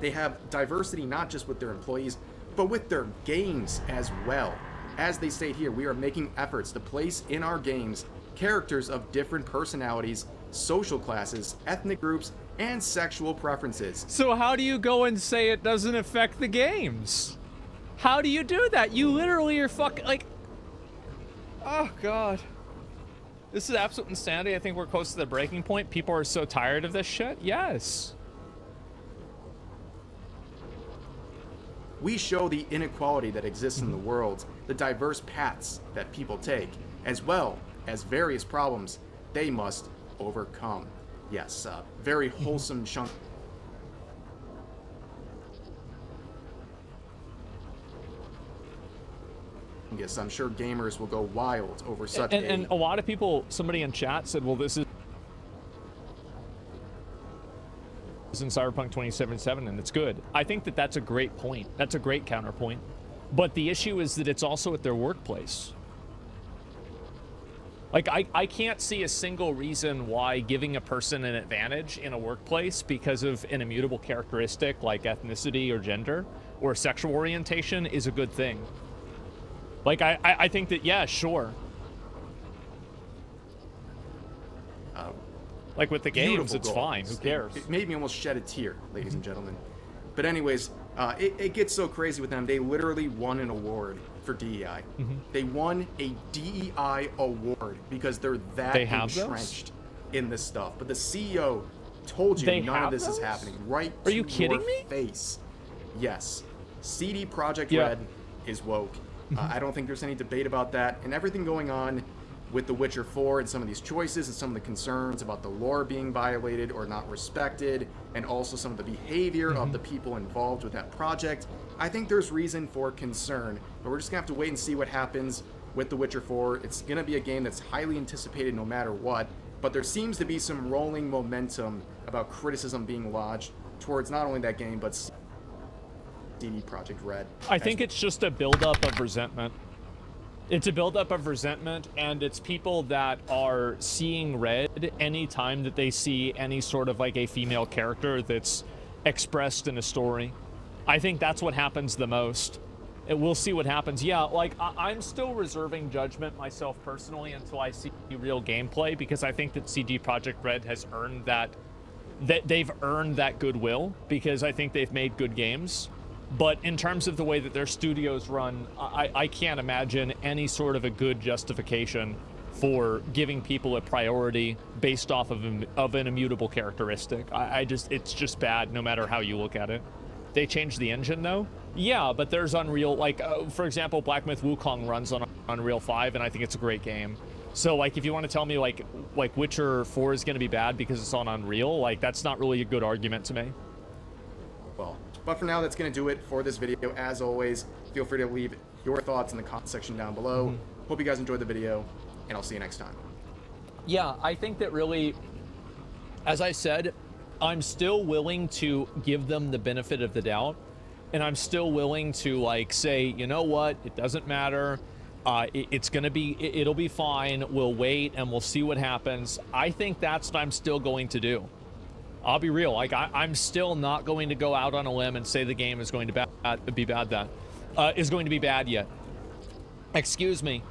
they have diversity not just with their employees, but with their games as well. As they state here, we are making efforts to place in our games characters of different personalities, social classes, ethnic groups, and sexual preferences. So how do you go and say it doesn't affect the games? How do you do that? You literally are fucking like... Oh, God. This is absolute insanity. I think we're close to the breaking point. People are so tired of this shit. Yes. We show the inequality that exists in the world, the diverse paths that people take, as well as various problems they must overcome. Yes, very wholesome chunk. Yes, I'm sure gamers will go wild over such and a lot of people, somebody in chat said, well, this is in Cyberpunk 2077, and it's good. I think that that's a great point. That's a great counterpoint. But the issue is that it's also at their workplace. Like, I can't see a single reason why giving a person an advantage in a workplace because of an immutable characteristic like ethnicity or gender or sexual orientation is a good thing. Like, I think that, yeah, sure. Like with the games, it's fine. Who cares? It made me almost shed a tear, ladies and gentlemen. But anyways, it gets so crazy with them. They literally won an award for DEI. They won a DEI award because they're that entrenched in this stuff. But the CEO told you none of this is happening. Right to your face. Yes. CD Projekt Red is woke. I don't think there's any debate about that. And everything going on with The Witcher 4 and some of these choices and some of the concerns about the lore being violated or not respected, and also some of the behavior of the people involved with that project, I think there's reason for concern. But we're just gonna have to wait and see what happens with The Witcher 4. It's gonna be a game that's highly anticipated no matter what, but there seems to be some rolling momentum about criticism being lodged towards not only that game, but CD Projekt Red. I think it's just a buildup of resentment. It's a buildup of resentment, and it's people that are seeing red anytime that they see any sort of like a female character that's expressed in a story. I think that's what happens the most. We'll see what happens. Yeah, like I'm still reserving judgment myself personally until I see real gameplay, because I think that CD Projekt Red has earned that they've earned that goodwill, because I think they've made good games. But in terms of the way that their studios run, I can't imagine any sort of a good justification for giving people a priority based off of an immutable characteristic. It's just bad no matter how you look at it. They changed the engine though? Yeah, but there's Unreal, like, for example, Black Myth Wukong runs on Unreal 5, and I think it's a great game. So, like, if you want to tell me, like Witcher 4 is going to be bad because it's on Unreal, like, that's not really a good argument to me. Well, but for now, that's going to do it for this video. As always, feel free to leave your thoughts in the comment section down below. Hope you guys enjoyed the video, and I'll see you next time. Yeah, I think that really, as I said, I'm still willing to give them the benefit of the doubt, and I'm still willing to, like, say, you know what, it doesn't matter. It'll be fine. We'll wait, and we'll see what happens. I think that's what I'm still going to do. I'll be real. Like, I'm still not going to go out on a limb and say the game is going to be bad yet. Excuse me.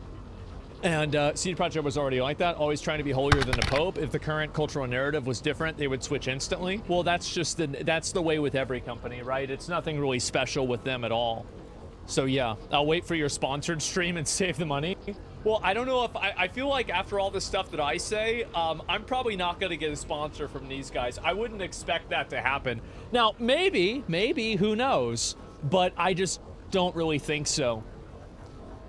And CD Projekt was already like that, always trying to be holier than the Pope. If the current cultural narrative was different, they would switch instantly. Well, that's the way with every company, right? It's nothing really special with them at all. So yeah, I'll wait for your sponsored stream and save the money. Well, I don't know if I feel like after all the stuff that I say, I'm probably not going to get a sponsor from these guys. I wouldn't expect that to happen. Now, maybe, who knows? But I just don't really think so.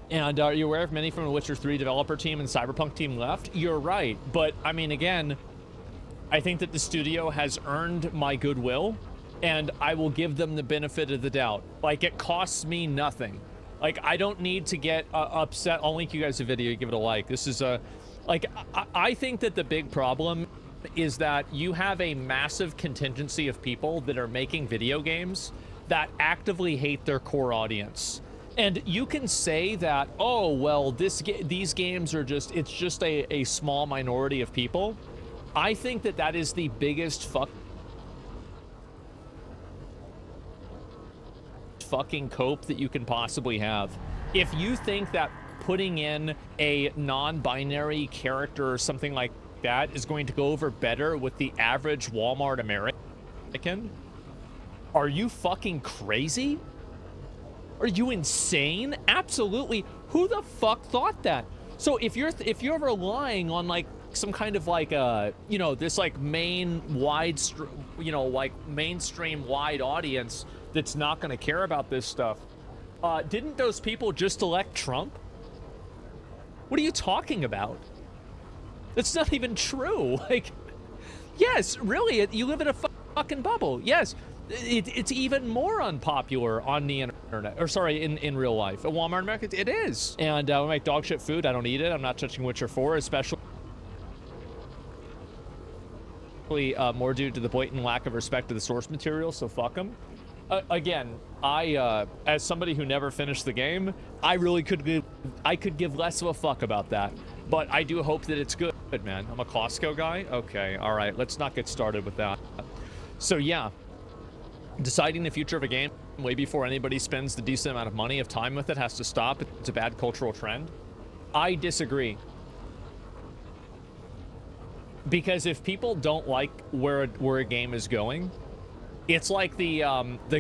And are you aware if many from the Witcher 3 developer team and Cyberpunk team left? You're right. But, I mean, again, I think that the studio has earned my goodwill, and I will give them the benefit of the doubt. Like, it costs me nothing. Like, I don't need to get upset. I'll link you guys a video, give it a like. This is a... Like, I think that the big problem is that you have a massive contingency of people that are making video games that actively hate their core audience. And you can say that, oh, well, these games are just... It's just a small minority of people. I think that that is the biggest fucking cope that you can possibly have. If you think that putting in a non-binary character or something like that is going to go over better with the average Walmart American, are you fucking crazy? Are you insane? Absolutely. Who the fuck thought that? So if you're relying on like some kind of like you know, this like mainstream wide audience that's not going to care about this stuff, didn't those people just elect Trump? What are you talking about? That's not even true. Like, yes, really, you live in a fucking bubble. Yes, it's even more unpopular on the internet, or sorry, in real life. At Walmart America, it is. And we make dog shit food. I don't eat it. I'm not touching Witcher 4, especially more due to the blatant lack of respect to the source material, so fuck them. Again, I, as somebody who never finished the game, I really could give less of a fuck about that. But I do hope that it's good, man. I'm a Costco guy? Okay, alright, let's not get started with that. So yeah, deciding the future of a game way before anybody spends the decent amount of money of time with it has to stop. It's a bad cultural trend. I disagree. Because if people don't like where a game is going, it's like the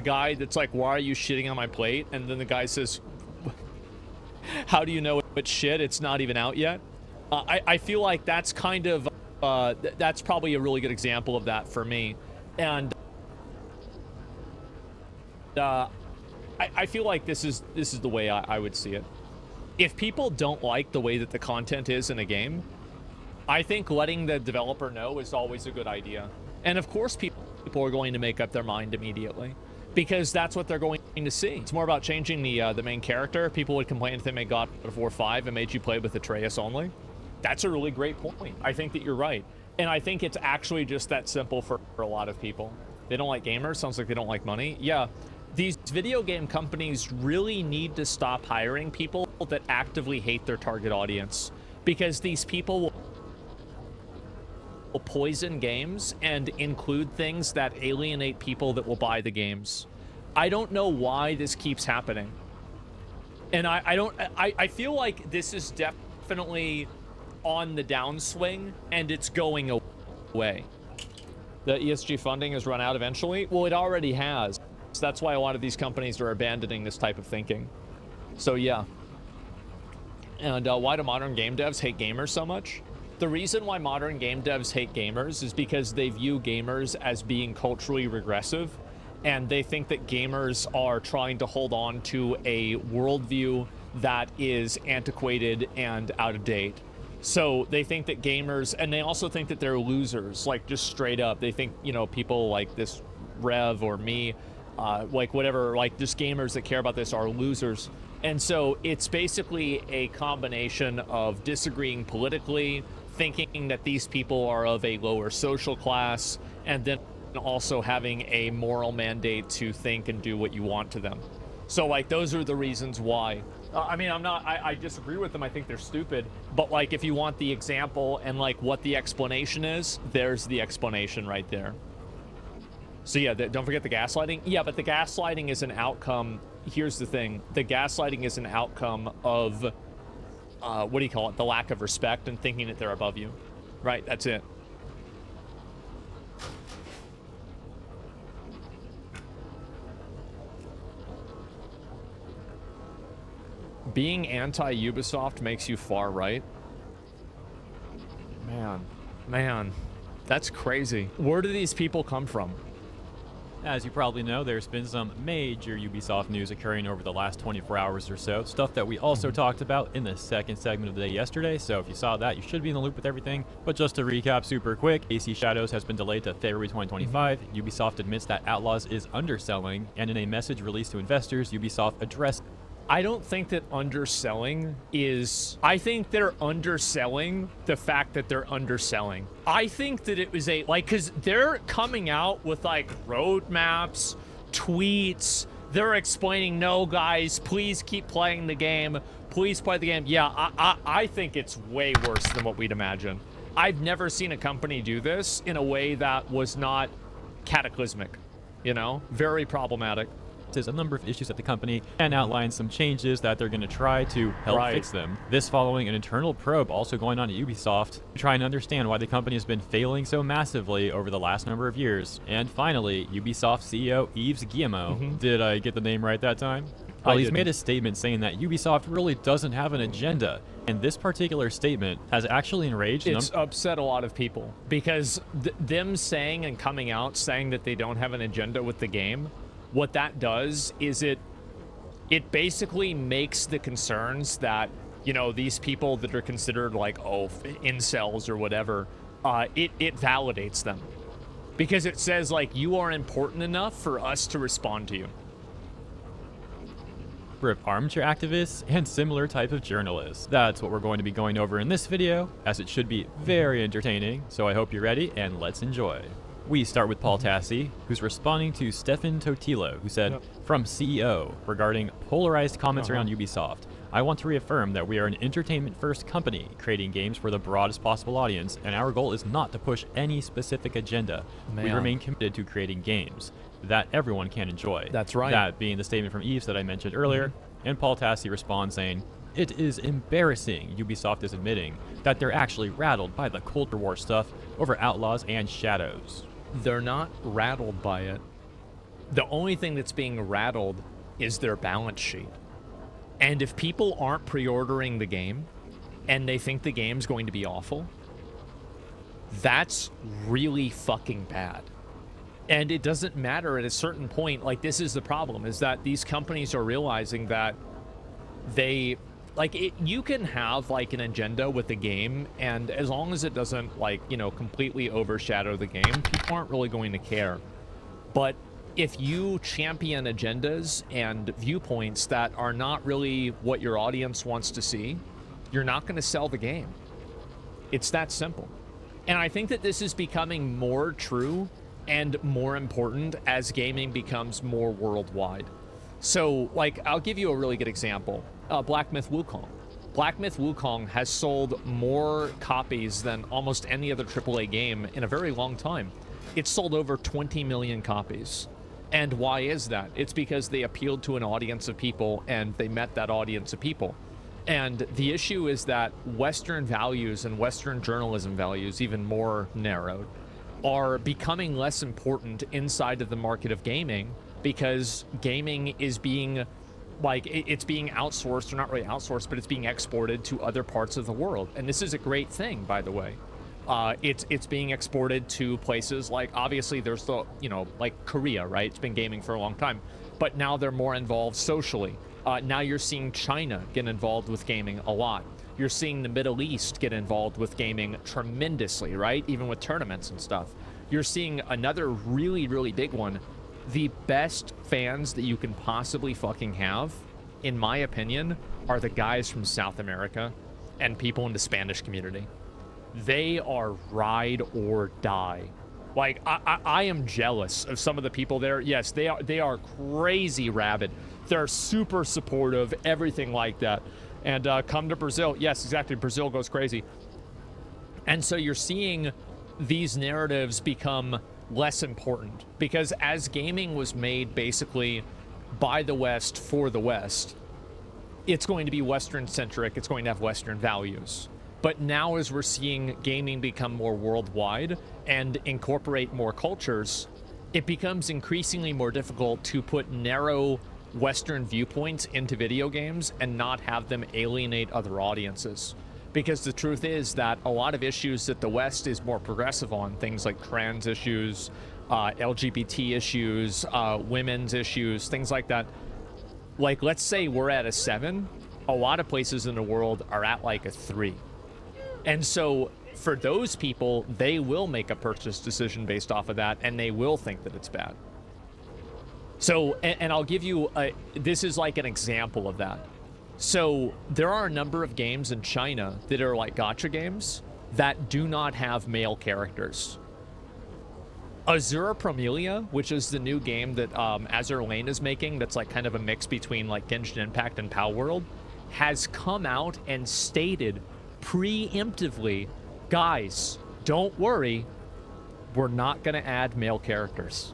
guy that's like, why are you shitting on my plate? And then the guy says, how do you know it's shit? It's not even out yet. I feel like that's kind of, that's probably a really good example of that for me. And I feel like this is the way I would see it. If people don't like the way that the content is in a game, I think letting the developer know is always a good idea. And of course people are going to make up their mind immediately because that's what they're going to see. It's more about changing the main character. People would complain if they made God of War 5 and made you play with Atreus only. That's a really great point. I think that you're right. And I think it's actually just that simple for a lot of people. They don't like gamers. Sounds like they don't like money. Yeah. These video game companies really need to stop hiring people that actively hate their target audience, because these people will poison games and include things that alienate people that will buy the games. I don't know why this keeps happening. And I feel like this is definitely on the downswing and it's going away. The ESG funding has run out eventually. Well, it already has. So that's why a lot of these companies are abandoning this type of thinking. So yeah. And why do modern game devs hate gamers so much? The reason why modern game devs hate gamers is because they view gamers as being culturally regressive, and they think that gamers are trying to hold on to a worldview that is antiquated and out of date. So they think that gamers, and they also think that they're losers, like just straight up. They think, you know, people like this Rev or me, like whatever, like just gamers that care about this are losers. And so it's basically a combination of disagreeing politically, thinking that these people are of a lower social class, and then also having a moral mandate to think and do what you want to them. So like those are the reasons why. I mean, I disagree with them. I think they're stupid. But like if you want the example and like what the explanation is, there's the explanation right there. So yeah, don't forget the gaslighting. Yeah, but the gaslighting is an outcome. Here's the thing. The gaslighting is an outcome of what do you call it? The lack of respect and thinking that they're above you. Right, that's it. Being anti-Ubisoft makes you far right. Man, that's crazy. Where do these people come from? As you probably know, there's been some major Ubisoft news occurring over the last 24 hours or so, stuff that we also talked about in the second segment of the day yesterday, so if you saw that, you should be in the loop with everything. But just to recap super quick, AC Shadows has been delayed to February 2025, Ubisoft admits that Outlaws is underselling, and in a message released to investors, Ubisoft addressed I don't think that underselling is... I think they're underselling the fact that they're underselling. I think that it was because they're coming out with, like, roadmaps, tweets. They're explaining, no, guys, please keep playing the game. Please play the game. Yeah, I think it's way worse than what we'd imagine. I've never seen a company do this in a way that was not cataclysmic, you know? Very problematic. There's a number of issues at the company and outlines some changes that they're going to try to help fix them. This following an internal probe also going on at Ubisoft to try and understand why the company has been failing so massively over the last number of years. And finally, Ubisoft CEO Yves Guillemot. Did I get the name right that time? Well, he's made a statement saying that Ubisoft really doesn't have an agenda. And this particular statement has actually enraged It's upset a lot of people because them saying and coming out saying that they don't have an agenda with the game, what that does is it basically makes the concerns that, you know, these people that are considered like, oh, incels or whatever, it validates them. Because it says, like, you are important enough for us to respond to you. Of armchair activists and similar type of journalists. That's what we're going to be going over in this video, as it should be very entertaining, so I hope you're ready, and let's enjoy. We start with Paul Tassi, who's responding to Stefan Totilo, who said, from CEO, regarding polarized comments around Ubisoft, I want to reaffirm that we are an entertainment-first company, creating games for the broadest possible audience, and our goal is not to push any specific agenda. We remain committed to creating games that everyone can enjoy. That's right. That being the statement from Yves that I mentioned earlier, and Paul Tassi responds saying, it is embarrassing Ubisoft is admitting that they're actually rattled by the culture war stuff over Outlaws and Shadows. They're not rattled by it. The only thing that's being rattled is their balance sheet. And if people aren't pre-ordering the game and they think the game's going to be awful, that's really fucking bad. And it doesn't matter at a certain point, like, this is the problem, is that these companies are realizing that they, like, you can have, like, an agenda with the game, and as long as it doesn't, like, you know, completely overshadow the game, people aren't really going to care. But if you champion agendas and viewpoints that are not really what your audience wants to see, you're not going to sell the game. It's that simple. And I think that this is becoming more true and more important as gaming becomes more worldwide. So, like, I'll give you a really good example. Black Myth Wukong. Black Myth Wukong has sold more copies than almost any other AAA game in a very long time. It's sold over 20 million copies. And why is that? It's because they appealed to an audience of people and they met that audience of people. And the issue is that Western values and Western journalism values, even more narrowed, are becoming less important inside of the market of gaming because gaming is being, like, it's being outsourced, or not really outsourced, but it's being exported to other parts of the world. And this is a great thing, by the way. It's being exported to places like, obviously there's the, you know, like Korea, right? It's been gaming for a long time, but now they're more involved socially. Now you're seeing China get involved with gaming a lot. You're seeing the Middle East get involved with gaming tremendously, right? Even with tournaments and stuff. You're seeing another really, really big one. The best fans that you can possibly fucking have, in my opinion, are the guys from South America and people in the Spanish community. They are ride or die. Like, I am jealous of some of the people there. Yes, they are crazy rabid. They're super supportive, everything like that. And come to Brazil. Yes, exactly. Brazil goes crazy. And so you're seeing these narratives become less important because as gaming was made basically by the West for the West, it's going to be Western centric. It's going to have Western values. But now as we're seeing gaming become more worldwide and incorporate more cultures, it becomes increasingly more difficult to put narrow Western viewpoints into video games and not have them alienate other audiences. Because the truth is that a lot of issues that the West is more progressive on, things like trans issues, LGBT issues, women's issues, things like that. Like, let's say we're at a 7, a lot of places in the world are at like a 3. And so for those people, they will make a purchase decision based off of that, and they will think that it's bad. So, and I'll give you, this is like an example of that. So there are a number of games in China that are like gacha games that do not have male characters. Azura Promelia, which is the new game that Azure Lane is making, that's like kind of a mix between like Genshin Impact and Pow World, has come out and stated preemptively, guys, don't worry, we're not going to add male characters.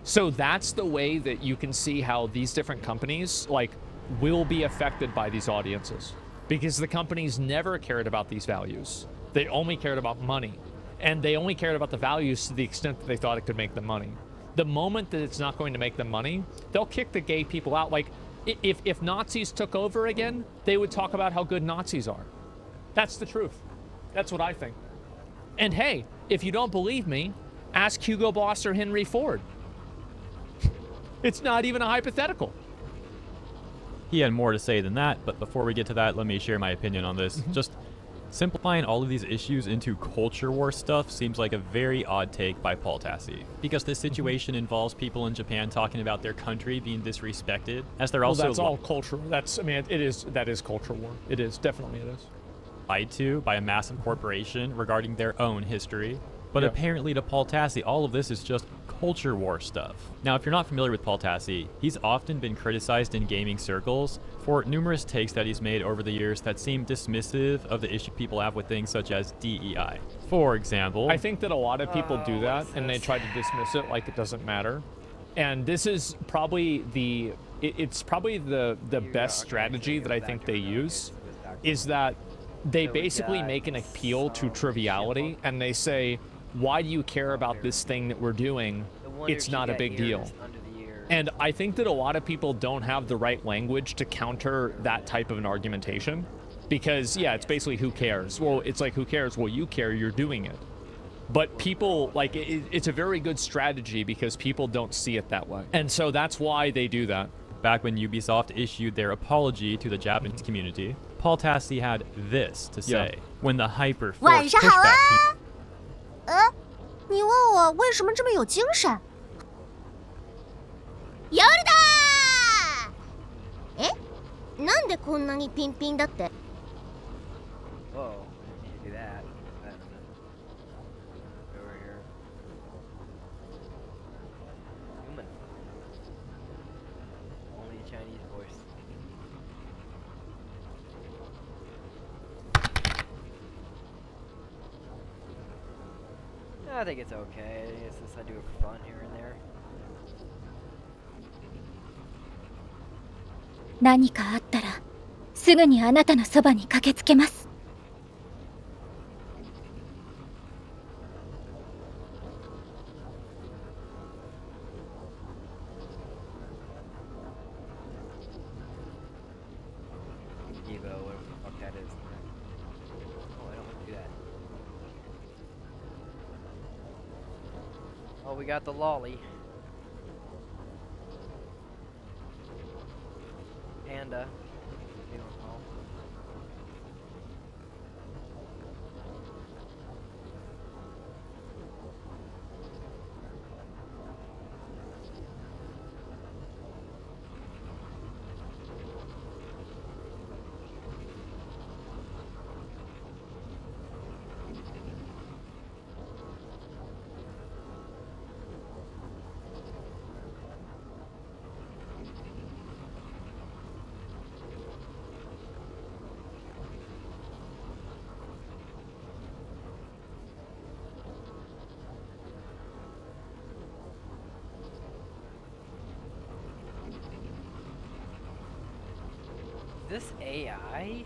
So that's the way that you can see how these different companies like will be affected by these audiences, because the companies never cared about these values. They only cared about money, and they only cared about the values to the extent that they thought it could make them money. The moment that it's not going to make them money, they'll kick the gay people out. Like if Nazis took over again, they would talk about how good Nazis are. That's the truth. That's what I think. And hey, if you don't believe me, ask Hugo Boss or Henry Ford. It's not even a hypothetical. He had more to say than that, but before we get to that, let me share my opinion on this. Just simplifying all of these issues into culture war stuff seems like a very odd take by Paul Tassi, because this situation involves people in Japan talking about their country being disrespected, as they're also that's all cultural. That's, I mean, that is culture war. It is, definitely it is. Lied to by a massive corporation regarding their own history. But apparently to Paul Tassi, all of this is just culture war stuff. Now, if you're not familiar with Paul Tassi, he's often been criticized in gaming circles for numerous takes that he's made over the years that seem dismissive of the issue people have with things such as DEI. For example, I think that a lot of people do that, and they try to dismiss it like it doesn't matter. And this is probably it's probably the best strategy that I think they use, is that they basically make an appeal to triviality, and they say, why do you care about this thing that we're doing? It's not a big deal. And I think that a lot of people don't have the right language to counter that type of an argumentation, because yeah, it's basically who cares? Well, it's like, who cares? Well, you care, you're doing it. But people, like, it's a very good strategy because people don't see it that way. And so that's why they do that. Back when Ubisoft issued their apology to the Japanese community, Paul Tassi had this to say when the hyper-force pushback 你问我为什么这么有精神？やるだー！え？なんでこんなにピンピンだって？ Whoa, I didn't mean to do that. Over here. Human. Only a Chinese voice. I think it's okay. It's just I do it for fun here and there. 何かあったらすぐにあなたのそばに駆けつけます。Evo, whatever the fuck that is. Oh, I don't want to do that. Oh, we got the lolly. Panda. You don't know. This AI?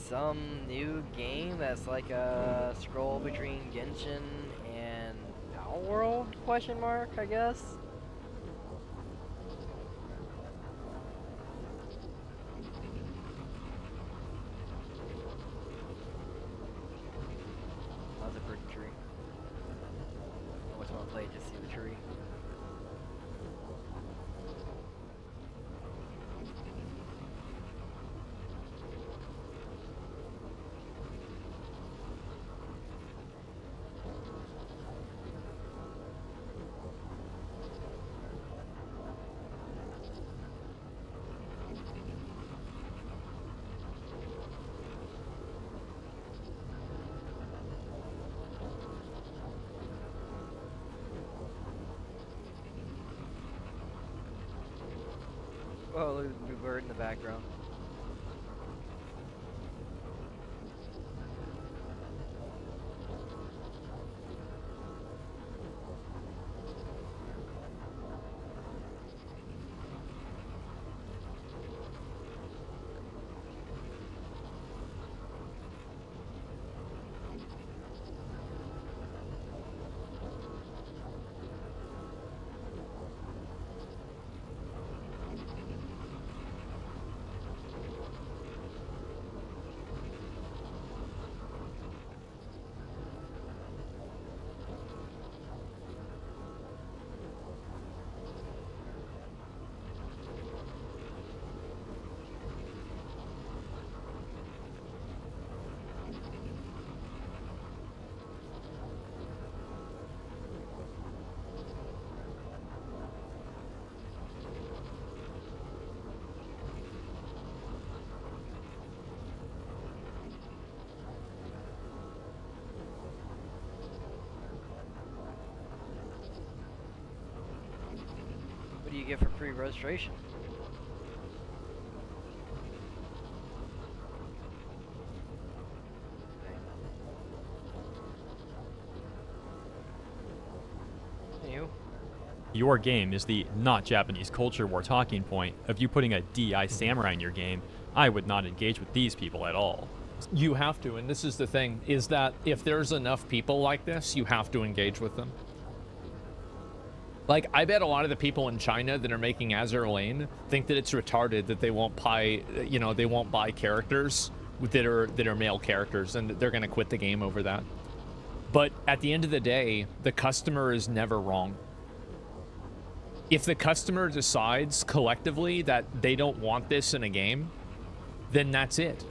some new game that's like a scroll between Genshin and Outworld, question mark, I guess? That's a pretty tree. I always want to play it just to see the tree. Oh, look at the bird in the background. What do you get for pre-registration? Your game is the not Japanese culture war talking point of you putting a DI samurai in your game. I would not engage with these people at all. You have to, and this is the thing, is that if there's enough people like this, you have to engage with them. Like, I bet a lot of the people in China that are making Azur Lane think that it's retarded that they won't buy, you know, they won't buy characters that are male characters, and they're gonna quit the game over that. But at the end of the day, the customer is never wrong. If the customer decides collectively that they don't want this in a game, then that's it.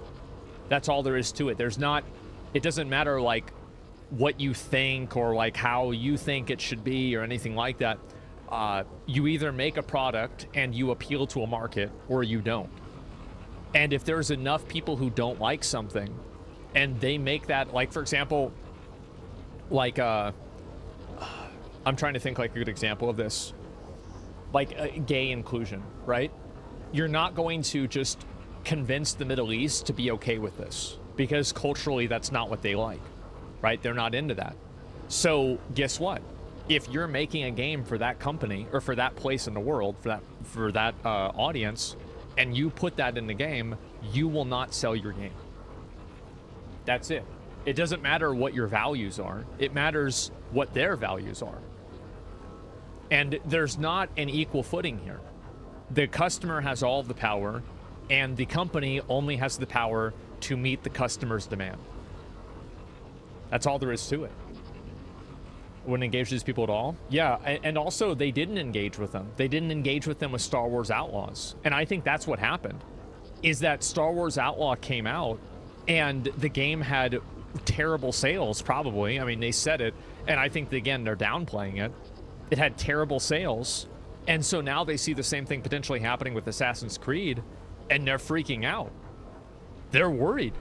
That's all there is to it. There's not, it doesn't matter like what you think or like how you think it should be or anything like that. You either make a product and you appeal to a market or you don't. And if there's enough people who don't like something and they make that, like for example, like I'm trying to think like a good example of this. Like gay inclusion, right? You're not going to just convince the Middle East to be okay with this because culturally that's not what they like, right? They're not into that. So guess what? If you're making a game for that company or for that place in the world, for that audience, and you put that in the game, you will not sell your game. That's it. It doesn't matter what your values are. It matters what their values are. And there's not an equal footing here. The customer has all of the power, and the company only has the power to meet the customer's demand. That's all there is to it. Wouldn't engage these people at all? Yeah, and also they didn't engage with them. They didn't engage with them with Star Wars Outlaws. And I think that's what happened, is that Star Wars Outlaw came out, and the game had terrible sales, probably. I mean, they said it, and I think, again, they're downplaying it. It had terrible sales, and so now they see the same thing potentially happening with Assassin's Creed, and they're freaking out. They're worried.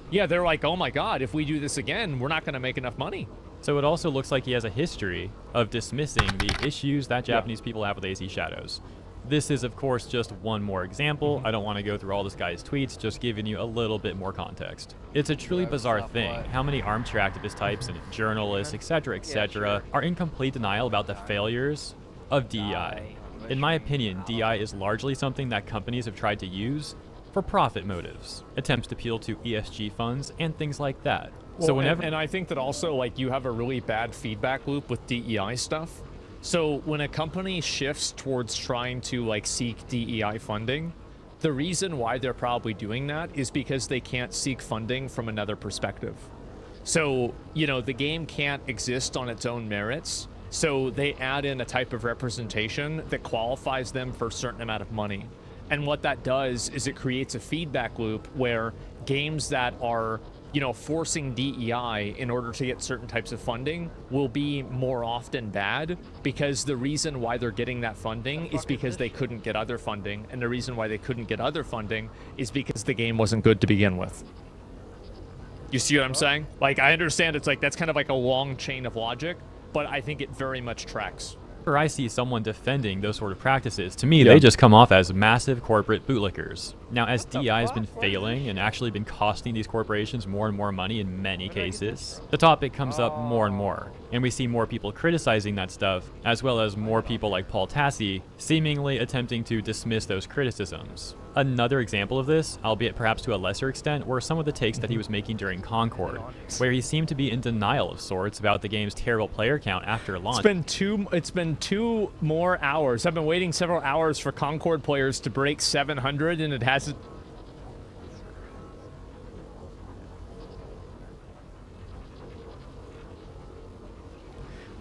Yeah, they're like, oh my god, if we do this again, we're not going to make enough money. So it also looks like he has a history of dismissing the issues that Japanese people have with AC Shadows. This is, of course, just one more example. I don't want to go through all this guy's tweets, just giving you a little bit more context. It's a truly bizarre thing how many armchair activist types and journalists, etc., are in complete denial about the failures of DEI. In my opinion, DEI is largely something that companies have tried to use for profit motives, attempts to appeal to ESG funds, and things like that. Well, So whenever and I think that also, like, you have a really bad feedback loop with DEI stuff. So when a company shifts towards trying to, like, seek DEI funding, the reason why they're probably doing that is because they can't seek funding from another perspective. So, you know, the game can't exist on its own merits, so they add in a type of representation that qualifies them for a certain amount of money. And what that does is it creates a feedback loop where games that are, you know, forcing DEI in order to get certain types of funding will be more often bad, because the reason why they're getting that funding is because they couldn't get other funding, and the reason why they couldn't get other funding is because the game wasn't good to begin with. You see what I'm saying? Like, I understand it's like, that's kind of like a long chain of logic, but I think it very much tracks. whenever I see someone defending those sort of practices, to me, they just come off as massive corporate bootlickers. Now, as DEI has been failing and actually been costing these corporations more and more money in many cases, the topic comes up more and more, and we see more people criticizing that stuff, as well as more people like Paul Tassi seemingly attempting to dismiss those criticisms. Another example of this, albeit perhaps to a lesser extent, were some of the takes that he was making during Concord, where he seemed to be in denial of sorts about the game's terrible player count after launch. It's been two more hours. I've been waiting several hours for Concord players to break 700, and it hasn't.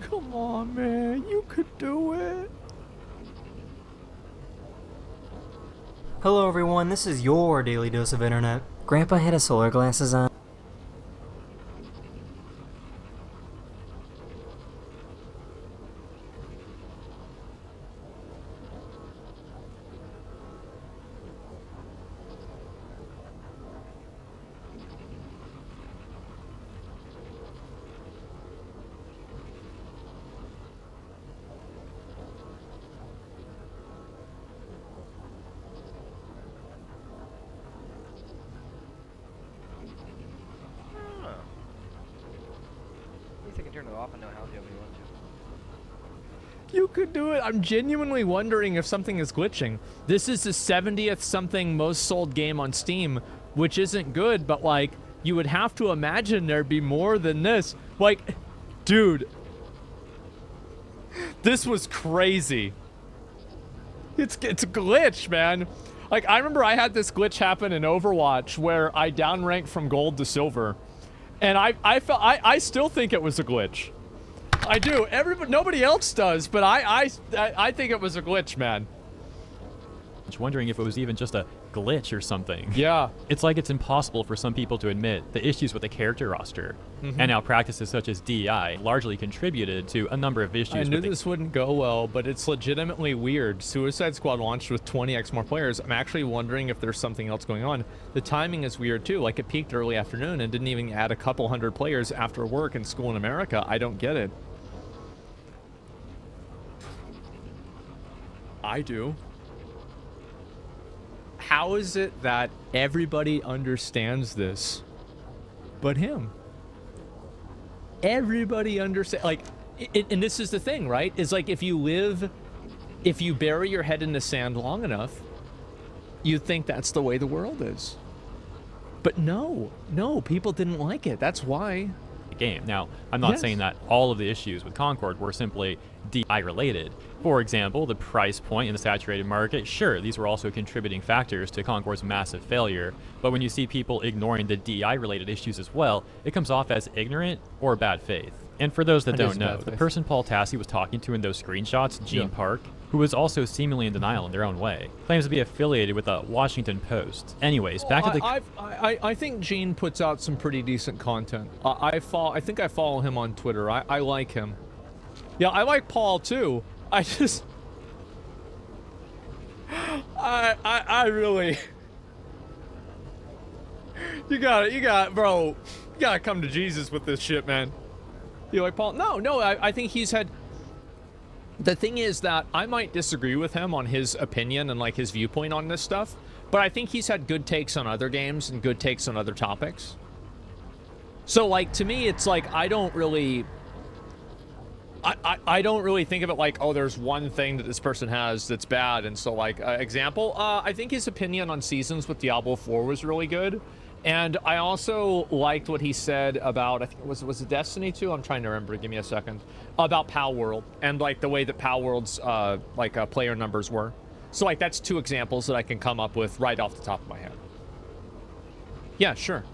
Come on, man, you could do it. Hello everyone, this is your daily dose of internet. Grandpa had his solar glasses on. You could do it. I'm genuinely wondering if something is glitching. This is the 70th something most sold game on Steam, which isn't good, but like, you would have to imagine there'd be more than this. Like, dude, this was crazy. It's a glitch, man. Like, I remember I had this glitch happen in Overwatch where I downranked from gold to silver, and I still think it was a glitch. I do. Nobody else does, but I think it was a glitch, man. Just wondering if it was even just a glitch or something. Yeah. It's like it's impossible for some people to admit the issues with the character roster, and how practices such as DEI largely contributed to a number of issues. I knew this wouldn't go well, but it's legitimately weird. Suicide Squad launched with 20x more players. I'm actually wondering if there's something else going on. The timing is weird too. Like, it peaked early afternoon and didn't even add a couple hundred players after work and school in America. I don't get it. I do. How is it that everybody understands this but him? Everybody understands, like, and this is the thing, right? Is like, if you bury your head in the sand long enough, you think that's the way the world is. But no, people didn't like it. That's why. Game. Now, I'm not saying that all of the issues with Concord were simply DI related. For example, the price point in the saturated market, sure, these were also contributing factors to Concord's massive failure, but when you see people ignoring the DI related issues as well, it comes off as ignorant or bad faith. And for those that don't know, the person Paul Tassi was talking to in those screenshots, Gene Park, who was also seemingly in denial in their own way, claims to be affiliated with the Washington Post. Anyways, back to the... I think Gene puts out some pretty decent content. I think I follow him on Twitter. I like him. Yeah, I like Paul too. I just... I really... You gotta come to Jesus with this shit, man. You like Paul? No, I think he's had... The thing is that I might disagree with him on his opinion and like his viewpoint on this stuff, but I think he's had good takes on other games and good takes on other topics. So like, to me, it's like, I don't I don't really think of it like, oh, there's one thing that this person has that's bad. And so, like, example, I think his opinion on seasons with Diablo 4 was really good. And I also liked what he said about, I think was it Destiny 2? I'm trying to remember. Give me a second. About Pal World and, like, the way that Pal World's, player numbers were. So, like, that's 2 examples that I can come up with right off the top of my head. Yeah, sure.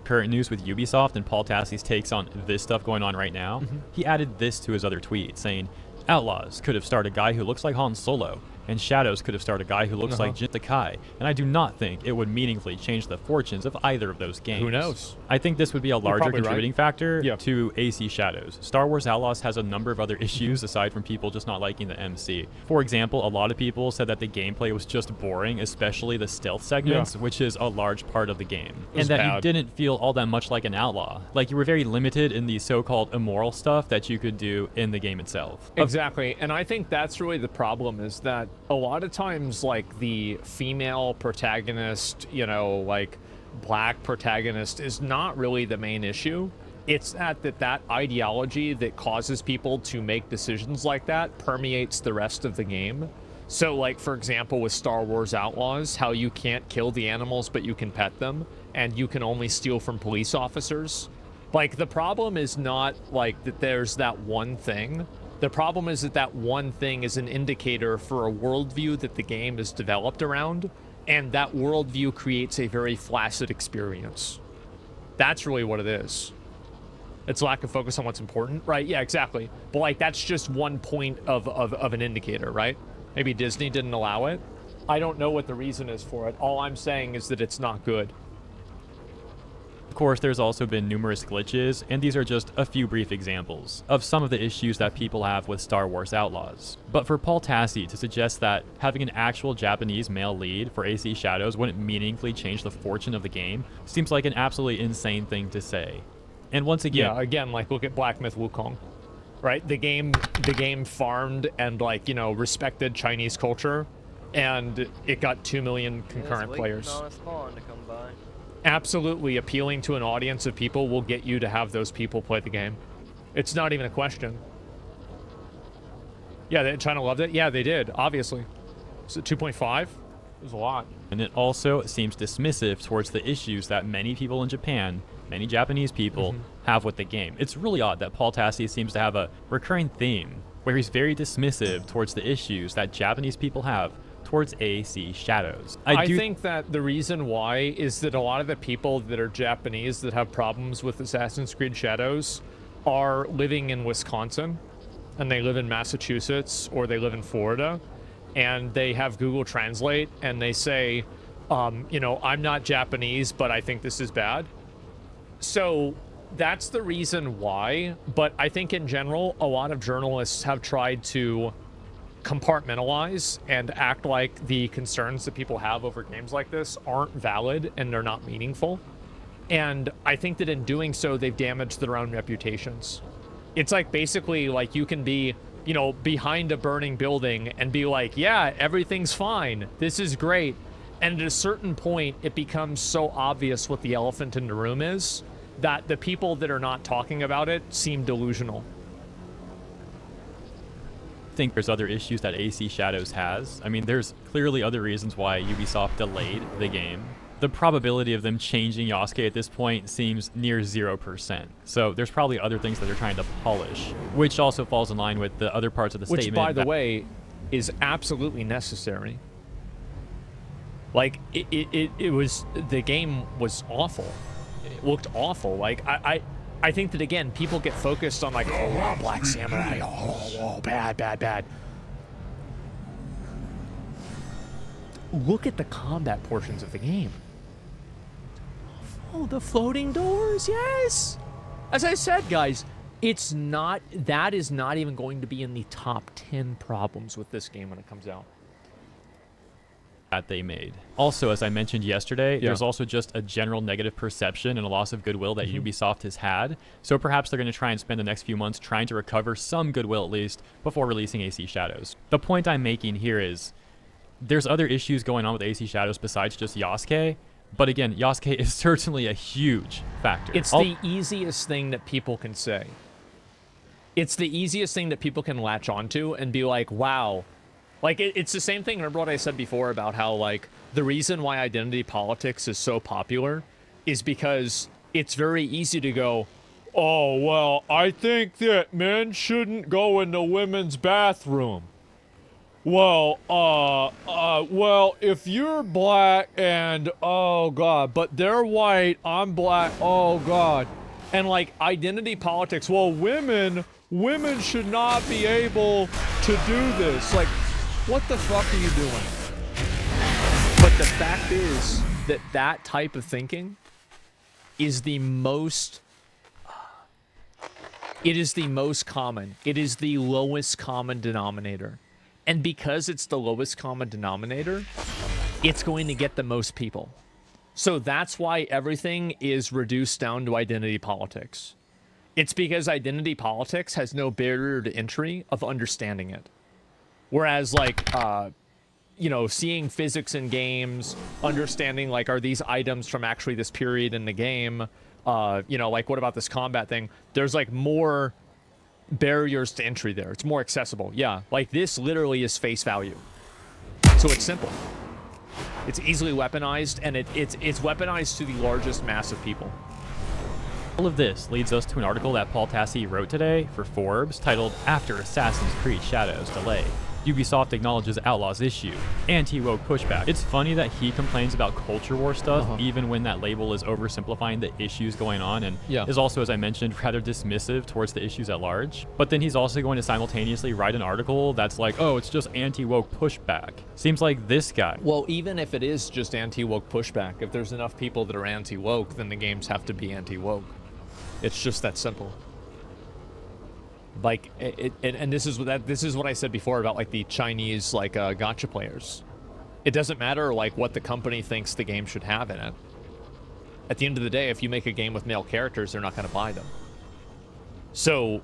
Current news with Ubisoft and Paul Tassie's takes on this stuff going on right now, he added this to his other tweet, saying, Outlaws could have starred a guy who looks like Han Solo, and Shadows could have starred a guy who looks like Jin Sakai, and I do not think it would meaningfully change the fortunes of either of those games. Who knows? I think this would be a larger contributing factor Yeah. to AC Shadows. Star Wars Outlaws has a number of other issues aside from people just not liking the MC. For example, a lot of people said that the gameplay was just boring, especially the stealth segments, which is a large part of the game, and that you didn't feel all that much like an outlaw. Like, you were very limited in the so-called immoral stuff that you could do in the game itself. Exactly, and I think that's really the problem, is that a lot of times, like, the female protagonist, you know, like, black protagonist is not really the main issue. It's that ideology that causes people to make decisions like that permeates the rest of the game. So, like, for example, with Star Wars Outlaws, how you can't kill the animals, but you can pet them, and you can only steal from police officers. Like, the problem is not, like, that there's that one thing. The problem is that one thing is an indicator for a worldview that the game is developed around, and that worldview creates a very flaccid experience. That's really what it is. It's lack of focus on what's important, right? Yeah, exactly. But, like, that's just one point of an indicator, right? Maybe Disney didn't allow it. I don't know what the reason is for it. All I'm saying is that it's not good. Of course, there's also been numerous glitches, and these are just a few brief examples of some of the issues that people have with Star Wars Outlaws. But for Paul Tassi to suggest that having an actual Japanese male lead for AC Shadows wouldn't meaningfully change the fortune of the game seems like an absolutely insane thing to say. And once again... Yeah, again, like, look at Black Myth Wukong, right? The game farmed and, like, you know, respected Chinese culture, and it got 2 million concurrent players. On a spawn to come by. Absolutely, appealing to an audience of people will get you to have those people play the game. It's not even a question. Yeah, China loved it. Yeah, they did, obviously. So 2.5? It was a lot. And it also seems dismissive towards the issues that many people in Japan, many Japanese people, have with the game. It's really odd that Paul Tassi seems to have a recurring theme where he's very dismissive towards the issues that Japanese people have towards AC Shadows. I think that the reason why is that a lot of the people that are Japanese that have problems with Assassin's Creed Shadows are living in Wisconsin, and they live in Massachusetts, or they live in Florida, and they have Google Translate, and they say, you know, I'm not Japanese, but I think this is bad. So that's the reason why, but I think in general, a lot of journalists have tried to compartmentalize and act like the concerns that people have over games like this aren't valid and they're not meaningful. And I think that in doing so, they've damaged their own reputations. It's like, basically, like, you can be, you know, behind a burning building and be like, yeah, everything's fine, this is great. And at a certain point, it becomes so obvious what the elephant in the room is that the people that are not talking about it seem delusional. I think there's other issues that AC Shadows has. I mean, there's clearly other reasons why Ubisoft delayed the game. The probability of them changing Yasuke at this point seems near 0%. So there's probably other things that they're trying to polish, which also falls in line with the other parts of the statement. Which, by the way, is absolutely necessary. Like, it was, the game was awful. It looked awful. Like, I think that, again, people get focused on, like, oh, Black Samurai, oh, bad. Look at the combat portions of the game. Oh, the floating doors, yes! As I said, guys, that is not even going to be in the top 10 problems with this game when it comes out. That they made. Also, as I mentioned yesterday, there's also just a general negative perception and a loss of goodwill that Ubisoft has had. So perhaps they're going to try and spend the next few months trying to recover some goodwill at least before releasing AC Shadows. The point I'm making here is there's other issues going on with AC Shadows besides just Yasuke. But again, Yasuke is certainly a huge factor. It's the easiest thing that people can say. it's the easiest thing that people can latch onto and be like, wow. Like, it's the same thing. Remember what I said before about how, like, the reason why identity politics is so popular is because it's very easy to go, oh, well, I think that men shouldn't go in the women's bathroom. Well, well, if you're black and, oh, God, but they're white, I'm black, oh, God. And, like, identity politics, well, women should not be able to do this. Like, what the fuck are you doing? But the fact is that that type of thinking is the most... It is the most common. It is the lowest common denominator. And because it's the lowest common denominator, it's going to get the most people. So that's why everything is reduced down to identity politics. It's because identity politics has no barrier to entry of understanding it. Whereas, like, you know, seeing physics in games, understanding, like, are these items from actually this period in the game? You know, like, what about this combat thing? There's, like, more barriers to entry there. It's more accessible. Yeah, like, this literally is face value. So it's simple. It's easily weaponized, and it's weaponized to the largest mass of people. All of this leads us to an article that Paul Tassi wrote today for Forbes titled After Assassin's Creed Shadows Delay, Ubisoft acknowledges Outlaws issue, anti-woke pushback. It's funny that he complains about culture war stuff even when that label is oversimplifying the issues going on and is also, as I mentioned, rather dismissive towards the issues at large. But then he's also going to simultaneously write an article that's like, oh, it's just anti-woke pushback. Seems like this guy. Well, even if it is just anti-woke pushback, if there's enough people that are anti-woke, then the games have to be anti-woke. It's just that simple. Like, and this is what I said before about, like, the Chinese, like, gacha players. It doesn't matter, like, what the company thinks the game should have in it. At the end of the day, if you make a game with male characters, they're not going to buy them. So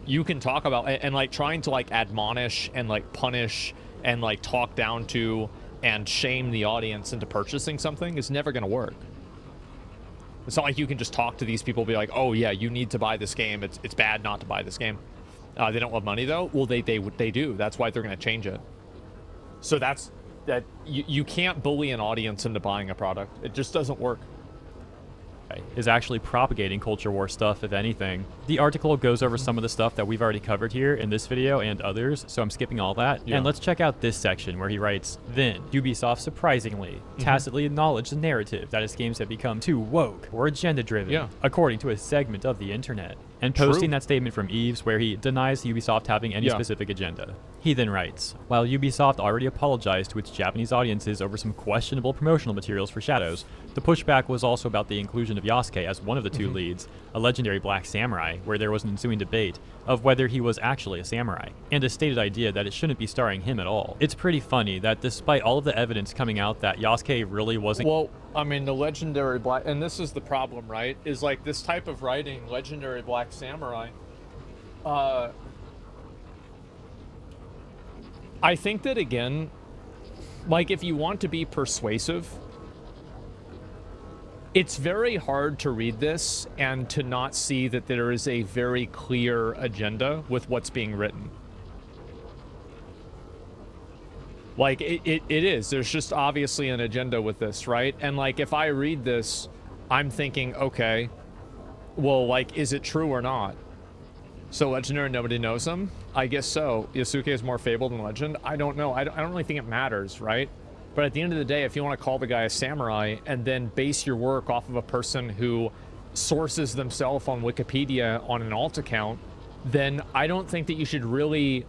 you can talk about, and like, trying to, like, admonish and, like, punish and, like, talk down to and shame the audience into purchasing something is never going to work. It's not like you can just talk to these people and be like, oh yeah, you need to buy this game. It's bad not to buy this game. They don't have money though? Well, they do. That's why they're going to change it. So that you can't bully an audience into buying a product. It just doesn't work. Is actually propagating culture war stuff, if anything. The article goes over some of the stuff that we've already covered here in this video and others, so I'm skipping all that. And let's check out this section where he writes, then Ubisoft surprisingly tacitly acknowledged the narrative that its games have become too woke or agenda driven, according to a segment of the internet. And posting that statement from Eves where he denies Ubisoft having any specific agenda. He then writes, while Ubisoft already apologized to its Japanese audiences over some questionable promotional materials for Shadows, the pushback was also about the inclusion of Yasuke as one of the two leads, a legendary black samurai, where there was an ensuing debate of whether he was actually a samurai, and a stated idea that it shouldn't be starring him at all. It's pretty funny that despite all of the evidence coming out that Yasuke really wasn't... Well, I mean, the legendary black... And this is the problem, right? Is, like, this type of writing, legendary black samurai, I think that, again, like, if you want to be persuasive, it's very hard to read this and to not see that there is a very clear agenda with what's being written. Like, it is. There's just obviously an agenda with this, right? And, like, if I read this, I'm thinking, okay, well, like, is it true or not? So legendary, nobody knows him? I guess so. Yasuke is more fabled than legend? I don't know. I don't really think it matters, right? But at the end of the day, if you want to call the guy a samurai and then base your work off of a person who sources themselves on Wikipedia on an alt account, then I don't think that you should really,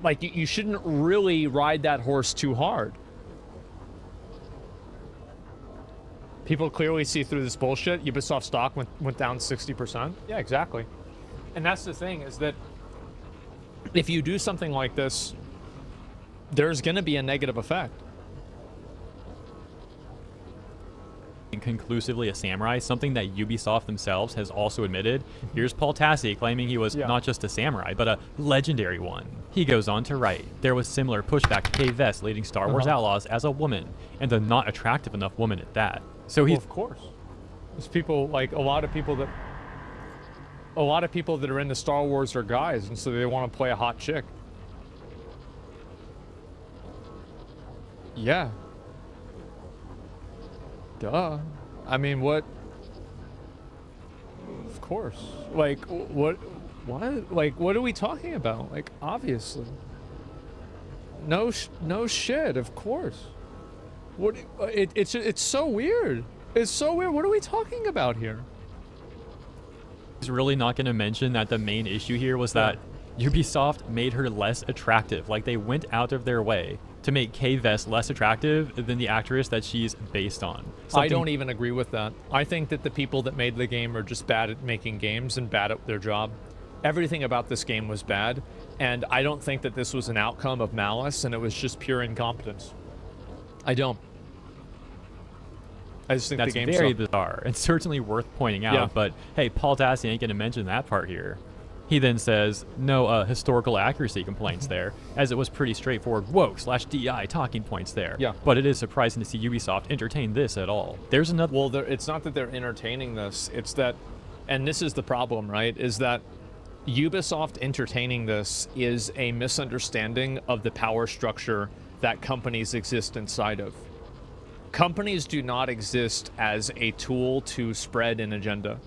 like, you shouldn't really ride that horse too hard. People clearly see through this bullshit. Ubisoft stock went down 60%. Yeah, exactly. And that's the thing, is that if you do something like this, there's going to be a negative effect. Conclusively a samurai, something that Ubisoft themselves has also admitted. Here's Paul Tassi claiming he was not just a samurai, but a legendary one. He goes on to write, there was similar pushback to Kay Vess leading Star Wars Outlaws as a woman, and a not attractive enough woman at that. So well, of course. There's people, like, a lot of people that... a lot of people that are into Star Wars are guys, and so they want to play a hot chick. Yeah. Duh. I mean, what? Of course. Like, what? Like, what are we talking about? Like, obviously. No shit, of course. What? It's so weird. It's so weird. What are we talking about here? He's really not going to mention that the main issue here was that Ubisoft made her less attractive. Like, they went out of their way to make Kay Vess less attractive than the actress that she's based on. I don't even agree with that. I think that the people that made the game are just bad at making games and bad at their job. Everything about this game was bad, and I don't think that this was an outcome of malice, and it was just pure incompetence. I don't. I just think that's the game's very bizarre and certainly worth pointing out. But hey, Paul Tassi ain't gonna mention that part here. He then says, no historical accuracy complaints there, as it was pretty straightforward woke/DI talking points there. Yeah. But it is surprising to see Ubisoft entertain this at all. There's another. Well, it's not that they're entertaining this. It's that, and this is the problem, right? Is that Ubisoft entertaining this is a misunderstanding of the power structure that companies exist inside of. Companies do not exist as a tool to spread an agenda.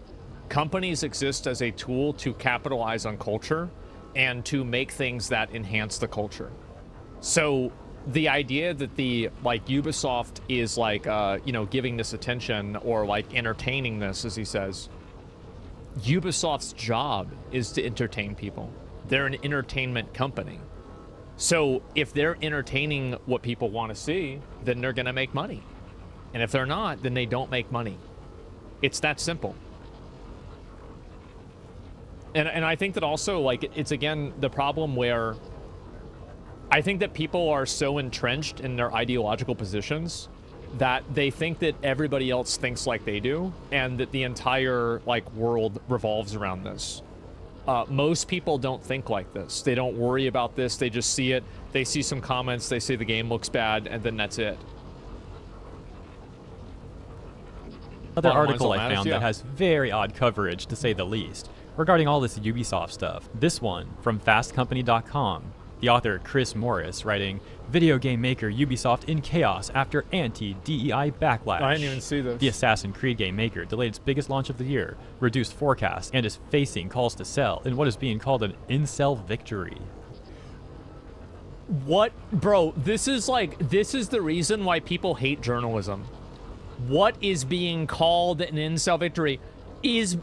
Companies exist as a tool to capitalize on culture and to make things that enhance the culture. So the idea that Ubisoft is giving this attention or like entertaining this, as he says, Ubisoft's job is to entertain people. They're an entertainment company. So if they're entertaining what people want to see, then they're going to make money. And if they're not, then they don't make money. It's that simple. And I think that also, like, it's again the problem where I think that people are so entrenched in their ideological positions that they think that everybody else thinks like they do, and that the entire world revolves around this. Most people don't think like this. They don't worry about this. They just see it. They see some comments. They say the game looks bad, and then that's it. Another article I found that has very odd coverage, to say the least, regarding all this Ubisoft stuff. This one from fastcompany.com. The author Chris Morris writing, video game maker Ubisoft in chaos after anti-DEI backlash. I didn't even see this. The Assassin's Creed game maker delayed its biggest launch of the year, reduced forecasts, and is facing calls to sell in what is being called an incel victory. What? Bro, this is the reason why people hate journalism. What is being called an incel victory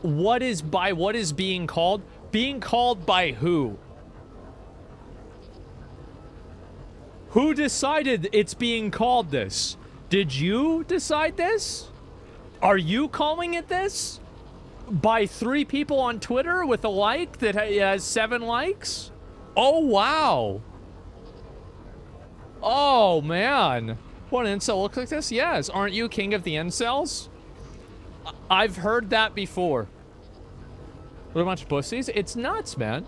what is being called? Being called by who? Who decided it's being called this? Did you decide this? Are you calling it this? By 3 people on Twitter with a like that has 7 likes? Oh, wow. Oh, man. What, an incel looks like this? Yes. Aren't you king of the incels? I've heard that before. What a bunch of pussies? It's nuts, man.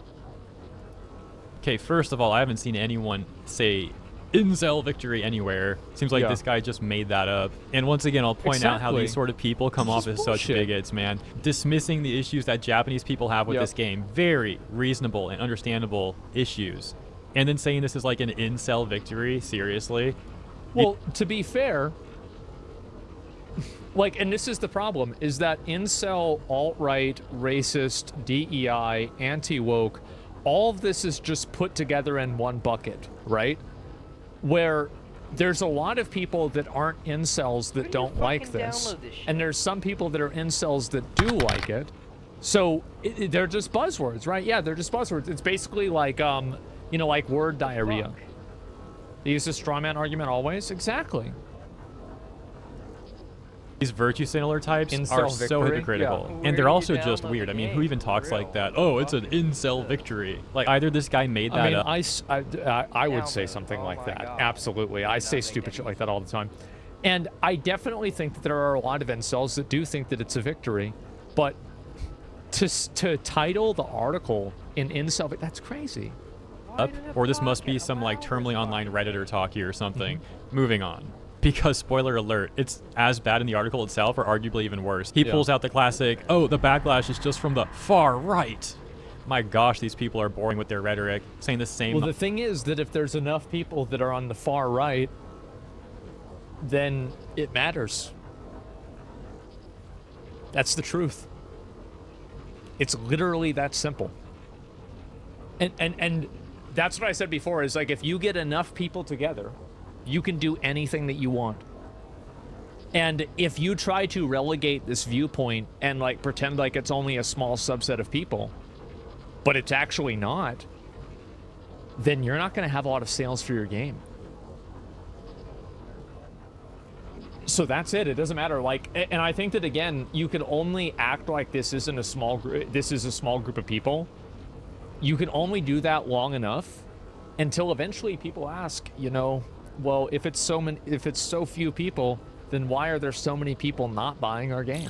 Okay, first of all, I haven't seen anyone say incel victory anywhere. Seems like this guy just made that up. And once again, I'll point out how these sort of people come off as such bigots, man. Dismissing the issues that Japanese people have with this game. Very reasonable and understandable issues. And then saying this is like an incel victory? Seriously? Well, to be fair, and this is the problem, is that incel, alt-right, racist, DEI, anti-woke, all of this is just put together in one bucket, right? Where there's a lot of people that aren't incels that don't like this, and there's some people that are incels that do like it. So they're just buzzwords, right? Yeah, they're just buzzwords. It's basically like, like word diarrhea. They use a straw man argument always? Exactly. These virtue signaler types are so hypocritical. And they're also just weird. I mean, who even talks like that? Oh, it's an incel victory. Like, either this guy made that up. I would say something like that. Absolutely. I say stupid shit like that all the time. And I definitely think that there are a lot of incels that do think that it's a victory. But to title the article in incel, that's crazy. Or this must be some, like, terminally online Redditor talk here or something. Moving on. because, spoiler alert, it's as bad in the article itself, or arguably even worse. He pulls out the classic, oh, the backlash is just from the far right. My gosh, these people are boring with their rhetoric, saying the same. Well, the thing is that if there's enough people that are on the far right, then it matters. That's the truth. It's literally that simple. And that's what I said before, is like, if you get enough people together, you can do anything that you want. And if you try to relegate this viewpoint and like pretend like it's only a small subset of people, but it's actually not, then you're not going to have a lot of sales for your game. So that's it. It doesn't matter. Like, and I think that, again, you can only act like this isn't a small group. This is a small group of people. You can only do that long enough until eventually people ask, you know, well, if it's so few people, then why are there so many people not buying our game?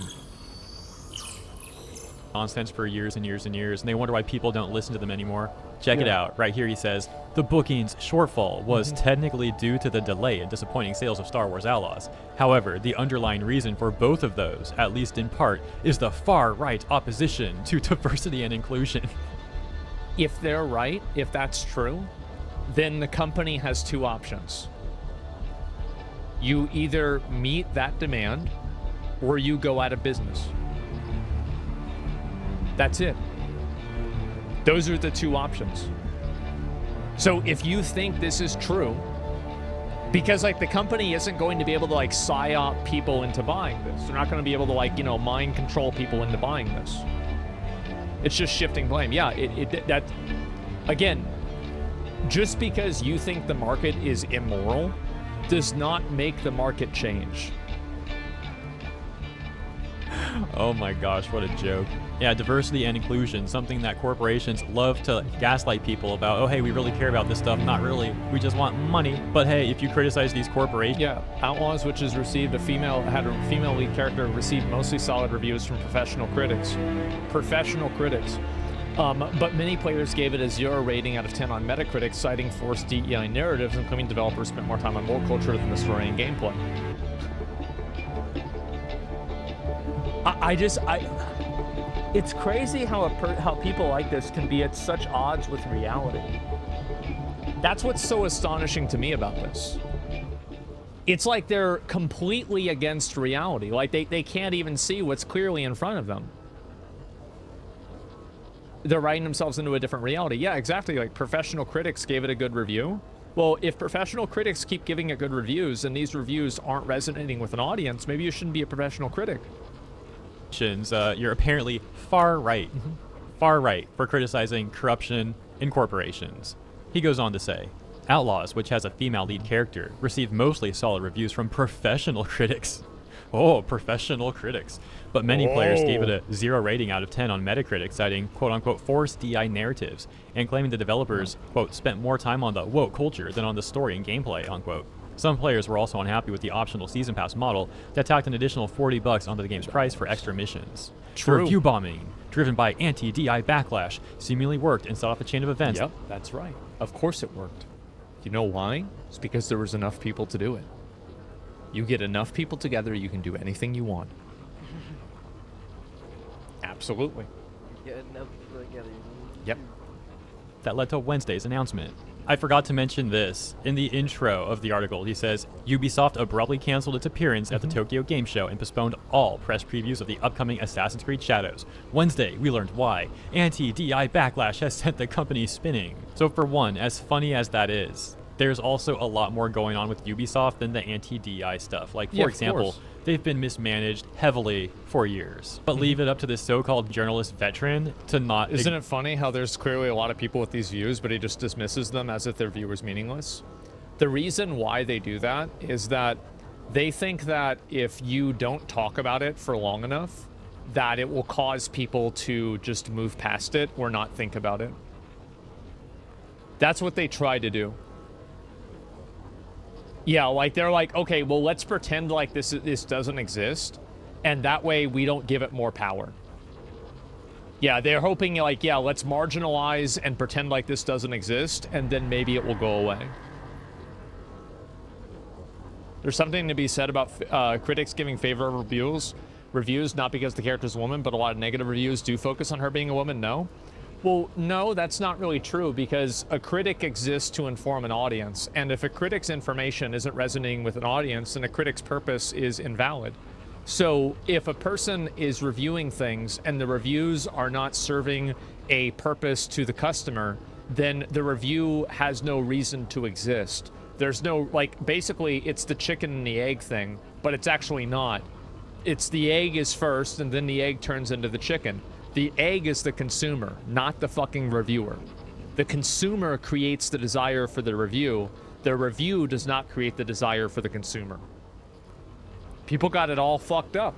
Nonsense for years and years and years, and they wonder why people don't listen to them anymore. Check it out. Right here he says, the bookings shortfall was technically due to the delay and disappointing sales of Star Wars Outlaws. However, the underlying reason for both of those, at least in part, is the far-right opposition to diversity and inclusion. If they're right, if that's true, then the company has two options. You either meet that demand or you go out of business. That's it. Those are the two options. So if you think this is true, because like the company isn't going to be able to like psyop people into buying this. They're not going to be able to like, you know, mind control people into buying this. It's just shifting blame. Yeah, that again, just because you think the market is immoral does not make the market change. Oh my gosh, what a joke. Yeah, diversity and inclusion, something that corporations love to gaslight people about. Oh, hey, we really care about this stuff. Not really. We just want money. But hey, if you criticize these corporations... Yeah, Outlaws, which has received had a female lead character, received mostly solid reviews from professional critics. But many players gave it a 0 rating out of 10 on Metacritic, citing forced DEI narratives and claiming developers spent more time on world culture than the story and gameplay. It's crazy how people like this can be at such odds with reality. That's what's so astonishing to me about this. It's like they're completely against reality. Like they can't even see what's clearly in front of them. They're writing themselves into a different reality. Yeah, exactly. Like professional critics gave it a good review. Well, if professional critics keep giving it good reviews and these reviews aren't resonating with an audience, maybe you shouldn't be a professional critic. You're apparently far right for criticizing corruption in corporations. He goes on to say, Outlaws, which has a female lead character, received mostly solid reviews from professional critics. Oh, professional critics. But many players gave it a 0 rating out of 10 on Metacritic, citing quote-unquote forced DI narratives, and claiming the developers, quote, spent more time on the woke culture than on the story and gameplay, unquote. Some players were also unhappy with the optional season pass model that tacked an additional $40 onto the game's price for extra missions. True. The review bombing, driven by anti-DI backlash, seemingly worked and set off a chain of events. Yep, that's right. Of course it worked. You know why? It's because there was enough people to do it. You get enough people together, you can do anything you want. Absolutely. Get enough people together. Yep. That led to Wednesday's announcement. I forgot to mention this. In the intro of the article, he says, Ubisoft abruptly canceled its appearance at the Tokyo Game Show and postponed all press previews of the upcoming Assassin's Creed Shadows. Wednesday, we learned why. Anti-DI backlash has sent the company spinning. So for one, as funny as that is, there's also a lot more going on with Ubisoft than the anti-DI stuff. Like, for example, they've been mismanaged heavily for years. But leave it up to this so-called journalist veteran to not... Isn't it funny how there's clearly a lot of people with these views, but he just dismisses them as if their view is meaningless? The reason why they do that is that they think that if you don't talk about it for long enough, that it will cause people to just move past it or not think about it. That's what they try to do. Yeah, like they're like, okay, well, let's pretend like this doesn't exist, and that way we don't give it more power. Yeah, they're hoping like, yeah, let's marginalize and pretend like this doesn't exist, and then maybe it will go away. There's something to be said about critics giving favorable reviews, not because the character's a woman, but a lot of negative reviews do focus on her being a woman. No. Well, no, that's not really true, because a critic exists to inform an audience, and if a critic's information isn't resonating with an audience, then a critic's purpose is invalid. So if a person is reviewing things and the reviews are not serving a purpose to the customer, then the review has no reason to exist. There's no, like, basically it's the chicken and the egg thing, but it's actually not. It's the egg is first, and then the egg turns into the chicken. The egg is the consumer, not the fucking reviewer. The consumer creates the desire for the review. The review does not create the desire for the consumer. People got it all fucked up.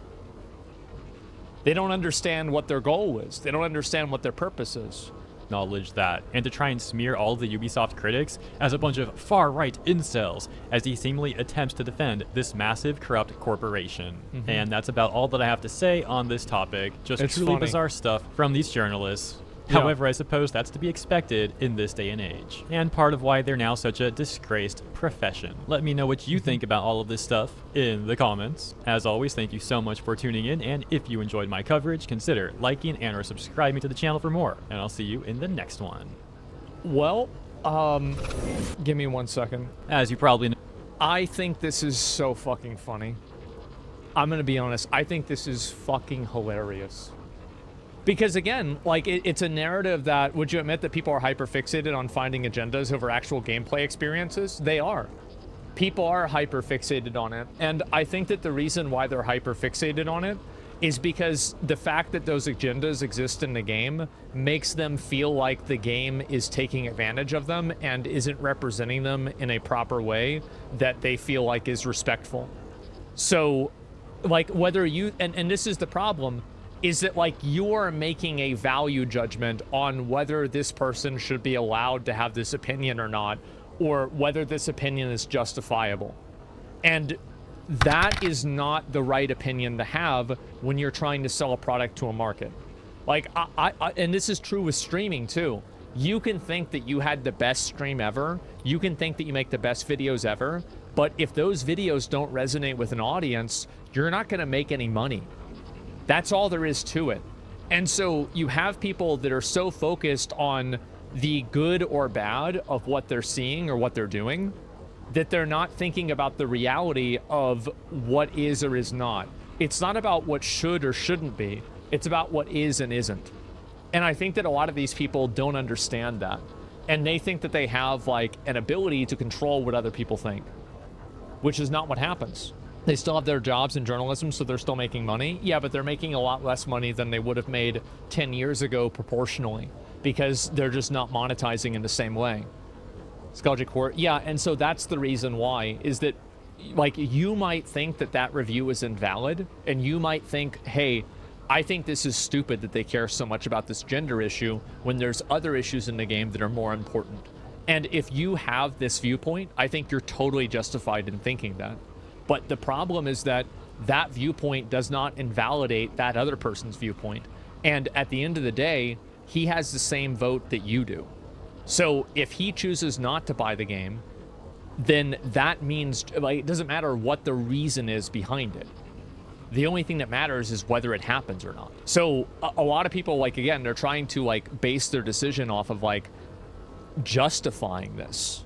They don't understand what their goal is. They don't understand what their purpose is. Acknowledge that, and to try and smear all the Ubisoft critics as a bunch of far-right incels as he seemingly attempts to defend this massive corrupt corporation. And that's about all that I have to say on this topic. Just truly bizarre stuff from these journalists. Yeah. However, I suppose that's to be expected in this day and age, and part of why they're now such a disgraced profession. Let me know what you think about all of this stuff in the comments. As always, thank you so much for tuning in, and if you enjoyed my coverage, consider liking and or subscribing to the channel for more, and I'll see you in the next one. Well, give me 1 second. As you probably know, I think this is so fucking funny. I'm gonna be honest, I think this is fucking hilarious. Because again, like, it's a narrative that, would you admit that people are hyper-fixated on finding agendas over actual gameplay experiences? They are. People are hyper-fixated on it. And I think that the reason why they're hyper-fixated on it is because the fact that those agendas exist in the game makes them feel like the game is taking advantage of them and isn't representing them in a proper way that they feel like is respectful. So, like, whether you, and this is the problem, is that, like, you're making a value judgment on whether this person should be allowed to have this opinion or not, or whether this opinion is justifiable. And that is not the right opinion to have when you're trying to sell a product to a market. Like, and this is true with streaming too. You can think that you had the best stream ever. You can think that you make the best videos ever. But if those videos don't resonate with an audience, you're not going to make any money. That's all there is to it. And so you have people that are so focused on the good or bad of what they're seeing or what they're doing that they're not thinking about the reality of what is or is not. It's not about what should or shouldn't be. It's about what is and isn't. And I think that a lot of these people don't understand that. And they think that they have, like, an ability to control what other people think, which is not what happens. They still have their jobs in journalism, so they're still making money. Yeah, but they're making a lot less money than they would have made 10 years ago proportionally, because they're just not monetizing in the same way. Scholarly Court, yeah, and so that's the reason why, is that, like, you might think that that review is invalid, and you might think, hey, I think this is stupid that they care so much about this gender issue when there's other issues in the game that are more important. And if you have this viewpoint, I think you're totally justified in thinking that. But the problem is that that viewpoint does not invalidate that other person's viewpoint. And at the end of the day, he has the same vote that you do. So if he chooses not to buy the game, then that means, like, it doesn't matter what the reason is behind it. The only thing that matters is whether it happens or not. So a lot of people, like, again, they're trying to, like, base their decision off of, like, justifying this.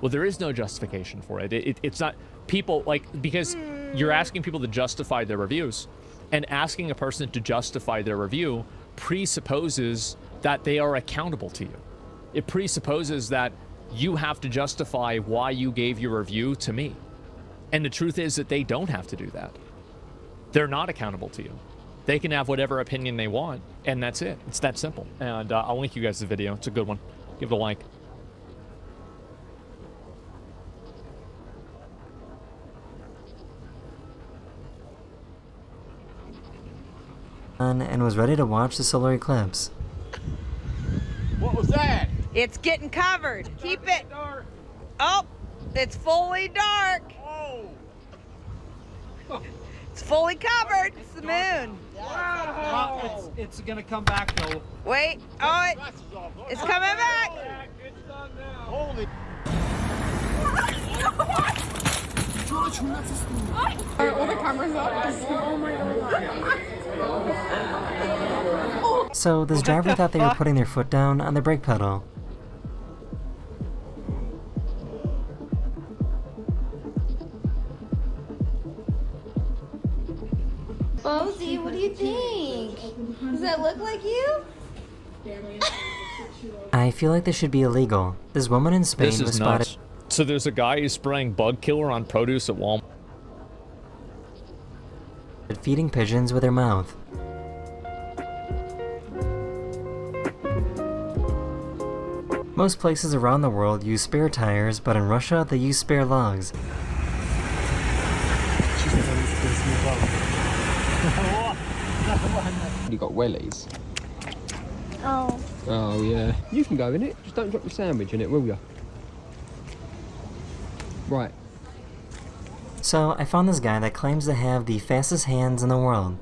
Well, there is no justification for it. It's not people, like, because you're asking people to justify their reviews, and asking a person to justify their review presupposes that they are accountable to you. It presupposes that you have to justify why you gave your review to me. And the truth is that they don't have to do that. They're not accountable to you. They can have whatever opinion they want, and that's it. It's that simple. And I'll link you guys the video. It's a good one. Give it a like. And was ready to watch the solar eclipse. What was that? It's getting covered. Keep it. Oh, it's fully dark. Oh. It's fully covered. It's the moon. Wow. Well, it's gonna come back though. Wait. Oh, it's coming back. Holy. Are all the cameras up? Oh my god. So this driver thought they were putting their foot down on the brake pedal. Bozy, what do you think? Does that look like you? I feel like this should be illegal. This woman in Spain This was is spotted nuts. So there's a guy who's spraying bug killer on produce at Walmart. feeding pigeons with her mouth. Most places around the world use spare tires, but in Russia they use spare logs. You got wellies. Oh. Oh yeah. You can go in it. Just don't drop your sandwich in it, will you? Right. So I found this guy that claims to have the fastest hands in the world.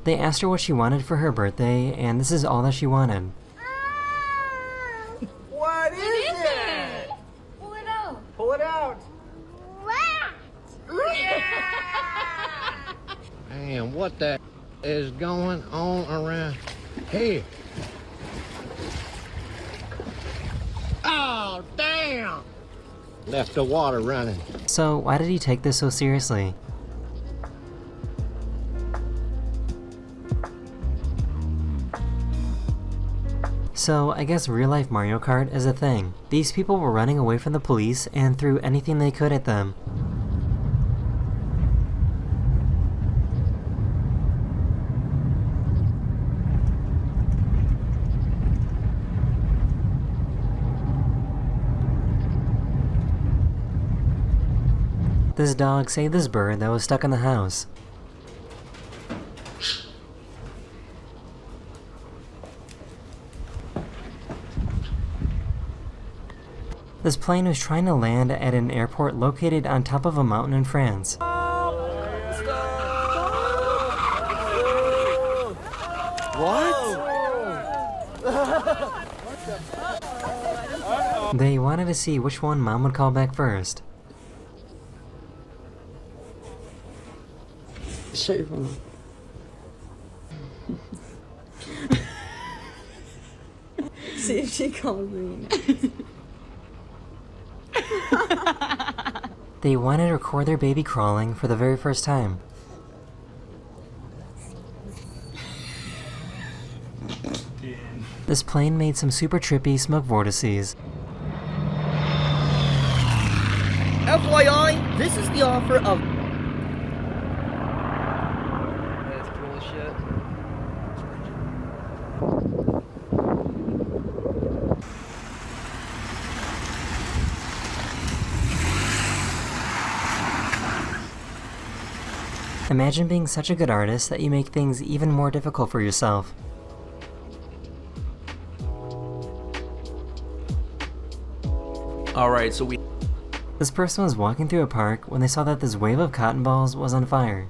They asked her what she wanted for her birthday, and this is all that she wanted. What is it? Pull it out. Pull it out. Man, what the is going on around here? Oh, damn! Left the water running. So why did he take this so seriously? So I guess real-life Mario Kart is a thing. These people were running away from the police and threw anything they could at them. This dog saved this bird that was stuck in the house. This plane was trying to land at an airport located on top of a mountain in France. They wanted to see which one Mom would call back first. See if she calls me. They wanted to record their baby crawling for the very first time. This plane made some super trippy smoke vortices. FYI, this is the offer of... That's cool as shit. Imagine being such a good artist that you make things even more difficult for yourself. Alright, so we... This person was walking through a park when they saw that this wave of cotton balls was on fire.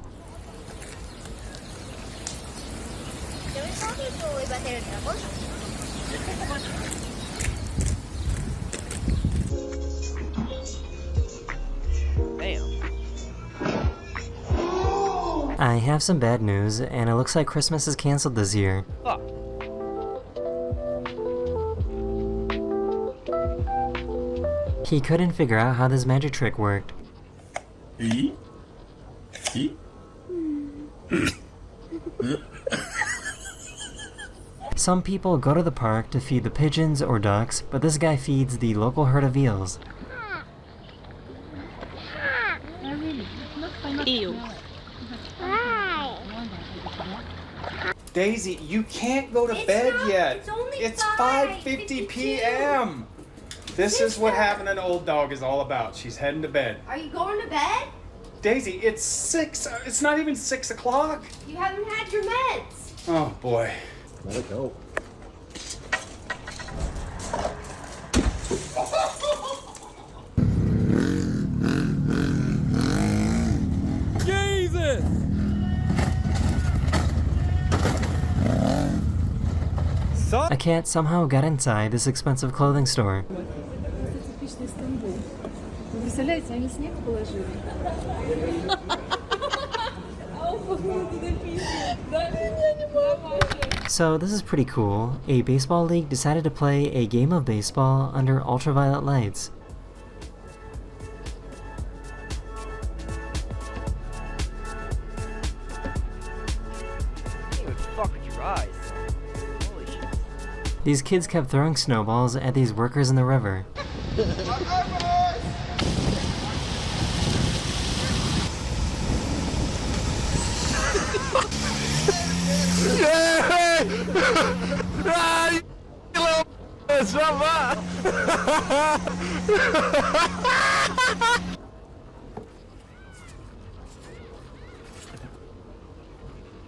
I have some bad news, and it looks like Christmas is canceled this year. Fuck. He couldn't figure out how this magic trick worked. Some people go to the park to feed the pigeons or ducks, but this guy feeds the local herd of eels. Ew. Daisy, you can't go to bed yet. It's 5:50 p.m. This is what having an old dog is all about. She's heading to bed. Are you going to bed? Daisy, it's 6. It's not even 6 o'clock. You haven't had your meds. Oh boy. Let it go. A cat somehow got inside this expensive clothing store. So this is pretty cool. A baseball league decided to play a game of baseball under ultraviolet lights. These kids kept throwing snowballs at these workers in the river.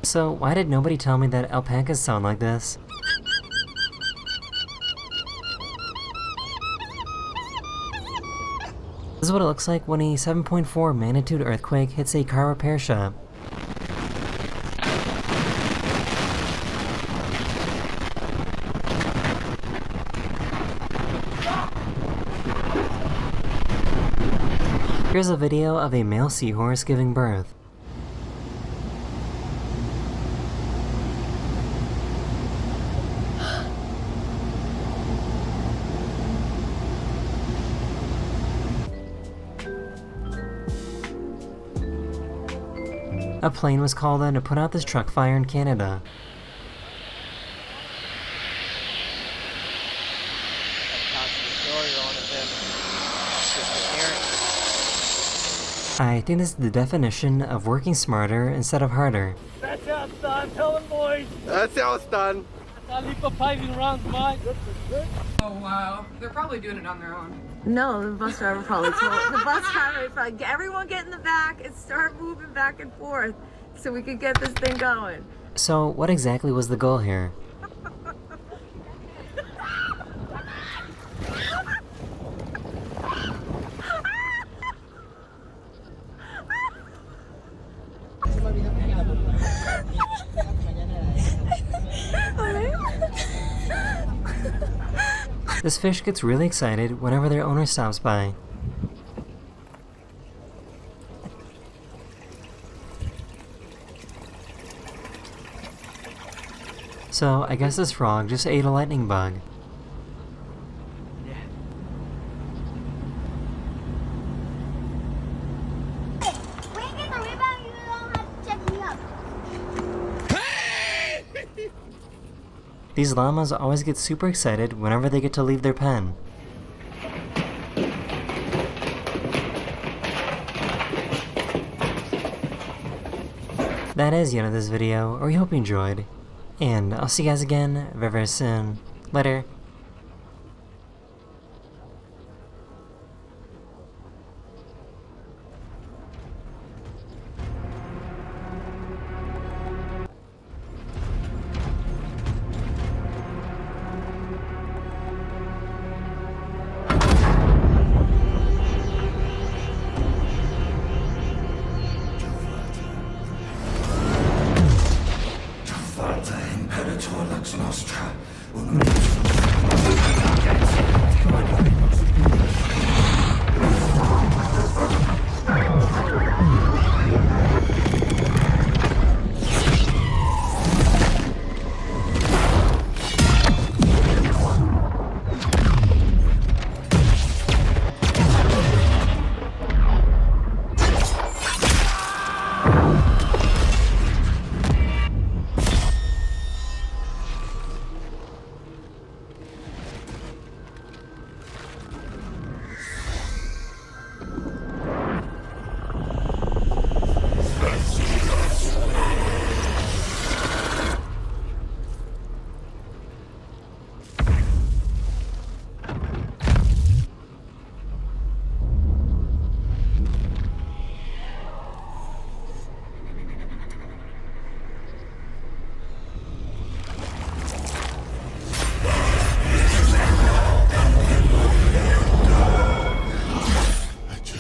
So why did nobody tell me that alpacas sound like this? This is what it looks like when a 7.4 magnitude earthquake hits a car repair shop. Here's a video of a male seahorse giving birth. A plane was called in to put out this truck fire in Canada. I think this is the definition of working smarter instead of harder. That's how it's done. Tell them boys. That's how it's done. That's how for paving around, mate. Oh wow, they're probably doing it on their own. No, the bus driver probably told the bus driver probably everyone get in the back and start moving back and forth so we could get this thing going. So what exactly was the goal here? This fish gets really excited whenever their owner stops by. So I guess this frog just ate a lightning bug. These llamas always get super excited whenever they get to leave their pen. That is the end of this video, or we hope you enjoyed. And I'll see you guys again very, very soon. Later.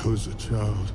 Was a child